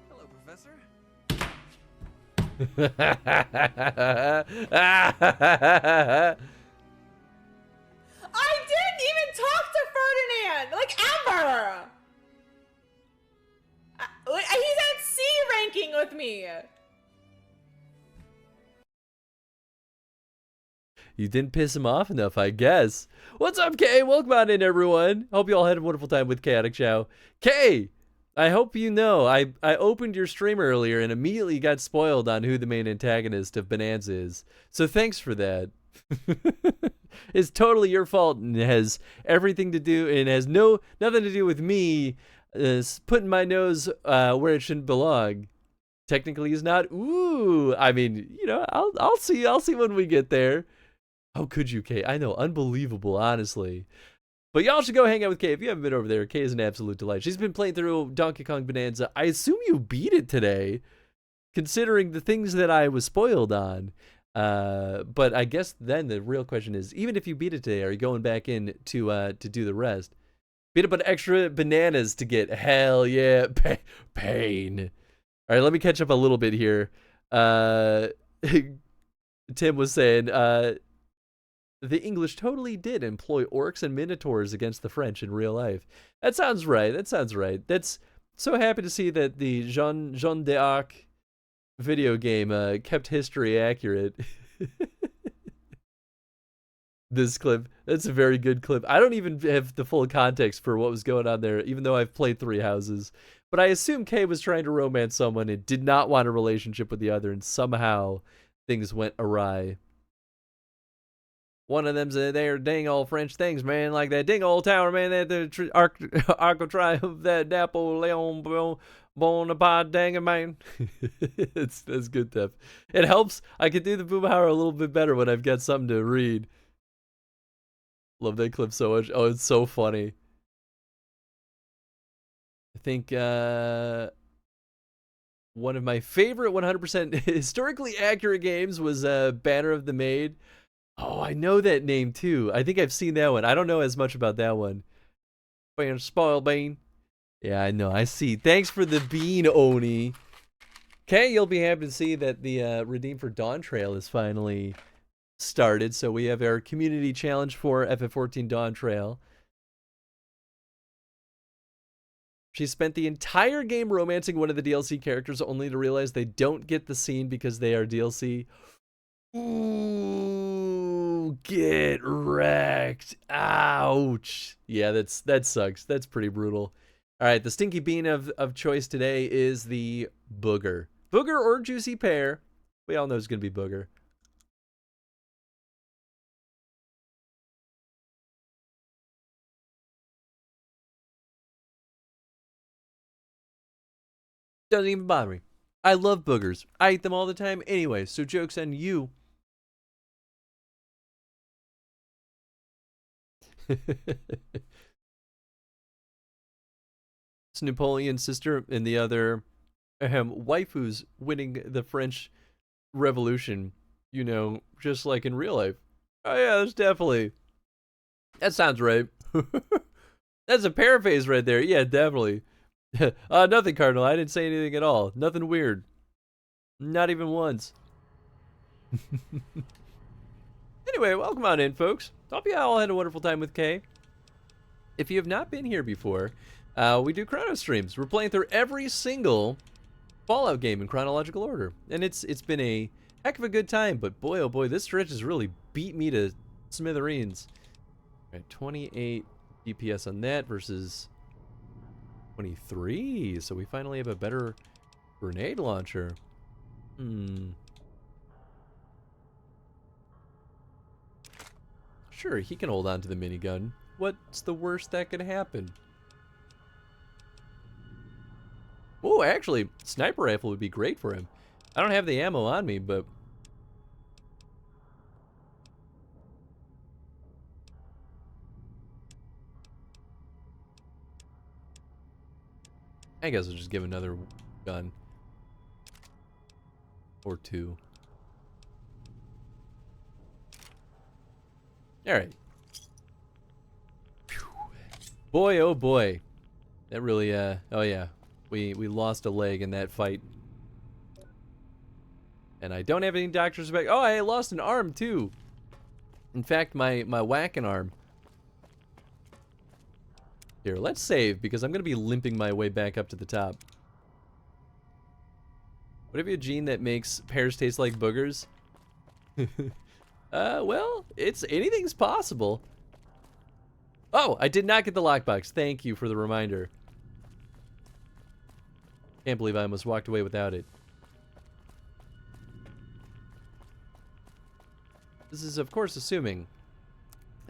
Hello, Professor. I didn't even talk to Ferdinand! Like, ever! He's at C ranking with me! You didn't piss him off enough, I guess. What's up, Kay? Welcome on in, everyone. Hope you all had a wonderful time with Chaotic Chow. Kay, I hope you know, I opened your stream earlier and immediately got spoiled on who the main antagonist of Bonanza is. So thanks for that. It's totally your fault and has everything to do, and has nothing to do with me putting my nose where it shouldn't belong. Technically, he's not. Ooh, I mean, you know, I'll see when we get there. How could you, Kay? I know, unbelievable, honestly. But y'all should go hang out with Kay if you haven't been over there. Kay is an absolute delight. She's been playing through Donkey Kong Bonanza. I assume you beat it today, considering the things that I was spoiled on. But I guess then the real question is, even if you beat it today, are you going back in to do the rest? Beat up on extra bananas to get hell yeah pain. All right, let me catch up a little bit here. Tim was saying the English totally did employ orcs and minotaurs against the French in real life. That sounds right. That sounds right. That's so happy to see that the Jean d'Arc video game kept history accurate. This clip, that's a very good clip. I don't even have the full context for what was going on there, even though I've played 3 houses. But I assume Kay was trying to romance someone and did not want a relationship with the other, and somehow things went awry. One of them's they're dang old French things, man, like that ding old tower, man, that the Arc of Triumph, that Napoleon Bonaparte, dang it, man. That's good stuff. It helps. I can do the Boomhauer a little bit better when I've got something to read. Love that clip so much. Oh, it's so funny. I think one of my favorite 100% historically accurate games was Banner of the Maid. Oh, I know that name too. I think I've seen that one. I don't know as much about that one. Spoil Bean. Yeah, I know. I see. Thanks for the bean, Oni. Okay, you'll be happy to see that the Redeem for Dawn Trail is finally started. So we have our community challenge for FF14 Dawn Trail. She spent the entire game romancing one of the DLC characters only to realize they don't get the scene because they are DLC. Ooh, get wrecked. Ouch. Yeah, that sucks. That's pretty brutal. All right, the stinky bean of choice today is the booger. Booger or juicy pear. We all know it's going to be booger. Doesn't even bother me. I love boogers. I eat them all the time anyway, so joke's on you. It's Napoleon's sister and the other waifus winning the French Revolution, you know, just like in real life. Oh yeah, that's definitely. That sounds right. That's a paraphrase right there. Yeah, definitely. Nothing, Cardinal. I didn't say anything at all. Nothing weird. Not even once. Anyway, welcome on in, folks. Hope you all had a wonderful time with Kay. If you have not been here before, we do chrono streams. We're playing through every single Fallout game in chronological order, and it's been a heck of a good time. But boy, oh boy, this stretch has really beat me to smithereens. All right, 28 DPS on that versus 23. So we finally have a better grenade launcher. Sure, he can hold on to the minigun. What's the worst that could happen? Oh, actually, sniper rifle would be great for him. I don't have the ammo on me, but... I guess I'll just give another gun. Or two. Alright. Boy, oh boy. That really, oh yeah. We lost a leg in that fight. And I don't have any doctor's back. Oh, I lost an arm too. In fact, my whacking arm. Here, let's save because I'm gonna be limping my way back up to the top. What if you have a gene that makes pears taste like boogers? Well, anything's possible. Oh, I did not get the lockbox. Thank you for the reminder. Can't believe I almost walked away without it. This is, of course, assuming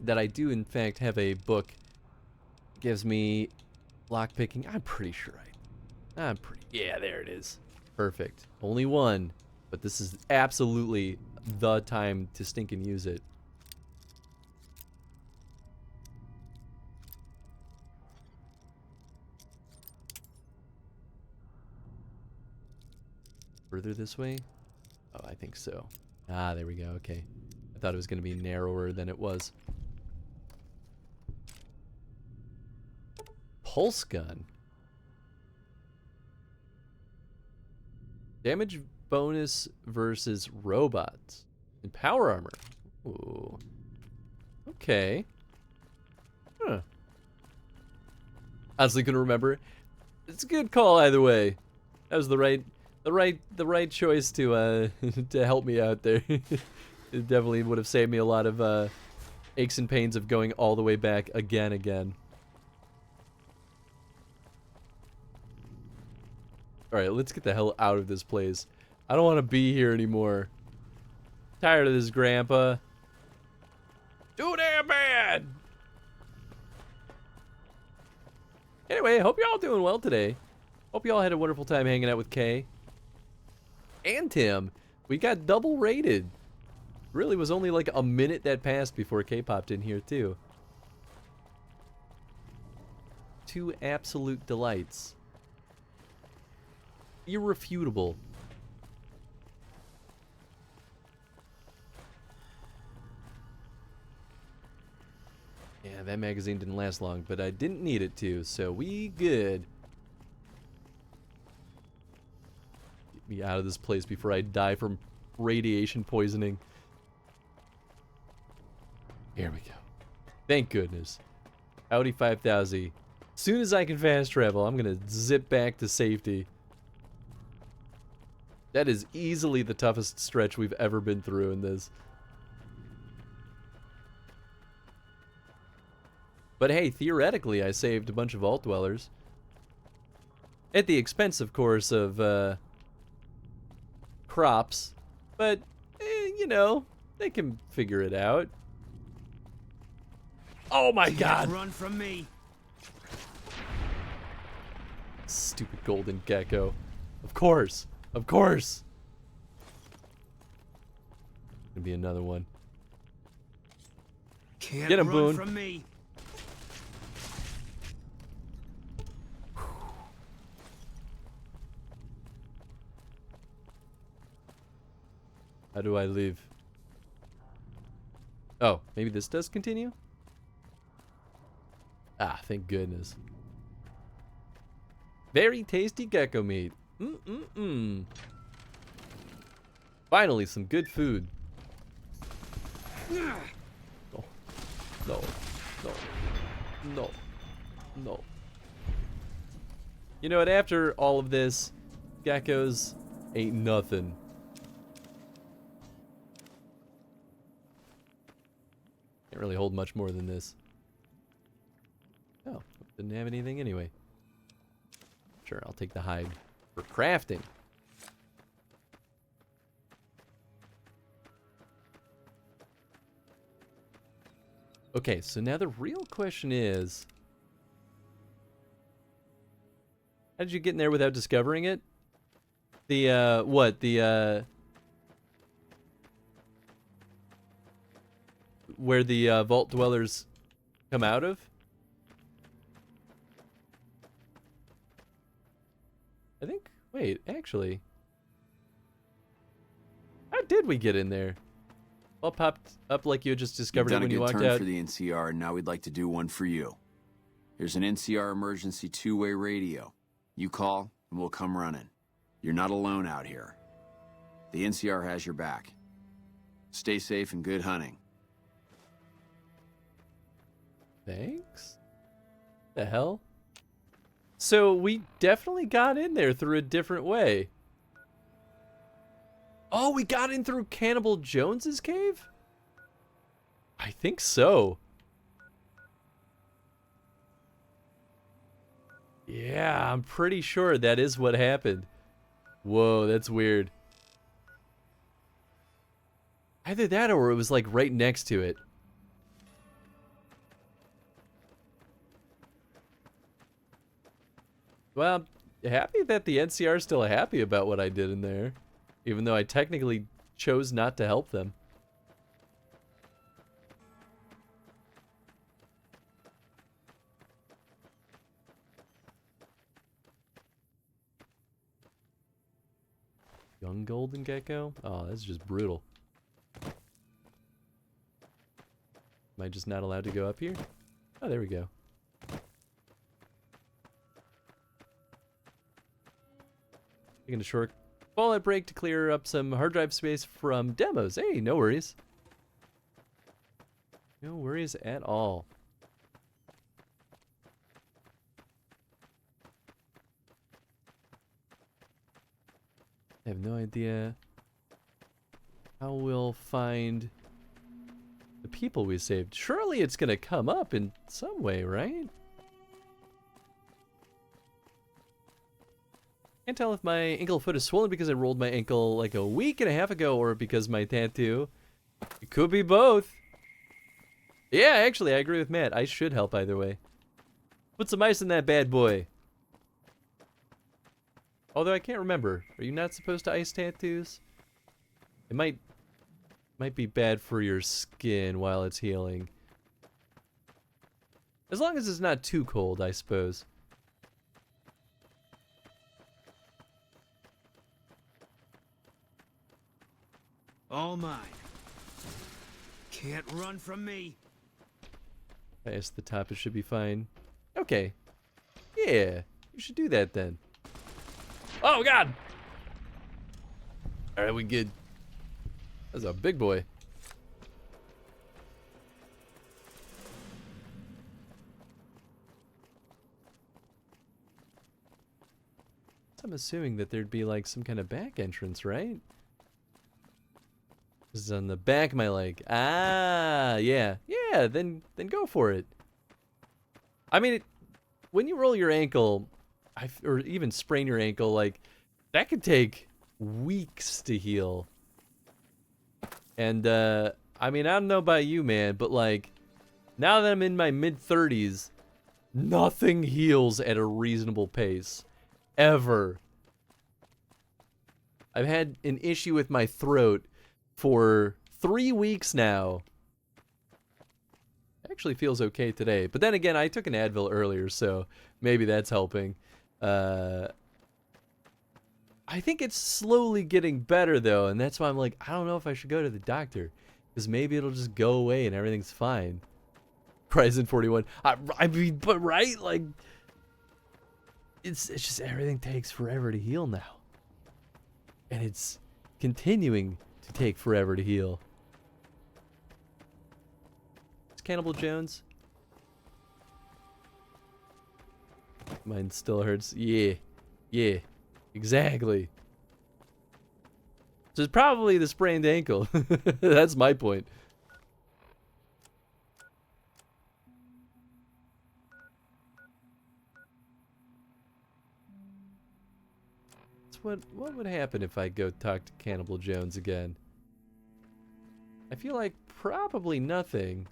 that I do, in fact, have a book that gives me lockpicking. I'm pretty sure yeah, there it is. Perfect. Only one, but this is absolutely the time to stink and use it. Further this way? Oh, I think so. Ah, there we go. Okay. I thought it was going to be narrower than it was. Pulse gun. Damage bonus versus robots. And power armor. Ooh. Okay. Huh. Honestly, couldn't remember. It's a good call either way. That was the right choice to to help me out there. It definitely would have saved me a lot of aches and pains of going all the way back again. Alright, let's get the hell out of this place. I don't want to be here anymore. Tired of this, Grandpa. Too damn bad! Anyway, hope you're all doing well today. Hope you all had a wonderful time hanging out with Kay. And Tim. We got double rated. Really was only like a minute that passed before Kay popped in here too. Two absolute delights. Irrefutable. Yeah, that magazine didn't last long, but I didn't need it to, so we good. Get me out of this place before I die from radiation poisoning. Here we go. Thank goodness. Audi 5000. As soon as I can fast travel, I'm gonna zip back to safety. That is easily the toughest stretch we've ever been through in this. But hey, theoretically, I saved a bunch of Vault Dwellers. At the expense, of course, of crops. But, you know, they can figure it out. Oh my god! Run from me! Stupid golden gecko. Of course. Of course. Gonna be another one. Can't Get him, run Boone. from me. How do I leave? Oh, maybe this does continue? Ah, thank goodness. Very tasty gecko meat. Mm-mm-mm. Finally, some good food. No. No. No. No. No. You know what? After all of this, geckos ain't nothing. Can't really hold much more than this. Oh, didn't have anything anyway. Sure, I'll take the hide for crafting. Okay, so now the real question is, how did you get in there without discovering it? The, what? The, where the, vault dwellers come out of? I think, wait, actually. How did we get in there? All popped up like you had just discovered it when you walked You've done a out. good turn for the NCR, and now we'd like to do one for you. There's an NCR emergency two-way radio. You call, and we'll come running. You're not alone out here. The NCR has your back. Stay safe and good hunting. Thanks? The hell? So we definitely got in there through a different way. Oh, we got in through Cannibal Jones's cave? I think so. Yeah, I'm pretty sure that is what happened. Whoa, that's weird. Either that or it was like right next to it. Well, I'm happy that the NCR is still happy about what I did in there. Even though I technically chose not to help them. Young golden gecko? Oh, that's just brutal. Am I just not allowed to go up here? Oh, there we go. Taking a short fallout break to clear up some hard drive space from demos. Hey, no worries. No worries at all. I have no idea how we'll find the people we saved. Surely it's gonna come up in some way, right? Can't tell if my ankle foot is swollen because I rolled my ankle like a week and a half ago or because my tattoo. It could be both. Yeah, actually, I agree with Matt. I should help either way. Put some ice in that bad boy. Although I can't remember. Are you not supposed to ice tattoos? It might be bad for your skin while it's healing. As long as it's not too cold, I suppose. All mine. Can't run from me. I guess the top, it should be fine. Okay. Yeah, you should do that then. Oh, God! Alright, we good. That's a big boy. I'm assuming that there'd be like some kind of back entrance, right? This is on the back of my leg. Ah, yeah. Yeah, then go for it. I mean, when you roll your ankle, or even sprain your ankle, like, that could take weeks to heal. And, I mean, I don't know about you, man, but, like, now that I'm in my mid-30s, nothing heals at a reasonable pace. Ever. I've had an issue with my throat for 3 weeks now. Actually feels okay today. But then again, I took an Advil earlier, so maybe that's helping. I think it's slowly getting better, though, and that's why I'm like, I don't know if I should go to the doctor. Because maybe it'll just go away and everything's fine. Horizon 41. I mean, but right? Like, it's just everything takes forever to heal now. And it's continuing to take forever to heal. It's Cannibal Jones. Mine still hurts. Yeah. Yeah. Exactly. So it's probably the sprained ankle. That's my point. What would happen if I go talk to Cannibal Jones again? I feel like probably nothing.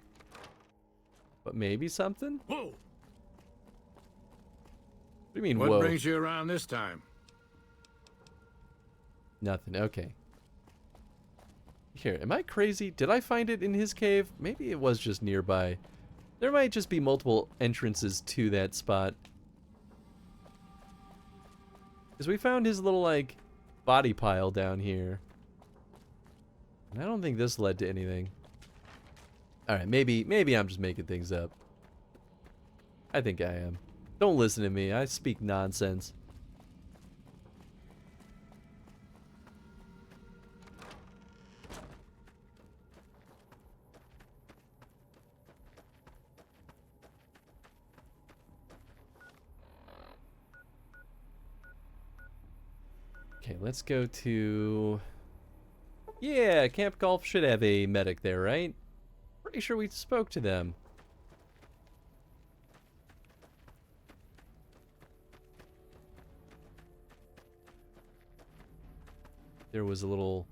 But maybe something? Whoa! What do you mean, What whoa? brings you around this time? Nothing, okay. Here, am I crazy? Did I find it in his cave? Maybe it was just nearby. There might just be multiple entrances to that spot. Because we found his little, like, body pile down here. And I don't think this led to anything. Alright, maybe I'm just making things up. I think I am. Don't listen to me. I speak nonsense. Okay, let's go to... Yeah, Camp Golf should have a medic there, right? Pretty sure we spoke to them. There was a little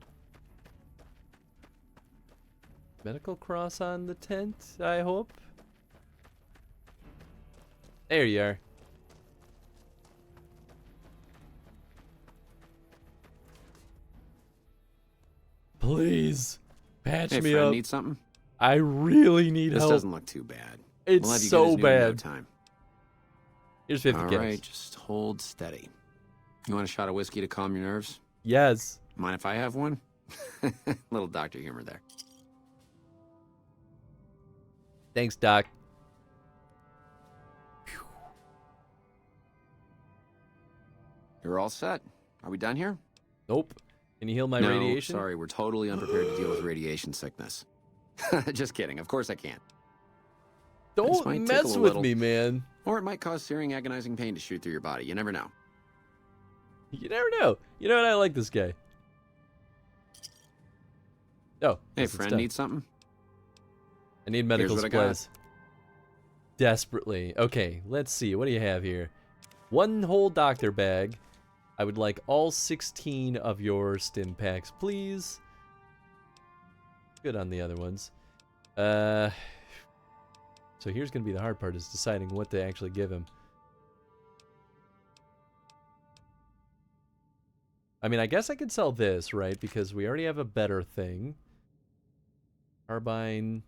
medical cross on the tent, I hope. There you are. Please, patch Hey, me friend, up. need something? I really need This help. doesn't look too bad. It's We'll have you so get his new in no bad. time. Here's 50 All cash. right, just hold steady. You want a shot of whiskey to calm your nerves? Yes. Mind if I have one? Little doctor humor there. Thanks, Doc. You're all set. Are we done here? Nope. Can you heal my no, radiation? Sorry, we're totally unprepared to deal with radiation sickness. Just kidding. Of course I can't. This might Don't tickle mess a with little, me, man. Or it might cause searing, agonizing pain to shoot through your body. You never know. You never know. You know what? I like this guy. Oh. Hey, guess it's friend, done. need something? I need medical Here's what I got. supplies. Desperately. Okay, let's see. What do you have here? One whole doctor bag. I would like all 16 of your stim packs, please. Good on the other ones. So here's going to be the hard part, is deciding what to actually give him. I mean, I guess I could sell this, right? Because we already have a better thing. Carbine.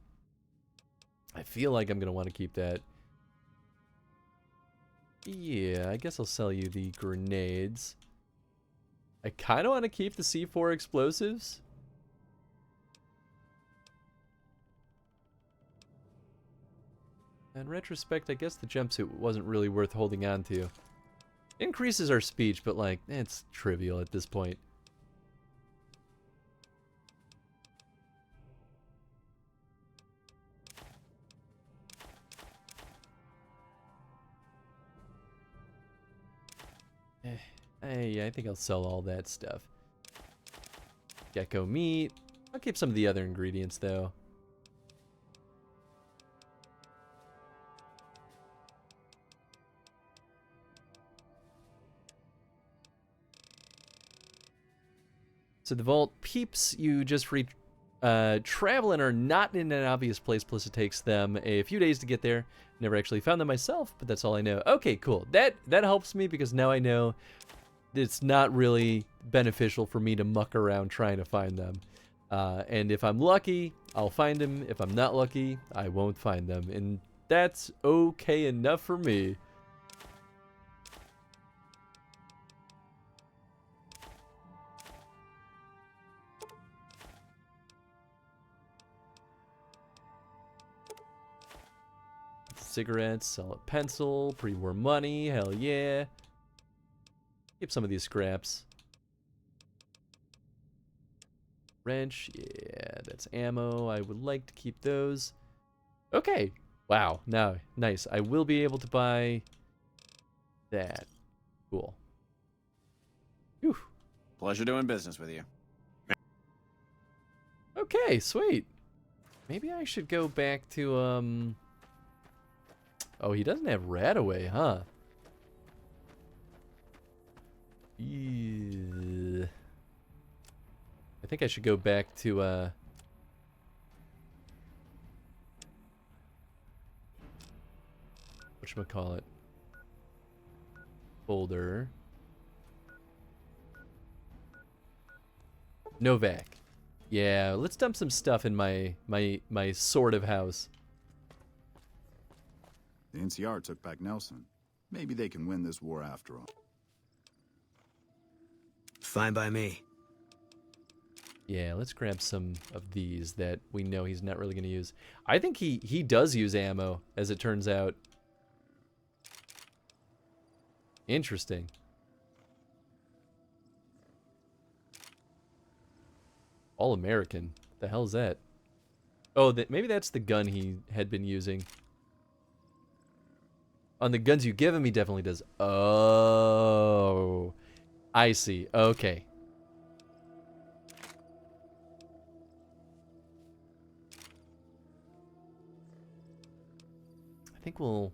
I feel like I'm going to want to keep that. Yeah, I guess I'll sell you the grenades. I kind of want to keep the C4 explosives. In retrospect, I guess the jumpsuit wasn't really worth holding on to. Increases our speech, but like, it's trivial at this point. I think I'll sell all that stuff. Gecko meat. I'll keep some of the other ingredients, though. So the vault peeps you just travel and are not in an obvious place, plus it takes them a few days to get there. Never actually found them myself, but that's all I know. Okay, cool. That helps me because now I know it's not really beneficial for me to muck around trying to find them. And if I'm lucky, I'll find them. If I'm not lucky, I won't find them. And that's okay enough for me. Cigarettes, sell a pencil, pre-war money, hell yeah. Keep some of these scraps. Wrench, yeah, that's ammo. I would like to keep those. Okay, wow, now, nice. I will be able to buy that. Cool. Whew. Pleasure doing business with you. Okay, sweet. Maybe I should go back to, Oh, he doesn't have Radaway, huh? Yeah. I think I should go back to, whatchamacallit? Folder. Novak. Yeah, let's dump some stuff in my sort of house. The NCR took back Nelson. Maybe they can win this war after all. Fine by me. Yeah, let's grab some of these that we know he's not really going to use. I think he does use ammo, as it turns out. Interesting. All American. The hell is that? Oh, maybe that's the gun he had been using. On the guns you give him, he definitely does. Oh, I see. Okay. I think we'll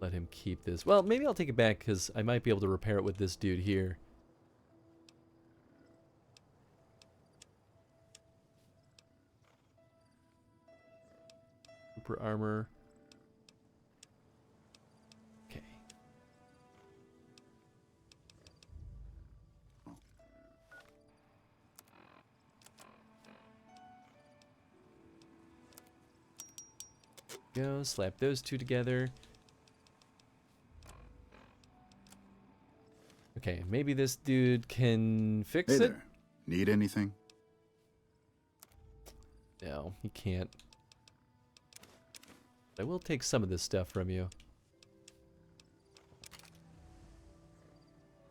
let him keep this. Well, maybe I'll take it back because I might be able to repair it with this dude here. Super armor. Okay. Go, slap those two together. Okay, maybe this dude can fix Hey it. there. Need anything? No, he can't. I will take some of this stuff from you.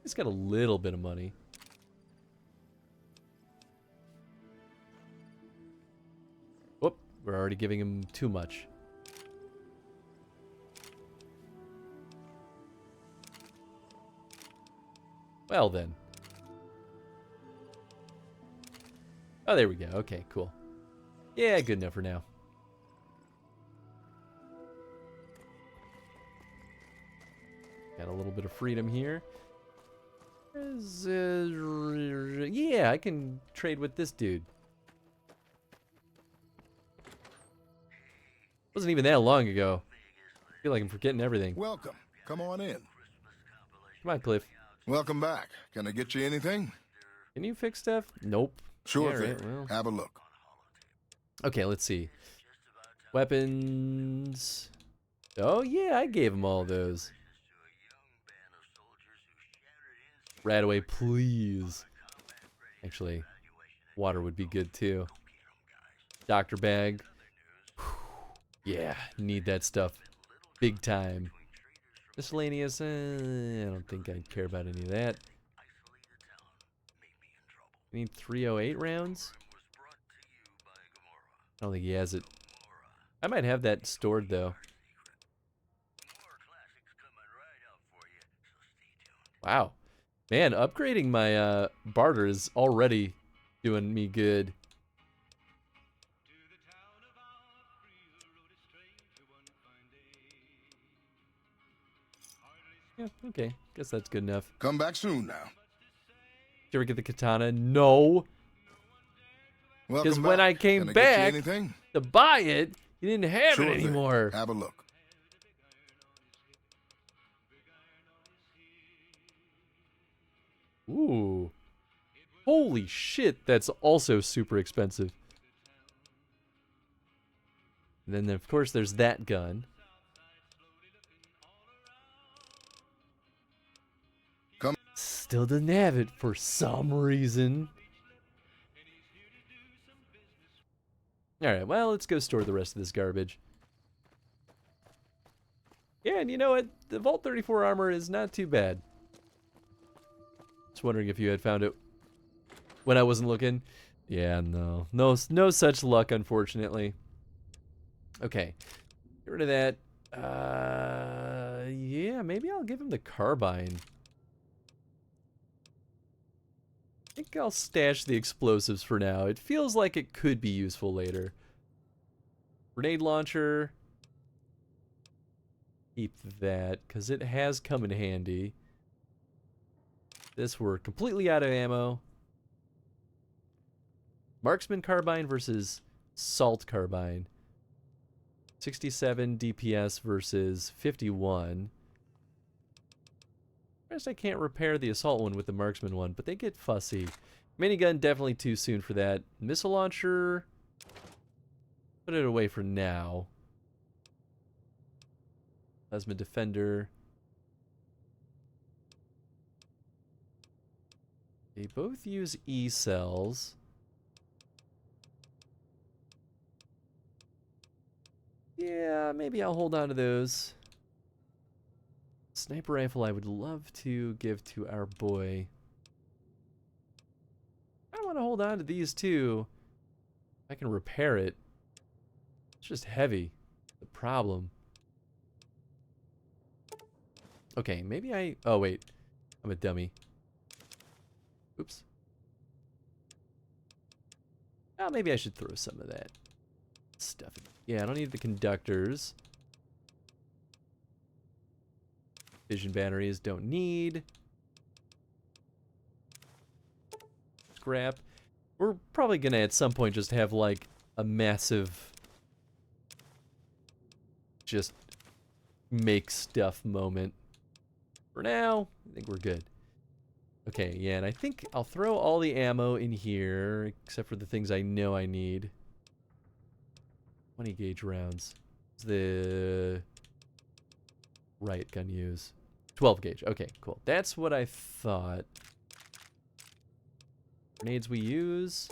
He's got a little bit of money. Whoop, we're already giving him too much. Well then. Oh, there we go. Okay, cool. Yeah, good enough for now. Got a little bit of freedom here. Yeah, I can trade with this dude. Wasn't even that long ago. I feel like I'm forgetting everything. Welcome. Come on in. Come on, Cliff. Welcome back. Can I get you anything? Can you fix stuff? Nope. Sure Yeah, thing. right, well. Have a look. Okay, let's see. Weapons. Oh, yeah, I gave him all those. Radaway, please. Actually, water would be good too. Doctor bag. Yeah, need that stuff. Big time. Miscellaneous, I don't think I care about any of that. We need 308 rounds? I don't think he has it. I might have that stored though. Wow. Man, upgrading my barter is already doing me good. Yeah, okay. Guess that's good enough. Come back soon now. Did you ever get the katana? No. Because Welcome when back. I came Can I get you back anything? to buy it, you didn't have Sure it thing. anymore. Have a look. Ooh. Holy shit, that's also super expensive. And then, of course, there's that gun. Still doesn't have it for some reason. Alright, well, let's go store the rest of this garbage. Yeah, and you know what? The Vault 34 armor is not too bad. Just wondering if you had found it when I wasn't looking. Yeah, no. No such luck, unfortunately. Okay. Get rid of that. Yeah, maybe I'll give him the carbine. I think I'll stash the explosives for now. It feels like it could be useful later. Grenade launcher. Keep that, because it has come in handy. This, we're completely out of ammo. Marksman carbine versus Salt carbine. 67 DPS versus 51. I guess I can't repair the assault one with the marksman one, but they get fussy. Minigun, definitely too soon for that. Missile launcher, put it away for now. Plasma defender. They both use E-cells. Yeah, maybe I'll hold on to those. Sniper rifle I would love to give to our boy. I want to hold on to these too. I can repair it. It's just heavy. The problem. Okay, maybe I... Oh, wait. I'm a dummy. Oops. Oh, maybe I should throw some of that stuff in. Yeah, I don't need the conductors. Vision batteries don't need. Scrap. We're probably gonna at some point just have like a massive just make stuff moment. For now, I think we're good. Okay, yeah, and I think I'll throw all the ammo in here, except for the things I know I need. 20 gauge rounds. What's the riot gun use? 12 gauge. Okay, cool. That's what I thought. Grenades we use.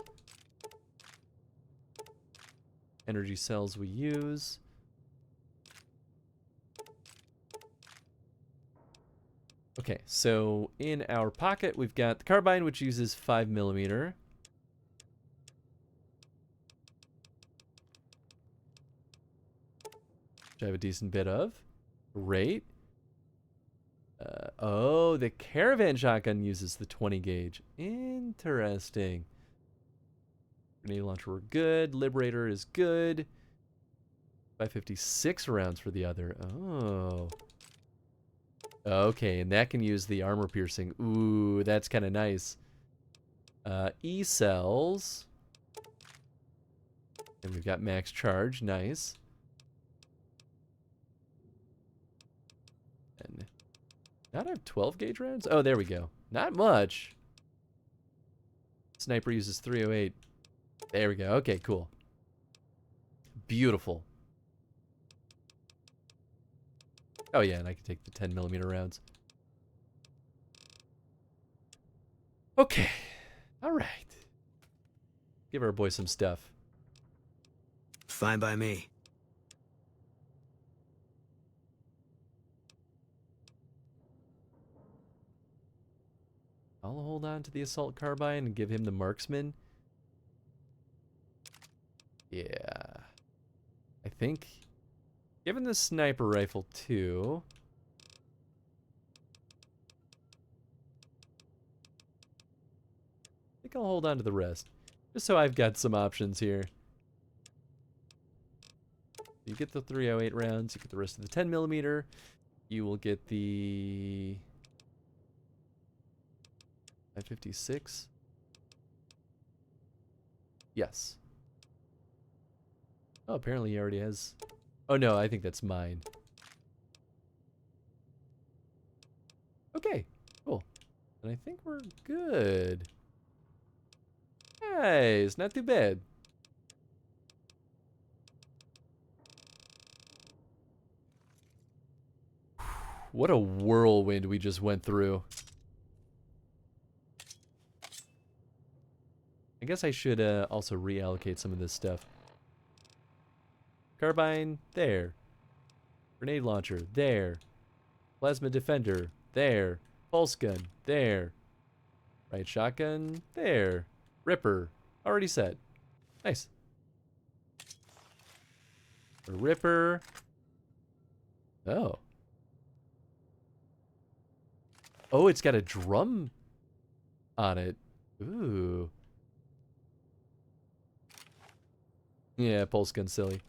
Energy cells we use. Okay, so in our pocket we've got the carbine, which uses 5mm. Which I have a decent bit of. Great. Oh, the caravan shotgun uses the 20 gauge. Interesting. Grenade launcher we're good. Liberator is good. 556 rounds for the other. Oh. Okay, and that can use the armor piercing. Ooh, that's kind of nice. E-cells. And we've got max charge. Nice. And not have 12 gauge rounds? Oh, there we go. Not much. Sniper uses 308. There we go. Okay, cool. Beautiful. Oh yeah, and I can take the 10mm rounds. Okay. All right. Give our boy some stuff. Fine by me. I'll hold on to the assault carbine and give him the marksman. Yeah. I think... Given the sniper rifle, too... I think I'll hold on to the rest. Just so I've got some options here. You get the 308 rounds, you get the rest of the 10mm. You will get the... 556. Yes. Oh, apparently he already has... Oh no, I think that's mine. Okay, cool. And I think we're good. Hey, it's not too bad. What a whirlwind we just went through. I guess I should also reallocate some of this stuff. Carbine, there. Grenade launcher, there. Plasma defender, there. Pulse gun, there. Right shotgun, there. Ripper, already set. Nice. A Ripper. Oh. Oh, it's got a drum on it. Ooh. Yeah, pulse gun silly.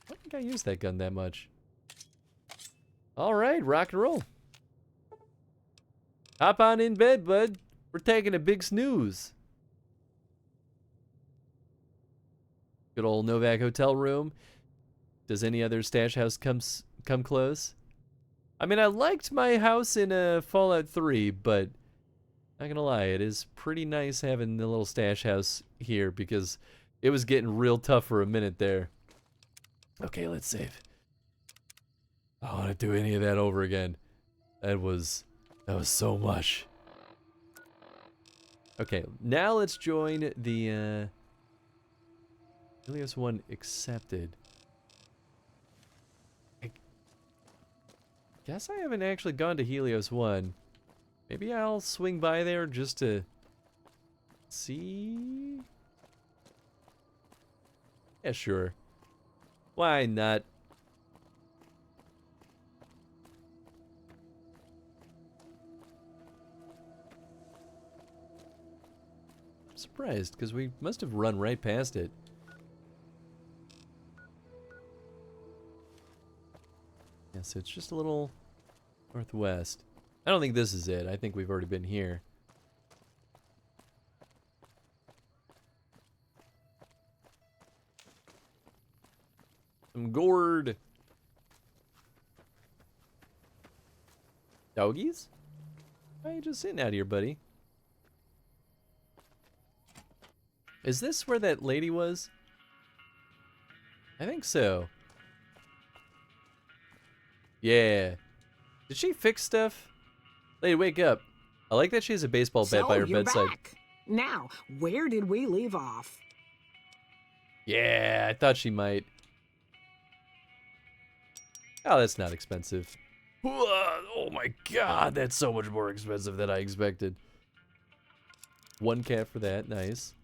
I don't think I use that gun that much. Alright, rock and roll. Hop on in bed, bud. We're taking a big snooze. Good old Novak hotel room. Does any other stash house come close? I mean, I liked my house in Fallout 3, but not gonna lie, it is pretty nice having the little stash house here because it was getting real tough for a minute there. Okay, let's save. I don't want to do any of that over again. That was so much. Okay, now let's join the Helios 1 accepted. I guess I haven't actually gone to Helios 1. Maybe I'll swing by there just to see. Yeah, sure. Why not? I'm surprised, because we must have run right past it. Yeah, so it's just a little northwest. I don't think this is it. I think we've already been here. Some gourd. Doggies? Why are you just sitting out here, buddy? Is this where that lady was? I think so. Yeah. Did she fix stuff? Lady, wake up. I like that she has a baseball bat by her you're bedside. Back. Now, where did we leave off? Yeah, I thought she might. Oh, that's not expensive. Oh my god, that's so much more expensive than I expected. 1 cat for that, nice.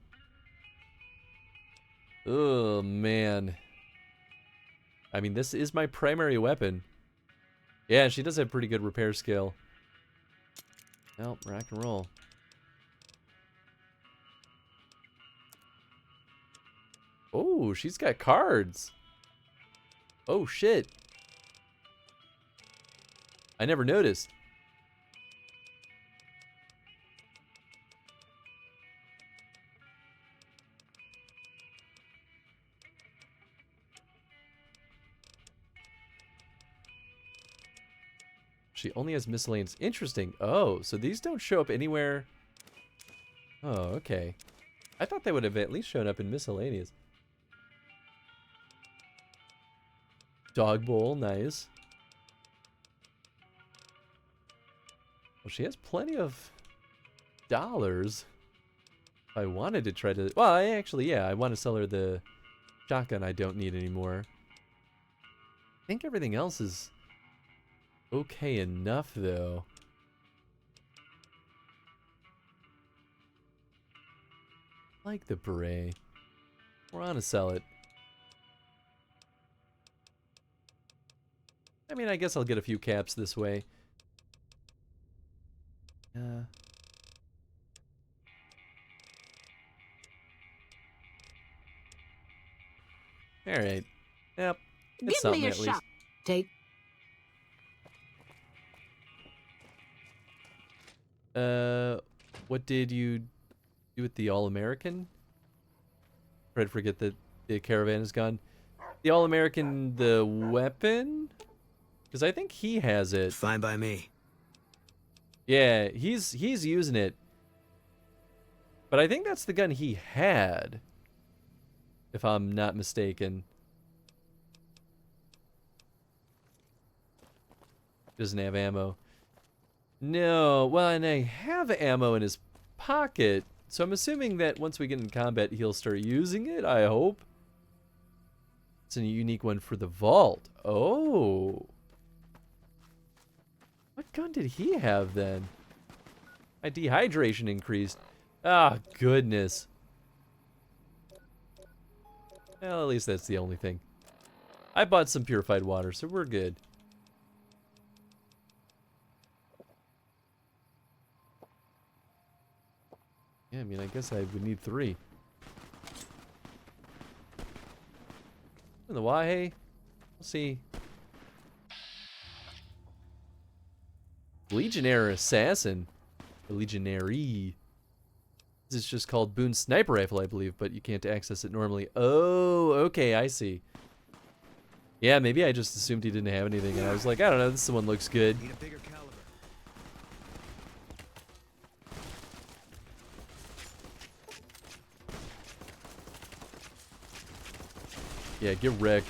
Oh man. I mean, this is my primary weapon. Yeah, she does have pretty good repair skill. Well, rock and roll. Oh, she's got cards. Oh shit. I never noticed. She only has miscellaneous. Interesting. Oh, so these don't show up anywhere. Oh, okay. I thought they would have at least shown up in miscellaneous. Dog bowl, nice. Well, she has plenty of dollars. If I wanted to try to... Well, I actually, yeah, I want to sell her the shotgun I don't need anymore. I think everything else is okay enough, though. I like the beret. We're on to sell it. I mean, I guess I'll get a few caps this way. Alright. Yep. It's Give me something a at least. shot. Take. What did you do with the All-American? Try to forget that the caravan is gone. The All-American, the weapon? Because I think he has it. Fine by me. Yeah, he's using it. But I think that's the gun he had, if I'm not mistaken. Doesn't have ammo. No, well, and I have ammo in his pocket, so I'm assuming that once we get in combat, he'll start using it, I hope. It's a unique one for the vault. Oh. What gun did he have then? My dehydration increased. Ah, goodness. Well, at least that's the only thing. I bought some purified water, so we're good. Yeah, I mean, I guess I would need 3. In the Wahe, we'll see. Legionnaire Assassin. Or Legionary. This is just called Boone Sniper Rifle, I believe, but you can't access it normally. Oh, okay, I see. Yeah, maybe I just assumed he didn't have anything, and I was like, I don't know, this one looks good. Need a bigger caliber. Yeah, get wrecked.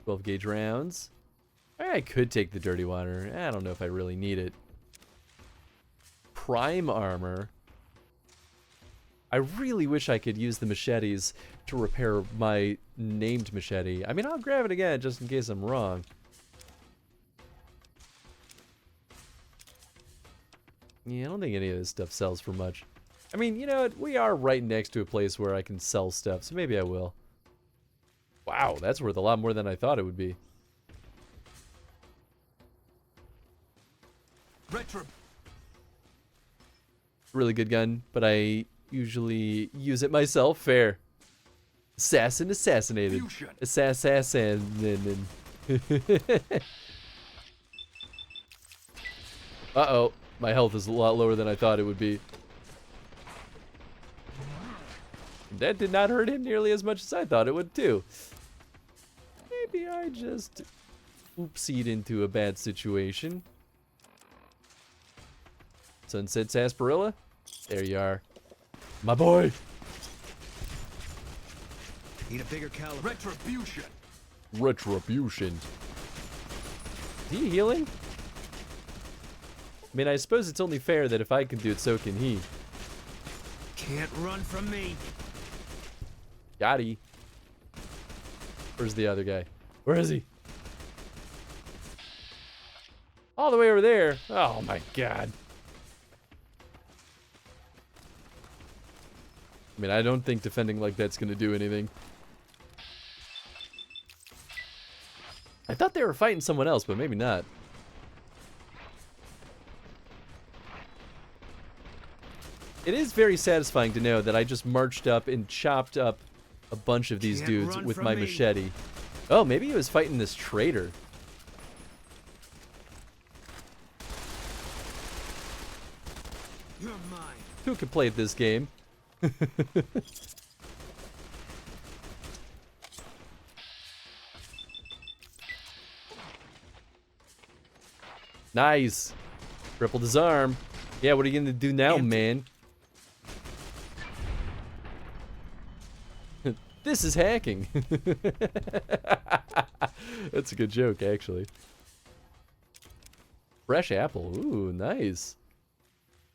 12 gauge rounds. I could take the dirty water. I don't know if I really need it. Prime armor. I really wish I could use the machetes to repair my named machete. I mean, I'll grab it again just in case I'm wrong. Yeah, I don't think any of this stuff sells for much. I mean, you know what? We are right next to a place where I can sell stuff, so maybe I will. Wow, that's worth a lot more than I thought it would be. Retro. Really good gun, but I usually use it myself. Fair. Assassin assassinated. Assassin. Uh-oh. My health is a lot lower than I thought it would be. That did not hurt him nearly as much as I thought it would, too. Maybe I just oopsied into a bad situation. Sunset Sarsaparilla? There you are. My boy! Need a bigger caliber. Retribution. Retribution. Is he healing? I mean, I suppose it's only fair that if I can do it, so can he. Can't run from me. Got he. Where's the other guy? Where is he? All the way over there. Oh my god. I mean, I don't think defending like that's gonna do anything. I thought they were fighting someone else, but maybe not. It is very satisfying to know that I just marched up and chopped up a bunch of these dudes with my machete. Oh, maybe he was fighting this traitor. You're mine. Who could play this game? Nice. Crippled his arm. Yeah, what are you gonna do now, man? This is hacking. That's a good joke, actually. Fresh apple. Ooh, nice.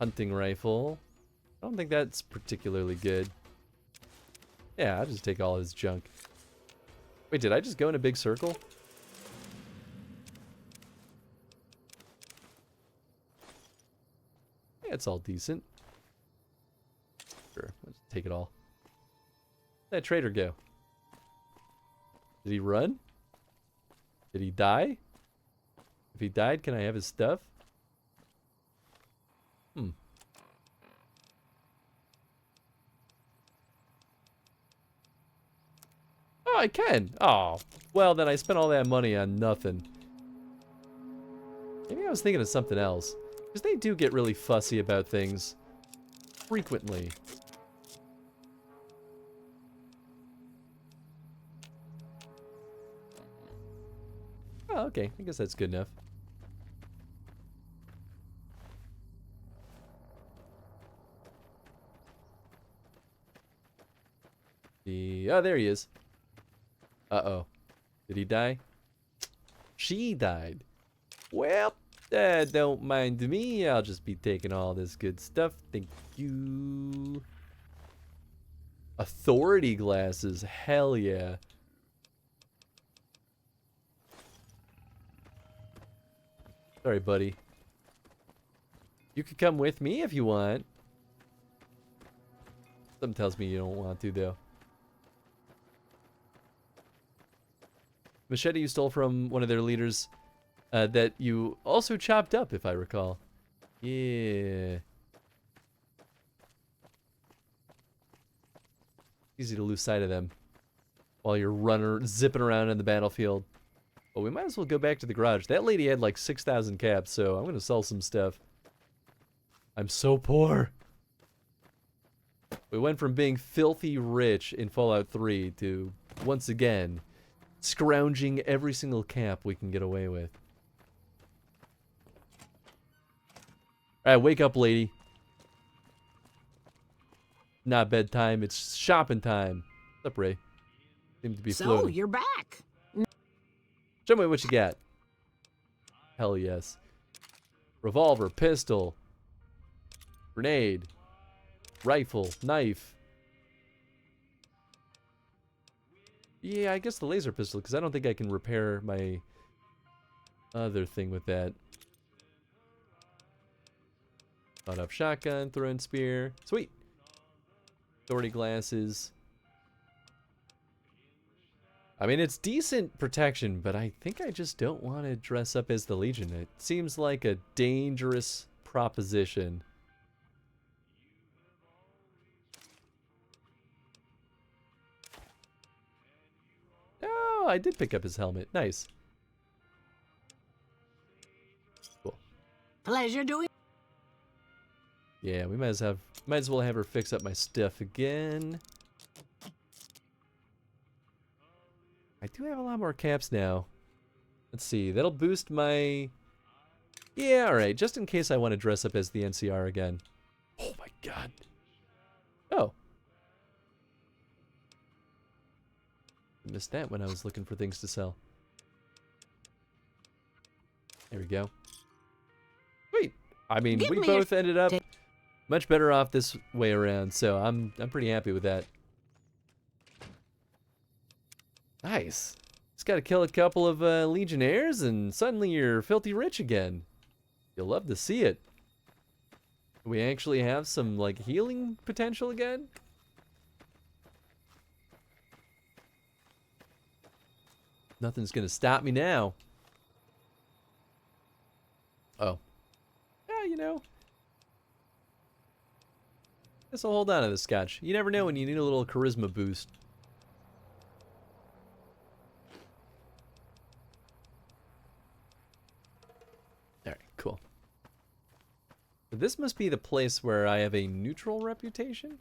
Hunting rifle. I don't think that's particularly good. Yeah, I'll just take all his junk. Wait, did I just go in a big circle? Yeah, it's all decent. Sure, let's take it all. Where'd that traitor go? Did he run? Did he die? If he died, can I have his stuff? Oh, I can. Oh, well, then I spent all that money on nothing. Maybe I was thinking of something else. Because they do get really fussy about things. Frequently. Oh, okay. I guess that's good enough. Oh, there he is. Uh-oh. Did he die? She died. Well, don't mind me. I'll just be taking all this good stuff. Thank you. Authority glasses. Hell yeah. Sorry, buddy. You could come with me if you want. Something tells me you don't want to, though. Machete you stole from one of their leaders that you also chopped up, if I recall. Yeah. Easy to lose sight of them while you're zipping around in the battlefield. But we might as well go back to the garage. That lady had like 6,000 caps, so I'm going to sell some stuff. I'm so poor. We went from being filthy rich in Fallout 3 to, once again, scrounging every single cap we can get away with. Alright, wake up, lady. Not bedtime, it's shopping time. What's up, Ray? Seem to be floating. So, you're back. Show me what you got. Hell yes. Revolver, pistol, grenade, rifle, knife. Yeah, I guess the laser pistol, because I don't think I can repair my other thing with that. Bought up shotgun, throwing spear. Sweet. Authority glasses. I mean, it's decent protection, but I think I just don't want to dress up as the Legion. It seems like a dangerous proposition. Oh, I did pick up his helmet. Nice. Cool. Pleasure doing. Yeah, we might as well have her fix up my stuff again. I do have a lot more caps now. Let's see, that'll boost my... Yeah, alright, just in case I want to dress up as the NCR again. Oh my god. Oh. I missed that when I was looking for things to sell. There we go. Sweet. I mean, we both ended up much better off this way around, so I'm pretty happy with that. Nice. Just gotta kill a couple of Legionnaires and suddenly you're filthy rich again. You'll love to see it. We actually have some, like, healing potential again? Nothing's gonna stop me now. Oh. Yeah, you know. Guess I'll hold on to the scotch. You never know when you need a little charisma boost. Alright, cool. This must be the place where I have a neutral reputation?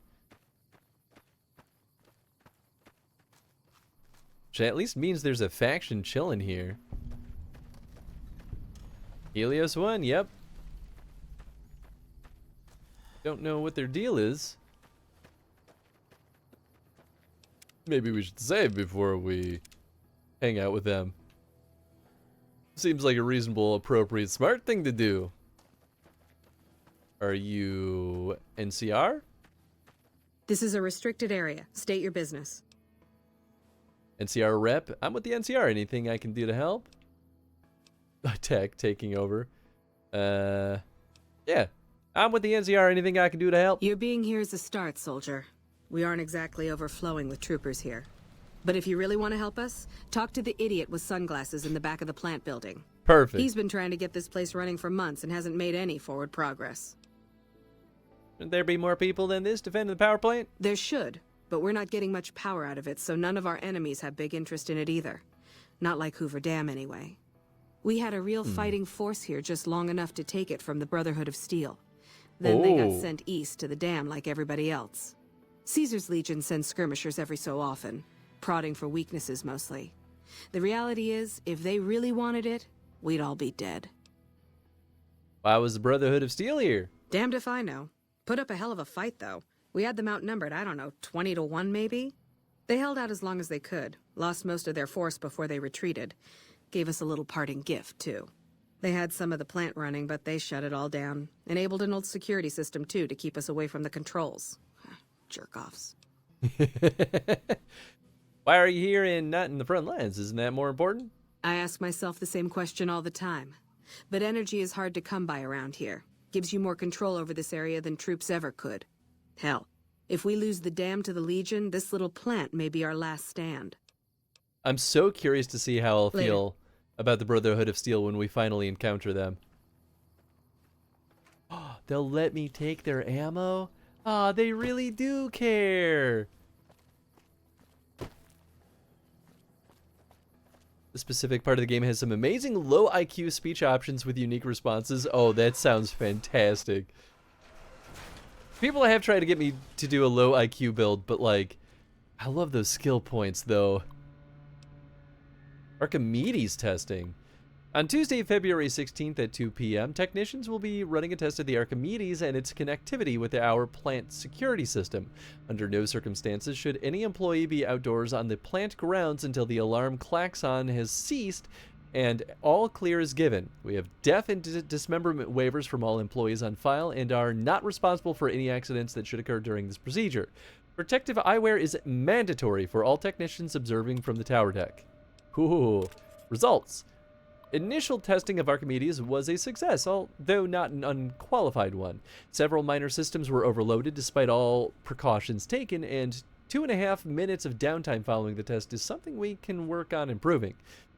Which at least means there's a faction chilling here. Helios 1, yep. Don't know what their deal is. Maybe we should save before we hang out with them. Seems like a reasonable, appropriate, smart thing to do. Are you NCR? This is a restricted area. State your business. NCR rep? I'm with the NCR. Anything I can do to help? Tech taking over. Yeah. I'm with the NCR. Anything I can do to help? Your being here is a start, soldier. We aren't exactly overflowing with troopers here. But if you really want to help us, talk to the idiot with sunglasses in the back of the plant building. Perfect. He's been trying to get this place running for months and hasn't made any forward progress. Shouldn't there be more people than this defending the power plant? There should, but we're not getting much power out of it, so none of our enemies have big interest in it either. Not like Hoover Dam, anyway. We had a real fighting force here just long enough to take it from the Brotherhood of Steel. Then they got sent east to the dam like everybody else. Caesar's Legion sends skirmishers every so often, prodding for weaknesses mostly. The reality is, if they really wanted it, we'd all be dead. Why was the Brotherhood of Steel here? Damned if I know. Put up a hell of a fight, though. We had them outnumbered, I don't know, 20 to 1 maybe? They held out as long as they could, lost most of their force before they retreated. Gave us a little parting gift, too. They had some of the plant running, but they shut it all down. Enabled an old security system, too, to keep us away from the controls. Jerk-offs. Why are you here and not in the front lines? Isn't that more important? I ask myself the same question all the time. But energy is hard to come by around here. Gives you more control over this area than troops ever could. Hell, if we lose the dam to the Legion, this little plant may be our last stand. I'm so curious to see how I'll Later. feel about the Brotherhood of Steel when we finally encounter them. They'll let me take their ammo? Ah, they really do care. The specific part of the game has some amazing low IQ speech options with unique responses. Oh, that sounds fantastic. People have tried to get me to do a low IQ build, but like, I love those skill points though. Archimedes testing. On Tuesday, February 16th at 2 p.m., technicians will be running a test of the Archimedes and its connectivity with our plant security system. Under no circumstances should any employee be outdoors on the plant grounds until the alarm klaxon has ceased and all clear is given. We have death and dismemberment waivers from all employees on file and are not responsible for any accidents that should occur during this procedure. Protective eyewear is mandatory for all technicians observing from the tower deck. Ooh. Results. Initial testing of Archimedes was a success, although not an unqualified one. Several minor systems were overloaded despite all precautions taken, and 2.5 minutes of downtime following the test is something we can work on improving.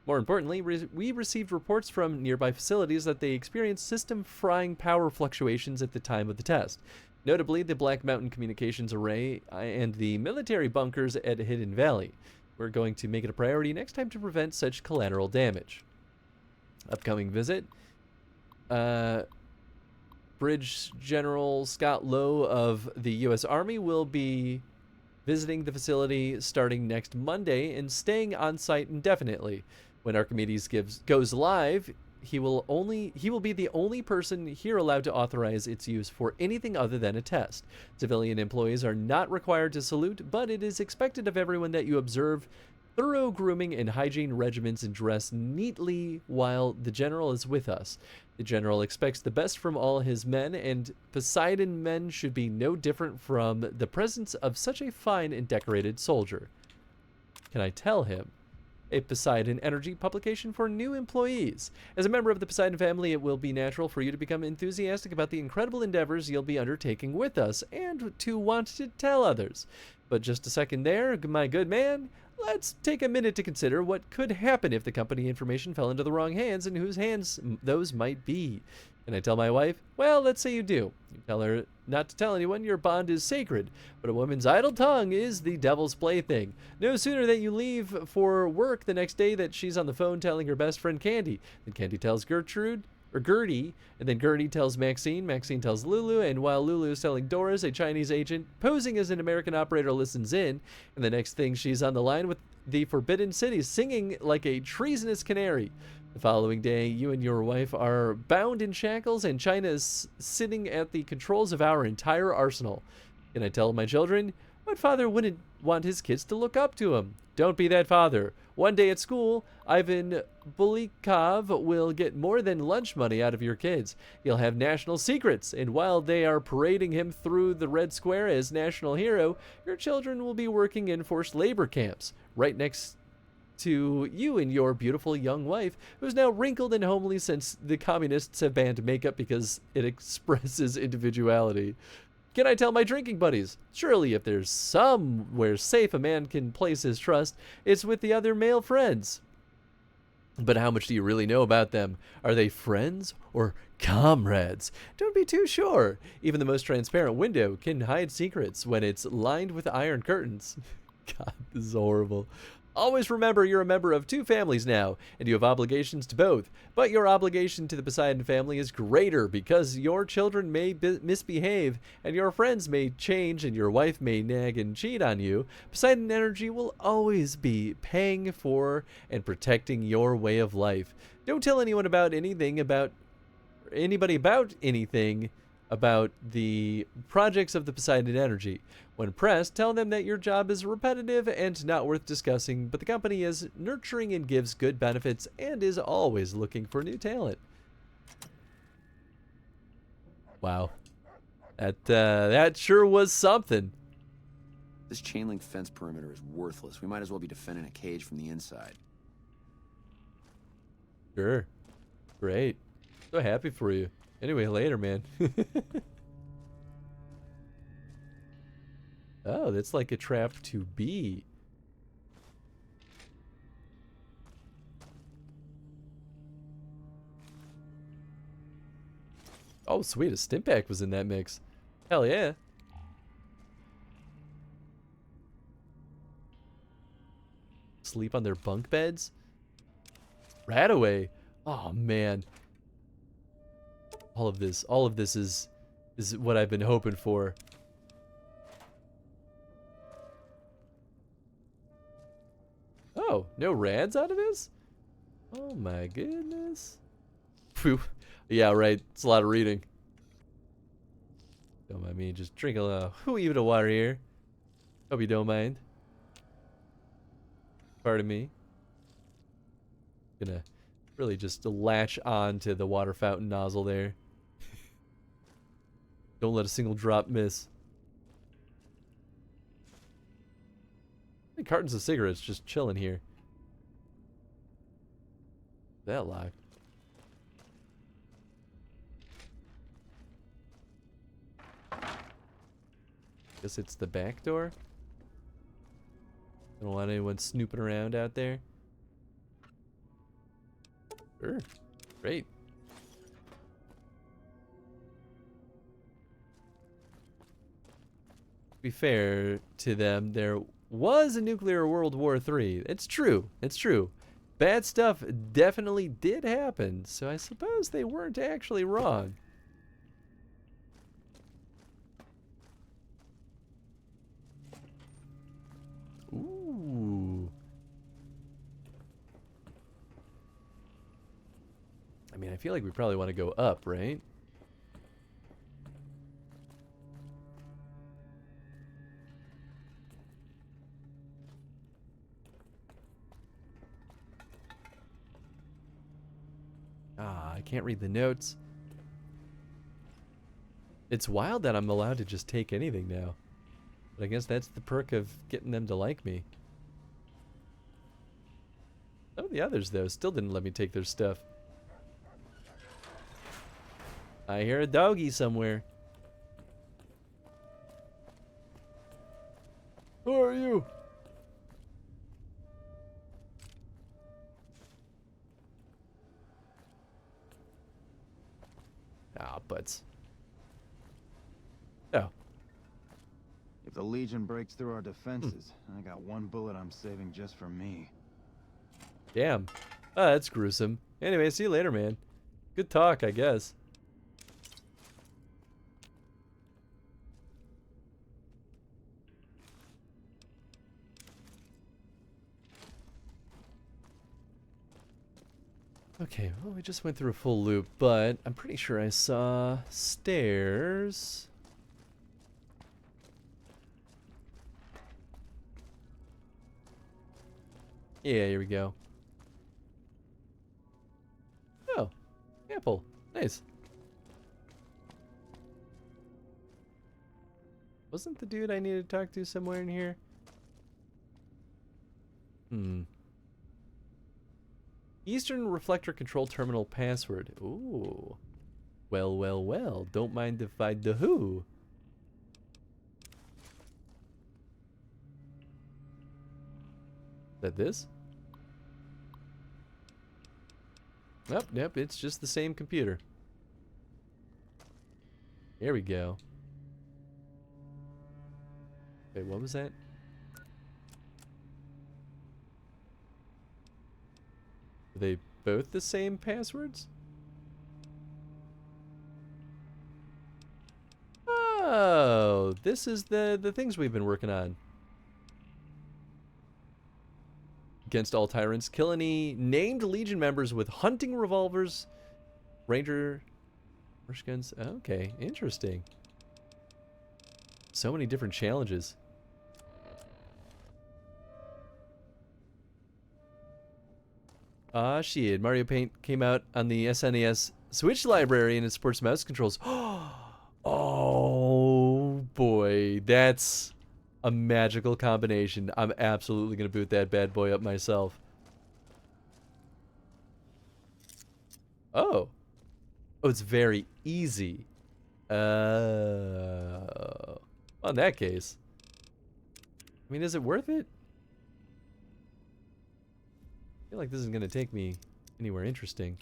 More importantly, we received reports from nearby facilities that they experienced system frying power fluctuations at the time of the test. Notably, the Black Mountain Communications Array and the military bunkers at Hidden Valley. We're going to make it a priority next time to prevent such collateral damage. Upcoming visit. Bridge General Scott Lowe of the U.S. Army will be visiting the facility starting next Monday and staying on site indefinitely. When Archimedes goes live, he will be the only person here allowed to authorize its use for anything other than a test. Civilian employees are not required to salute, but it is expected of everyone that you observe thorough grooming and hygiene regimens and dress neatly while the general is with us. The general expects the best from all his men, and Poseidon men should be no different from the presence of such a fine and decorated soldier. Can I tell him? A Poseidon Energy publication for new employees. As a member of the Poseidon family, it will be natural for you to become enthusiastic about the incredible endeavors you'll be undertaking with us and to want to tell others. But just a second there, my good man. Let's take a minute to consider what could happen if the company information fell into the wrong hands and whose hands those might be. Can I tell my wife? Well, let's say you do. You tell her not to tell anyone your bond is sacred, but a woman's idle tongue is the devil's plaything. No sooner that you leave for work the next day that she's on the phone telling her best friend Candy. Then Candy tells Gertie, and then Gertie tells Maxine tells Lulu, and while Lulu is telling Doris, a Chinese agent posing as an American operator listens in, and the next thing she's on the line with the Forbidden City singing like a treasonous canary. The following day, you and your wife are bound in shackles, and China is sitting at the controls of our entire arsenal. Can I tell my children? What father wouldn't want his kids to look up to him? Don't be that father. One day at school, Ivan Bulikov will get more than lunch money out of your kids. He'll have national secrets, and while they are parading him through the Red Square as national hero, your children will be working in forced labor camps, right next to you and your beautiful young wife, who's now wrinkled and homely since the communists have banned makeup because it expresses individuality. Can I tell my drinking buddies? Surely if there's somewhere safe a man can place his trust, it's with the other male friends. But how much do you really know about them? Are they friends or comrades? Don't be too sure. Even the most transparent window can hide secrets when it's lined with iron curtains. God, this is horrible. Always remember you're a member of two families now, and you have obligations to both. But your obligation to the Poseidon family is greater because your children may misbehave, and your friends may change, and your wife may nag and cheat on you. Poseidon Energy will always be paying for and protecting your way of life. Don't tell anyone about anything about anything about the projects of the Poseidon Energy. When pressed, tell them that your job is repetitive and not worth discussing, but the company is nurturing and gives good benefits and is always looking for new talent. Wow. That sure was something. This chain link fence perimeter is worthless. We might as well be defending a cage from the inside. Sure. Great. So happy for you. Anyway, later, man. Oh, that's like a trap to be. Oh, sweet. A Stimpak was in that mix. Hell yeah. Sleep on their bunk beds? Rataway. Oh, man. All of this is what I've been hoping for. Oh, no rads out of this? Oh my goodness. Phew. Yeah, right. It's a lot of reading. Don't mind me. Just drink a whoo bit of water here. Hope you don't mind. Pardon me. Gonna really just latch on to the water fountain nozzle there. Don't let a single drop miss. Cartons of cigarettes just chilling here. That locked. Guess it's the back door. Don't want anyone snooping around out there. Sure. Great. To be fair to them, there was a nuclear World War III. It's true. It's true. Bad stuff definitely did happen, so I suppose they weren't actually wrong. Ooh. I mean, I feel like we probably want to go up, right? Ah, I can't read the notes. It's wild that I'm allowed to just take anything now. But I guess that's the perk of getting them to like me. Some of the others, though, still didn't let me take their stuff. I hear a doggy somewhere. Who are you? Ah, butts. Oh. If the Legion breaks through our defenses, I got one bullet I'm saving just for me. Damn. Oh, that's gruesome. Anyway, see you later, man. Good talk, I guess. Okay, well, we just went through a full loop, but I'm pretty sure I saw stairs. Yeah, here we go. Oh, apple. Nice. Wasn't the dude I needed to talk to somewhere in here? Eastern Reflector Control Terminal password. Ooh. Well, well, well. Don't mind if I do. Who? Is that this? Nope, yep, it's just the same computer. Here we go. Wait, what was that? they both the same passwords? Oh, this is the things we've been working on. Against all tyrants, kill any named Legion members with hunting revolvers, ranger, horse guns. Okay, interesting. So many different challenges. Ah, shit. Mario Paint came out on the SNES Switch library and it supports mouse controls. Oh, boy. That's a magical combination. I'm absolutely going to boot that bad boy up myself. Oh. Oh, it's very easy. Well, in that case. I mean, is it worth it? I feel like this isn't going to take me anywhere interesting.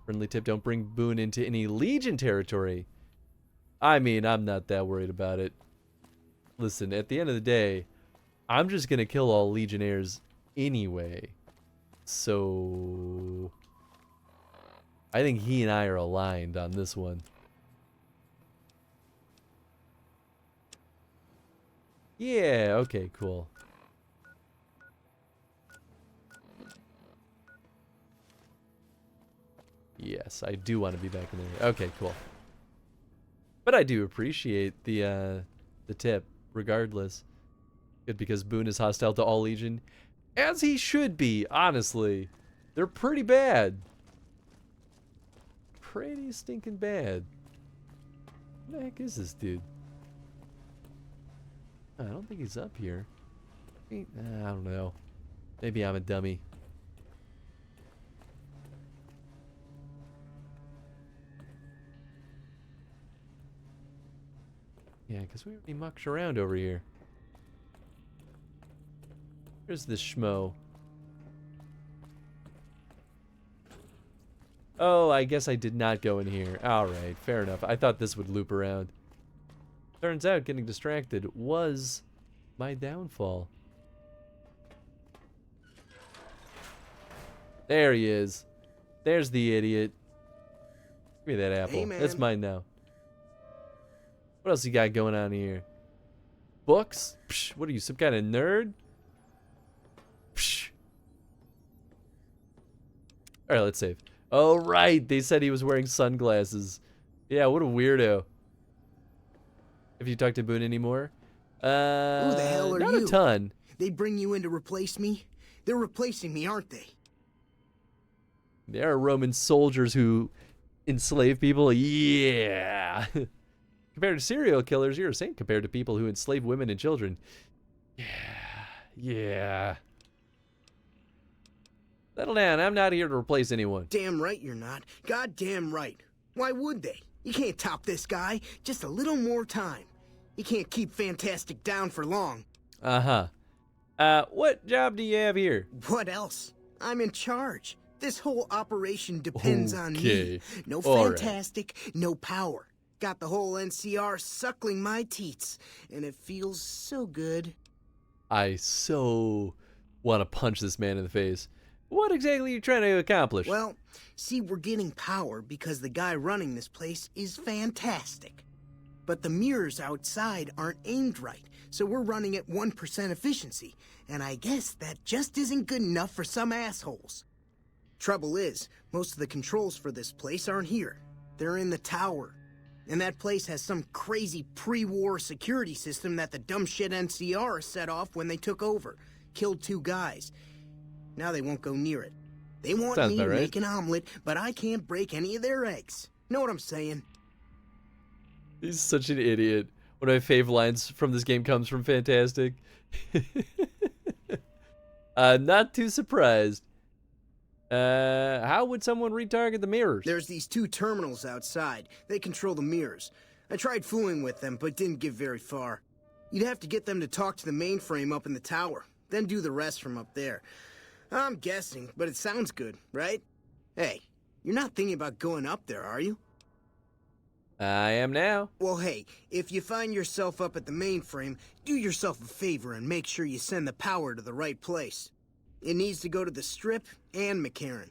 Friendly tip, don't bring Boone into any Legion territory. I mean, I'm not that worried about it. Listen, at the end of the day, I'm just going to kill all Legionnaires anyway. So I think he and I are aligned on this one. Yeah, okay, cool. Yes, I do want to be back in there. Okay, cool. But I do appreciate the tip, regardless. Good, because Boone is hostile to all Legion. As he should be, honestly. They're pretty bad. Pretty stinking bad. What the heck is this dude? I don't think he's up here. I don't know. Maybe I'm a dummy. Yeah, because we already mucked around over here. Here's this schmo. Oh, I guess I did not go in here. Alright, fair enough. I thought this would loop around. Turns out getting distracted was my downfall. There he is. There's the idiot. Give me that apple. Hey, man. It's mine now. What else you got going on here? Books? Psh, what are you, some kind of nerd? Psh. Alright, let's save. Oh, right. They said he was wearing sunglasses. Yeah, what a weirdo. Have you talked to Boone anymore? Who the hell are not you? a ton. They bring you in to replace me? They're replacing me, aren't they? There are Roman soldiers who enslave people. Yeah. Compared to serial killers, you're a saint compared to people who enslave women and children. Yeah. Yeah. Settle down. I'm not here to replace anyone. Damn right you're not. Goddamn right. Why would they? You can't top this guy. Just a little more time. You can't keep Fantastic down for long. Uh-huh. What job do you have here? What else? I'm in charge. This whole operation depends on me. No All Fantastic, no power. Got the whole NCR suckling my teats, and it feels so good. I so want to punch this man in the face. What exactly are you trying to accomplish? Well, see, we're getting power because the guy running this place is fantastic. But the mirrors outside aren't aimed right, so we're running at 1% efficiency, and I guess that just isn't good enough for some assholes. Trouble is, most of the controls for this place aren't here. They're in the tower. And that place has some crazy pre-war security system that the dumb shit NCR set off when they took over. Killed 2 guys. Now they won't go near it. They want me to make an omelet, but I can't break any of their eggs. Know what I'm saying? He's such an idiot. One of my fave lines from this game comes from Fantastic. Not too surprised. How would someone retarget the mirrors? There's these 2 terminals outside. They control the mirrors. I tried fooling with them, but didn't get very far. You'd have to get them to talk to the mainframe up in the tower, then do the rest from up there. I'm guessing, but it sounds good, right? Hey, you're not thinking about going up there, are you? I am now. Well, hey, if you find yourself up at the mainframe, do yourself a favor and make sure you send the power to the right place. It needs to go to the Strip and McCarran.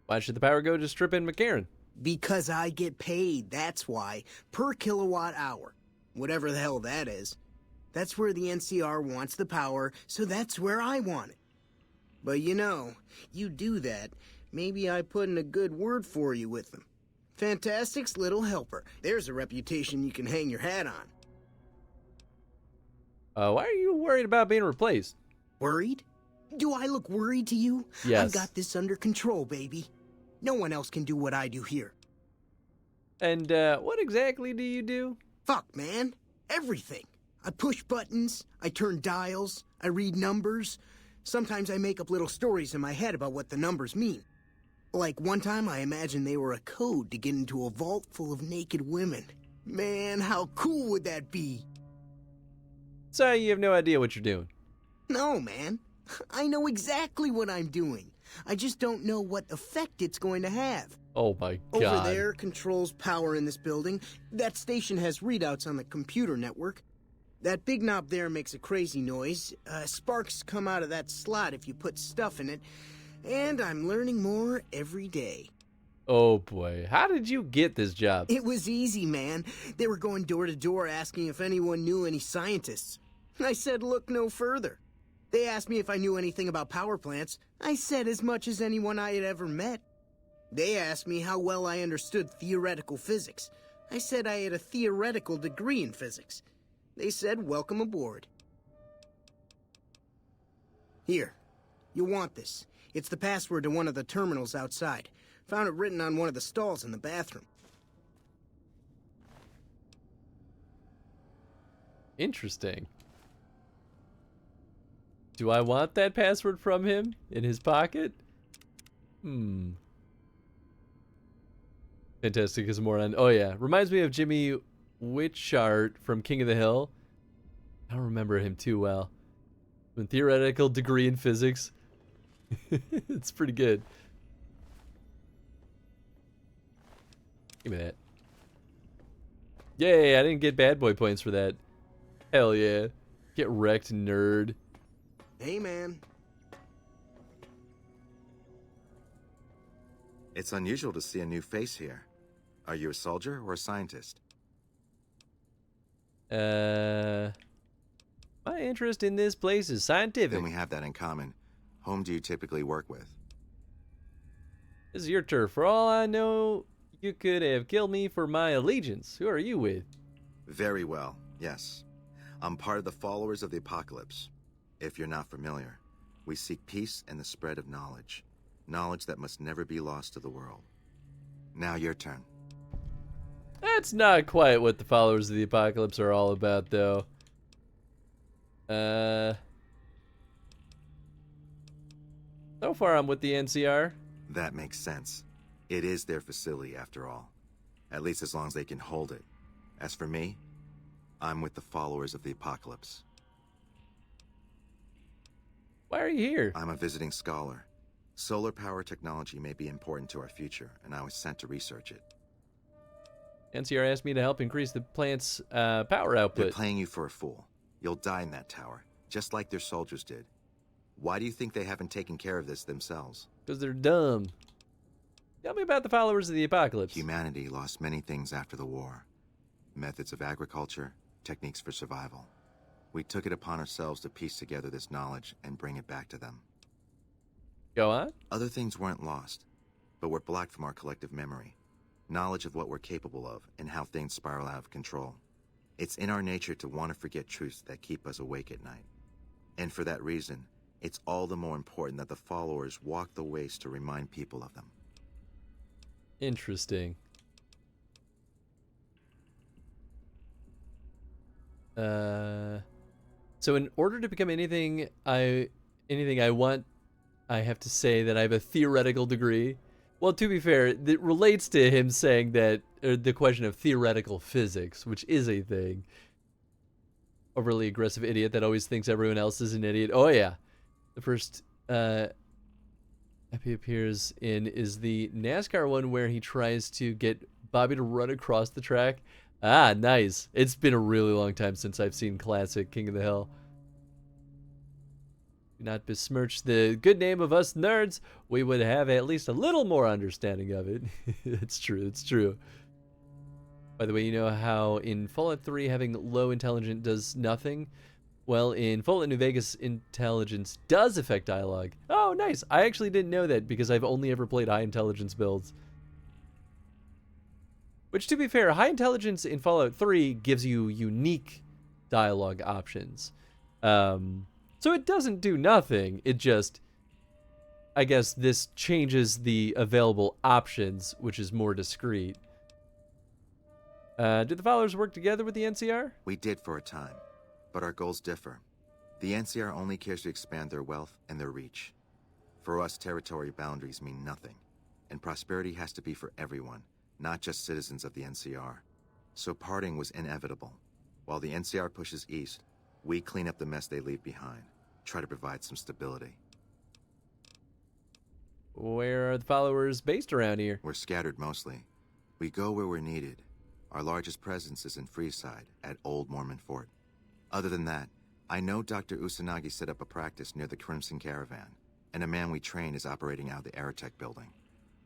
Why should the power go to Strip and McCarran? Because I get paid, that's why. Per kilowatt hour. Whatever the hell that is. That's where the NCR wants the power, so that's where I want it. But you know, you do that, maybe I put in a good word for you with them. Fantastic's little helper. There's a reputation you can hang your hat on. Why are you worried about being replaced? Worried? Do I look worried to you? Yes. I've got this under control, baby. No one else can do what I do here. And what exactly do you do? Fuck, man. Everything. I push buttons, I turn dials, I read numbers. Sometimes I make up little stories in my head about what the numbers mean. Like one time I imagined they were a code to get into a vault full of naked women. Man, how cool would that be? So you have no idea what you're doing? No, man. I know exactly what I'm doing. I just don't know what effect it's going to have. Oh my God. Over there controls power in this building. That station has readouts on the computer network. That big knob there makes a crazy noise. Sparks come out of that slot if you put stuff in it. And I'm learning more every day. Oh boy, how did you get this job? It was easy, man. They were going door to door asking if anyone knew any scientists. I said look no further. They asked me if I knew anything about power plants. I said as much as anyone I had ever met. They asked me how well I understood theoretical physics. I said I had a theoretical degree in physics. They said welcome aboard. Here, you'll want this. It's the password to one of the terminals outside. Found it written on one of the stalls in the bathroom. Interesting. Do I want that password from him in his pocket? Fantastic is more on. Oh yeah, reminds me of Jimmy Witchart from King of the Hill. I don't remember him too well. A theoretical degree in physics. It's pretty good. Give me that. Yay, I didn't get bad boy points for that. Hell yeah. Get wrecked, nerd. Hey, man. It's unusual to see a new face here. Are you a soldier or a scientist? My interest in this place is scientific. Then we have that in common. Whom do you typically work with? This is your turf. For all I know, you could have killed me for my allegiance. Who are you with? Very well, yes. I'm part of the followers of the apocalypse. If you're not familiar, we seek peace and the spread of knowledge. Knowledge that must never be lost to the world. Now your turn. That's not quite what the followers of the apocalypse are all about, though. So far I'm with the NCR. That makes sense. It is their facility, after all. At least as long as they can hold it. As for me, I'm with the followers of the apocalypse. Why are you here? I'm a visiting scholar. Solar power technology may be important to our future, and I was sent to research it. NCR asked me to help increase the plant's power output. They're playing you for a fool. You'll die in that tower, just like their soldiers did. Why do you think they haven't taken care of this themselves? Because they're dumb. Tell me about the followers of the apocalypse. Humanity lost many things after the war. Methods of agriculture, techniques for survival. We took it upon ourselves to piece together this knowledge and bring it back to them. Go on. Other things weren't lost, but were blocked from our collective memory. Knowledge of what we're capable of and how things spiral out of control. It's in our nature to want to forget truths that keep us awake at night. And for that reason, it's all the more important that the followers walk the ways to remind people of them. Interesting. So in order to become anything I want, I have to say that I have a theoretical degree. Well, to be fair, it relates to him saying that the question of theoretical physics, which is a thing. Overly aggressive idiot that always thinks everyone else is an idiot. Oh yeah, the first he appears in is the NASCAR one where he tries to get Bobby to run across the track. Ah, nice. It's been a really long time since I've seen classic King of the Hill. Do not besmirch the good name of us nerds. We would have at least a little more understanding of it. It's true, it's true. By the way, you know how in Fallout 3 having low intelligence does nothing? Well, in Fallout New Vegas, intelligence does affect dialogue. Oh, nice. I actually didn't know that because I've only ever played high intelligence builds. Which, to be fair, high intelligence in Fallout 3 gives you unique dialogue options. So it doesn't do nothing. It just, I guess this changes the available options, which is more discreet. Do the followers work together with the NCR? We did for a time, but our goals differ. The NCR only cares to expand their wealth and their reach. For us, territory boundaries mean nothing, and prosperity has to be for everyone, not just citizens of the NCR. So parting was inevitable. While the NCR pushes east, we clean up the mess they leave behind, try to provide some stability. Where are the followers based around here? We're scattered mostly. We go where we're needed. Our largest presence is in Freeside, at Old Mormon Fort. Other than that, I know Dr. Usanagi set up a practice near the Crimson Caravan, and a man we train is operating out of the Aerotech building.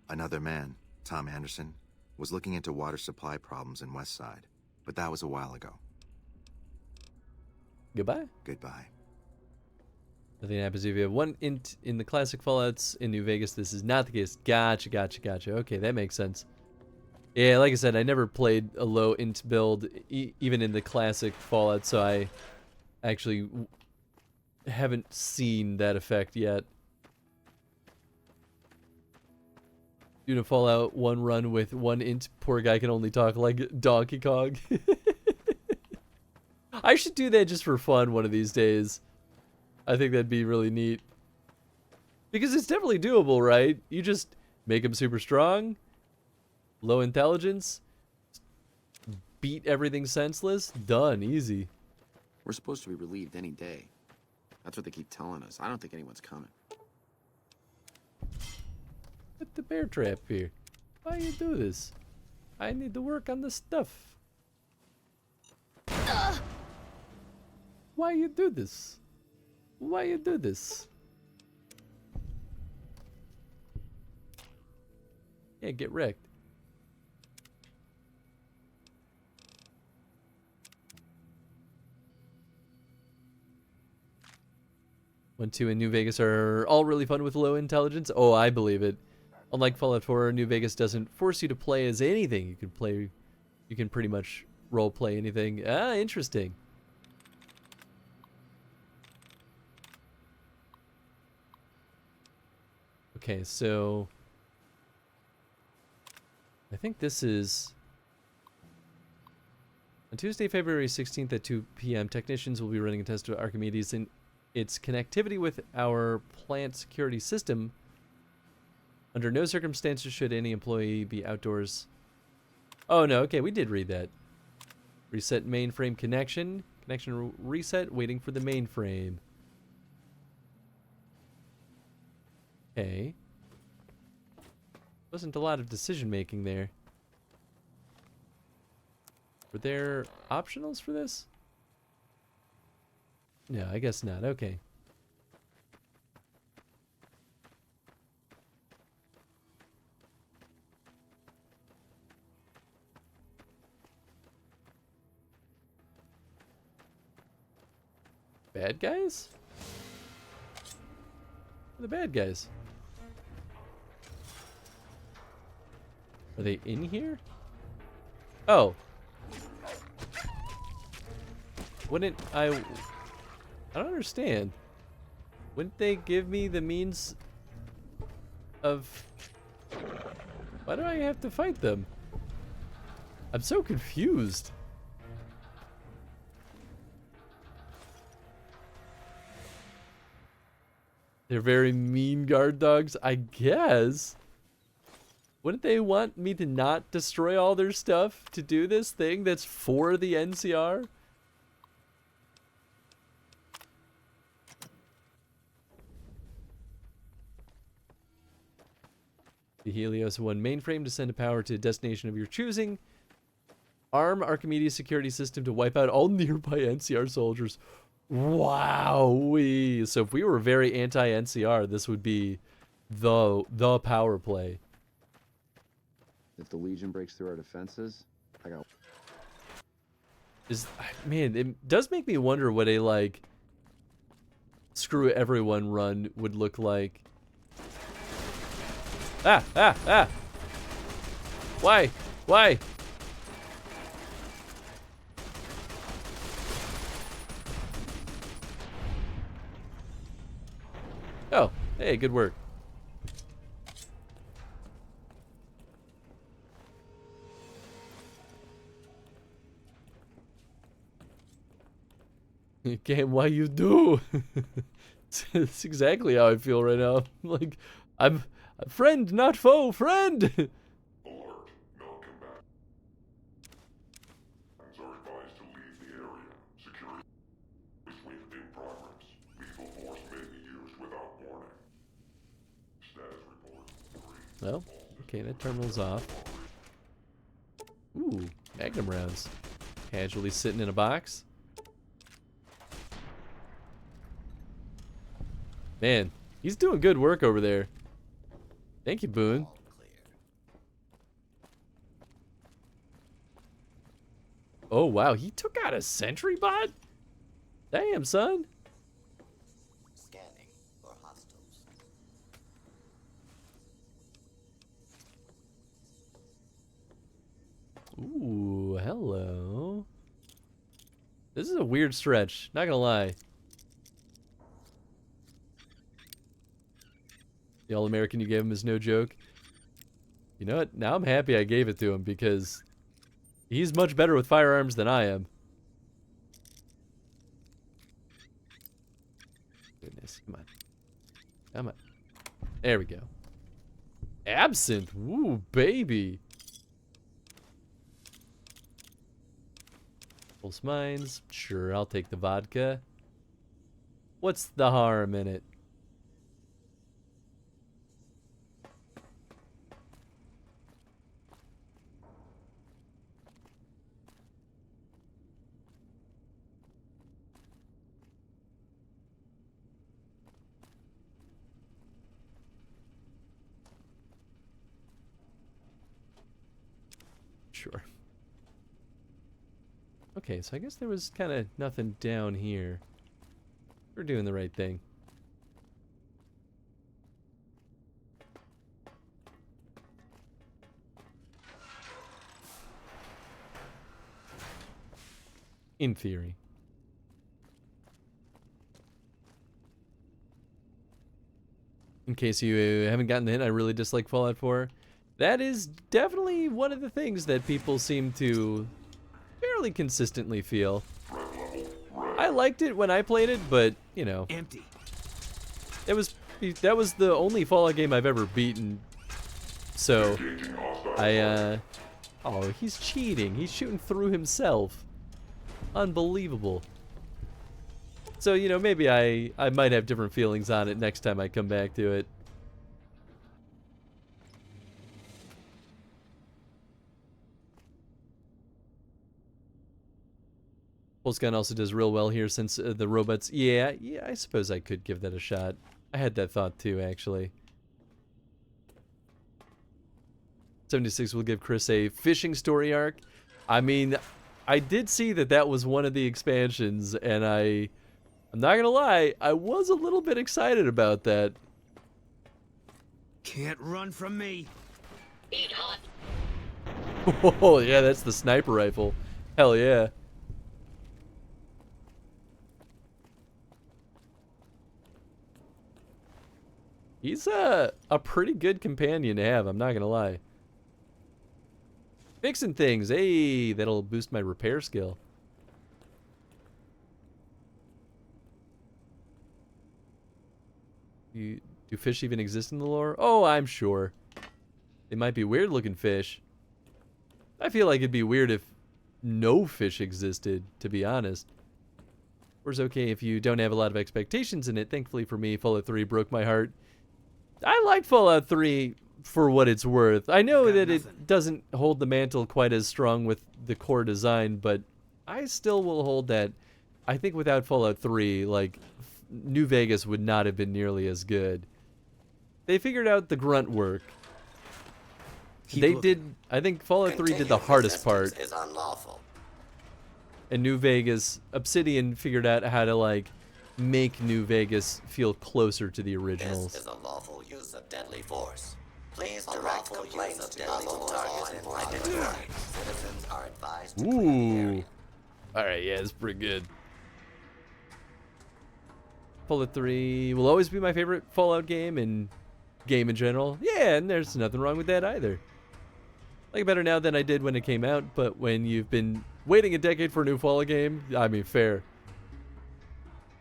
Another man, Tom Anderson, was looking into water supply problems in Westside, but that was a while ago. Goodbye. Goodbye. Nothing happens if you have one int in the classic Fallouts. In New Vegas, this is not the case. Gotcha. Okay, that makes sense. Yeah, like I said, I never played a low int build, even in the classic Fallout, so I actually haven't seen that effect yet. Doing a Fallout 1 run with one int, poor guy can only talk like Donkey Kong. I should do that just for fun one of these days. I think that'd be really neat. Because it's definitely doable, right? You just make him super strong, low intelligence, beat everything senseless, done, easy. We're supposed to be relieved any day. That's what they keep telling us. I don't think anyone's coming. Put the bear trap here. Why you do this? I need to work on the stuff. Why you do this? Why you do this? Yeah, get wrecked. One, 2, and New Vegas are all really fun with low intelligence. Oh, I believe it. Unlike Fallout 4, New Vegas doesn't force you to play as anything. You can pretty much role play anything. Ah, interesting. Okay, so I think this is on Tuesday, February 16th at 2 p.m. Technicians will be running a test of Archimedes in its connectivity with our plant security system. Under no circumstances should any employee be outdoors. Oh no, okay, we did read that. Reset mainframe connection. Connection reset, waiting for the mainframe. Okay. Wasn't a lot of decision making there. Were there optionals for this? No, I guess not. Okay. Bad guys? The bad guys. Are they in here? Oh. Wouldn't I don't understand. Wouldn't they give me the means of... Why do I have to fight them? I'm so confused. They're very mean guard dogs, I guess. Wouldn't they want me to not destroy all their stuff to do this thing that's for the NCR? The Helios 1 mainframe to send power to a destination of your choosing. Arm Archimedes security system to wipe out all nearby NCR soldiers. Wow-wee. So if we were very anti-NCR, this would be the power play. If the Legion breaks through our defenses, I got... Man, it does make me wonder what a, like, screw everyone run would look like. Ah! Why? Oh, hey, good work. Cam, why you do? That's exactly how I feel right now. Like, I'm a friend, not foe, friend! Alert, non-combatant. Are advised to leave the area. Security sweep in progress. Lethal force may be used without warning. Status report 3. Well, okay, that terminal's off. Ooh, Magnum rounds. Casually sitting in a box. Man, he's doing good work over there. Thank you, Boone. Oh, wow. He took out a sentry bot? Damn, son. Scanning for hostiles. Ooh, hello. This is a weird stretch, not gonna lie. The All-American you gave him is no joke. You know what? Now I'm happy I gave it to him because he's much better with firearms than I am. Goodness, come on. Come on. There we go. Absinthe. Ooh, baby. Pulse mines. Sure, I'll take the vodka. What's the harm in it? Sure. Okay, so I guess there was kind of nothing down here. We're doing the right thing. In theory. In case you haven't gotten the hint, I really dislike Fallout 4. That is definitely one of the things that people seem to fairly consistently feel. I liked it when I played it, but, you know. Empty. That was the only Fallout game I've ever beaten. So, oh, he's cheating. He's shooting through himself. Unbelievable. So, you know, maybe I might have different feelings on it next time I come back to it. Pulse gun also does real well here since the robots... Yeah, I suppose I could give that a shot. I had that thought too, actually. 76 will give Chris a fishing story arc. I mean, I did see that was one of the expansions, and I'm not gonna lie, I was a little bit excited about that. Can't run from me. Eat hot. Oh, yeah, that's the sniper rifle. Hell yeah. He's a pretty good companion to have, I'm not gonna lie. Fixing things, hey, that'll boost my repair skill. Do fish even exist in the lore? Oh, I'm sure. They might be weird looking fish. I feel like it'd be weird if no fish existed, to be honest. Or it's okay if you don't have a lot of expectations in it. Thankfully for me, Fallout 3 broke my heart. I liked Fallout 3 for what it's worth. I know that it doesn't hold the mantle quite as strong with the core design, but I still will hold that. I think without Fallout 3, like, New Vegas would not have been nearly as good. They figured out the grunt work. I think Fallout 3 did the hardest part. Is unlawful. And New Vegas, Obsidian figured out how to, like, make New Vegas feel closer to the originals. This is a lawful use of deadly force. Please direct complaints to local targets and identify. Citizens are advised to clear the area. Alright, yeah, it's pretty good. Fallout 3 will always be my favorite Fallout game and game in general. Yeah, and there's nothing wrong with that either. I like it better now than I did when it came out, but when you've been waiting a decade for a new Fallout game, I mean, fair.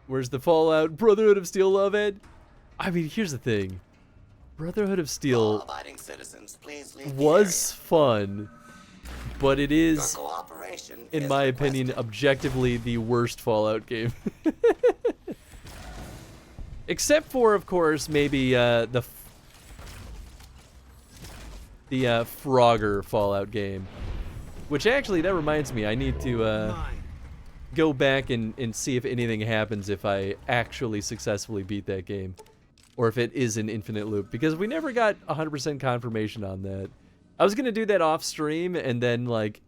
Where's the Fallout Brotherhood of Steel love, Ed? I mean, here's the thing. Brotherhood of Steel was fun, but it is, in my opinion, objectively the worst Fallout game. Except for, of course, maybe the Frogger Fallout game. Which actually, that reminds me, I need to go back and see if anything happens if I actually successfully beat that game. Or if it is an infinite loop. Because we never got 100% confirmation on that. I was going to do that off stream and then, like,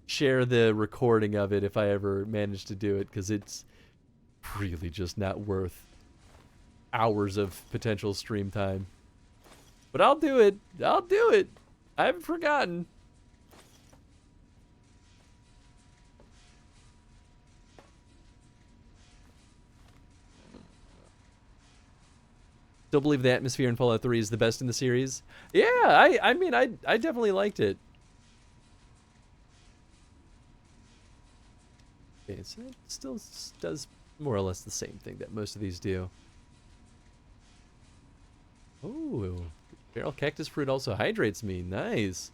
share the recording of it if I ever managed to do it. Because it's really just not worth hours of potential stream time. But I'll do it. I'll do it. I haven't forgotten. Still believe the atmosphere in Fallout 3 is the best in the series. Yeah, I mean, I definitely liked it. Okay, so it still does more or less the same thing that most of these do. Oh, feral cactus fruit also hydrates me. Nice.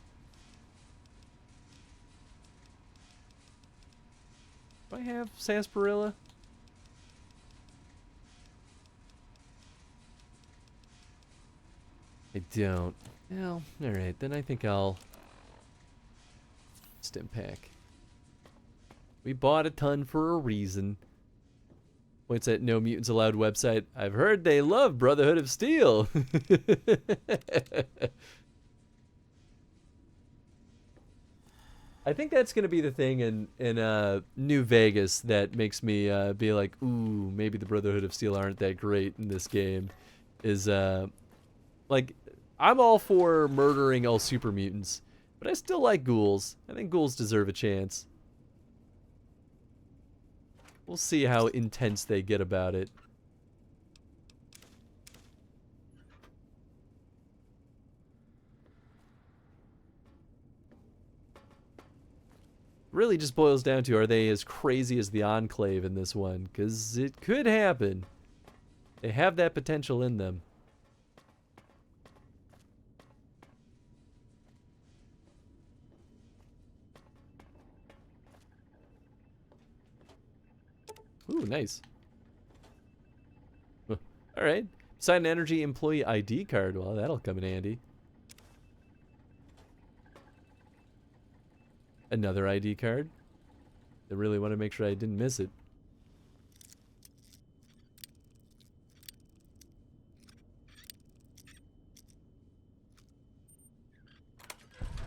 Do I have sarsaparilla? I don't. Well, alright, then I think I'll stim pack. We bought a ton for a reason. Points at No Mutants Allowed website. I've heard they love Brotherhood of Steel. I think that's going to be the thing in New Vegas that makes me be like, ooh, maybe the Brotherhood of Steel aren't that great in this game. Is, like, I'm all for murdering all super mutants, but I still like ghouls. I think ghouls deserve a chance. We'll see how intense they get about it. Really just boils down to, are they as crazy as the Enclave in this one? Because it could happen. They have that potential in them. Ooh, nice. Alright. Sign Energy Employee ID card. Well, that'll come in handy. Another ID card. I really want to make sure I didn't miss it.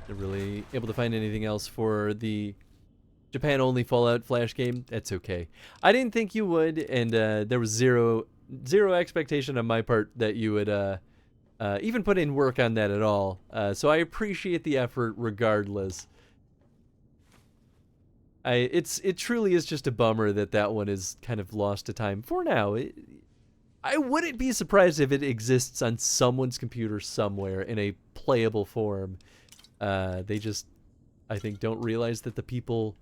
Not really able to find anything else for the Japan-only Fallout Flash game. That's okay. I didn't think you would, and there was zero expectation on my part that you would even put in work on that at all. So I appreciate the effort regardless. It truly is just a bummer that that one is kind of lost to time for now. I wouldn't be surprised if it exists on someone's computer somewhere in a playable form. They just, I think, don't realize that the people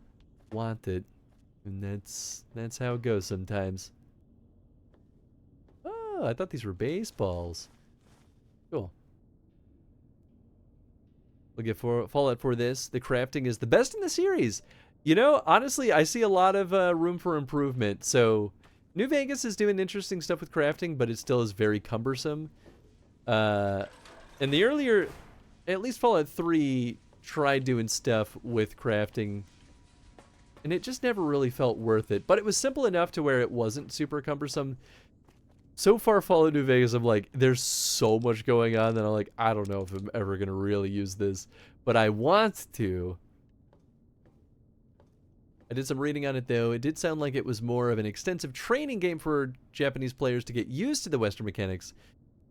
want it, and that's how it goes sometimes. Oh, I thought these were baseballs. Cool. We'll get Fallout for this. The crafting is the best in the series. You know, honestly, I see a lot of room for improvement. So, New Vegas is doing interesting stuff with crafting, but it still is very cumbersome. And the earlier, at least Fallout 3 tried doing stuff with crafting, and it just never really felt worth it. But it was simple enough to where it wasn't super cumbersome. So far, Fallout New Vegas, I'm like, there's so much going on that I'm like, I don't know if I'm ever going to really use this. But I want to. I did some reading on it, though. It did sound like it was more of an extensive training game for Japanese players to get used to the Western mechanics.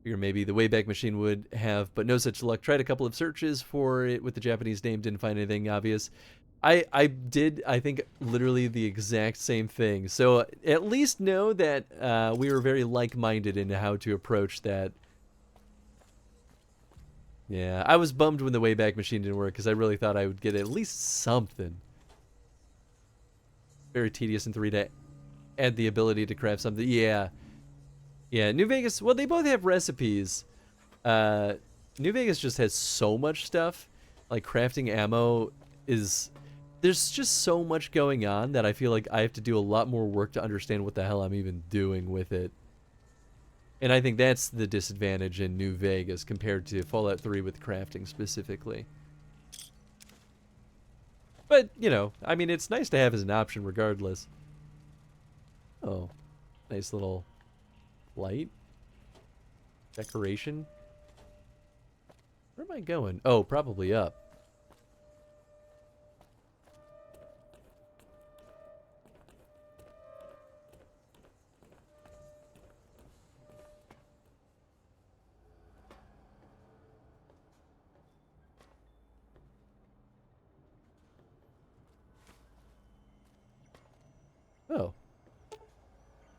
Figure maybe the Wayback Machine would have, but no such luck. Tried a couple of searches for it with the Japanese name, didn't find anything obvious. I did, I think, literally the exact same thing. So at least know that we were very like-minded in how to approach that. Yeah, I was bummed when the Wayback Machine didn't work because I really thought I would get at least something. Very tedious in 3 to add the ability to craft something. Yeah. Yeah, New Vegas, well, they both have recipes. New Vegas just has so much stuff. Like, crafting ammo is... There's just so much going on that I feel like I have to do a lot more work to understand what the hell I'm even doing with it. And I think that's the disadvantage in New Vegas compared to Fallout 3 with crafting specifically. But, you know, I mean, it's nice to have as an option regardless. Oh, nice little light. Decoration. Where am I going? Oh, probably up. Oh.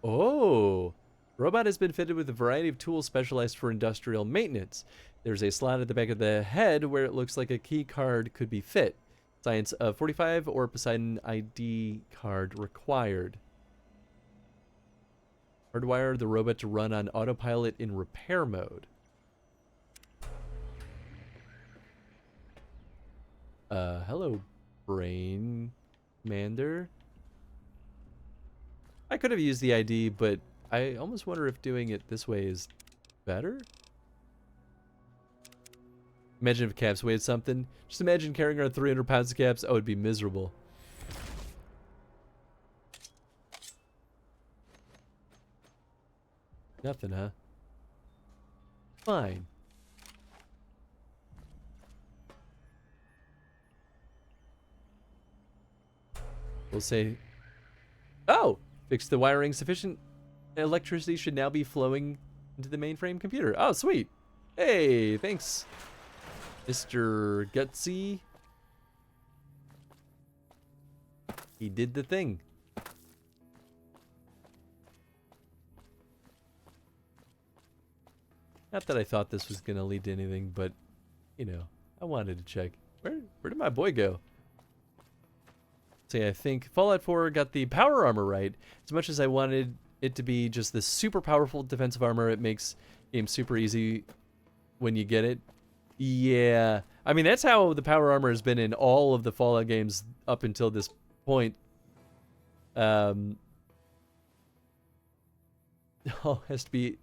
Oh. Robot has been fitted with a variety of tools specialized for industrial maintenance. There's a slot at the back of the head where it looks like a key card could be fit. Science of 45 or Poseidon ID card required. Hardwire the robot to run on autopilot in repair mode. Hello, Brain Commander. I could have used the ID, but I almost wonder if doing it this way is better. Imagine if caps weighed something. Just imagine carrying around 300 pounds of caps. Oh, it'd be miserable. Nothing, huh? Fine. We'll say... Oh! Fix the wiring. Sufficient electricity should now be flowing into the mainframe computer. Oh, sweet. Hey, thanks, Mr. Gutsy. He did the thing. Not that I thought this was going to lead to anything, but, you know, I wanted to check. Where did my boy go? See, I think Fallout 4 got the power armor right. As much as I wanted it to be just this super powerful defensive armor, it makes games super easy when you get it. Yeah. I mean, that's how the power armor has been in all of the Fallout games up until this point. Oh, has to be...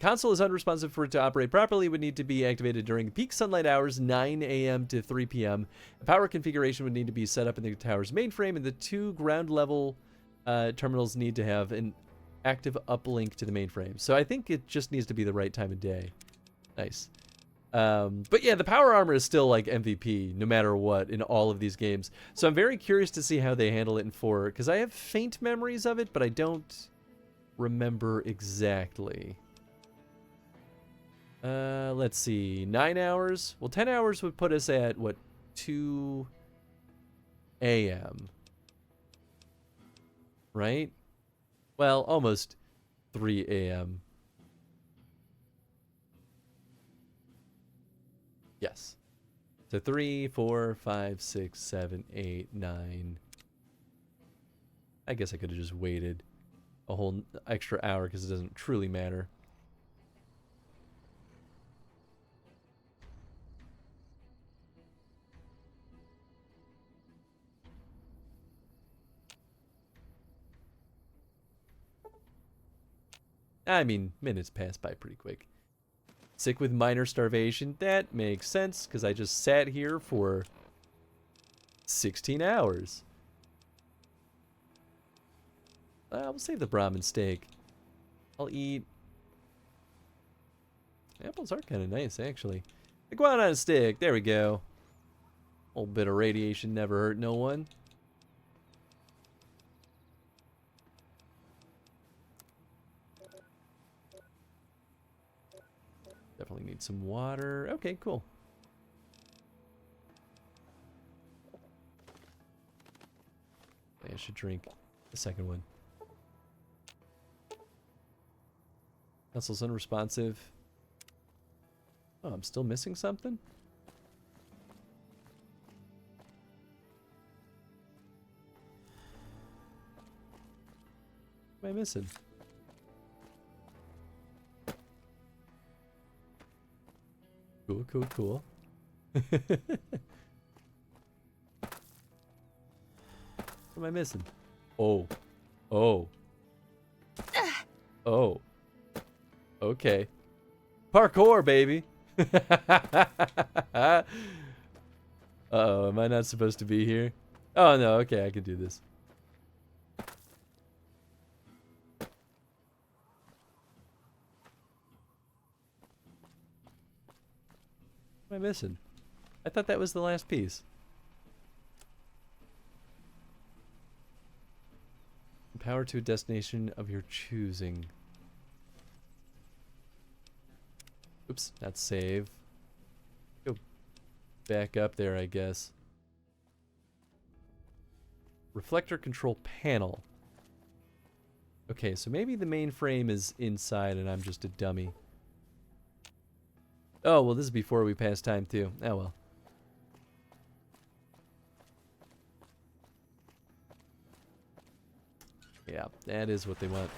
Console is unresponsive for it to operate properly. Would need to be activated during peak sunlight hours, 9 a.m. to 3 p.m. A power configuration would need to be set up in the tower's mainframe, and the 2 ground level terminals need to have an active uplink to the mainframe. So I think it just needs to be the right time of day. Nice. But yeah, the power armor is still like MVP no matter what in all of these games. So I'm very curious to see how they handle it in 4, because I have faint memories of it, but I don't remember exactly. Let's see, 9 hours. Well, 10 hours would put us at, what, 2 a.m., right? Well, almost 3 a.m. Yes. So 3, 4, 5, 6, 7, 8, 9. I guess I could have just waited a whole extra hour because it doesn't truly matter. I mean, minutes pass by pretty quick. Sick with minor starvation. That makes sense, because I just sat here for 16 hours. We'll save the Brahmin steak. I'll eat... Apples are kind of nice, actually. Iguana on a stick. There we go. A little bit of radiation never hurt no one. Definitely need some water. Okay, cool. I should drink the second one. Vessel's unresponsive. Oh, I'm still missing something? What am I missing? Cool, cool, cool. What am I missing? Oh. Oh. Oh. Okay. Parkour, baby! Uh-oh, am I not supposed to be here? Oh, no, okay, I can do this. What am I missing? I thought that was the last piece. Power to a destination of your choosing. Oops, not save. Go back up there, I guess. Reflector control panel. Okay, so maybe the mainframe is inside and I'm just a dummy. Oh, well, this is before we pass time, too. Oh, well. Yeah, that is what they want.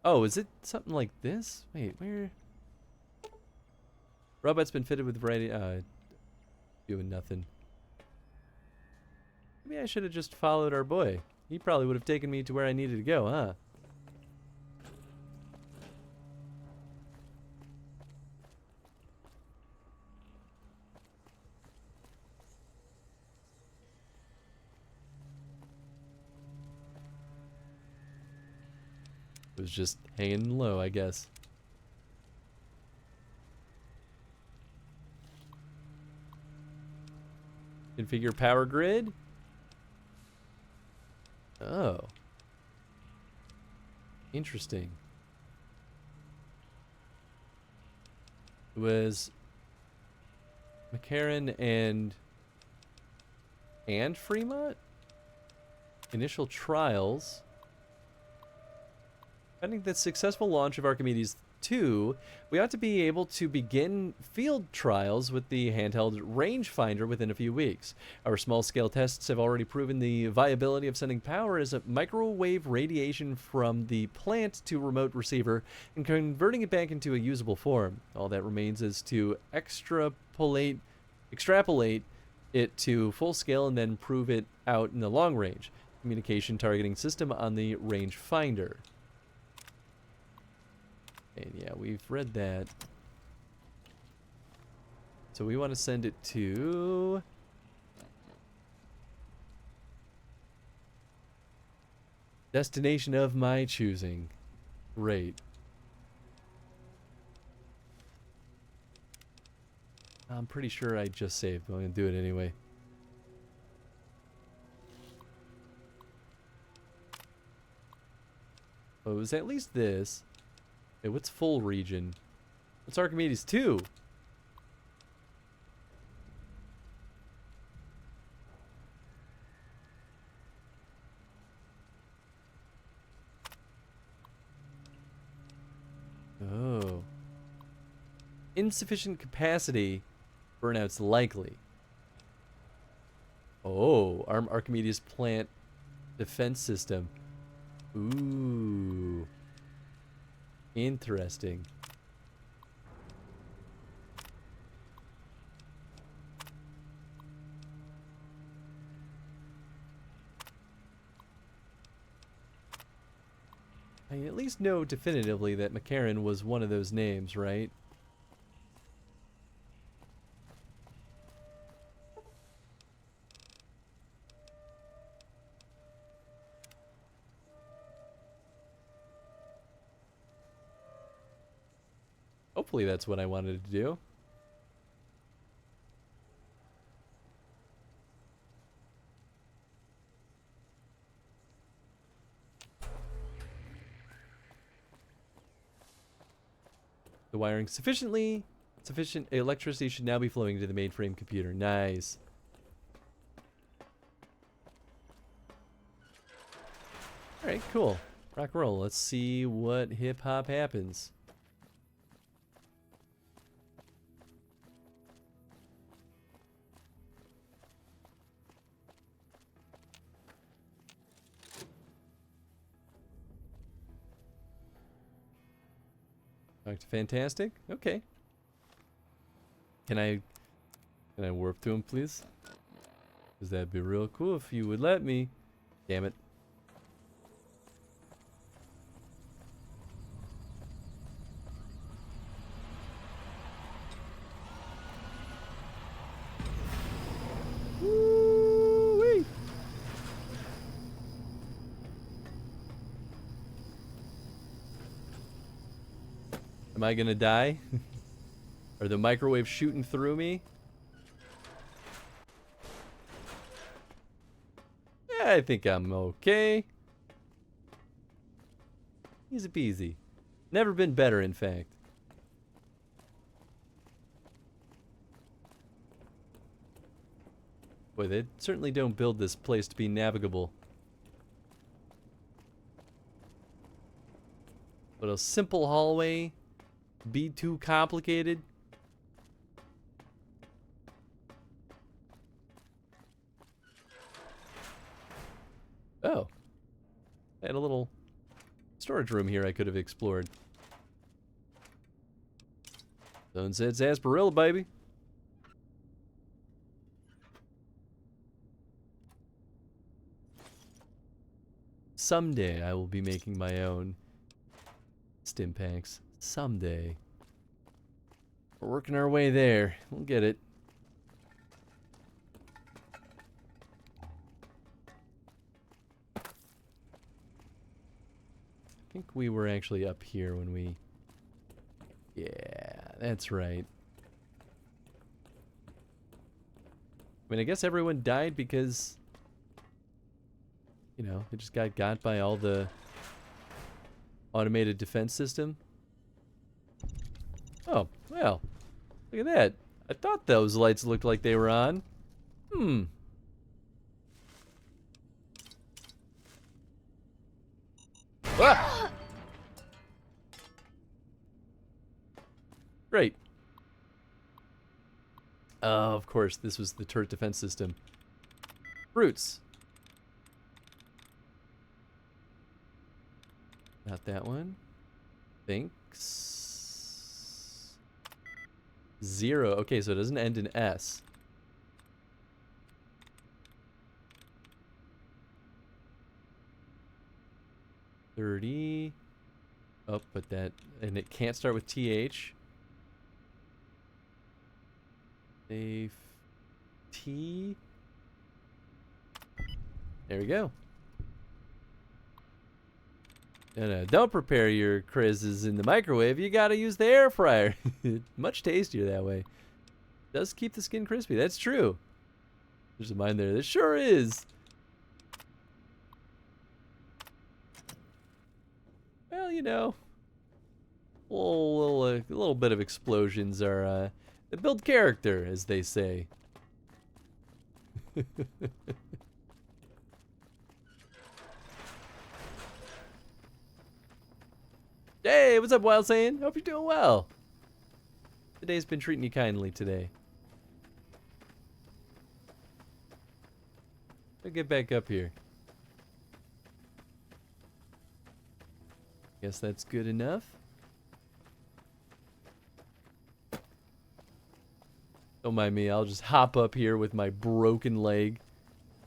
Oh, is it something like this? Wait, where? Robot's been fitted with variety. Doing nothing. Maybe I should have just followed our boy. He probably would have taken me to where I needed to go, huh? It was just hanging low, I guess. Configure power grid. Oh. Interesting. It was McCarran and Fremont? Initial trials. Pending the successful launch of Archimedes 2, we ought to be able to begin field trials with the handheld rangefinder within a few weeks. Our small-scale tests have already proven the viability of sending power as a microwave radiation from the plant to remote receiver and converting it back into a usable form. All that remains is to extrapolate it to full scale and then prove it out in the long range communication targeting system on the rangefinder. And yeah, we've read that. So we want to send it to... destination of my choosing. Great. I'm pretty sure I just saved, but I'm going to do it anyway. Oh, it was at least this. Hey, what's full region? What's Archimedes 2? Oh. Insufficient capacity. Burnout's likely. Oh, Archimedes plant defense system. Ooh. Interesting. I at least know definitively that McCarran was one of those names, right? Hopefully that's what I wanted to do. The wiring sufficient electricity should now be flowing to the mainframe computer. Nice. Alright, cool. Rock and roll. Let's see what hip hop happens. Talk to Fantastic? Okay. Can I warp to him, please? Because that'd be real cool if you would let me. Damn it. Woo-wee. Am I gonna die? Are the microwaves shooting through me? Yeah, I think I'm okay. Easy peasy. Never been better, in fact. Boy, they certainly don't build this place to be navigable. But a simple hallway be too complicated? Oh. I had a little storage room here I could have explored. Zone said sarsaparilla, baby. Someday I will be making my own stim packs. Someday. We're working our way there. We'll get it. I think we were actually up here when we... Yeah, that's right. I mean, I guess everyone died because... You know, it just got by all the automated defense system. Oh, well. Look at that. I thought those lights looked like they were on. Ah! Great. Of course, this was the turret defense system. Roots. Not that one. Thinks. 0. Okay, so it doesn't end in S. $30. Oh, but that... And it can't start with TH. Safe. T. There we go. No, don't prepare your Chris's in the microwave. You gotta use the air fryer. Much tastier that way. Does keep the skin crispy. That's true. There's a mine there. There sure is. Well, you know, a little bit of explosions are they build character, as they say. Hey, what's up, Wild Saiyan? Hope you're doing well. Today's been treating you kindly today. I'll get back up here. Guess that's good enough. Don't mind me, I'll just hop up here with my broken leg.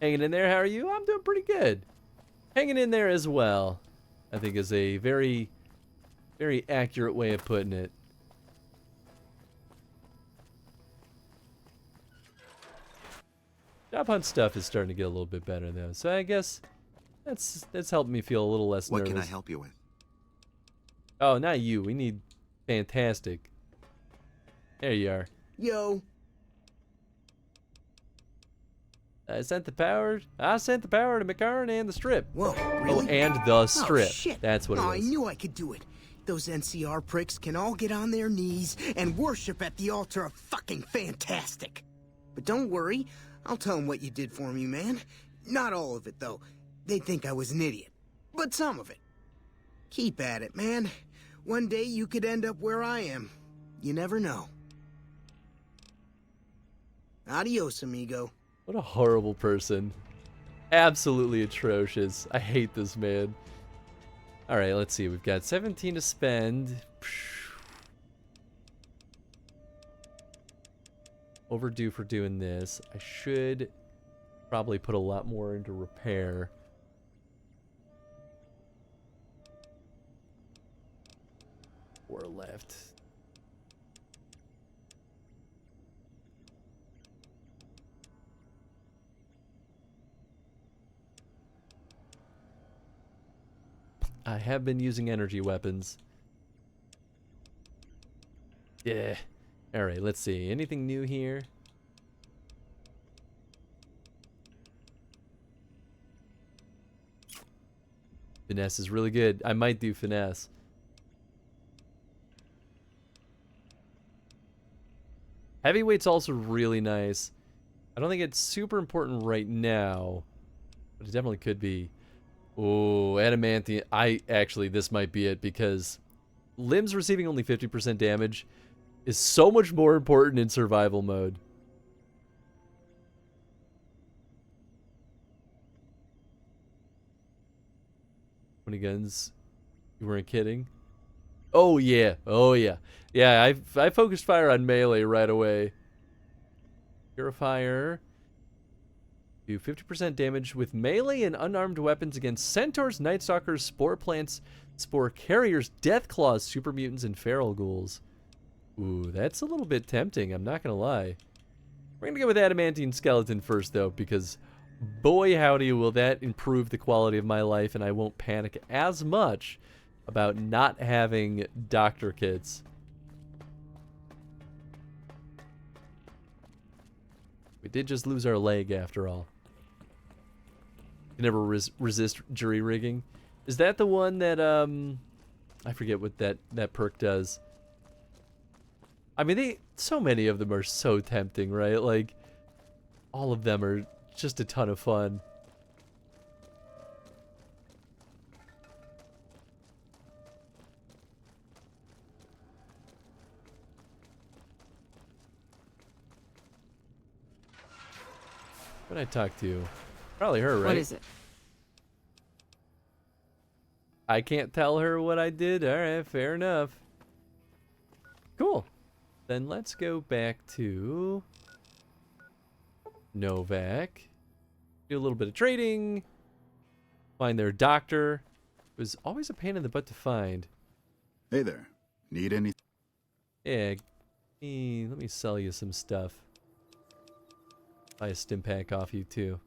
Hanging in there, how are you? I'm doing pretty good. Hanging in there as well, I think is a very accurate way of putting it. Job hunt stuff is starting to get a little bit better though, so I guess that's helped me feel a little less nervous. What can I help you with? Oh, not you. We need Fantastic. There you are. Yo. I sent the power to McCarran and the Strip. Whoa, Oh, really? and the Strip. Oh, shit. That's what it Oh, was. I knew I could do it. Those NCR pricks can all get on their knees and worship at the altar of fucking fantastic. But don't worry, I'll tell them what you did for me, man. Not all of it, though. They'd think I was an idiot. But some of it. Keep at it, man. One day you could end up where I am. You never know. Adios, amigo. What a horrible person. Absolutely atrocious. I hate this man. Alright, let's see. We've got 17 to spend. Overdue for doing this. I should probably put a lot more into repair. Four left. I have been using energy weapons. Yeah. Alright, let's see. Anything new here? Finesse is really good. I might do finesse. Heavyweight's also really nice. I don't think it's super important right now, but it definitely could be. Oh, adamantium. This might be it, because limbs receiving only 50% damage is so much more important in survival mode. How many guns? You weren't kidding? Oh yeah, oh yeah. Yeah, I focused fire on melee right away. Purifier. Do 50% damage with melee and unarmed weapons against centaurs, night stalkers, spore plants, spore carriers, death claws, super mutants, and feral ghouls. Ooh, that's a little bit tempting, I'm not gonna lie. We're gonna go with adamantine skeleton first though, because boy howdy will that improve the quality of my life, and I won't panic as much about not having doctor kits. We did just lose our leg after all. You never resist jury rigging. Is that the one that I forget what that perk does. I mean, so many of them are so tempting, right? Like, all of them are just a ton of fun. Who'd I talk to? Probably her, right? What is it? I can't tell her what I did. Alright, fair enough. Cool. Then let's go back to Novak. Do a little bit of trading. Find their doctor. It was always a pain in the butt to find. Hey there. Need anything? Yeah, let me sell you some stuff. Buy a stim pack off you too.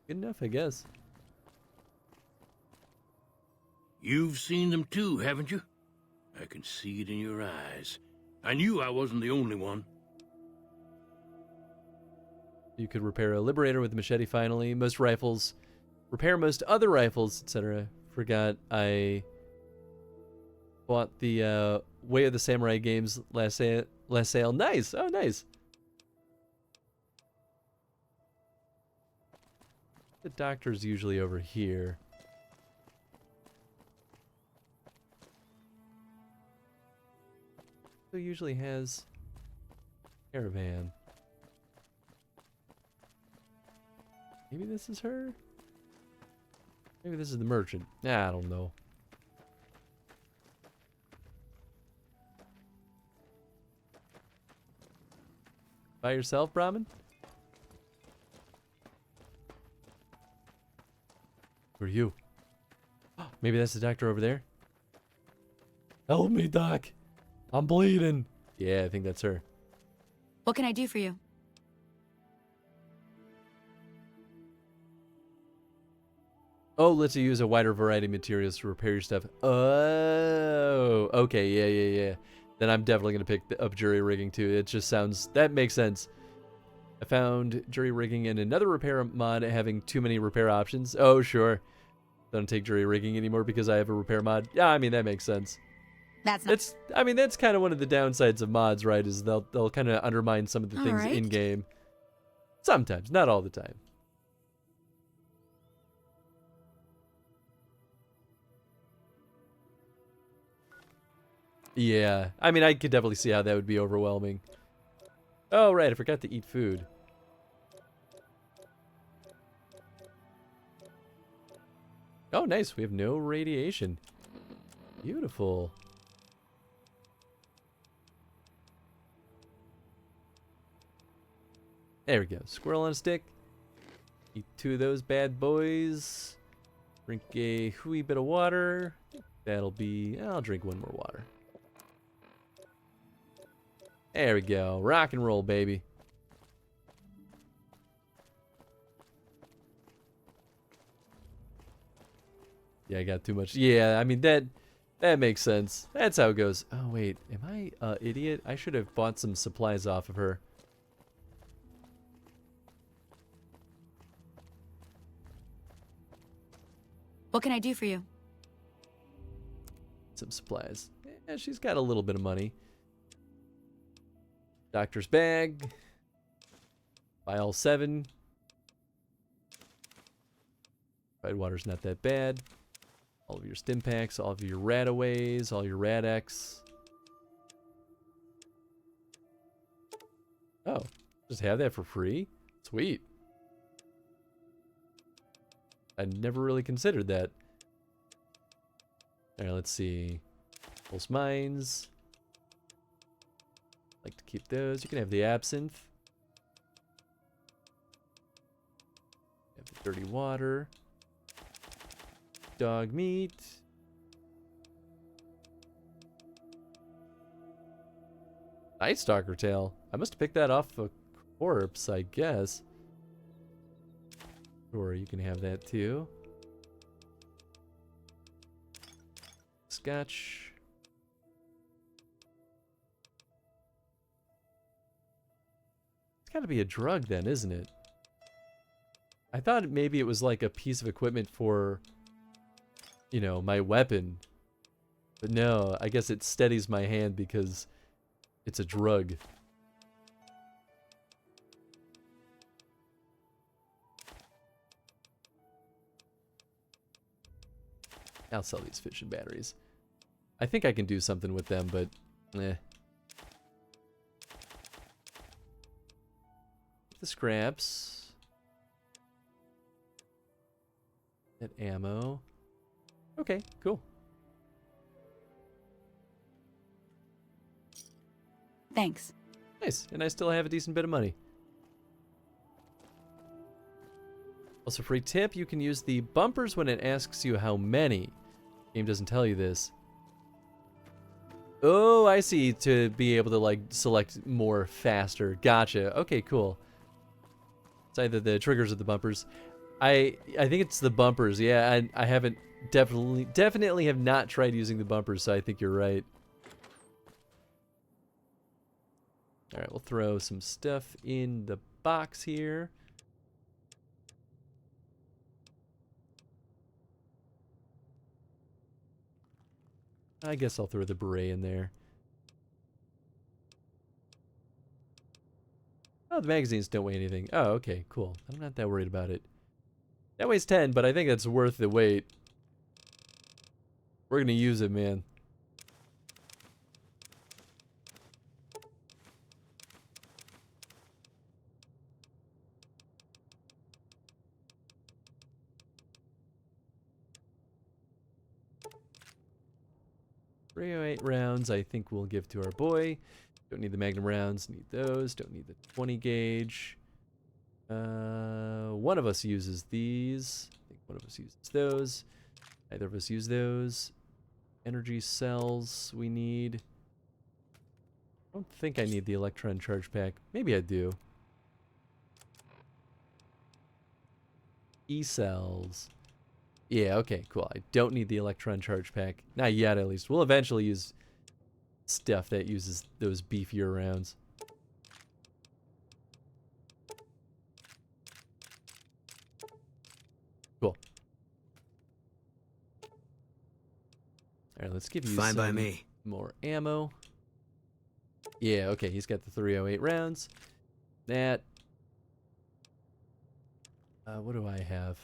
Good enough, I guess. You've seen them too, haven't you? I can see it in your eyes. I knew I wasn't the only one. You could repair a Liberator with a machete finally. Most rifles. Repair most other rifles, etc. Forgot I bought the Way of the Samurai games last sale. Nice! Oh, nice! The doctor's usually over here. Who usually has caravan? Maybe this is her? Maybe this is the merchant. Nah, I don't know. By yourself, Brahmin? Who are you? Maybe that's the doctor over there? Help me, Doc! I'm bleeding. Yeah, I think that's her. What can I do for you? Oh, lets you use a wider variety of materials to repair your stuff. Oh, okay, yeah. Then I'm definitely going to pick up jury rigging too. It just sounds, that makes sense. I found jury rigging in another repair mod having too many repair options. Oh, sure. Don't take jury rigging anymore because I have a repair mod. Yeah, I mean, that makes sense. That's I mean, that's kind of one of the downsides of mods, right? Is they'll kind of undermine some of the things in game. Sometimes, not all the time. Yeah, I mean, I could definitely see how that would be overwhelming. Oh, right, I forgot to eat food. Oh, nice, we have no radiation. Beautiful. There we go, squirrel on a stick. Eat 2 of those bad boys. Drink a wee bit of water. That'll be, I'll drink 1 more water. There we go. Rock and roll, baby. Yeah, I got too much. Yeah, I mean, that makes sense. That's how it goes. Oh, wait. Am I an idiot? I should have bought some supplies off of her. What can I do for you? Some supplies. Yeah, she's got a little bit of money. Doctor's bag. Buy all 7. Fried water's not that bad. All of your stim packs, all of your radaways, all your rad-X. Oh, just have that for free? Sweet. I never really considered that. Alright, let's see. Pulse mines. Like to keep those. You can have the absinthe. Have the dirty water. Dog meat. Night Stalker tail. I must have picked that off a corpse, I guess. Sure, you can have that too. Scotch. It's gotta be a drug then, isn't it? I thought maybe it was like a piece of equipment for, you know, my weapon. But no, I guess it steadies my hand because it's a drug. I'll sell these fission batteries. I think I can do something with them, but eh. The scraps. That ammo. Okay, cool. Thanks. Nice, and I still have a decent bit of money. Also, for a tip, you can use the bumpers when it asks you how many. Game doesn't tell you this. Oh, I see, to be able to, like, select more faster. Gotcha. Okay, cool. It's either the triggers or the bumpers. I think it's the bumpers, yeah. I haven't, definitely have not tried using the bumpers, so I think you're right. Alright, we'll throw some stuff in the box here. I guess I'll throw the beret in there. Oh, the magazines don't weigh anything. Oh, okay, cool. I'm not that worried about it. That weighs 10, but I think that's worth the weight. We're gonna use it, man. .308 rounds, I think we'll give to our boy. Don't need the Magnum rounds, need those. Don't need the 20 gauge. One of us uses these. I think one of us uses those. Neither of us use those. Energy cells we need. I don't think I need the electron charge pack. Maybe I do. E-cells. Yeah, okay, cool. I don't need the electron charge pack. Not yet, at least. We'll eventually use stuff that uses those beefier rounds. Cool. Alright, let's give you Fine by some me. more ammo. Yeah, okay, he's got the 308 rounds. That... what do I have?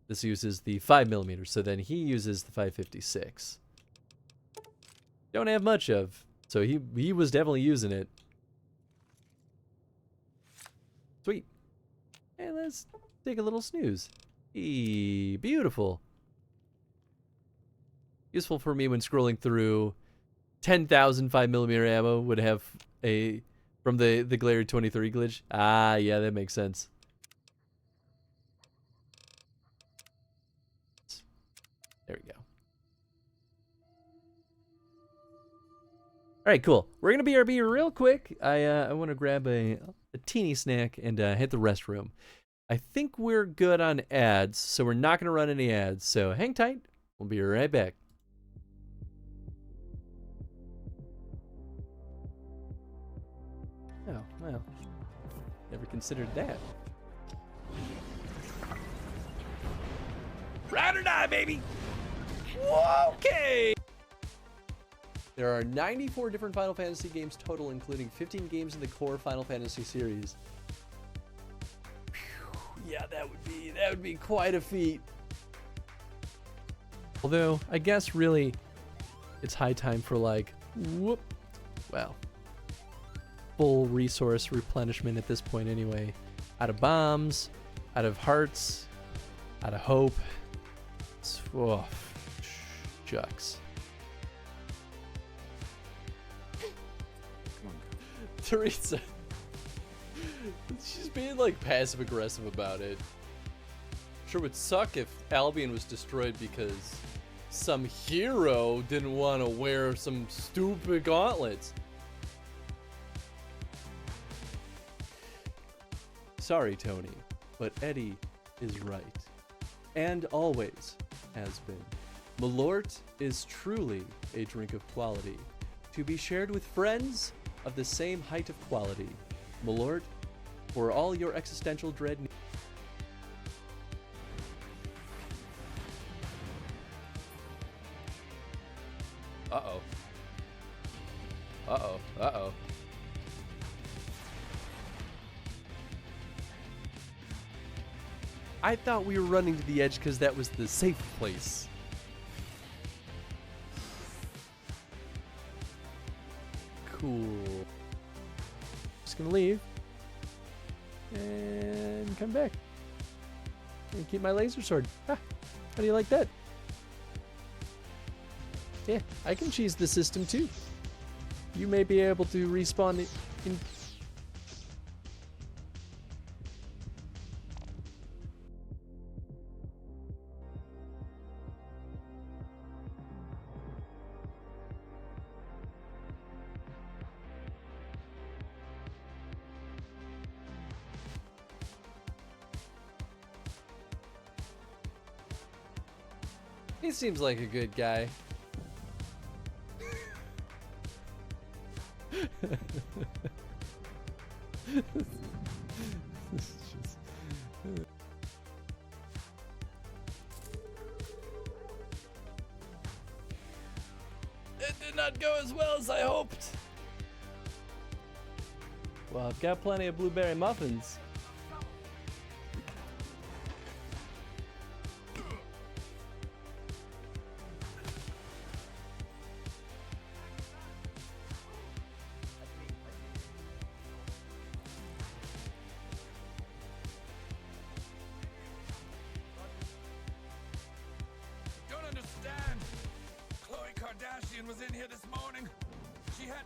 This uses the 5mm, so then he uses the 5.56. Don't have much of, so he was definitely using it. Sweet. And let's take a little snooze. Beautiful. Useful for me when scrolling through 10,000 5mm ammo would have a from the Glare 23 glitch. Ah, yeah, that makes sense. There we go. All right, cool. We're gonna BRB real quick. I want to grab a teeny snack and hit the restroom. I think we're good on ads, so we're not gonna run any ads. So hang tight. We'll be right back. Oh well, never considered that. Ride or die, baby. Okay. There are 94 different Final Fantasy games total, including 15 games in the core Final Fantasy series. Whew, yeah, that would be quite a feat. Although, I guess really, it's high time for like, full resource replenishment at this point anyway. Out of bombs, out of hearts, out of hope. Oh, shucks. Teresa. She's being like passive aggressive about it. Sure would suck if Albion was destroyed because some hero didn't want to wear some stupid gauntlets. Sorry, Tony, but Eddie is right. And always has been. Malort is truly a drink of quality, to be shared with friends of the same height of quality. Malort, for all your existential dread needs. Uh-oh. Uh-oh. Uh-oh. I thought we were running to the edge because that was the safe place. Cool. Just gonna leave. And come back. And keep my laser sword. Ah, how do you like that? Yeah, I can cheese the system too. You may be able to respawn it in... He seems like a good guy. It did not go as well as I hoped. Well, I've got plenty of blueberry muffins. Was in here this morning. She had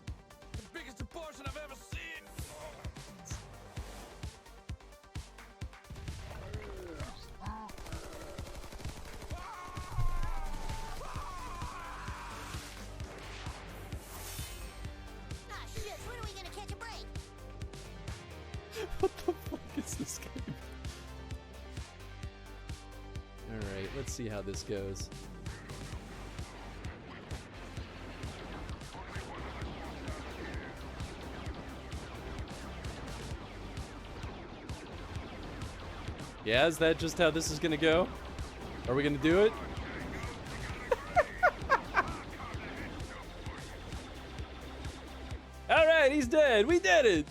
the biggest abortion I've ever seen. Let's see how this goes. Yeah, is that just how this is gonna go? Are we gonna do it? All right, he's dead. We did it.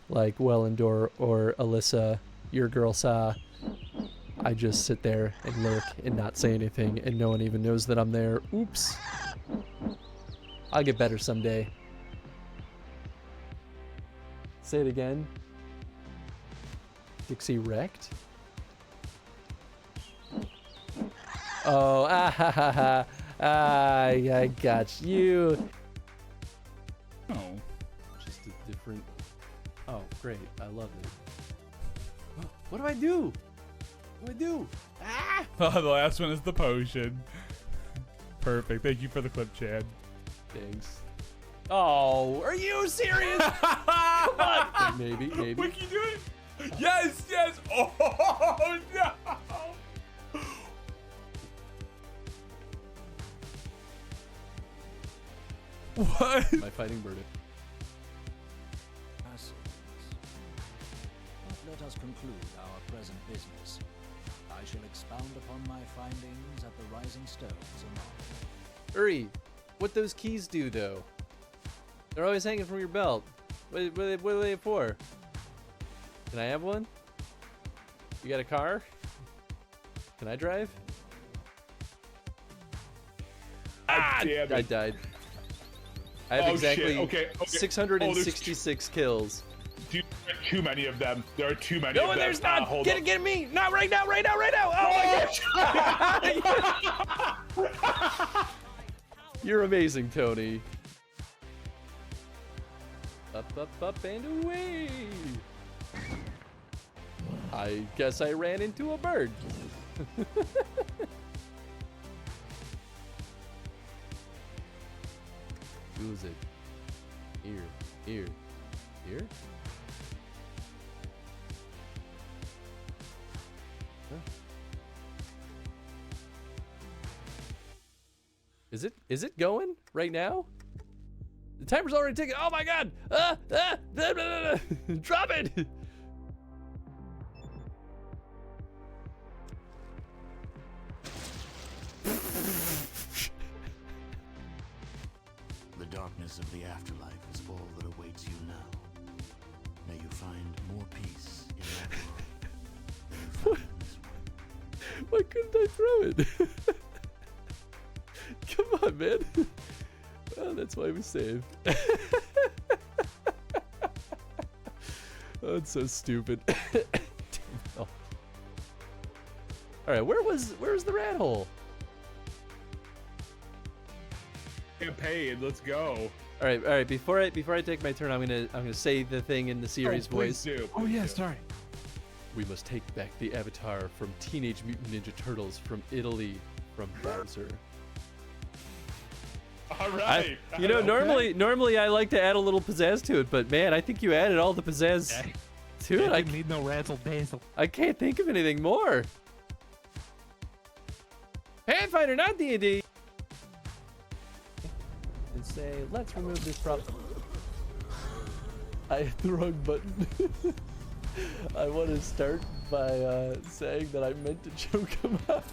Like Wellendor or Alyssa, your girl saw. I just sit there and lurk and not say anything, and no one even knows that I'm there. Oops. I'll get better someday. Say it again. Dixie wrecked? Oh, I got you. Oh. Just a different... Oh, great. I love it. What do I do? What do I do? Ah! Oh, the last one is the potion. Perfect. Thank you for the clip, Chad. Thanks. Oh, are you serious? Come on. Maybe. What can you do it? Yes. Oh, no. What? Am I fighting Burden? But let us conclude our present business. I shall expound upon my findings at the Rising Stones anon. Uri, what those keys do, though? They're always hanging from your belt. What are they for? Can I have one? You got a car? Can I drive? Damn it. I died. I have exactly Okay. 666 kills. Dude, there are too many of them. There are too many No, of them. there's not. Get me. Not right now. Oh my gosh. You're amazing, Tony. Up, and away. I guess I ran into a bird. Who is it? Here. Huh? Is it going right now? The timer's already ticking. Oh my god! Drop it! The darkness of the afterlife is all that awaits you now. May you find more peace in that world than you found in this one. Why couldn't I throw it? Come on, man. Oh, that's why we saved. Oh, it's so stupid. Oh. All right, where was the rat hole? Campaign, let's go. All right. Before I take my turn, I'm gonna say the thing in the series voice. Do. Oh yeah, sorry. We must take back the avatar from Teenage Mutant Ninja Turtles from Italy, from Bowser. All right. Normally I like to add a little pizzazz to it, but man, I think you added all the pizzazz to it. I need no razzle dazzle. I can't think of anything more. Pathfinder, not D&D. And say, let's remove this problem. I hit the wrong button. I want to start by saying that I meant to choke him out.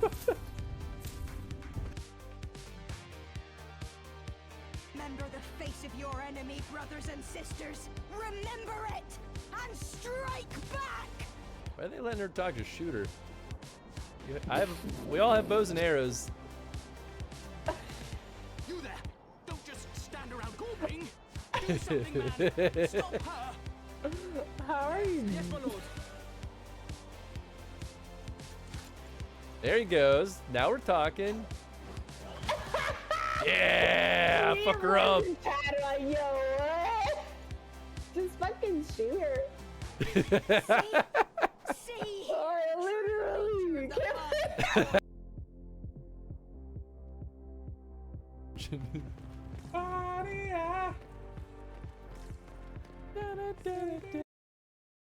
Remember the face of your enemy, brothers and sisters. Remember it, and strike back. Why are they letting her talk to Shooter? We all have bows and arrows. You there! Don't just stand around gawping. Do something, man. Stop her. How are you? Yes, my lord. There he goes. Now we're talking. Yeah, fuck her up. Yo, what? Just fucking shoot her. See? Oh, literally.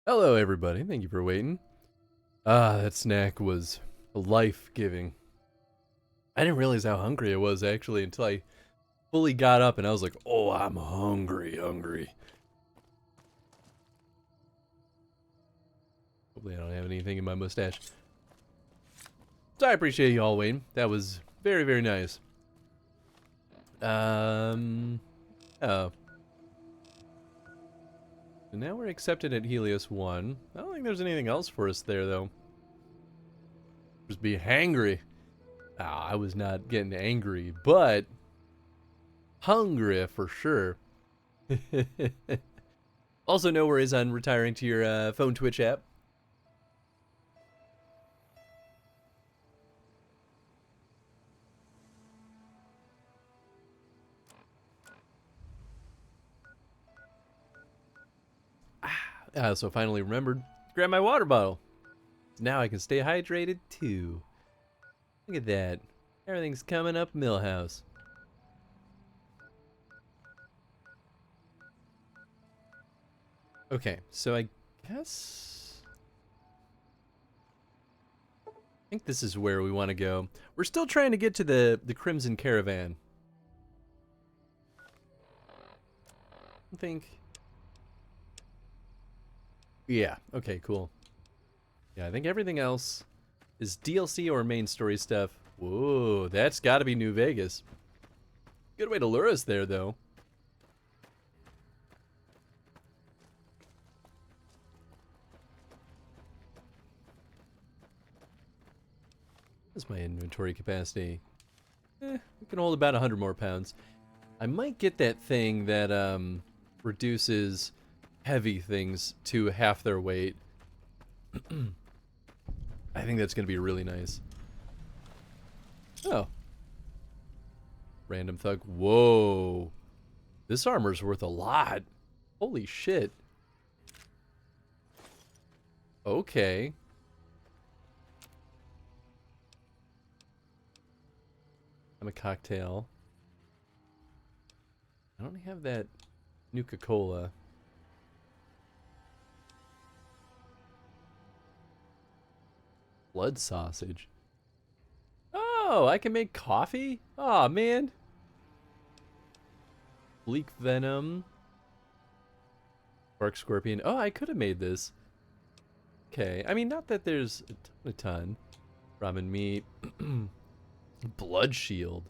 Hello, everybody. Thank you for waiting. Ah, that snack was life-giving. I didn't realize how hungry I was, actually, until I fully got up, and I was like, oh, I'm hungry. Hopefully I don't have anything in my mustache. So I appreciate you all waiting. That was very, very nice. Oh. So now we're accepted at Helios 1. I don't think there's anything else for us there, though. Just be hangry. Ah, I was not getting angry, but hungry for sure. Also, no worries on retiring to your phone Twitch app. I also finally remembered to grab my water bottle. Now I can stay hydrated too. Look at that. Everything's coming up Millhouse. Okay, so I guess... I think this is where we want to go. We're still trying to get to the Crimson Caravan. I think... Yeah, okay, cool. Yeah, I think everything else is DLC or main story stuff. Whoa, that's gotta be New Vegas. Good way to lure us there, though. What's my inventory capacity? We can hold about 100 more pounds. I might get that thing that reduces heavy things to half their weight. I think that's going to be really nice. Oh. Random thug. Whoa. This armor's worth a lot. Holy shit. Okay. I'm a cocktail. I don't have that Nuka-Cola. Blood sausage. Oh, I can make coffee? Aw, man. Bleak venom. Bark scorpion. Oh, I could have made this. Okay. I mean, not that there's a ton. Ramen meat. Blood shield.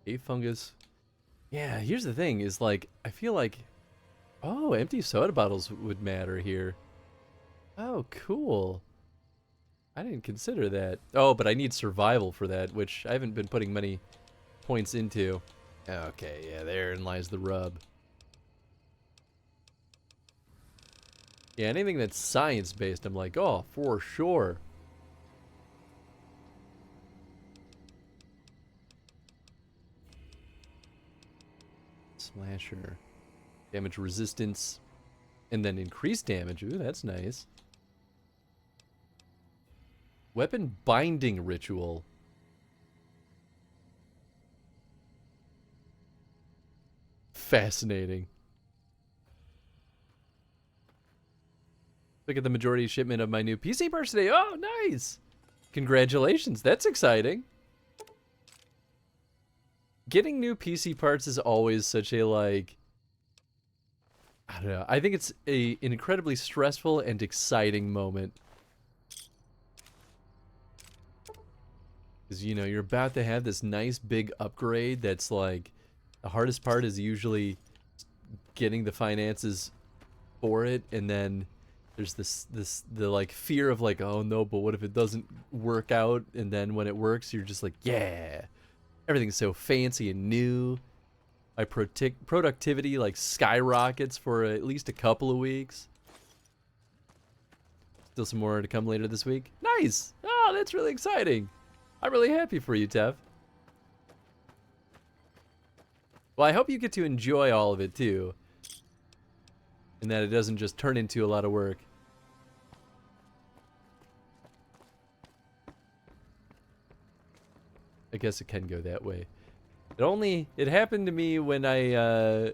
A fungus. Yeah, here's the thing is like, I feel like, oh, empty soda bottles would matter here. Oh, cool. I didn't consider that. Oh, but I need survival for that, which I haven't been putting many points into. Okay, yeah, therein lies the rub. Yeah, anything that's science-based, I'm like, oh, for sure. Slasher. Damage resistance. And then increased damage. Ooh, that's nice. Weapon binding ritual. Fascinating. Look at the majority shipment of my new PC parts today. Oh, nice. Congratulations. That's exciting. Getting new PC parts is always such a, like, I don't know. I think it's an incredibly stressful and exciting moment. Because, you know, you're about to have this nice big upgrade that's like, the hardest part is usually getting the finances for it, and then there's the like fear of like, oh no, but what if it doesn't work out? And then when it works, you're just like, yeah, everything's so fancy and new. My productivity like skyrockets for at least a couple of weeks. Still some more to come later this week. Nice! Oh, that's really exciting. I'm really happy for you, Tev. Well, I hope you get to enjoy all of it too. And that it doesn't just turn into a lot of work. I guess it can go that way. It happened to me when I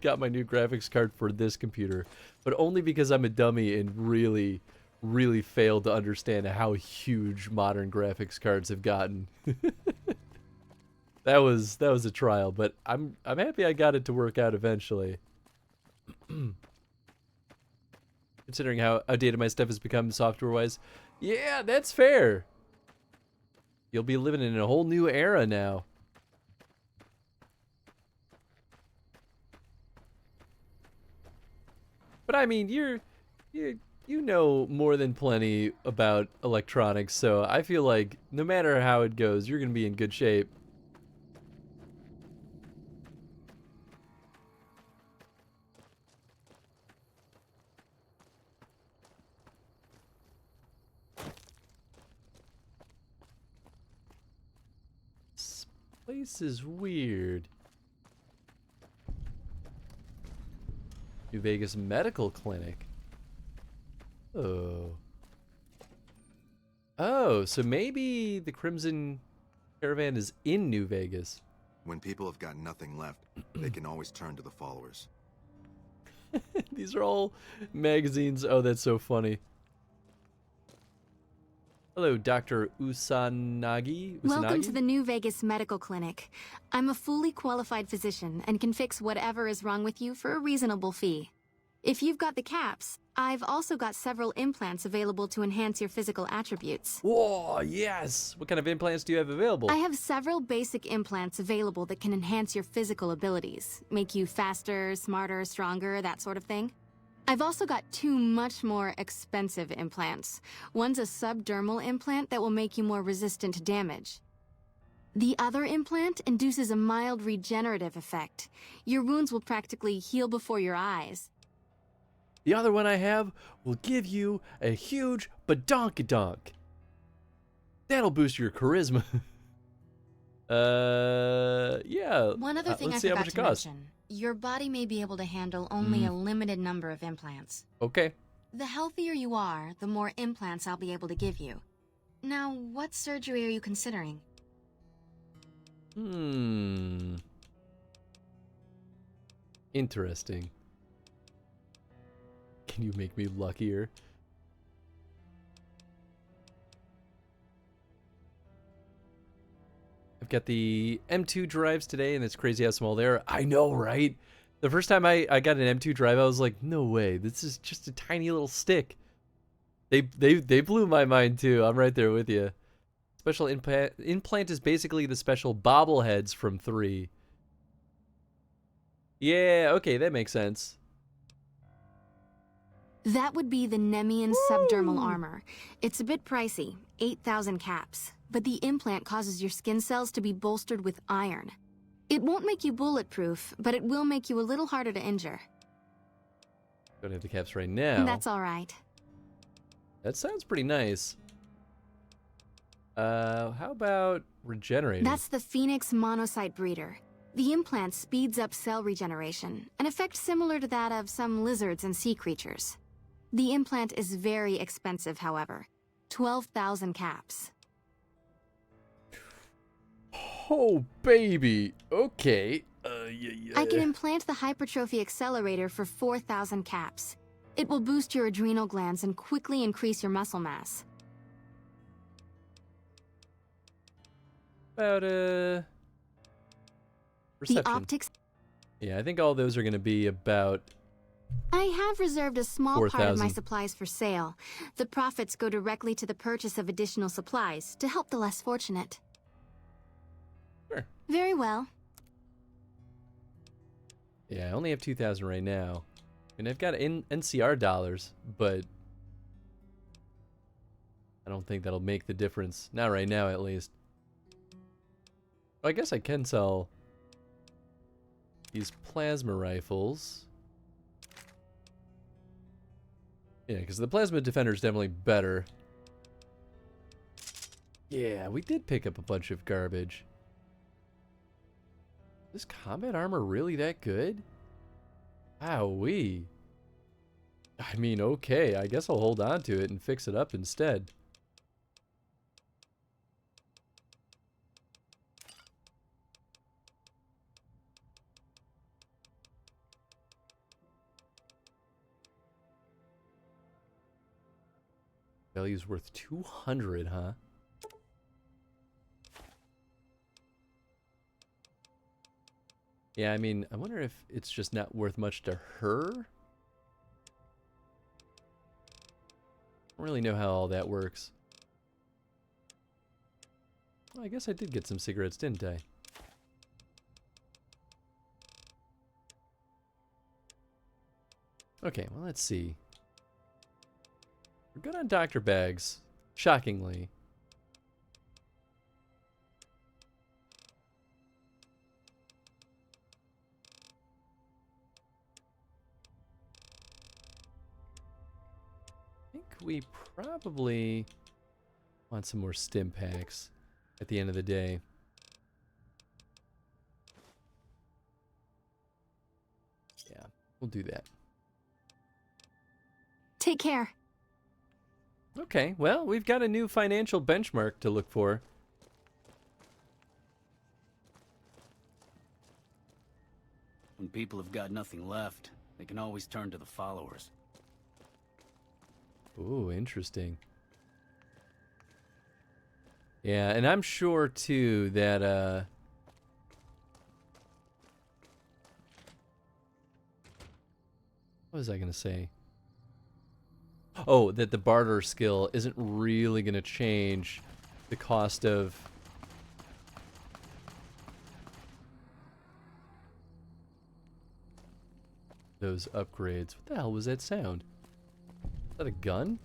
got my new graphics card for this computer, but only because I'm a dummy and really, really failed to understand how huge modern graphics cards have gotten. That was a trial, but I'm happy I got it to work out eventually. Considering how outdated my stuff has become software-wise. Yeah, that's fair. You'll be living in a whole new era now. But I mean, you know more than plenty about electronics, so I feel like no matter how it goes, you're gonna be in good shape. This place is weird. New Vegas Medical Clinic. Oh. Oh, so maybe the Crimson Caravan is in New Vegas. When people have got nothing left, they can always turn to the followers. These are all magazines. Oh, that's so funny. Hello, Dr. Usanagi. Welcome to the New Vegas Medical Clinic. I'm a fully qualified physician and can fix whatever is wrong with you for a reasonable fee. If you've got the caps, I've also got several implants available to enhance your physical attributes. Whoa, yes! What kind of implants do you have available? I have several basic implants available that can enhance your physical abilities, make you faster, smarter, stronger, that sort of thing. I've also got two much more expensive implants. One's a subdermal implant that will make you more resistant to damage. The other implant induces a mild regenerative effect. Your wounds will practically heal before your eyes. The other one I have will give you a huge badonkadonk. That'll boost your charisma. Yeah. One other thing I let's see how forgot much it to costs. mention. Your body may be able to handle only a limited number of implants. Okay. The healthier you are, the more implants I'll be able to give you. Now, what surgery are you considering? Interesting. Can you make me luckier? I've got the M2 drives today, and it's crazy how small they are. I know, right? The first time I got an M2 drive, I was like, no way, this is just a tiny little stick. They blew my mind too. I'm right there with you. Special implant is basically the special bobbleheads from 3. Yeah, okay, that makes sense. That would be the Nemean subdermal armor. It's a bit pricey, 8,000 caps, but the implant causes your skin cells to be bolstered with iron. It won't make you bulletproof, but it will make you a little harder to injure. Don't have the caps right now. That's all right. That sounds pretty nice. How about regenerating? That's the Phoenix monocyte breeder. The implant speeds up cell regeneration, an effect similar to that of some lizards and sea creatures. The implant is very expensive, however. 12,000 caps. Oh, baby. Okay. Yeah. I can implant the hypertrophy accelerator for 4,000 caps. It will boost your adrenal glands and quickly increase your muscle mass. About, perception. The optics... Yeah, I think all those are going to be about... I have reserved a small part of my 4,000. supplies for sale. The profits go directly to the purchase of additional supplies to help the less fortunate. Sure. Very well. Yeah, I only have 2,000 right now. And I've got NCR dollars, but... I don't think that'll make the difference. Not right now, at least. I guess I can sell... these plasma rifles. Yeah, because the plasma defender is definitely better. Yeah, we did pick up a bunch of garbage. Is combat armor really that good? Wowee. I mean, okay, I guess I'll hold on to it and fix it up instead. Value's worth 200, huh? Yeah, I mean, I wonder if it's just not worth much to her. I don't really know how all that works. Well, I guess I did get some cigarettes, didn't I? Okay, well, let's see. We're good on doctor bags, shockingly. I think we probably want some more stim packs at the end of the day. Yeah, we'll do that. Take care. Okay, well, we've got a new financial benchmark to look for. When people have got nothing left, they can always turn to the followers. Ooh, interesting. Yeah, and I'm sure, too, that, what was I going to say? Oh, that the barter skill isn't really going to change the cost of... those upgrades. What the hell was that sound? Is that a gun?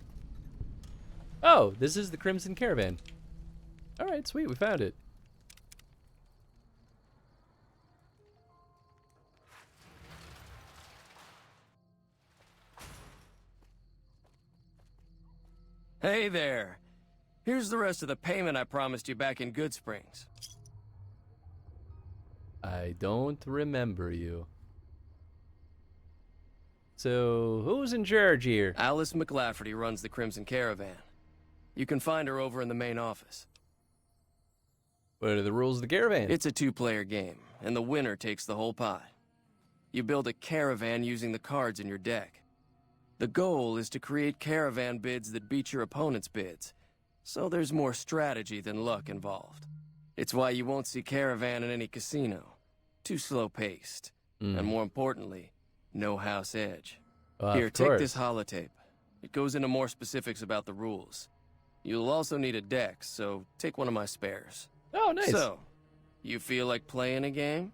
Oh, this is the Crimson Caravan. Alright, sweet, we found it. Hey there. Here's the rest of the payment I promised you back in Good Springs. I don't remember you. So, who's in charge here? Alice McLafferty runs the Crimson Caravan. You can find her over in the main office. What are the rules of the caravan? It's a two-player game, and the winner takes the whole pie. You build a caravan using the cards in your deck. The goal is to create caravan bids that beat your opponent's bids, so there's more strategy than luck involved. It's why you won't see caravan in any casino. Too slow-paced. And more importantly, no house edge. Here, take this holotape. It goes into more specifics about the rules. You'll also need a deck, so take one of my spares. Oh, nice. So, you feel like playing a game?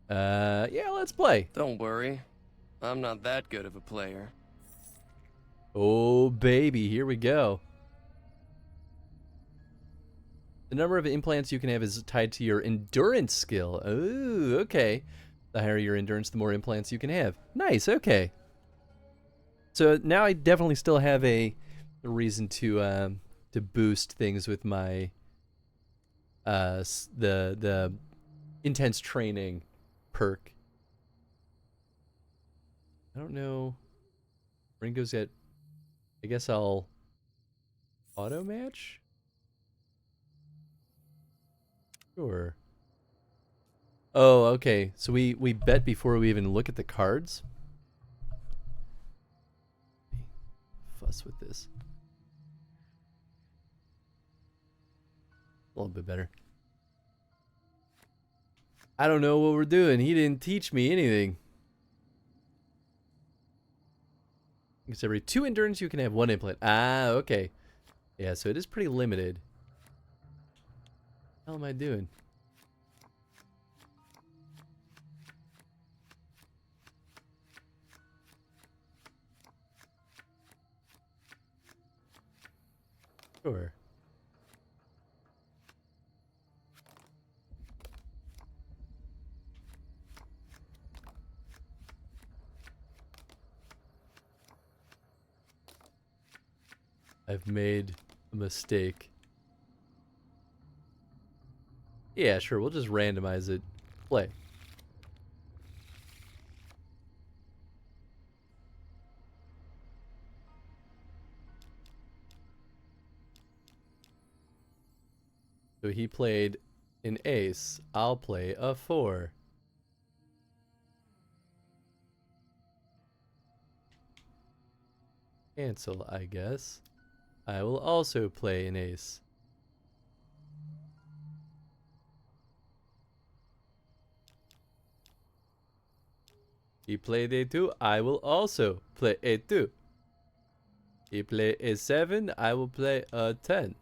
Yeah, let's play. Don't worry. I'm not that good of a player. Oh, baby, here we go. The number of implants you can have is tied to your endurance skill. Ooh, okay. The higher your endurance, the more implants you can have. Nice, okay. So now I definitely still have a reason to boost things with my the intense training perk. I don't know. Ringo's got... I guess I'll auto match? Sure. Oh, okay. So we bet before we even look at the cards? Fuss with this. A little bit better. I don't know what we're doing. He didn't teach me anything. It's every 2 endurance you can have 1 implant. Ah, okay. Yeah, so it is pretty limited. What the hell am I doing? Sure. I've made a mistake. Yeah, sure, we'll just randomize it. Play. So he played an ace. I'll play a 4. Cancel, I guess. I will also play an ace. He played a2, I will also play a2. He play a7, I will play a 10.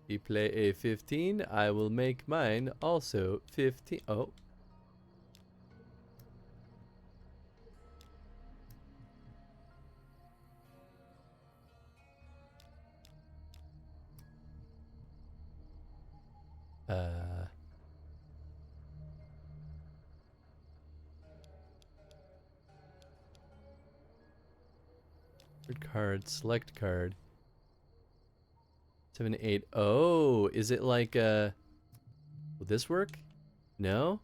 He play a15, I will make mine also 15. Oh. Card, select card. 7, 8. Oh, is it like will this work? No?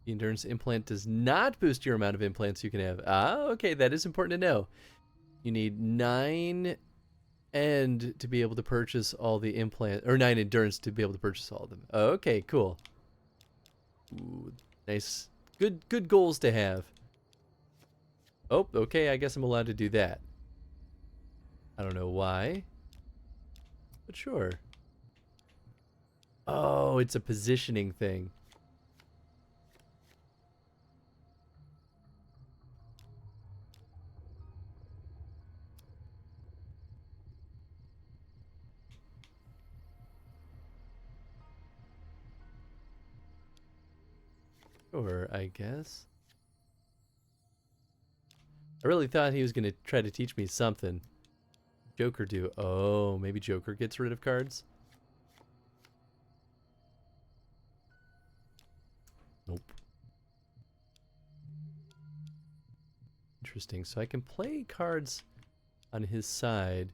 The endurance implant does not boost your amount of implants you can have. Ah, okay, that is important to know. You need 9 and to be able to purchase all the implant, or 9 endurance to be able to purchase all of them. Okay, cool. Ooh, nice. Good goals to have. Oh, okay, I guess I'm allowed to do that. I don't know why, but sure. Oh, it's a positioning thing. Sure, I guess. I really thought he was going to try to teach me something. Joker do. Oh, maybe Joker gets rid of cards? Nope. Interesting. So I can play cards on his side.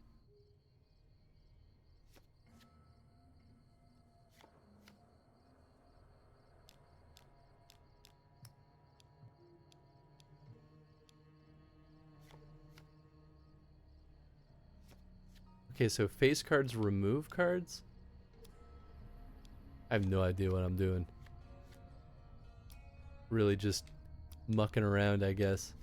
Okay, so face cards remove cards? I have no idea what I'm doing. Really just mucking around, I guess.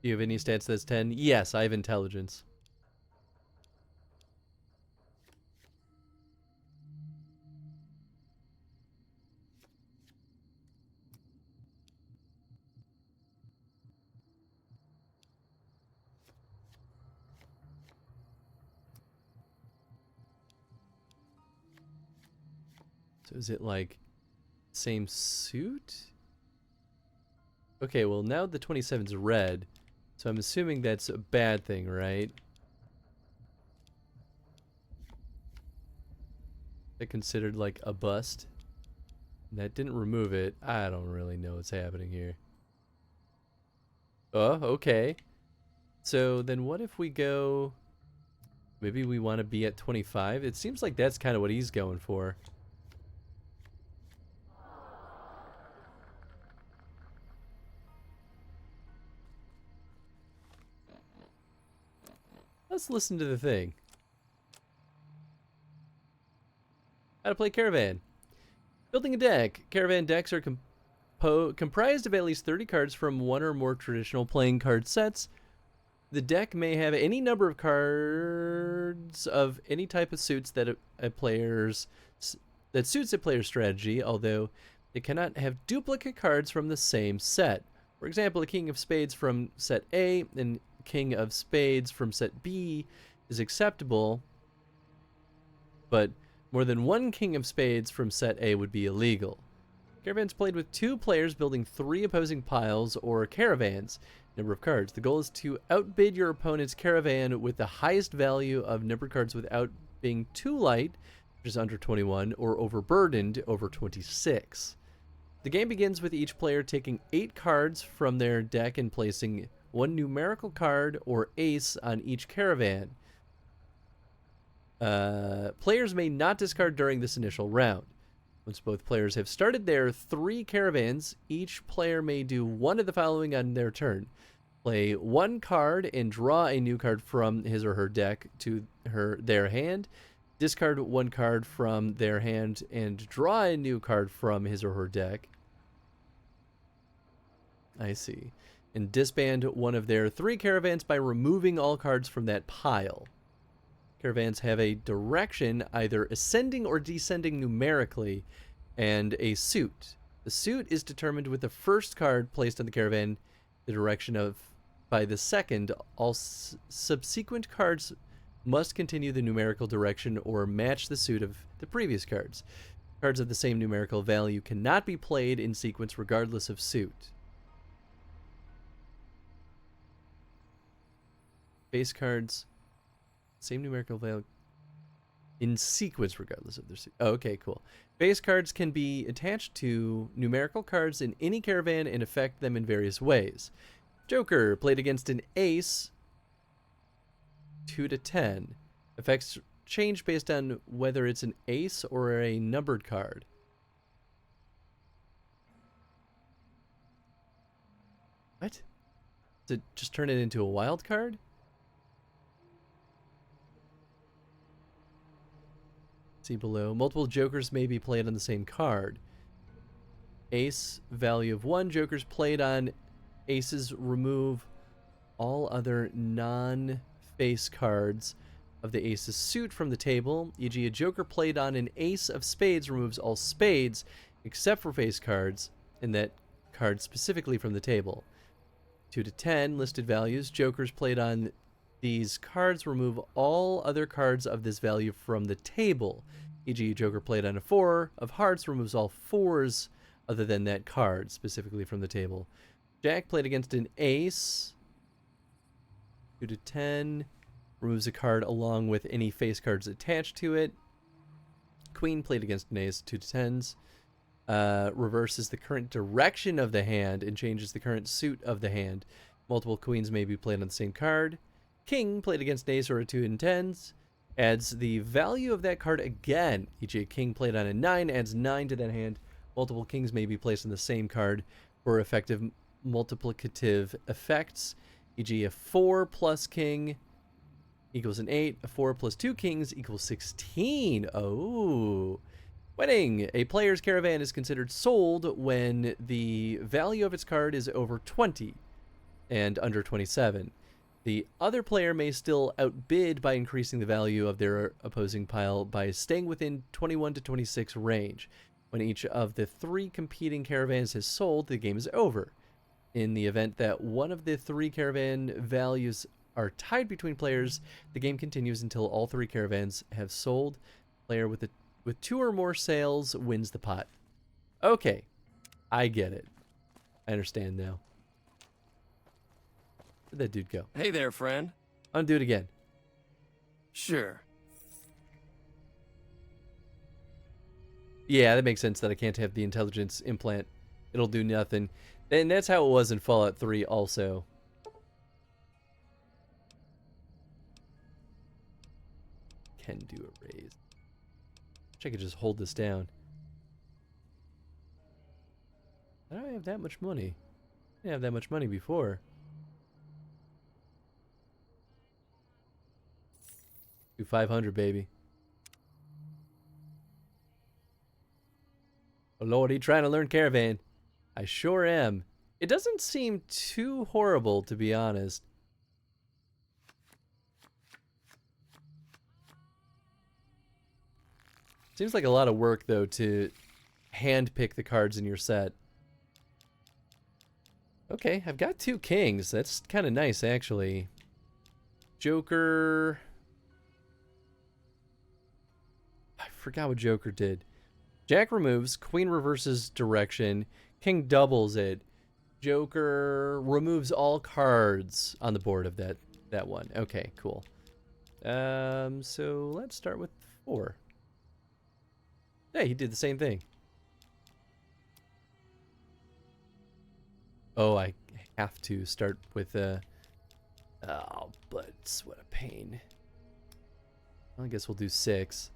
Do you have any stats that's 10? Yes, I have intelligence. So is it like same suit? Okay, well now the 27's red, so I'm assuming that's a bad thing, right? That considered like a bust? And that didn't remove it. I don't really know what's happening here. Oh, okay. So then what if we go... Maybe we want to be at 25? It seems like that's kind of what he's going for. Let's listen to the thing. How to play Caravan. Building a deck. Caravan decks are comprised of at least 30 cards from one or more traditional playing card sets. The deck may have any number of cards of any type of suits that suits a player's strategy, although it cannot have duplicate cards from the same set. For example, a King of Spades from set A and King of Spades from set B is acceptable, but more than one King of Spades from set A would be illegal. Caravan's played with 2 players building 3 opposing piles or caravans. Number of cards. The goal is to outbid your opponent's caravan with the highest value of numbered cards without being too light, which is under 21, or overburdened, over 26. The game begins with each player taking 8 cards from their deck and placing 1 numerical card or ace on each caravan. Players may not discard during this initial round. Once both players have started their 3 caravans, each player may do one of the following on their turn. Play 1 card and draw a new card from his or her deck to their hand. Discard 1 card from their hand and draw a new card from his or her deck. I see. And disband one of their 3 caravans by removing all cards from that pile. Caravans have a direction, either ascending or descending numerically, and a suit. The suit is determined with the first card placed on the caravan, the direction of by the second. All subsequent cards must continue the numerical direction or match the suit of the previous cards. Cards of the same numerical value cannot be played in sequence regardless of suit. Base cards, same numerical value in sequence regardless of their suit. Oh, okay, cool. Base cards can be attached to numerical cards in any caravan and affect them in various ways. Joker, played against an ace, 2 to 10. Effects change based on whether it's an ace or a numbered card. What? Does it just turn it into a wild card? See below. Multiple jokers may be played on the same card. Ace, value of 1. Jokers played on aces remove all other non-face cards of the ace's suit from the table. E.g., a joker played on an ace of spades removes all spades except for face cards, and that card specifically from the table. 2 to 10, listed values. Jokers played on these cards remove all other cards of this value from the table. E.g., a joker played on a 4 of hearts removes all 4s other than that card, specifically from the table. Jack played against an ace. 2 to 10, removes a card along with any face cards attached to it. Queen played against an ace. 2 to 10s. Reverses the current direction of the hand and changes the current suit of the hand. Multiple queens may be played on the same card. King played against an ace or a 2 and 10s. Adds the value of that card again. E.g., a king played on a 9 adds 9 to that hand. Multiple kings may be placed on the same card for effective multiplicative effects. E.g., a 4 plus king equals an 8. A 4 plus 2 kings equals 16. Oh. Winning. A player's caravan is considered sold when the value of its card is over 20 and under 27. The other player may still outbid by increasing the value of their opposing pile by staying within 21 to 26 range. When each of the 3 competing caravans has sold, the game is over. In the event that one of the 3 caravan values are tied between players, the game continues until all 3 caravans have sold. Player with 2 or more sales wins the pot. Okay, I get it. I understand now. Where'd that dude go? Hey there, friend. Undo it again. Sure. Yeah, that makes sense that I can't have the intelligence implant. It'll do nothing. And that's how it was in Fallout 3 also. Can do a raise. Wish I could just hold this down. I don't have that much money. I didn't have that much money before. Do 500, baby. Oh Lord, he trying to learn caravan. I sure am. It doesn't seem too horrible, to be honest. Seems like a lot of work, though, to handpick the cards in your set. Okay, I've got 2 kings. That's kind of nice, actually. Joker. I forgot what Joker did. Jack removes, Queen reverses direction, King doubles it. Joker removes all cards on the board of that one. Okay, cool. So let's start with 4. Hey, he did the same thing. Oh, I have to start with oh, but what a pain. Well, I guess we'll do 6.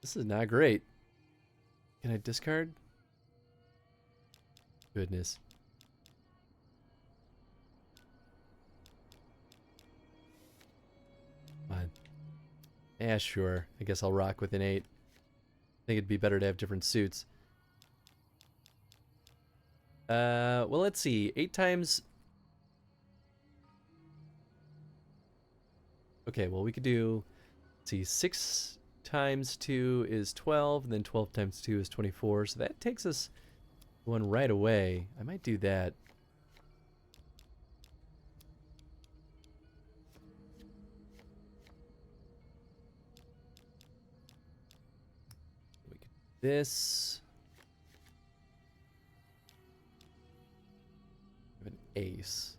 This is not great. Can I discard? Goodness. Fine. Yeah, sure. I guess I'll rock with an 8. I think it'd be better to have different suits. Well, let's see. 8 times... Okay, well, we could do... Let's see. 6 times 2 is 12, and then 12 times 2 is 24. So that takes us one right away. I might do that. We could do this. We have an ace.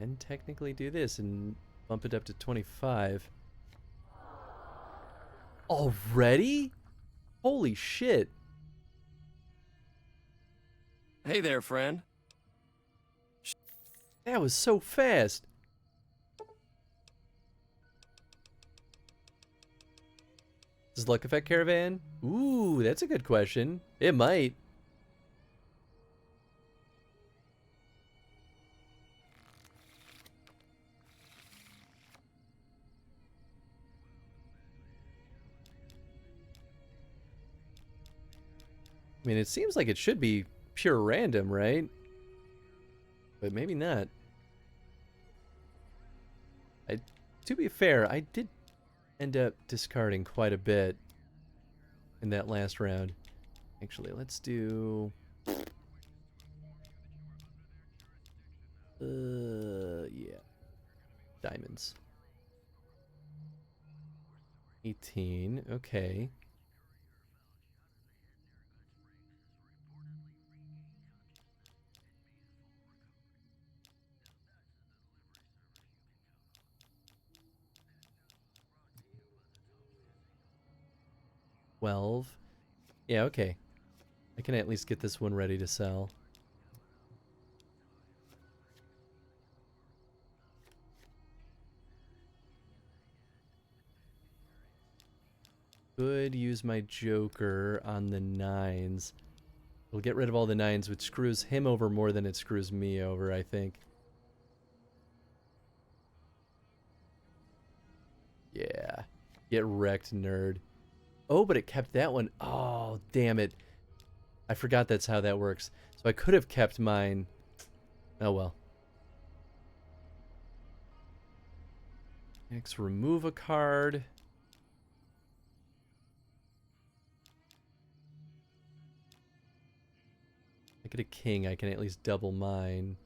And technically do this and bump it up to 25. Already? Holy shit. Hey there, friend. That was so fast. Does luck affect Caravan? Ooh, that's a good question. It might. I mean, it seems like it should be pure random, right? But maybe not. To be fair, I did end up discarding quite a bit in that last round. Actually, let's do... yeah. Diamonds. 18, okay. Yeah, okay. I can at least get this one ready to sell. Could use my Joker on the 9s. It'll get rid of all the 9s, which screws him over more than it screws me over, I think. Yeah. Get wrecked, nerd. Oh, but it kept that one. Oh, damn it. I forgot that's how that works. So I could have kept mine. Oh, well. Next, remove a card. I get a king. I can at least double mine.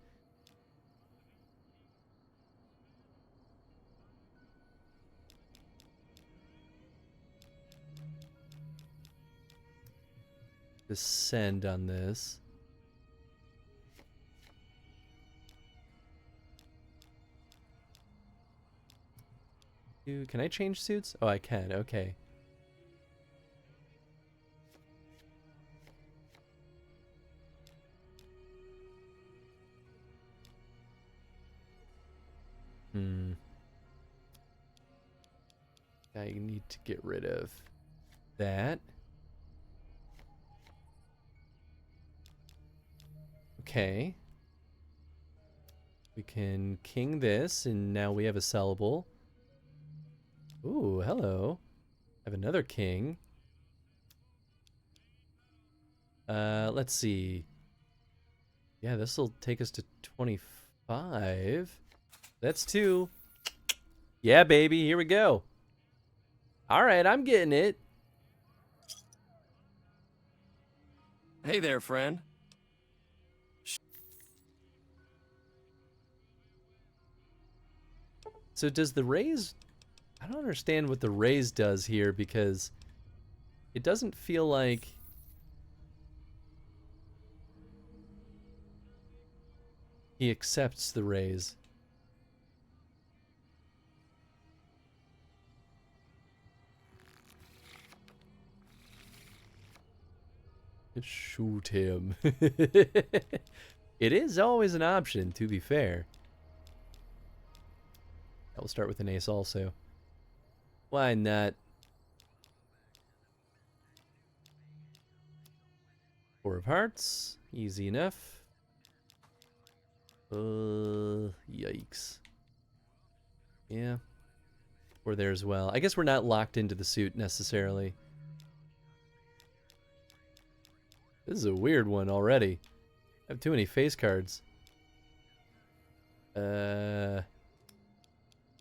Send on this. Can I change suits? Oh, I can. Okay. I need to get rid of that. Okay. We can king this, and now we have a sellable. Ooh, hello. I have another king. Let's see. Yeah, this will take us to 25. That's 2. Yeah, baby, here we go. All right, I'm getting it. Hey there, friend. So does the raise... I don't understand what the raise does here, because it doesn't feel like... he accepts the raise. Shoot him. It is always an option, to be fair. I will start with an ace also. Why not? 4 of hearts. Easy enough. Yikes. Yeah. We're there as well. I guess we're not locked into the suit necessarily. This is a weird one already. I have too many face cards.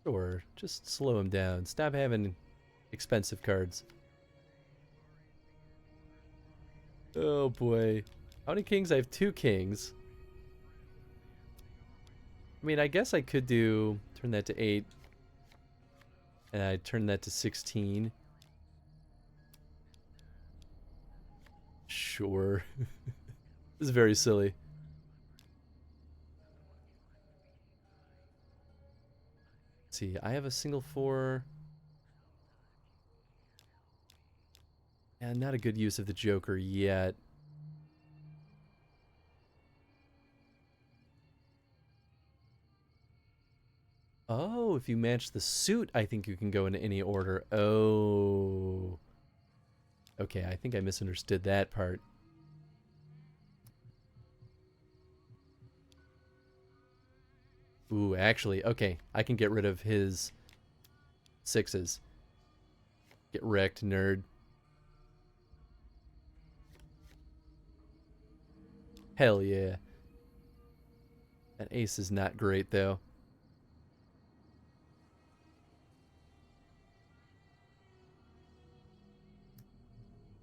Sure. Just slow him down. Stop having expensive cards. Oh boy. How many kings? I have 2 kings. I mean, I guess I could do... turn that to 8. And I turn that to 16. Sure. This is very silly. Let's see, I have a single 4. Yeah, not a good use of the Joker yet. Oh, if you match the suit, I think you can go in any order. Oh. Okay, I think I misunderstood that part. Ooh, actually, okay. I can get rid of his 6s. Get wrecked, nerd. Hell yeah. That ace is not great, though.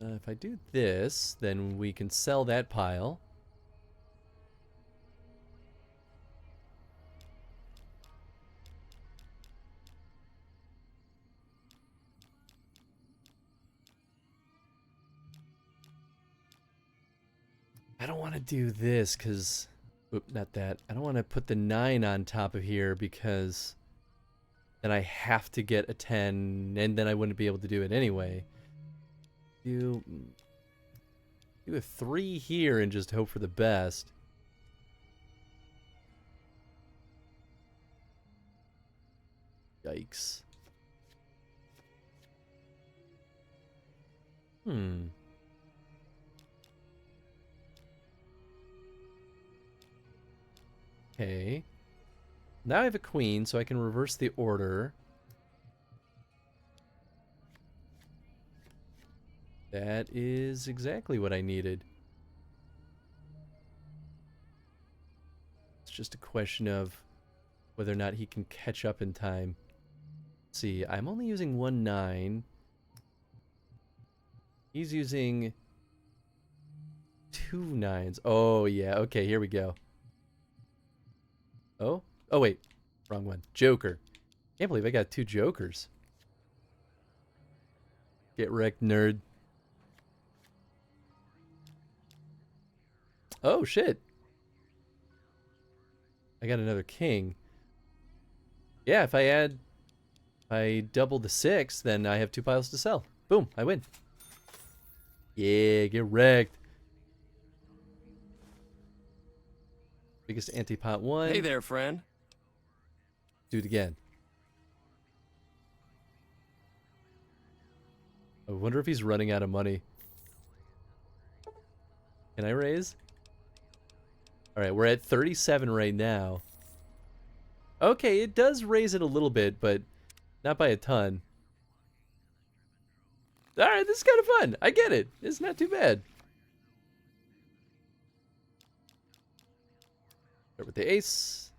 If I do this, then we can sell that pile. I don't want to do this because... Oop, not that. I don't want to put the 9 on top of here because then I have to get a 10 and then I wouldn't be able to do it anyway. Do a 3 here and just hope for the best. Yikes. Okay. Now I have a queen, so I can reverse the order. That is exactly what I needed. It's just a question of whether or not he can catch up in time. Let's see, I'm only using 1 9. He's using 2 9s. Oh, yeah. Okay, here we go. Oh? Oh, wait. Wrong one. Joker. Can't believe I got 2 jokers. Get wrecked, nerd. Oh, shit. I got another king. Yeah, if I double the 6, then I have 2 piles to sell. Boom, I win. Yeah, get wrecked. Biggest anti-pot 1. Hey there, friend. Do it again. I wonder if he's running out of money. Can I raise? Alright, we're at 37 right now. Okay, it does raise it a little bit, but not by a ton. Alright, this is kind of fun. I get it. It's not too bad. Start with the ace.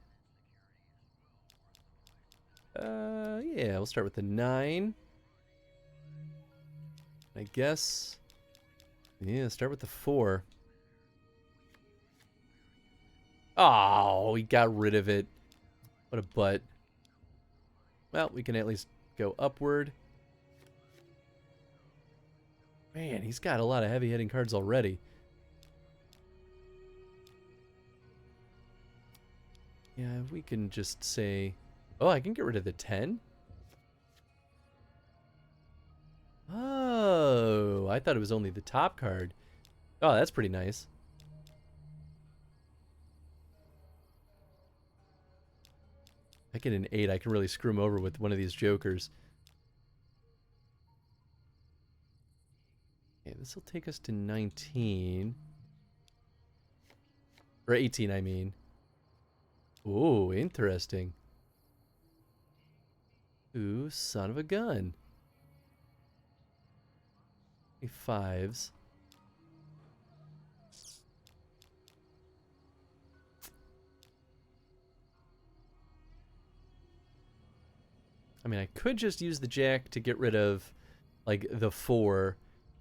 Yeah, we'll start with the 9. I guess. Yeah, start with the 4. Oh, he got rid of it. What a butt. Well, we can at least go upward. Man, he's got a lot of heavy-hitting cards already. Yeah, we can just say... Oh, I can get rid of the 10? Oh, I thought it was only the top card. Oh, that's pretty nice. I get an 8, I can really screw him over with one of these jokers. Okay, this will take us to 19. Or 18, I mean. Ooh, interesting. Ooh, son of a gun. 5s. I mean, I could just use the jack to get rid of, like, the 4,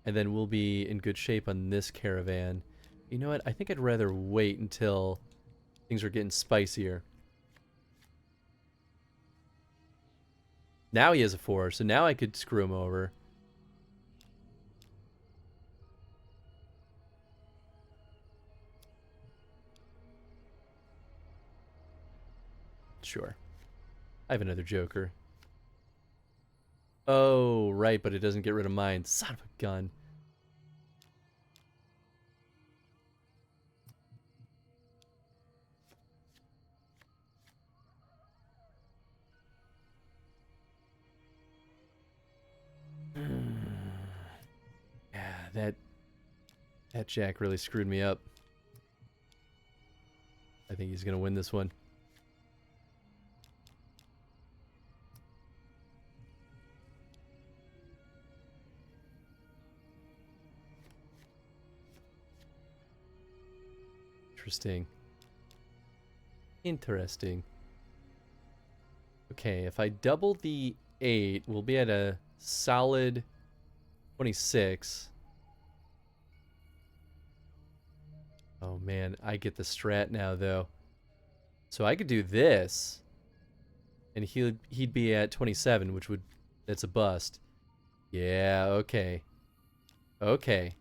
and then we'll be in good shape on this caravan. You know what? I think I'd rather wait until things are getting spicier. Now he has a 4, so now I could screw him over. Sure. I have another joker. Oh, right, but it doesn't get rid of mine. Son of a gun. Yeah, that jack really screwed me up. I think he's gonna win this one. Interesting. Interesting. Okay, if I double the 8, we'll be at a solid 26. Oh man, I get the strat now though. So I could do this, and he'd be at 27, which would, that's a bust. Yeah, okay. Okay.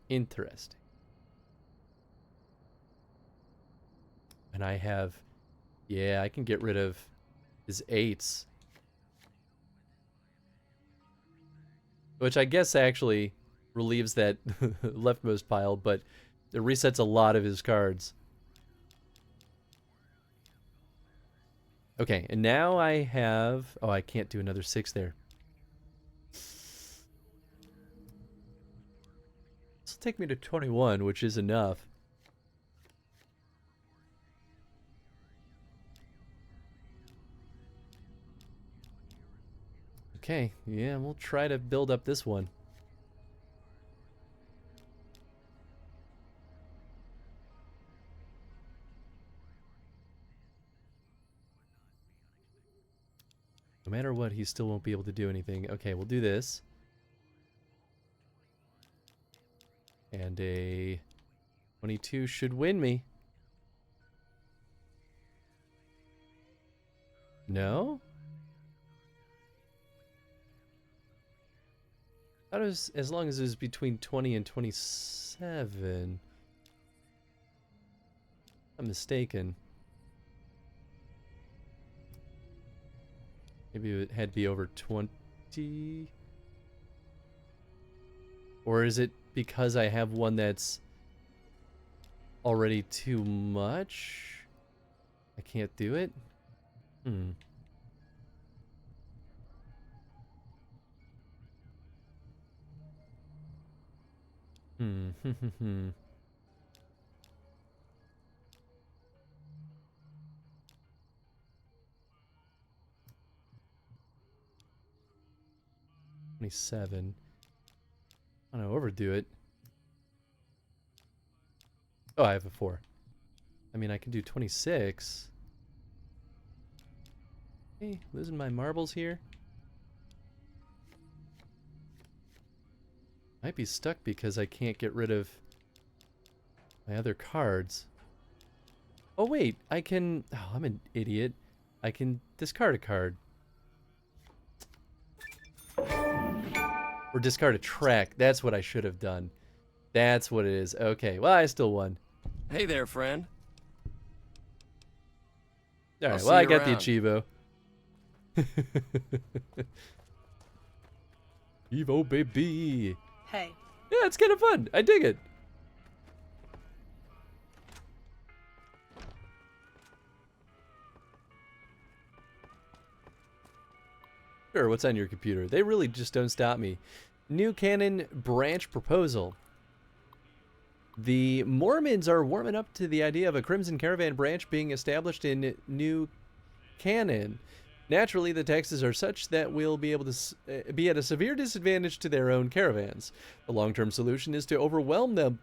Interesting. And I have, yeah, I can get rid of his 8s. Which I guess actually relieves that leftmost pile, but it resets a lot of his cards. Okay, and now I have, oh, I can't do another 6 there. This will take me to 21, which is enough. Okay, yeah, we'll try to build up this one. No matter what, he still won't be able to do anything. Okay, we'll do this. And a 22 should win me. No? How does, as long as it was between 20 and 27? I'm mistaken. Maybe it had to be over 20? Or is it because I have one that's already too much? I can't do it? Hmm. Hmm. 27. I don't know, overdo it. Oh, I have a 4. I mean, I can do 26. Hey, losing my marbles here. Might be stuck because I can't get rid of my other cards. Oh, wait, I can... Oh, I'm an idiot. I can discard a card. Or discard a track. That's what I should have done. That's what it is. Okay, well, I still won. Hey there, friend. Alright, well, I got the Achievo. Evo, baby. Hey. Yeah, it's kind of fun. I dig it. Sure, what's on your computer? They really just don't stop me. New Canon branch proposal. The Mormons are warming up to the idea of a Crimson Caravan branch being established in New Canon. Naturally, the taxes are such that we'll be able to be at a severe disadvantage to their own caravans. The long-term solution is to overwhelm them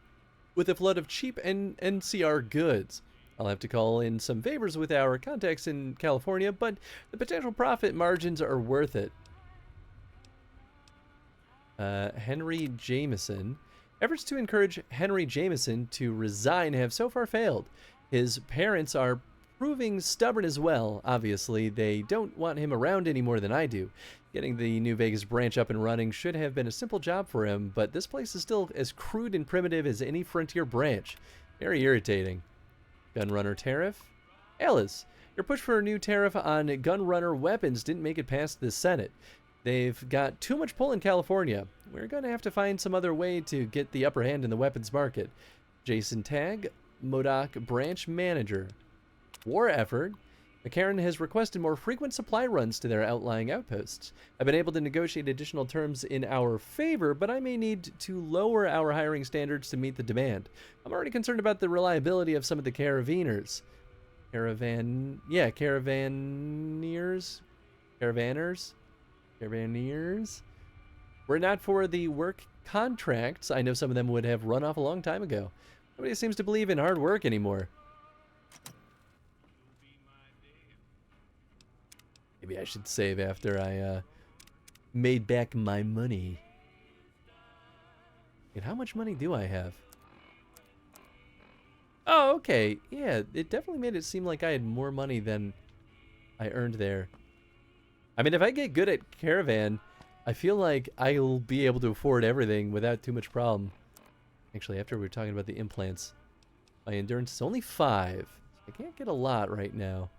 with a flood of cheap NCR goods. I'll have to call in some favors with our contacts in California, but the potential profit margins are worth it. Henry Jameson. Efforts to encourage Henry Jameson to resign have so far failed. His parents are proving stubborn as well. Obviously, they don't want him around any more than I do. Getting the New Vegas branch up and running should have been a simple job for him, but this place is still as crude and primitive as any Frontier branch. Very irritating. Gunrunner tariff? Alice, your push for a new tariff on gunrunner weapons didn't make it past the Senate. They've got too much pull in California. We're going to have to find some other way to get the upper hand in the weapons market. Jason Tagg, Modoc Branch Manager. War effort. McCarran has requested more frequent supply runs to their outlying outposts. I've been able to negotiate additional terms in our favor, but I may need to lower our hiring standards to meet the demand. I'm already concerned about the reliability of some of the caravanners. Caravanners? Were it not for the work contracts, I know some of them would have run off a long time ago. Nobody seems to believe in hard work anymore. Maybe I should save after I made back my money. And how much money do I have? Oh, okay. Yeah, it definitely made it seem like I had more money than I earned there. I mean, if I get good at Caravan, I feel like I'll be able to afford everything without too much problem. Actually, after we were talking about the implants, my endurance is only 5. I can't get a lot right now.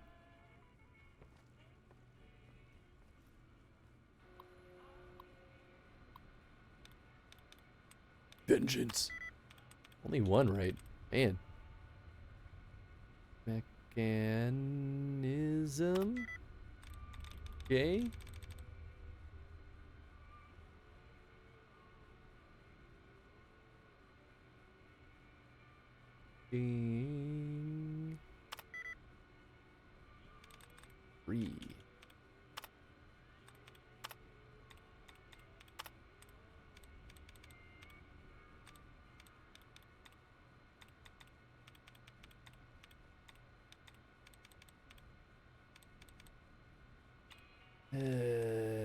Vengeance. Only 1, right? Man. Mechanism. Okay. Being 3.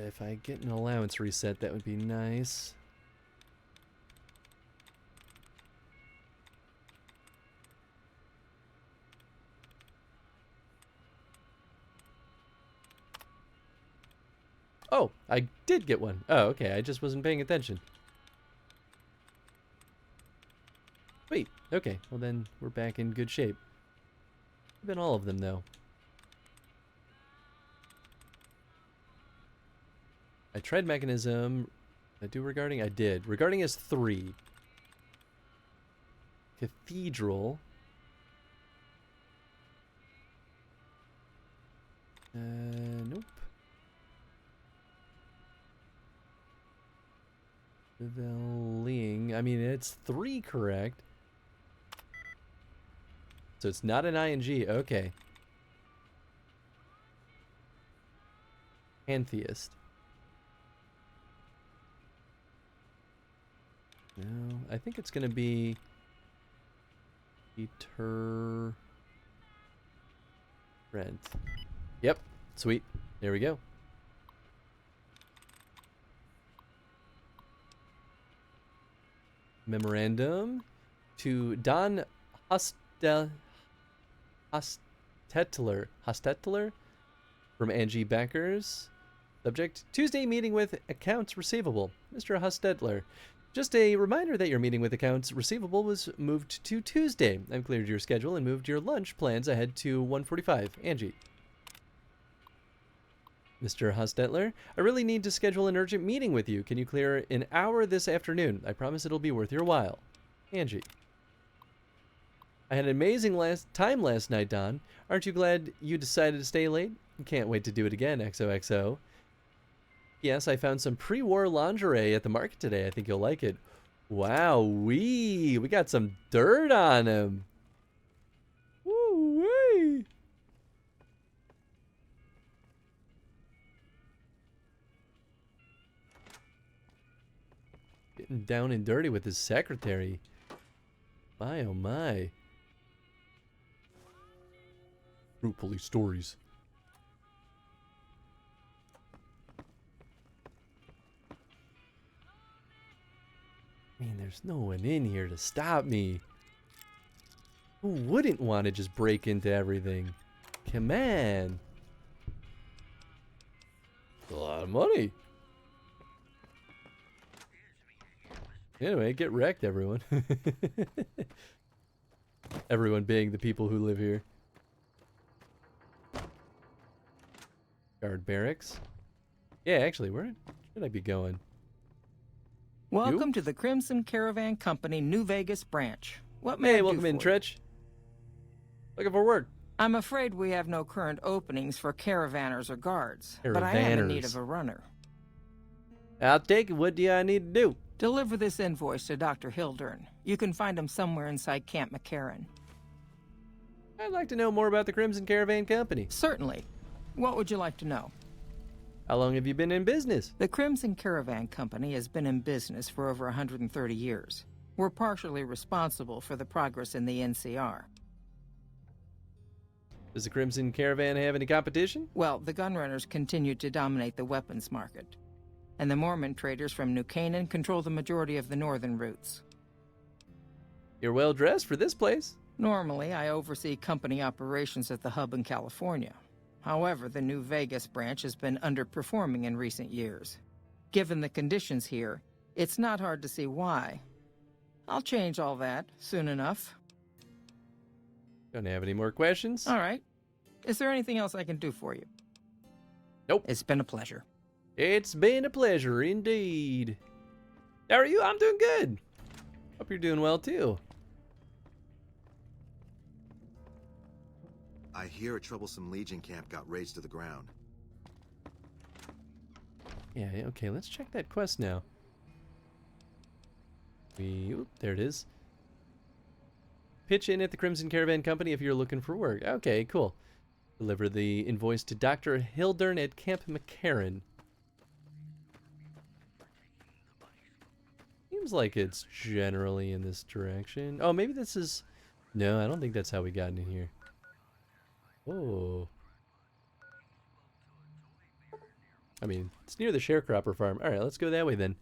If I get an allowance reset, that would be nice. Oh, I did get one. Oh, okay. I just wasn't paying attention. Sweet. Okay. Well, then we're back in good shape. Been all of them, though. I tried mechanism. I do regarding? I did. Regarding is 3. Cathedral. Nope. Reveling. I mean, it's 3 correct. So it's not an ING. Okay. Pantheist. No, I think it's going to be Rent. Yep. Sweet. There we go. Memorandum to Don Hostetler from Angie Backers. Subject, Tuesday meeting with accounts receivable. Mr. Hostetler, just a reminder that your meeting with accounts receivable was moved to Tuesday. I've cleared your schedule and moved your lunch plans ahead to 1:45. Angie. Mr. Hostetler, I really need to schedule an urgent meeting with you. Can you clear an hour this afternoon? I promise it'll be worth your while. Angie. I had an amazing time last night, Don. Aren't you glad you decided to stay late? Can't wait to do it again, XOXO. Yes, I found some pre-war lingerie at the market today. I think you'll like it. Wow, we got some dirt on him. Woo-wee. Getting down and dirty with his secretary. My oh my. Fruit Police stories. I mean, there's no one in here to stop me. Who wouldn't want to just break into everything? Come on. A lot of money. Anyway, get wrecked, everyone. Everyone being the people who live here. Guard barracks. Yeah, actually, where should I be going? Welcome to the Crimson Caravan Company New Vegas branch. What may I do welcome in, Tretch. Looking for work. I'm afraid we have no current openings for caravanners or guards, but I am in need of a runner. I'll take it. What do I need to do? Deliver this invoice to Dr. Hildern. You can find him somewhere inside Camp McCarran. I'd like to know more about the Crimson Caravan Company. Certainly. What would you like to know? How long have you been in business? The Crimson Caravan Company has been in business for over 130 years. We're partially responsible for the progress in the NCR. Does the Crimson Caravan have any competition? Well, the gunrunners continue to dominate the weapons market, and the Mormon traders from New Canaan control the majority of the northern routes. You're well dressed for this place. Normally, I oversee company operations at the hub in California. However, the New Vegas branch has been underperforming in recent years. Given the conditions here, it's not hard to see why. I'll change all that soon enough. Don't have any more questions? All right. Is there anything else I can do for you? Nope. It's been a pleasure. It's been a pleasure indeed. How are you? I'm doing good. Hope you're doing well too. I hear a troublesome Legion camp got razed to the ground. Yeah, okay, let's check that quest now. There it is. Pitch in at the Crimson Caravan Company if you're looking for work. Okay, cool. Deliver the invoice to Dr. Hildern at Camp McCarran. Seems like it's generally in this direction. Oh, maybe this is... No, I don't think that's how we got in here. Oh. I mean, it's near the sharecropper farm. Alright, let's go that way then.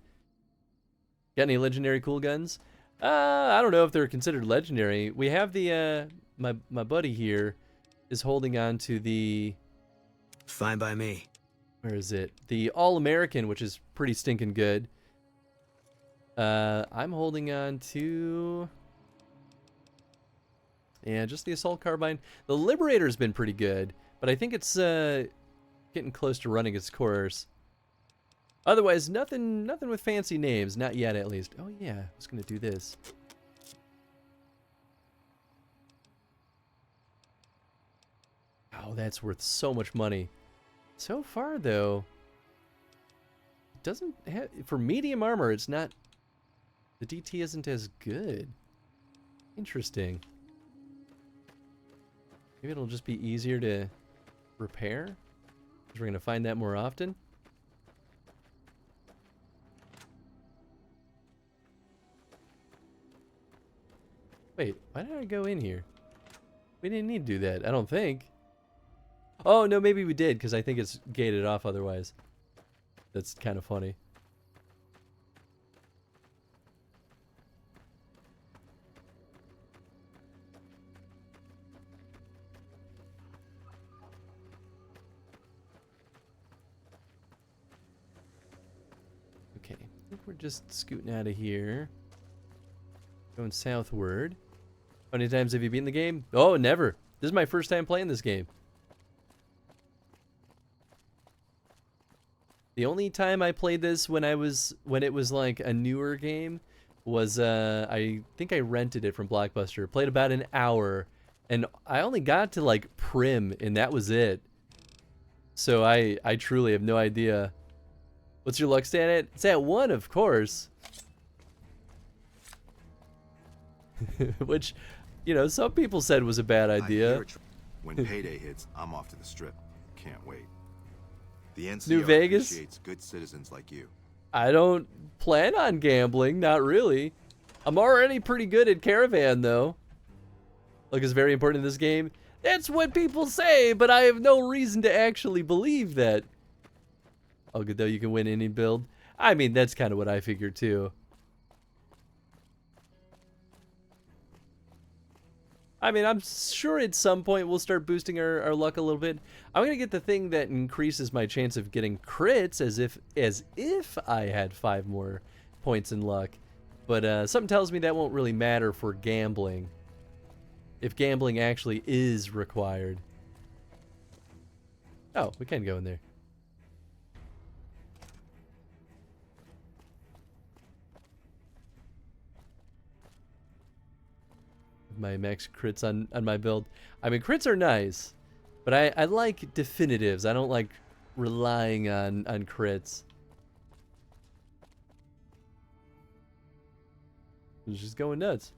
Got any legendary cool guns? I don't know if they're considered legendary. We have the, my buddy here is holding on to the... Fine by me. Where is it? The All-American, which is pretty stinking good. I'm holding on to... Yeah, just the assault carbine. The Liberator's been pretty good, but I think it's getting close to running its course. Otherwise, nothing with fancy names, not yet at least. Oh yeah, I was gonna do this. Oh, that's worth so much money. So far though, it doesn't have, for medium armor, it's not, the DT isn't as good. Interesting. Maybe it'll just be easier to repair, because we're going to find that more often. Wait, why did I go in here? We didn't need to do that, I don't think. Oh, no, maybe we did, because I think it's gated off otherwise. That's kind of funny. Okay, I think we're just scooting out of here. Going southward. How many times have you beaten the game? Oh, never. This is my first time playing this game. The only time I played this when it was like a newer game was I think I rented it from Blockbuster. Played about an hour, and I only got to like Prim, and that was it. So I truly have no idea What's your luck stat at? It's at 1, of course. Which, you know, some people said was a bad idea. When payday hits, I'm off to the strip. Can't wait. The NCR New Vegas? appreciates good citizens like you. I don't plan on gambling, not really. I'm already pretty good at Caravan, though. Luck is very important in this game. That's what people say, but I have no reason to actually believe that. Oh, good though, you can win any build. I mean, that's kind of what I figured, too. I mean, I'm sure at some point we'll start boosting our luck a little bit. I'm going to get the thing that increases my chance of getting crits as if I had 5 more points in luck. But something tells me that won't really matter for gambling. If gambling actually is required. Oh, we can go in there. My max crits on my build. I mean, crits are nice, but I like definitives. I don't like relying on crits. It's just going nuts.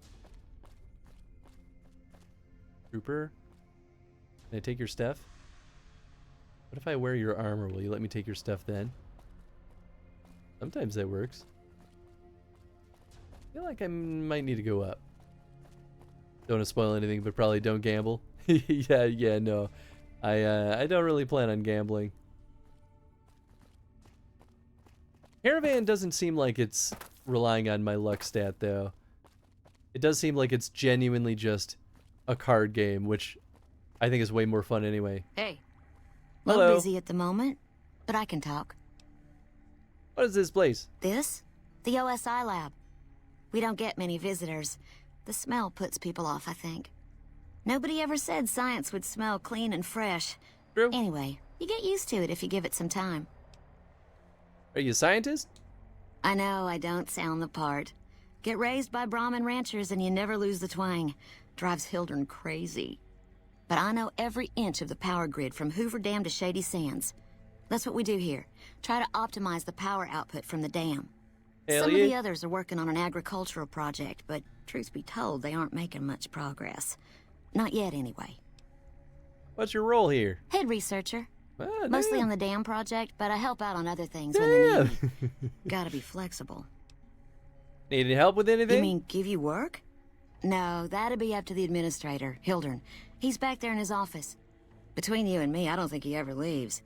Trooper, can I take your stuff? What if I wear your armor? Will you let me take your stuff then? Sometimes that works. I feel like I might need to go up. Don't want to spoil anything, but probably don't gamble. yeah, no. I don't really plan on gambling. Caravan doesn't seem like it's relying on my luck stat, though. It does seem like it's genuinely just a card game, which I think is way more fun anyway. Hey. Hello. I'm busy at the moment, but I can talk. What is this place? This? The OSI lab. We don't get many visitors. The smell puts people off, I think. Nobody ever said science would smell clean and fresh. True. Anyway, you get used to it if you give it some time. Are you a scientist? I know I don't sound the part. Get raised by Brahmin ranchers and you never lose the twang. Drives Hildern crazy. But I know every inch of the power grid from Hoover Dam to Shady Sands. That's what we do here. Try to optimize the power output from the dam. Hell Some yeah. of the others are working on an agricultural project, but truth be told, they aren't making much progress. Not yet, anyway. What's your role here? Head researcher. Ah, Mostly damn. on the dam project, but I help out on other things when they Damn. need me. Gotta be flexible. Need any help with anything? You mean give you work? No, that'd be up to the administrator, Hildern. He's back there in his office. Between you and me, I don't think he ever leaves.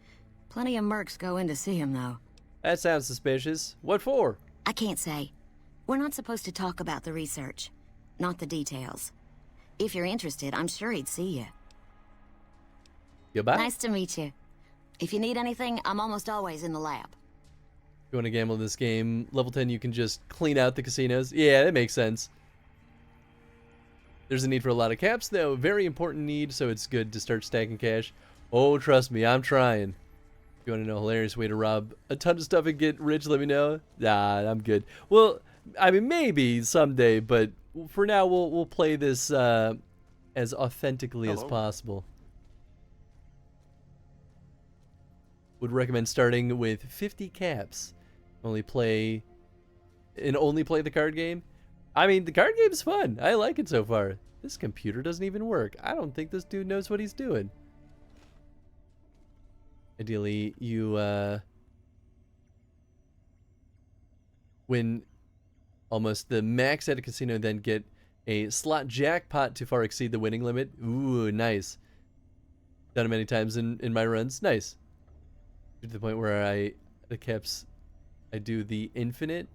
Plenty of mercs go in to see him, though. That sounds suspicious. What for? I can't say. We're not supposed to talk about the research. Not the details. If you're interested, I'm sure he'd see you. Goodbye. Nice to meet you. If you need anything, I'm almost always in the lab. You want to gamble in this game? Level 10, you can just clean out the casinos. Yeah, that makes sense. There's a need for a lot of caps, though. Very important need, so it's good to start stacking cash. Oh, trust me, I'm trying. If you want to know a hilarious way to rob a ton of stuff and get rich, let me know. Nah, I'm good. Well, I mean, maybe someday, but for now, we'll play this as authentically as possible. Would recommend starting with 50 caps. Only play the card game. I mean, the card game's fun. I like it so far. This computer doesn't even work. I don't think this dude knows what he's doing. Ideally, you win almost the max at a casino, then get a slot jackpot to far exceed the winning limit. Ooh, nice. Done it many times in my runs. Nice. To the point where I do the infinite.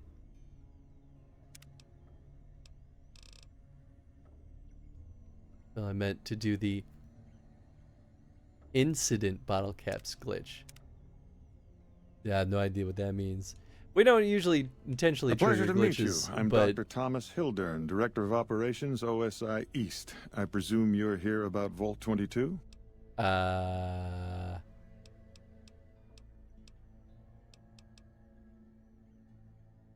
Well, I meant to do the incident bottle caps glitch. Yeah, I have no idea what that means. We don't usually intentionally A pleasure trigger to meet you. glitches, I'm but Dr. Thomas Hildern, Director of Operations, OSI East. I presume you're here about Vault 22?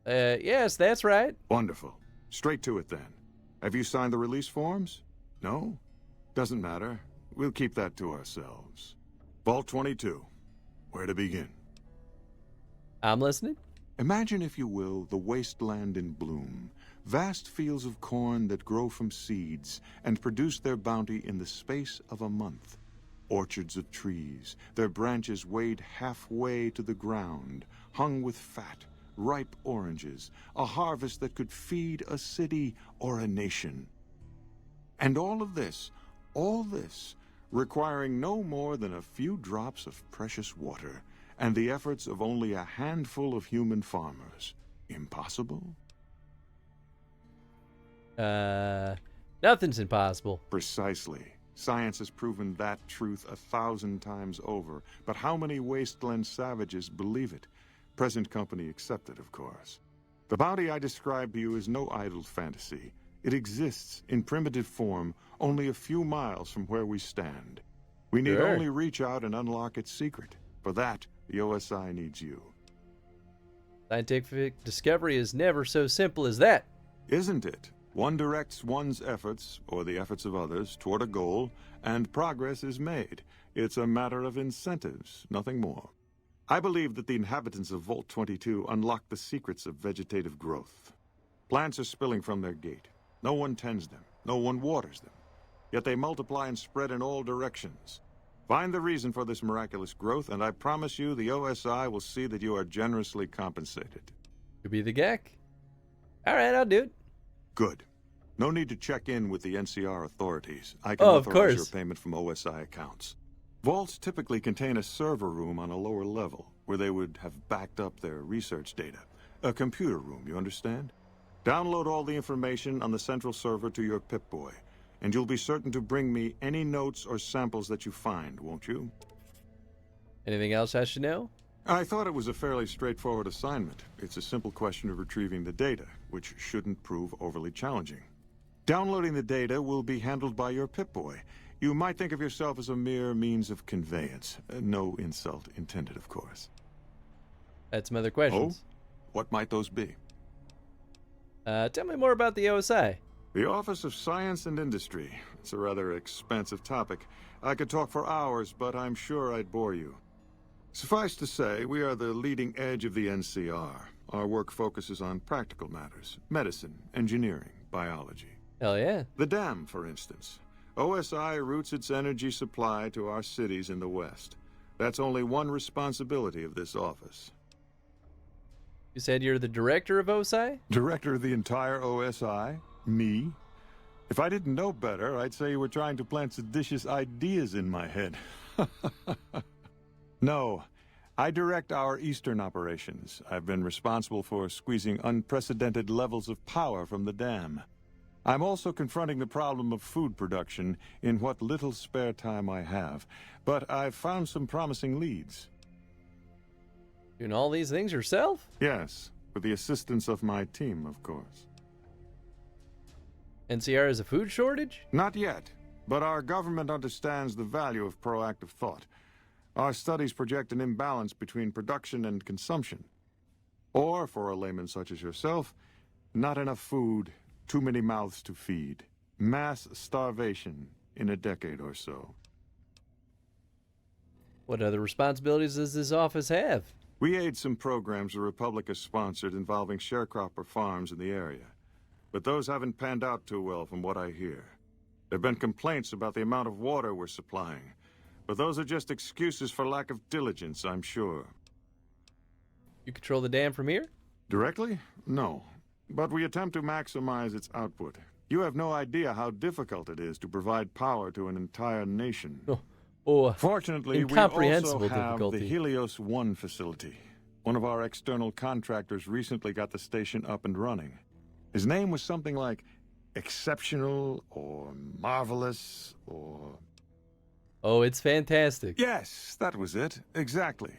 Yes, that's right. Wonderful. Straight to it then. Have you signed the release forms? No? Doesn't matter. We'll keep that to ourselves. Vault 22. Where to begin? I'm listening. Imagine, if you will, the wasteland in bloom. Vast fields of corn that grow from seeds and produce their bounty in the space of a month. Orchards of trees, their branches weighed halfway to the ground, hung with fat, ripe oranges, a harvest that could feed a city or a nation. And all this, requiring no more than a few drops of precious water, and the efforts of only a handful of human farmers. Impossible? Nothing's impossible. Precisely. Science has proven that truth 1,000 times over. But how many wasteland savages believe it? Present company accepted, of course. The bounty I described to you is no idle fantasy. It exists in primitive form only a few miles from where we stand. We need only reach out and unlock its secret. For that, the OSI needs you. Scientific discovery is never so simple as that. Isn't it? One directs one's efforts, or the efforts of others, toward a goal, and progress is made. It's a matter of incentives, nothing more. I believe that the inhabitants of Vault 22 unlock the secrets of vegetative growth. Plants are spilling from their gate. No one tends them. No one waters them. Yet they multiply and spread in all directions. Find the reason for this miraculous growth, and I promise you the OSI will see that you are generously compensated. Could be the GAC. All right, I'll do it. Good. No need to check in with the NCR authorities. I can of authorize course. your payment from OSI accounts. Vaults typically contain a server room on a lower level, where they would have backed up their research data. A computer room, you understand? Download all the information on the central server to your Pip-Boy, and you'll be certain to bring me any notes or samples that you find, won't you? Anything else I should know? I thought it was a fairly straightforward assignment. It's a simple question of retrieving the data, which shouldn't prove overly challenging. Downloading the data will be handled by your Pip-Boy. You might think of yourself as a mere means of conveyance. No insult intended, of course. Had some other questions. Oh? What might those be? Tell me more about the OSI. The Office of Science and Industry. It's a rather expansive topic. I could talk for hours, but I'm sure I'd bore you. Suffice to say, we are the leading edge of the NCR. Our work focuses on practical matters: medicine, engineering, biology. Hell yeah. The dam, for instance. OSI routes its energy supply to our cities in the West. That's only one responsibility of this office. You said you're the director of OSI? Director of the entire OSI? Me? If I didn't know better, I'd say you were trying to plant seditious ideas in my head. No, I direct our eastern operations. I've been responsible for squeezing unprecedented levels of power from the dam. I'm also confronting the problem of food production in what little spare time I have, but I've found some promising leads. Doing all these things yourself? Yes, with the assistance of my team, of course. NCR has a food shortage? Not yet, but our government understands the value of proactive thought. Our studies project an imbalance between production and consumption. Or, for a layman such as yourself, not enough food, too many mouths to feed. Mass starvation in a decade or so. What other responsibilities does this office have? We aid some programs the Republic has sponsored involving sharecropper farms in the area. But those haven't panned out too well from what I hear. There have been complaints about the amount of water we're supplying. But those are just excuses for lack of diligence, I'm sure. You control the dam from here? Directly? No. But we attempt to maximize its output. You have no idea how difficult it is to provide power to an entire nation. Fortunately, we also have the Helios 1 facility. One of our external contractors recently got the station up and running. His name was something like Exceptional or Marvelous or... Oh, it's fantastic. Yes, that was it. Exactly.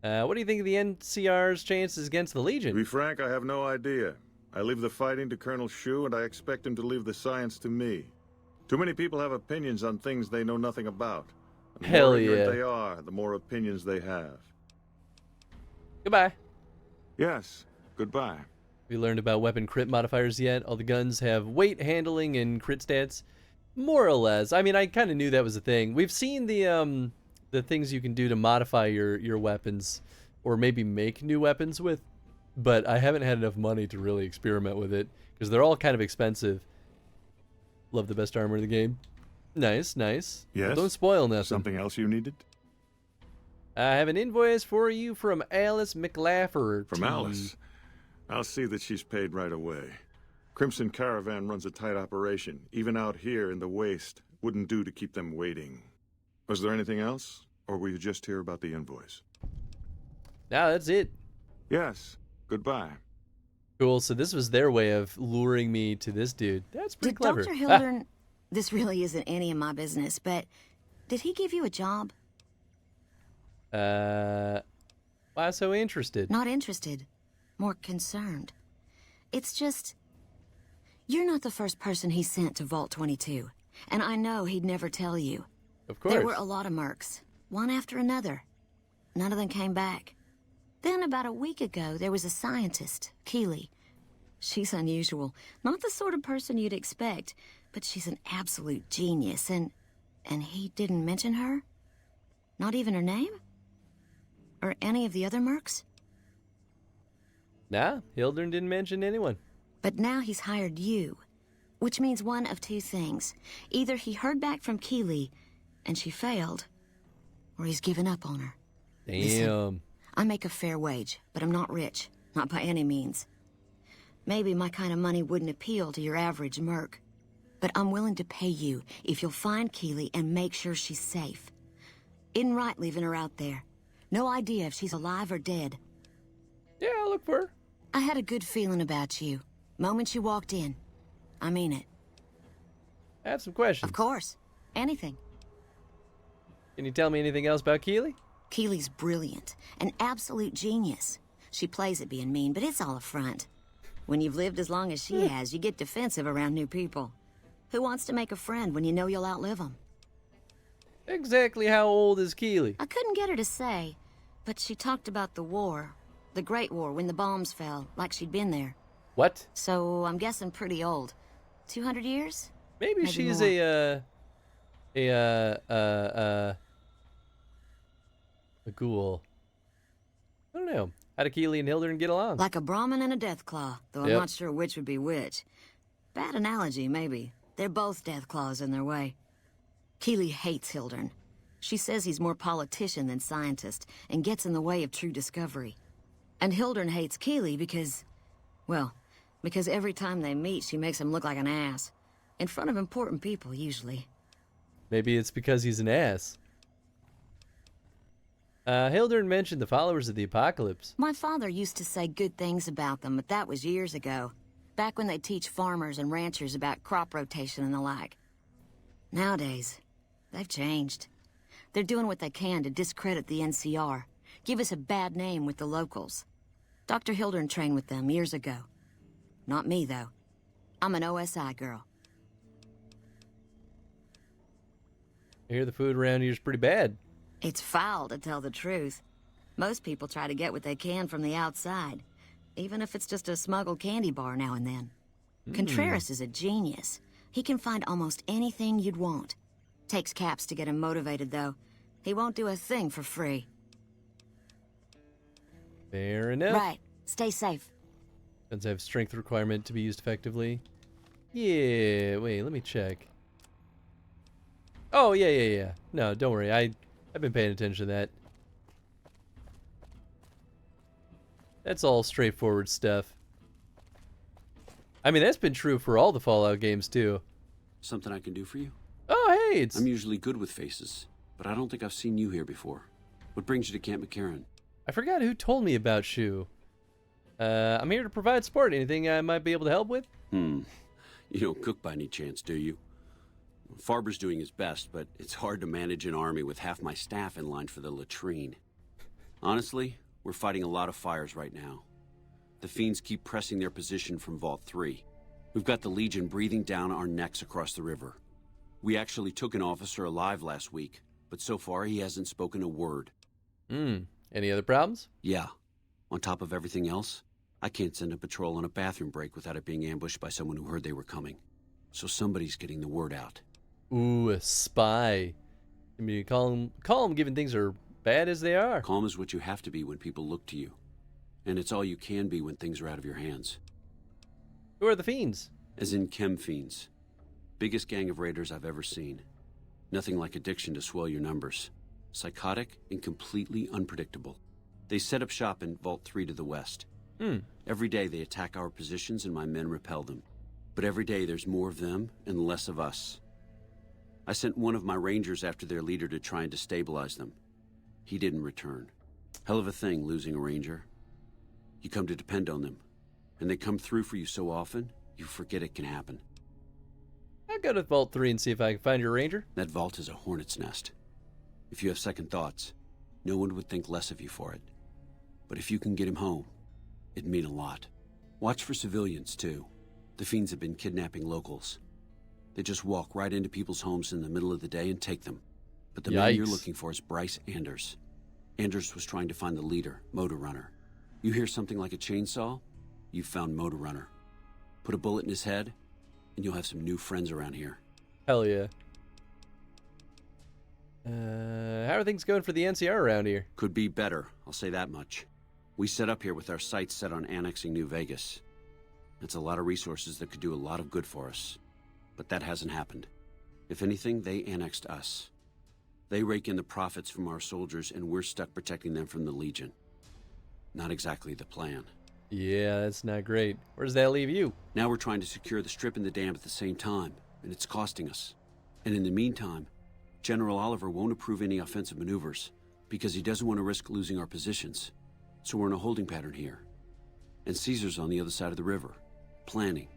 What do you think of the NCR's chances against the Legion? To be frank, I have no idea. I leave the fighting to Colonel Shu, and I expect him to leave the science to me. Too many people have opinions on things they know nothing about. The more ignorant they are, the more opinions they have. Goodbye. Yes, goodbye. Have you learned about weapon crit modifiers yet? All the guns have weight handling and crit stats. More or less. I mean, I kind of knew that was a thing. We've seen the the things you can do to modify your weapons, or maybe make new weapons with, but I haven't had enough money to really experiment with it because they're all kind of expensive. Love the best armor in the game. Nice, nice. Yes? Well, don't spoil nothing. Something else you needed? I have an invoice for you from Alice McLafferty. From Alice? I'll see that she's paid right away. Crimson Caravan runs a tight operation. Even out here in the waste, wouldn't do to keep them waiting. Was there anything else? Or were you just here about the invoice? No, that's it. Yes. Goodbye. Cool, so this was their way of luring me to this dude. That's pretty clever. Dr. Hildern, this really isn't any of my business, but did he give you a job? Why so interested? Not interested. More concerned. It's just... You're not the first person he sent to Vault 22. And I know he'd never tell you. Of course. There were a lot of mercs. One after another. None of them came back. Then about a week ago, there was a scientist, Keeley. She's unusual. Not the sort of person you'd expect. But she's an absolute genius. And he didn't mention her? Not even her name? Or any of the other mercs? Nah, Hildern didn't mention anyone. But now he's hired you, which means one of two things. Either he heard back from Keeley, and she failed, or he's given up on her. Damn. Listen, I make a fair wage, but I'm not rich. Not by any means. Maybe my kind of money wouldn't appeal to your average merc. But I'm willing to pay you if you'll find Keeley and make sure she's safe. Isn't right leaving her out there. No idea if she's alive or dead. Yeah, I'll look for her. I had a good feeling about you. Moment you walked in. I mean it. I have some questions. Of course. Anything. Can you tell me anything else about Keeley? Keeley's brilliant. An absolute genius. She plays at being mean, but it's all a front. When you've lived as long as she has, you get defensive around new people. Who wants to make a friend when you know you'll outlive them? Exactly how old is Keeley? I couldn't get her to say, but she talked about the war. The Great War, when the bombs fell, like she'd been there. What? So, I'm guessing pretty old. 200 years? Maybe she's more. a ghoul. I don't know. How did Keeley and Hildern get along? Like a Brahmin and a Deathclaw, though I'm not sure which would be which. Bad analogy, maybe. They're both Deathclaws in their way. Keeley hates Hildern. She says he's more politician than scientist, and gets in the way of true discovery. And Hildern hates Keeley because... well, because every time they meet, she makes him look like an ass. In front of important people, usually. Maybe it's because he's an ass. Hildern mentioned the followers of the apocalypse. My father used to say good things about them, but that was years ago. Back when they teach farmers and ranchers about crop rotation and the like. Nowadays, they've changed. They're doing what they can to discredit the NCR. Give us a bad name with the locals. Dr. Hildern trained with them years ago. Not me, though. I'm an OSI girl. I hear the food around here is pretty bad. It's foul, to tell the truth. Most people try to get what they can from the outside, even if it's just a smuggled candy bar now and then. Contreras is a genius. He can find almost anything you'd want. Takes caps to get him motivated, though. He won't do a thing for free. Fair enough. Right. Stay safe. Does have strength requirement to be used effectively? Yeah, wait, let me check. Oh, yeah. No, don't worry. I've been paying attention to that. That's all straightforward stuff. I mean, that's been true for all the Fallout games, too. Something I can do for you? Oh, hey, it's... I'm usually good with faces, but I don't think I've seen you here before. What brings you to Camp McCarran? I forgot who told me about Shu. I'm here to provide support. Anything I might be able to help with? You don't cook by any chance, do you? Farber's doing his best, but it's hard to manage an army with half my staff in line for the latrine. Honestly, we're fighting a lot of fires right now. The fiends keep pressing their position from Vault 3. We've got the Legion breathing down our necks across the river. We actually took an officer alive last week, but so far he hasn't spoken a word. Any other problems? Yeah. On top of everything else, I can't send a patrol on a bathroom break without it being ambushed by someone who heard they were coming. So somebody's getting the word out. Ooh, a spy. I mean, calm given things are bad as they are. Calm is what you have to be when people look to you. And it's all you can be when things are out of your hands. Who are the fiends? As in chem fiends. Biggest gang of raiders I've ever seen. Nothing like addiction to swell your numbers. Psychotic and completely unpredictable. They set up shop in Vault 3 to the west. Every day they attack our positions and my men repel them. But every day there's more of them and less of us. I sent one of my rangers after their leader to try and destabilize them. He didn't return. Hell of a thing, losing a ranger. You come to depend on them, and they come through for you so often, you forget it can happen. I'll go to Vault 3 and see if I can find your ranger. That vault is a hornet's nest. If you have second thoughts, no one would think less of you for it. But if you can get him home, it'd mean a lot. Watch for civilians, too. The fiends have been kidnapping locals. They just walk right into people's homes in the middle of the day and take them. But the man you're looking for is Bryce Anders. Anders was trying to find the leader, Motor Runner. You hear something like a chainsaw? You've found Motor Runner. Put a bullet in his head, and you'll have some new friends around here. Hell yeah. How are things going for the NCR around here? Could be better, I'll say that much. We set up here with our sights set on annexing New Vegas. It's a lot of resources that could do a lot of good for us. But that hasn't happened. If anything, they annexed us. They rake in the profits from our soldiers, and we're stuck protecting them from the Legion. Not exactly the plan. Yeah, that's not great. Where does that leave you? Now we're trying to secure the strip and the dam at the same time, and it's costing us. And in the meantime, General Oliver won't approve any offensive maneuvers, because he doesn't want to risk losing our positions. So we're in a holding pattern here. And Caesar's on the other side of the river, planning.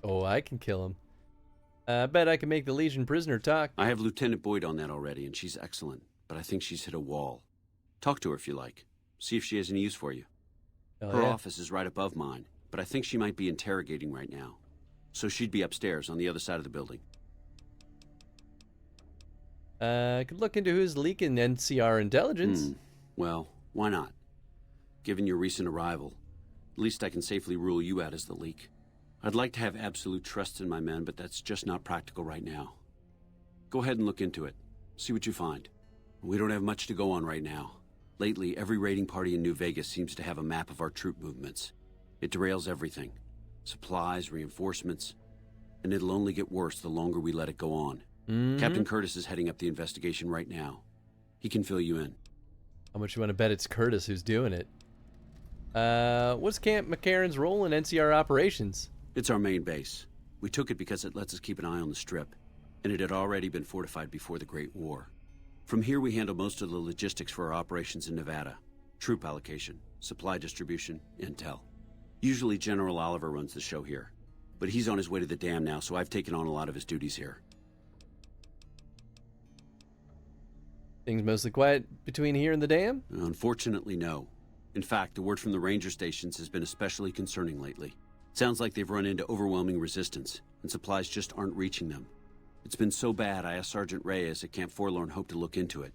Oh, I can kill him. I bet I can make the Legion prisoner talk. I have Lieutenant Boyd on that already, and she's excellent, but I think she's hit a wall. Talk to her if you like. See if she has any use for you. Her office is right above mine, but I think she might be interrogating right now. So she'd be upstairs on the other side of the building. I could look into who's leaking NCR intelligence. Well, why not? Given your recent arrival, at least I can safely rule you out as the leak. I'd like to have absolute trust in my men, but that's just not practical right now. Go ahead and look into it. See what you find. We don't have much to go on right now. Lately, every raiding party in New Vegas seems to have a map of our troop movements. It derails everything. Supplies, reinforcements. And it'll only get worse the longer we let it go on. Captain Curtis is heading up the investigation right now. He can fill you in. How much you want to bet it's Curtis who's doing it? What's Camp McCarran's role in NCR operations? It's our main base. We took it because it lets us keep an eye on the Strip, and it had already been fortified before the Great War. From here we handle most of the logistics for our operations in Nevada. Troop allocation, supply distribution, intel. Usually General Oliver runs the show here, but he's on his way to the dam now, so I've taken on a lot of his duties here. Things mostly quiet between here and the dam? Unfortunately, no. In fact, the word from the ranger stations has been especially concerning lately. Sounds like they've run into overwhelming resistance, and supplies just aren't reaching them. It's been so bad, I asked Sergeant Reyes at Camp Forlorn Hope to look into it,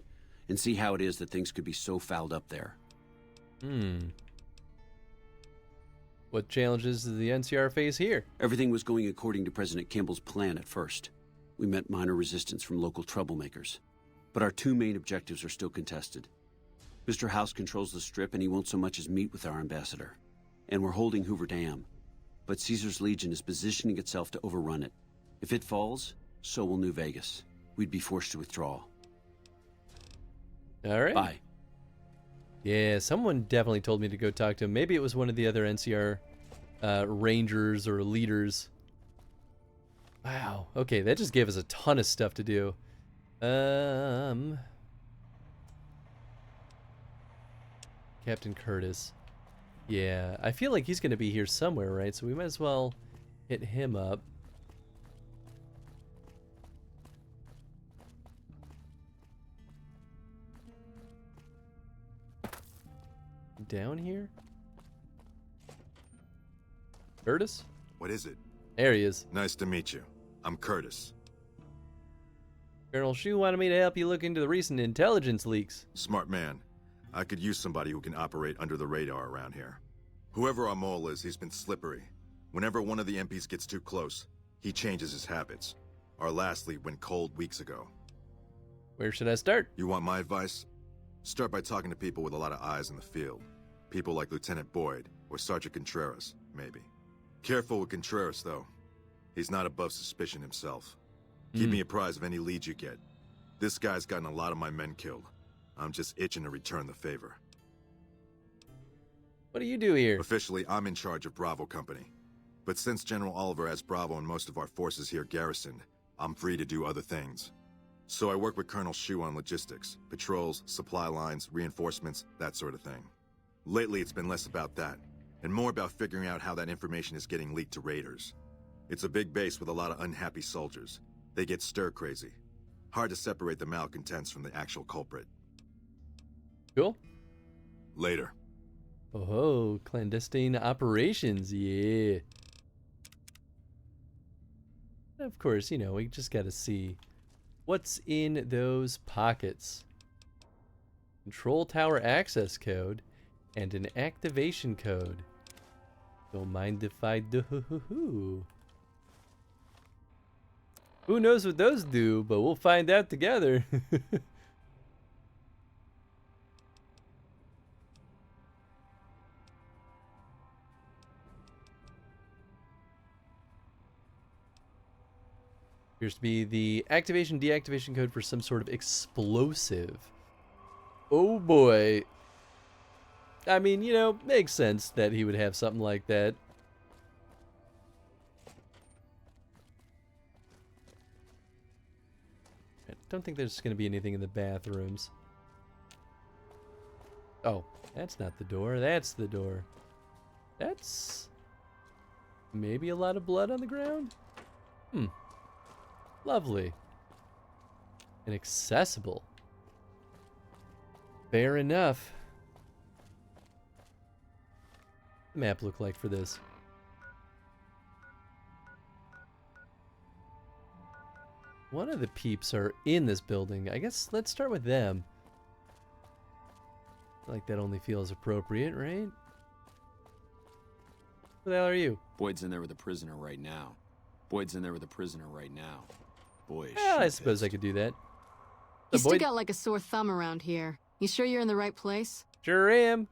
and see how it is that things could be so fouled up there. What challenges does the NCR face here? Everything was going according to President Kimball's plan at first. We met minor resistance from local troublemakers. But our two main objectives are still contested. Mr. House controls the Strip, and he won't so much as meet with our ambassador. And we're holding Hoover Dam. But Caesar's Legion is positioning itself to overrun it. If it falls, so will New Vegas. We'd be forced to withdraw. All right. Bye. Yeah, someone definitely told me to go talk to him. Maybe it was one of the other NCR rangers or leaders. Wow. Okay, that just gave us a ton of stuff to do. Captain Curtis. Yeah, I feel like he's going to be here somewhere, right? So we might as well hit him up. Down here? Curtis? What is it? There he is. Nice to meet you. I'm Curtis. Colonel Shu wanted me to help you look into the recent intelligence leaks. Smart man. I could use somebody who can operate under the radar around here. Whoever our mole is, he's been slippery. Whenever one of the MPs gets too close, he changes his habits. Our last lead went cold weeks ago. Where should I start? You want my advice? Start by talking to people with a lot of eyes in the field. People like Lieutenant Boyd or Sergeant Contreras, maybe. Careful with Contreras, though. He's not above suspicion himself. Keep me apprised of any leads you get. This guy's gotten a lot of my men killed. I'm just itching to return the favor. What do you do here? Officially, I'm in charge of Bravo Company. But since General Oliver has Bravo and most of our forces here garrisoned, I'm free to do other things. So I work with Colonel Shu on logistics, patrols, supply lines, reinforcements, that sort of thing. Lately, it's been less about that, and more about figuring out how that information is getting leaked to raiders. It's a big base with a lot of unhappy soldiers. They get stir-crazy. Hard to separate the malcontents from the actual culprit. Cool. Later. Oh, clandestine operations, yeah. Of course, you know, we just gotta see what's in those pockets. Control tower access code and an activation code. Don't mind if I do. Who knows what those do, but we'll find out together. Appears to be the activation deactivation code for some sort of explosive. Oh boy. I mean, you know, makes sense that he would have something like that. I don't think there's going to be anything in the bathrooms. Oh, that's not the door. That's the door. That's maybe a lot of blood on the ground? Lovely. And accessible. Fair enough. What does the map look like for this? One of the peeps are in this building. I guess let's start with them. I feel like that only feels appropriate, right? Who the hell are you? Boyd's in there with a prisoner right now. Boyd's in there with a prisoner right now. Boy, well, I suppose I could do that. You stick out like a sore thumb around here. You sure you're in the right place? Sure am.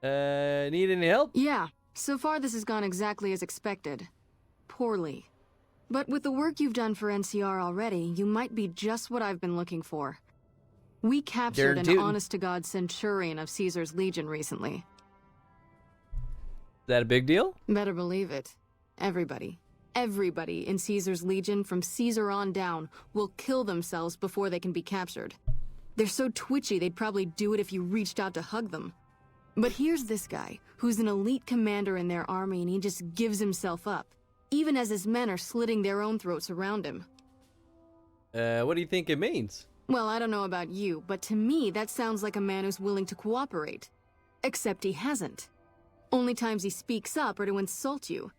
Need any help? Yeah. So far this has gone exactly as expected. Poorly. But with the work you've done for NCR already, you might be just what I've been looking for. We captured an honest-to-God centurion of Caesar's Legion recently. Is that a big deal? Better believe it. Everybody in Caesar's Legion from Caesar on down will kill themselves before they can be captured. They're so twitchy they'd probably do it if you reached out to hug them. But here's this guy, who's an elite commander in their army, and he just gives himself up, even as his men are slitting their own throats around him. What do you think it means? Well, I don't know about you, but to me that sounds like a man who's willing to cooperate. Except he hasn't. Only times he speaks up are to insult you.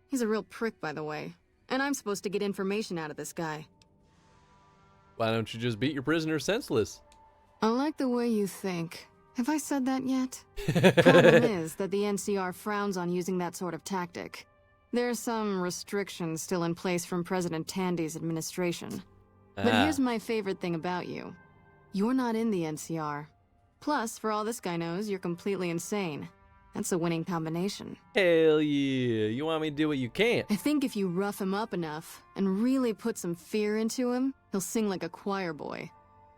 He's a real prick, by the way. And I'm supposed to get information out of this guy. Why don't you just beat your prisoner senseless? I like the way you think. Have I said that yet? Problem is that the NCR frowns on using that sort of tactic. There are some restrictions still in place from President Tandy's administration. But here's my favorite thing about you. You're not in the NCR. Plus, for all this guy knows, you're completely insane. That's a winning combination. Hell yeah. You want me to do what you can't? I think if you rough him up enough and really put some fear into him, he'll sing like a choir boy.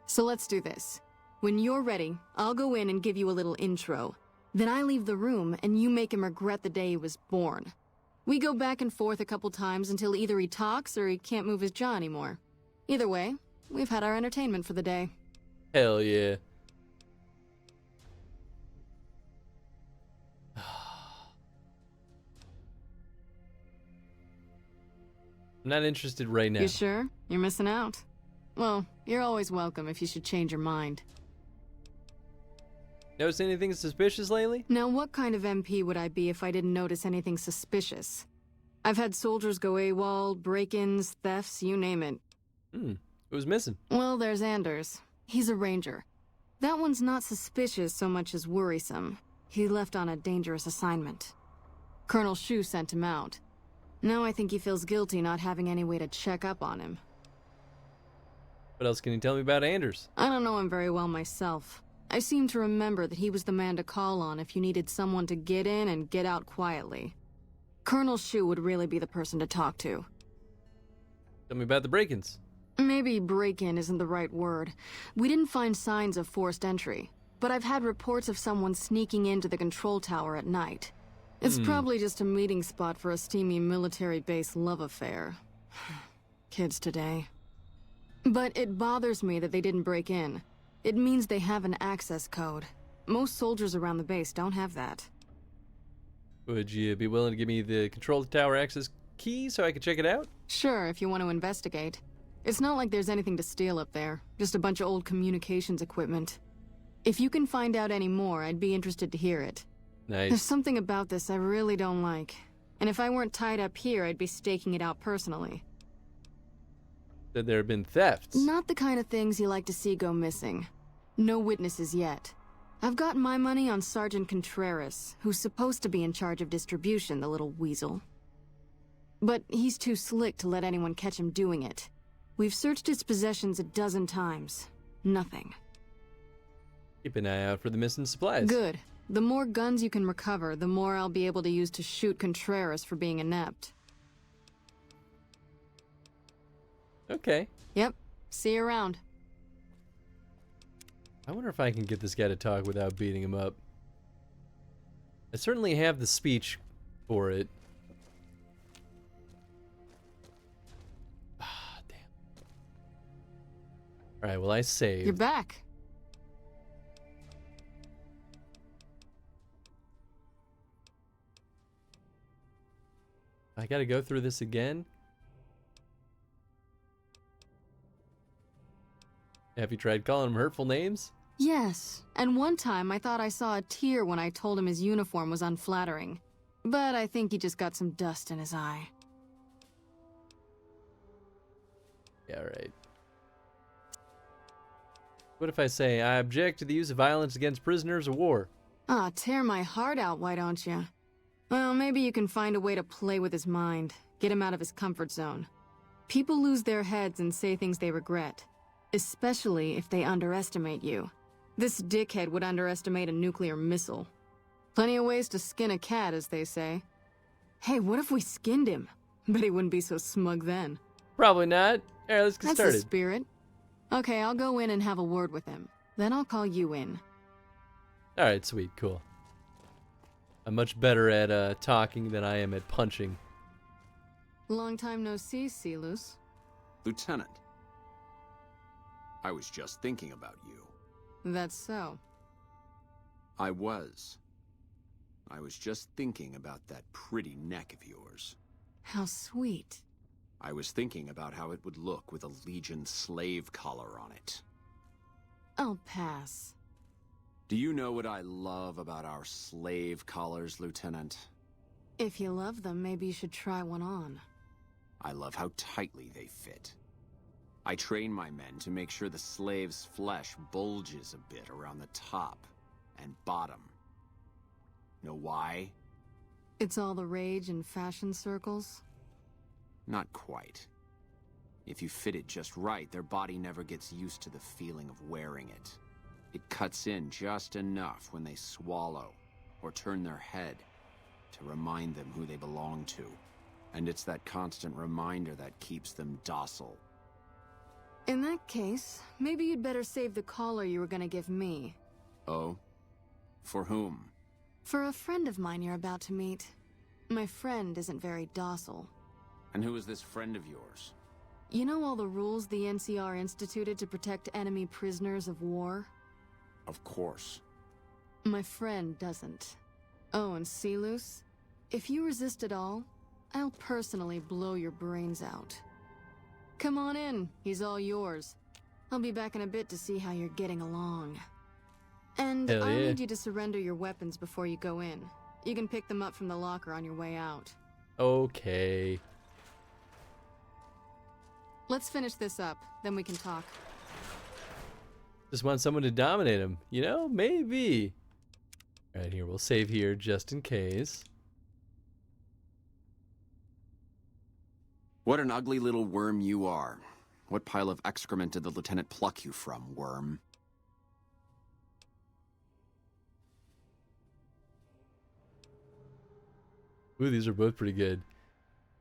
So let's do this. When you're ready, I'll go in and give you a little intro. Then I leave the room and you make him regret the day he was born. We go back and forth a couple times until either he talks or he can't move his jaw anymore. Either way, we've had our entertainment for the day. Hell yeah. I'm not interested right now. You sure? You're missing out. Well, you're always welcome if you should change your mind. Notice anything suspicious lately? Now, what kind of MP would I be if I didn't notice anything suspicious? I've had soldiers go AWOL, break-ins, thefts, you name it. Who's missing? Well, there's Anders. He's a ranger. That one's not suspicious so much as worrisome. He left on a dangerous assignment. Colonel Shu sent him out. Now I think he feels guilty not having any way to check up on him. What else can you tell me about Anders? I don't know him very well myself. I seem to remember that he was the man to call on if you needed someone to get in and get out quietly. Colonel Shu would really be the person to talk to. Tell me about the break-ins. Maybe break-in isn't the right word. We didn't find signs of forced entry, but I've had reports of someone sneaking into the control tower at night. It's probably just a meeting spot for a steamy military base love affair. Kids today. But it bothers me that they didn't break in. It means they have an access code. Most soldiers around the base don't have that. Would you be willing to give me the control tower access key so I can check it out? Sure, if you want to investigate. It's not like there's anything to steal up there. Just a bunch of old communications equipment. If you can find out any more, I'd be interested to hear it. Nice. There's something about this I really don't like. And if I weren't tied up here, I'd be staking it out personally. That there have been thefts. Not the kind of things you like to see go missing. No witnesses yet. I've got my money on Sergeant Contreras, who's supposed to be in charge of distribution, the little weasel. But he's too slick to let anyone catch him doing it. We've searched his possessions 12 times. Nothing. Keep an eye out for the missing supplies. Good. The more guns you can recover, the more I'll be able to use to shoot Contreras for being inept. Okay. Yep. See you around. I wonder if I can get this guy to talk without beating him up. I certainly have the speech for it. Ah, damn. Alright, well I saved. You're back. I gotta go through this again? Have you tried calling him hurtful names? Yes, and one time I thought I saw a tear when I told him his uniform was unflattering. But I think he just got some dust in his eye. Yeah, right. What if I say, I object to the use of violence against prisoners of war? Ah, tear my heart out, why don't you? Well, maybe you can find a way to play with his mind, get him out of his comfort zone. People lose their heads and say things they regret, especially if they underestimate you. This dickhead would underestimate a nuclear missile. Plenty of ways to skin a cat, as they say. Hey, what if we skinned him? Bet he wouldn't be so smug then. Probably not. Alright, let's get started. That's the spirit. Okay, I'll go in and have a word with him. Then I'll call you in. Alright, sweet, cool. I'm much better at talking than I am at punching. Long time no see, Silus. Lieutenant, I was just thinking about you. That's so. I was just thinking about that pretty neck of yours. How sweet. I was thinking about how it would look with a Legion slave collar on it. I'll pass. Do you know what I love about our slave collars, Lieutenant? If you love them, maybe you should try one on. I love how tightly they fit. I train my men to make sure the slave's flesh bulges a bit around the top and bottom. Know why? It's all the rage in fashion circles? Not quite. If you fit it just right, their body never gets used to the feeling of wearing it. It cuts in just enough when they swallow or turn their head to remind them who they belong to. And it's that constant reminder that keeps them docile. In that case, maybe you'd better save the collar you were gonna give me. Oh? For whom? For a friend of mine you're about to meet. My friend isn't very docile. And who is this friend of yours? You know all the rules the NCR instituted to protect enemy prisoners of war? Of course. My friend doesn't. Oh, and Silus? If you resist at all, I'll personally blow your brains out. Come on in, he's all yours. I'll be back in a bit to see how you're getting along. And Hell I'll yeah. need you to surrender your weapons before you go in. You can pick them up from the locker on your way out. Okay. Let's finish this up, then we can talk. Just want someone to dominate him. You know, maybe. Alright, here, we'll save here just in case. What an ugly little worm you are. What pile of excrement did the lieutenant pluck you from, worm? Ooh, these are both pretty good.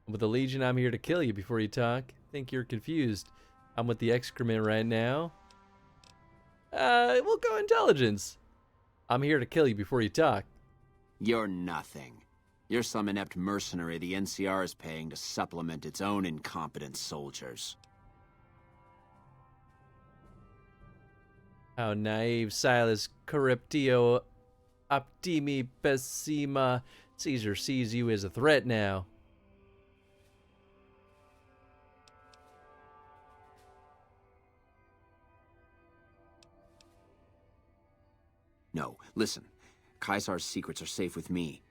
I'm with the Legion, I'm here to kill you before you talk. Think you're confused. I'm with the excrement right now. We'll go intelligence. I'm here to kill you before you talk. You're nothing. You're some inept mercenary the NCR is paying to supplement its own incompetent soldiers. How naive, Silas Corruptio Optimi Pessima. Caesar sees you as a threat now. No, listen. Caesar's secrets are safe with me.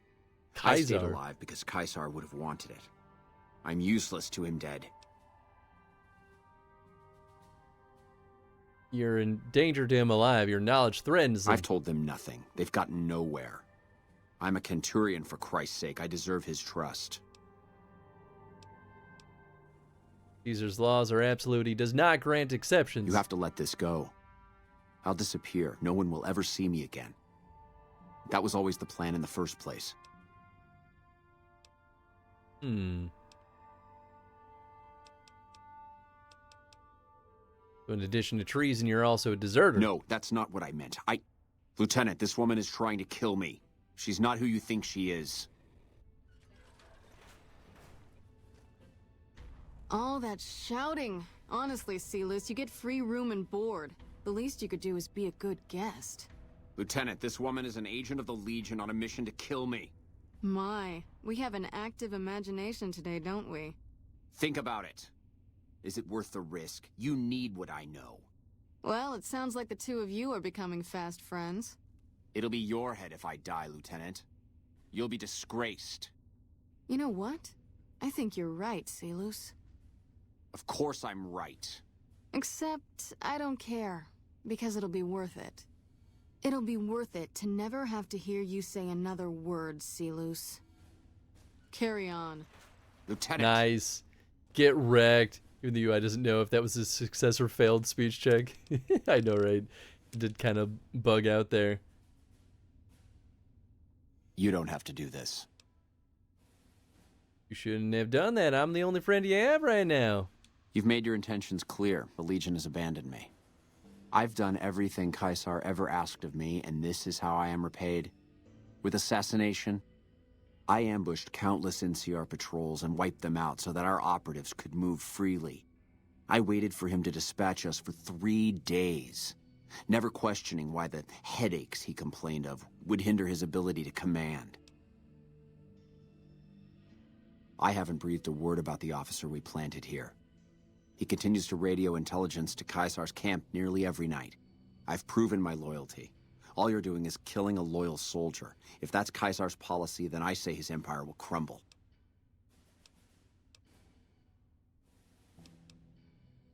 Caesar? I stayed alive because Caesar would have wanted it. I'm useless to him dead. You're in danger to him alive. Your knowledge threatens him. I've told them nothing. They've gotten nowhere. I'm a Centurion, for Christ's sake. I deserve his trust. Caesar's laws are absolute. He does not grant exceptions. You have to let this go. I'll disappear. No one will ever see me again. That was always the plan in the first place. So in addition to treason, you're also a deserter. No, that's not what I meant. Lieutenant, this woman is trying to kill me. She's not who you think she is. All that shouting. Honestly, Silas, you get free room and board. The least you could do is be a good guest. Lieutenant, this woman is an agent of the Legion on a mission to kill me. My, we have an active imagination today, don't we? Think about it. Is it worth the risk? You need what I know. Well, it sounds like the two of you are becoming fast friends. It'll be your head if I die, Lieutenant. You'll be disgraced. You know what? I think you're right, Silas. Of course I'm right. Except, I don't care, because it'll be worth it. It'll be worth it to never have to hear you say another word, Silas. Carry on. Lieutenant! Nice. Get wrecked. Even the UI doesn't know if that was a success or failed speech check. I know, right? It did kind of bug out there. You don't have to do this. You shouldn't have done that. I'm the only friend you have right now. You've made your intentions clear. The Legion has abandoned me. I've done everything Caesar ever asked of me, and this is how I am repaid. With assassination, I ambushed countless NCR patrols and wiped them out so that our operatives could move freely. I waited for him to dispatch us for 3 days, never questioning why the headaches he complained of would hinder his ability to command. I haven't breathed a word about the officer we planted here. He continues to radio intelligence to Caesar's camp nearly every night. I've proven my loyalty. All you're doing is killing a loyal soldier. If that's Caesar's policy, then I say his empire will crumble.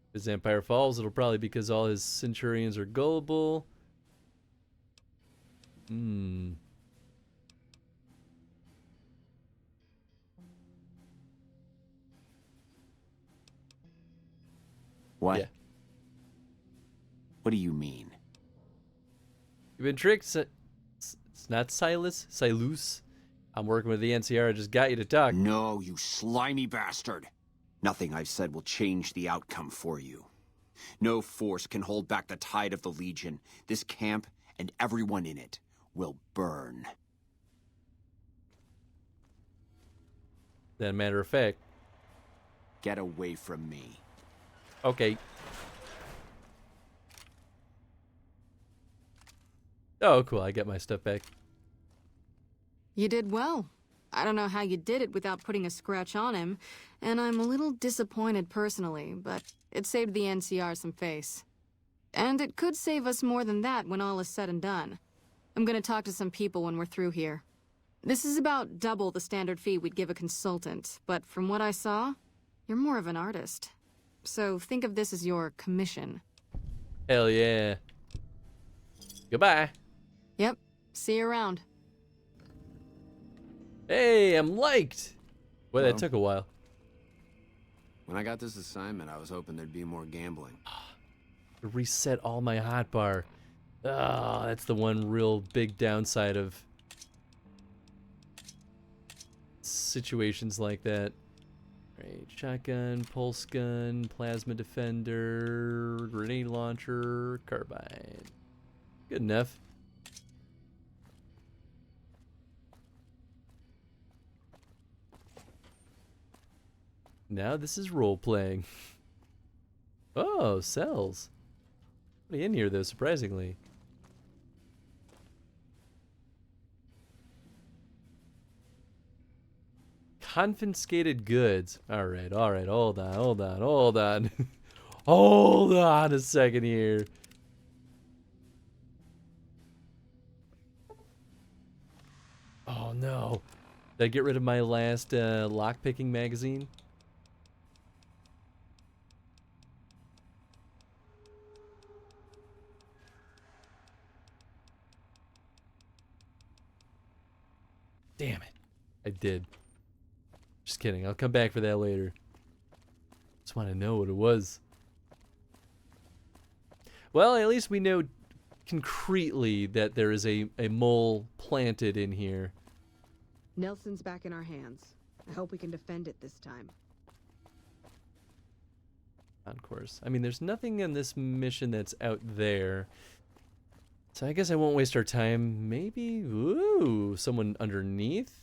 If his empire falls, it'll probably be because all his centurions are gullible. What? Yeah. What do you mean? You've been tricked. It's not Silas. I'm working with the NCR. I just got you to talk. No, you slimy bastard. Nothing I've said will change the outcome for you. No force can hold back the tide of the Legion. This camp and everyone in it will burn. As a matter of fact. Get away from me. Okay. Oh, cool. I get my stuff back. You did well. I don't know how you did it without putting a scratch on him, and I'm a little disappointed personally, but it saved the NCR some face. And it could save us more than that when all is said and done. I'm gonna talk to some people when we're through here. This is about double the standard fee we'd give a consultant, but from what I saw, you're more of an artist. So think of this as your commission. Hell yeah. Goodbye. Yep. See you around. Hey, I'm liked. Boy, Hello. that took a while. When I got this assignment, I was hoping there'd be more gambling. Reset all my hotbar. Oh, that's the one real big downside of situations like that. Right, shotgun, pulse gun, plasma defender, grenade launcher, carbine. Good enough. Now this is role-playing. Oh, cells. Pretty in here, though, surprisingly. Confiscated goods. Alright, hold on. Hold on a second here. Oh no. Did I get rid of my last lockpicking magazine? Damn it. I did. Just kidding. I'll come back for that later. Just want to know what it was. Well, at least we know concretely that there is a mole planted in here. Nelson's back in our hands. I hope we can defend it this time. Of course. I mean, there's nothing in this mission that's out there. So I guess I won't waste our time. Maybe... Ooh, someone underneath?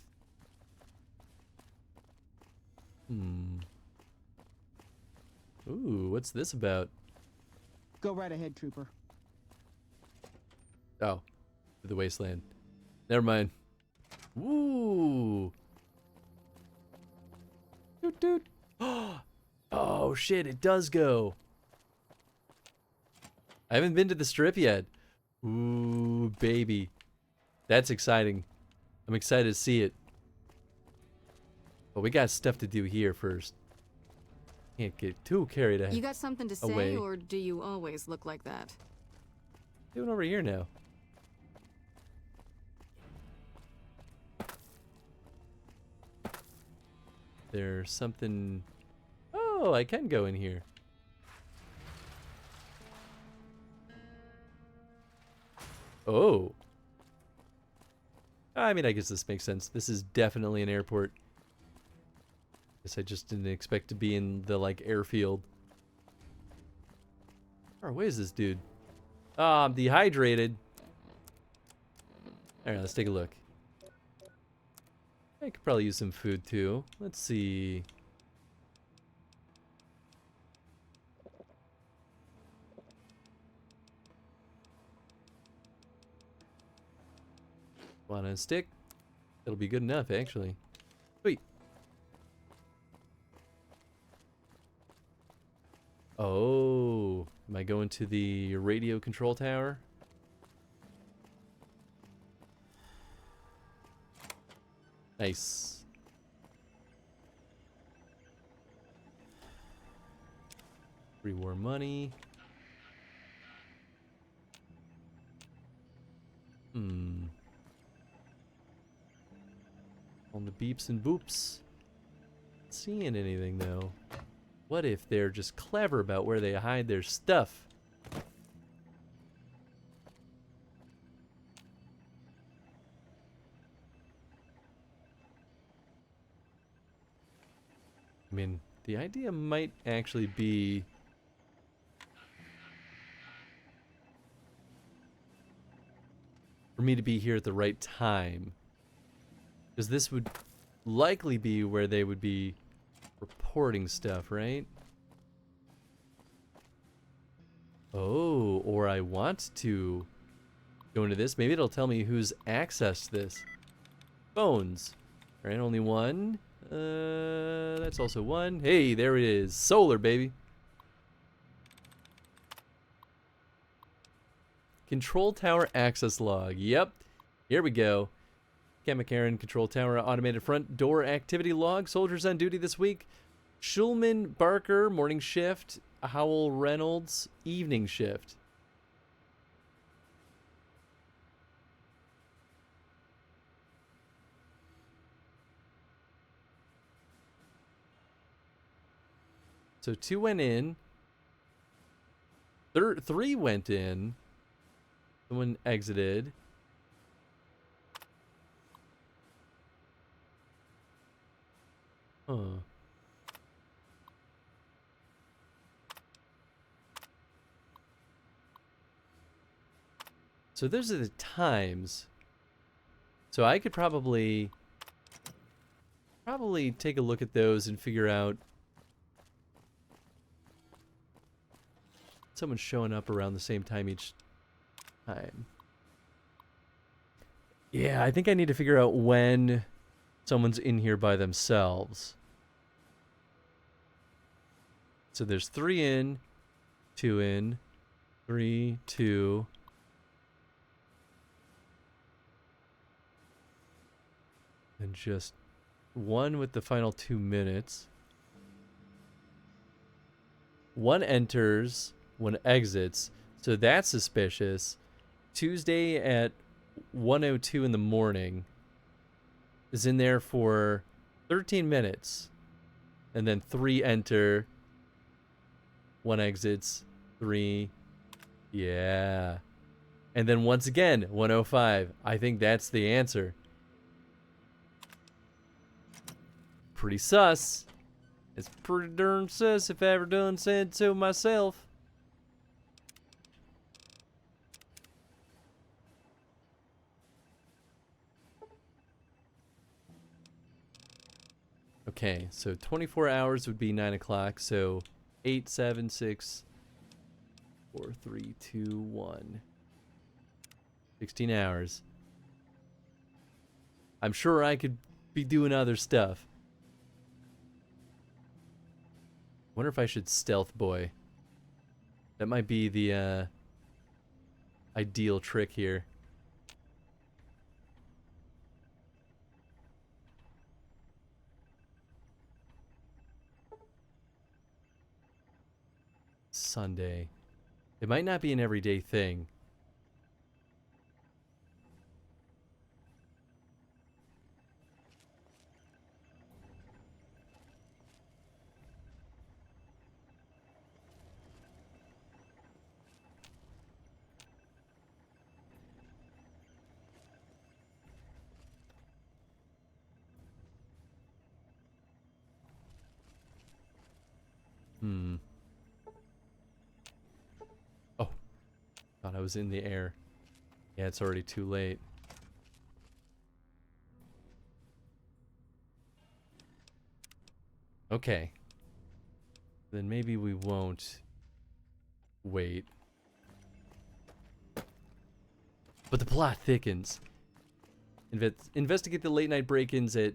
Ooh, what's this about? Go right ahead, Trooper. Oh, the wasteland. Never mind. Ooh. Doot doot. Oh shit, it does go. I haven't been to the strip yet. Ooh, baby. That's exciting. I'm excited to see it. But we got stuff to do here first. Can't get too carried away. You got something to say, or do you always look like that? Doing over here now. There's something... Oh, I can go in here. Oh. I mean, I guess this makes sense. This is definitely an airport. Guess I just didn't expect to be in the, like, airfield. Where away is this dude? Ah, I'm dehydrated. Alright, let's take a look. I could probably use some food, too. Let's see. Want a stick? It'll be good enough, actually. Sweet. Oh, am I going to the radio control tower? Nice. Pre-war money. On the beeps and boops. Not seeing anything though. What if they're just clever about where they hide their stuff? I mean, the idea might actually be for me to be here at the right time. Because this would likely be where they would be reporting stuff, right? Oh, or I want to go into this. Maybe it'll tell me who's accessed this. Phones. Right, only one. That's also one. Hey, there it is. Solar, baby. Control tower access log. Yep. Here we go. Karen, control tower automated front door activity log. Soldiers on duty this week. Schulman Barker, morning shift. Howell Reynolds, evening shift. So 2 went in. 3 went in. Someone exited. Huh. So those are the times. So I could probably take a look at those and figure out someone's showing up around the same time each time. Yeah, I think I need to figure out when someone's in here by themselves. So there's 3 in, 2 in, 3, 2. And just 1 with the final 2 minutes. 1 enters, 1 exits. So that's suspicious. Tuesday at 1:02 in the morning is in there for 13 minutes. And then 3 enter. 1 exits. 3. Yeah. And then once again, 1:05. I think that's the answer. Pretty sus. It's pretty darn sus if I ever done said so myself. Okay, so 24 hours would be 9 o'clock. So 8, 7, 6, 4, 3, 2, 1. 16 hours. I'm sure I could be doing other stuff. Wonder if I should stealth boy. That might be the ideal trick here. Sunday. It might not be an everyday thing. Oh. Thought I was in the air. Yeah, it's already too late. Okay. Then maybe we won't wait. But the plot thickens. Investigate the late night break-ins at...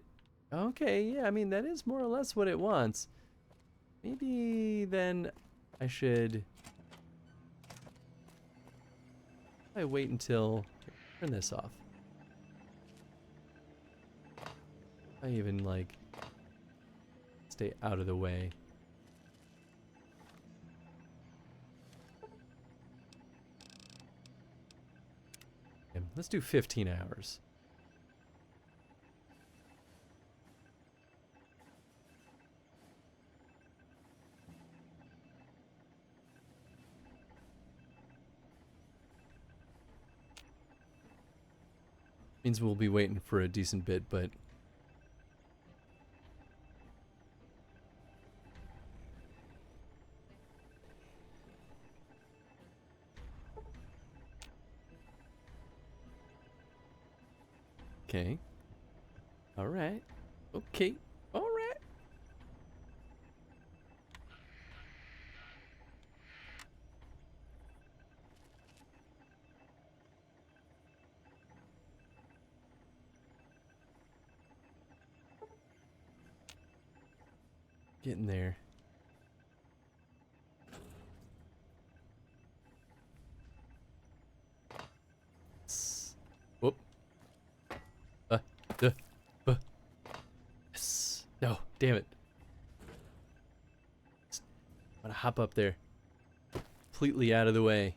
Okay, yeah, I mean, that is more or less what it wants. Maybe then I should... I wait until... Turn this off. I even, like... Stay out of the way. Let's do 15 hours. Means we'll be waiting for a decent bit, but... Okay. Alright. Okay. Alright. Getting there. Whoop. Yes. No, damn it. I'm gonna hop up there. Completely out of the way.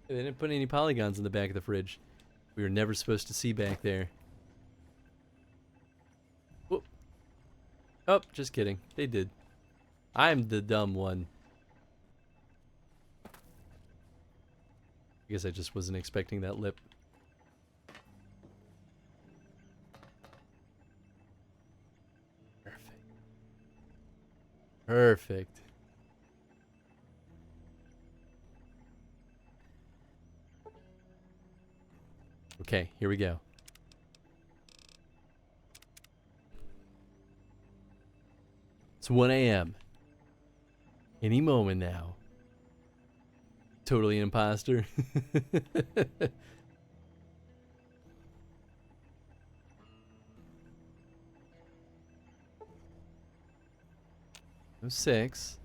They didn't put any polygons in the back of the fridge. We were never supposed to see back there. Whoop. Oh, just kidding. They did. I'm the dumb one. I guess I just wasn't expecting that lip. Perfect. Perfect. Okay, here we go. It's 1 a.m. Any moment now. Totally an imposter. No 6.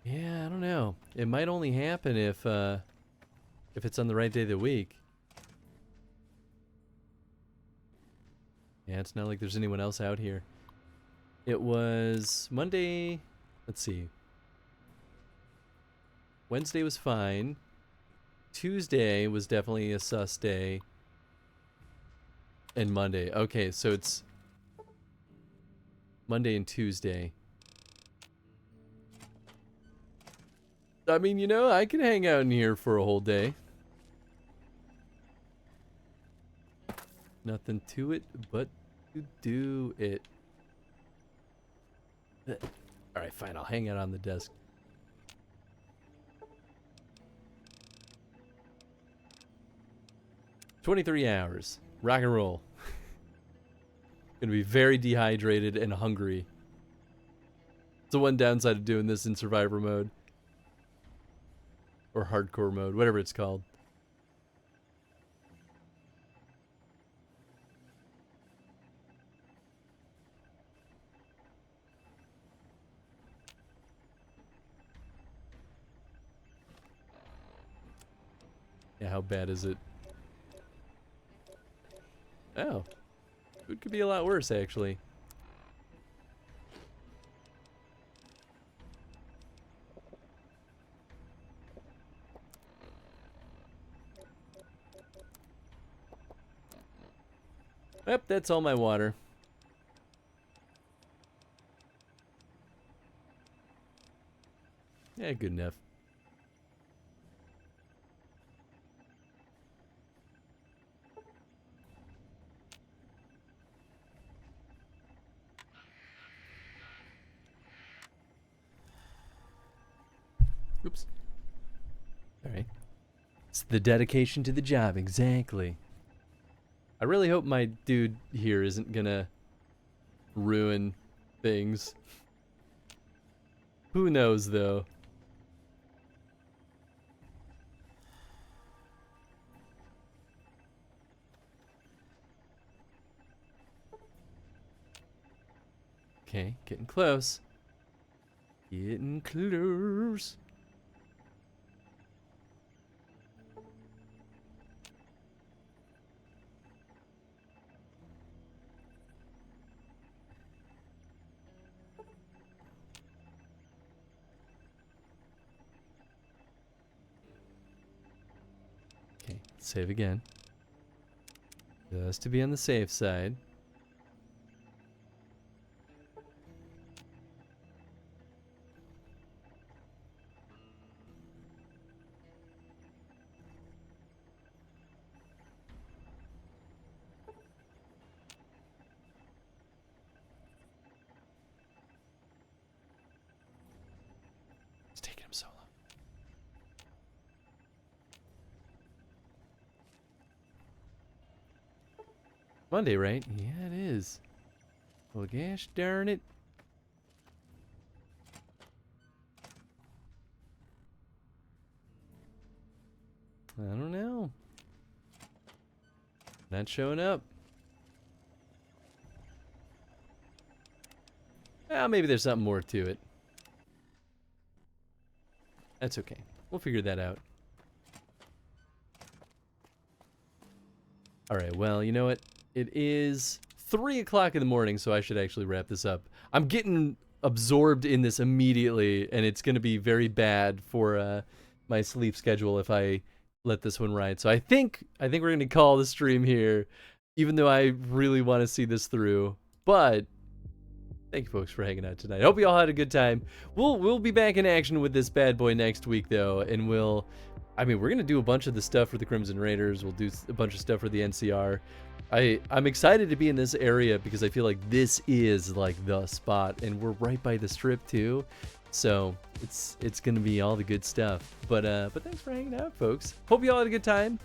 Yeah, I don't know. It might only happen if it's on the right day of the week. Yeah, it's not like there's anyone else out here. It was Monday. Let's see. Wednesday was fine. Tuesday was definitely a sus day. And Monday. Okay, so it's Monday and Tuesday. I mean, you know, I can hang out in here for a whole day. Nothing to it but to do it. Alright, fine. I'll hang out on the desk. "23 hours. Rock and roll." Gonna be very dehydrated and hungry. It's the one downside of doing this in survivor mode. Or hardcore mode, whatever it's called. Yeah, how bad is it? Oh. Food could be a lot worse, actually. Yep, that's all my water. Yeah, good enough. Oops. Alright. It's the dedication to the job, exactly. I really hope my dude here isn't gonna ruin things. Who knows, though? Okay, getting close. Getting close. Okay, save again. Just to be on the safe side. It's taking him so long. Monday, right? Yeah, it is. Well, gosh darn it. I don't know. Not showing up. Well, maybe there's something more to it. That's okay. We'll figure that out. All right, well, you know what? It is 3 o'clock in the morning, so I should actually wrap this up. I'm getting absorbed in this immediately, and it's going to be very bad for my sleep schedule if I let this one ride. So I think we're going to call the stream here, even though I really want to see this through. But thank you folks for hanging out tonight. Hope you all had a good time. We'll be back in action with this bad boy next week though, and we're going to do a bunch of the stuff for the Crimson Raiders. We'll do a bunch of stuff for the NCR. I'm excited to be in this area because I feel like this is like the spot, and we're right by the strip too. So it's going to be all the good stuff. But thanks for hanging out, folks. Hope you all had a good time.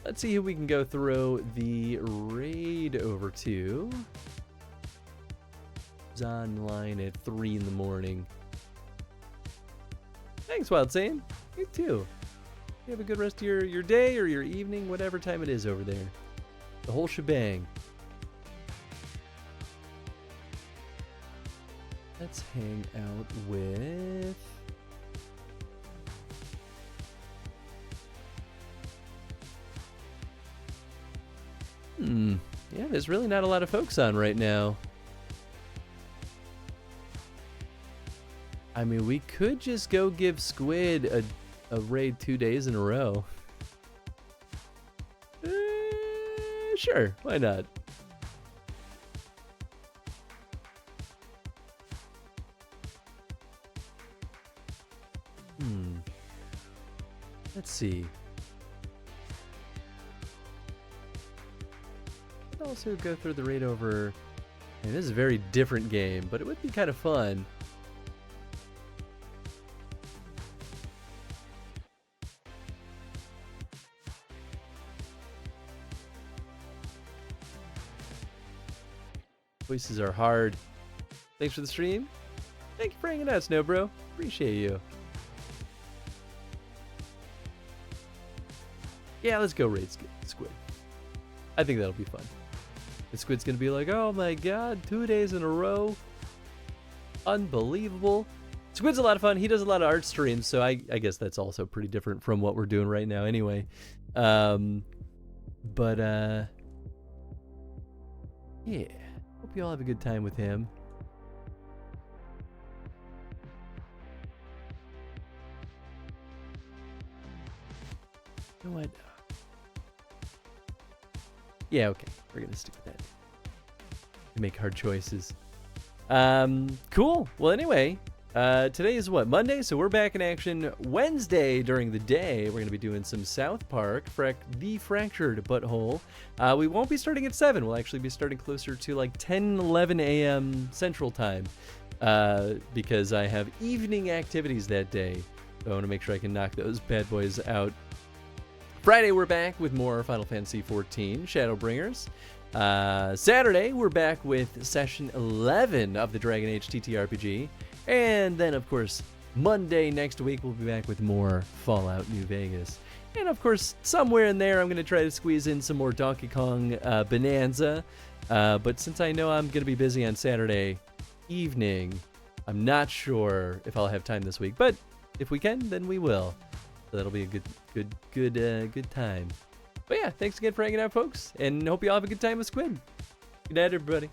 Let's see who we can go throw the raid over to. It's online at 3 in the morning. Thanks, Wild Sane. You too. You have a good rest of your day or your evening, whatever time it is over there. The whole shebang. Let's hang out with... Yeah, there's really not a lot of folks on right now. I mean, we could just go give Squid a raid 2 days in a row. Sure, why not? Let's see. I'd also go through the raid over... I mean, this is a very different game, but it would be kind of fun. Voices are hard. Thanks for the stream. Thank you for hanging out, Snow Bro. Appreciate you. Yeah, let's go raid Squid. I think that'll be fun. And Squid's gonna be like, oh my god, 2 days in a row. Unbelievable. Squid's a lot of fun. He does a lot of art streams, so I guess that's also pretty different from what we're doing right now anyway. Yeah. Hope you all have a good time with him. You know what? Yeah, okay. We're gonna stick with that. Make hard choices. Cool. Well, anyway, today is what? Monday, so we're back in action Wednesday during the day. We're going to be doing some South Park, The Fractured Butthole. We won't be starting at 7. We'll actually be starting closer to like 10, 11 a.m. Central Time because I have evening activities that day. So I want to make sure I can knock those bad boys out. Friday, we're back with more Final Fantasy XIV Shadowbringers. Saturday, we're back with Session 11 of the Dragon Age TTRPG. And then, of course, Monday next week, we'll be back with more Fallout New Vegas. And, of course, somewhere in there, I'm going to try to squeeze in some more Donkey Kong Bonanza. But since I know I'm going to be busy on Saturday evening, I'm not sure if I'll have time this week. But if we can, then we will. So that'll be a good time. But yeah, thanks again for hanging out, folks. And hope you all have a good time with Squid. Good night, everybody.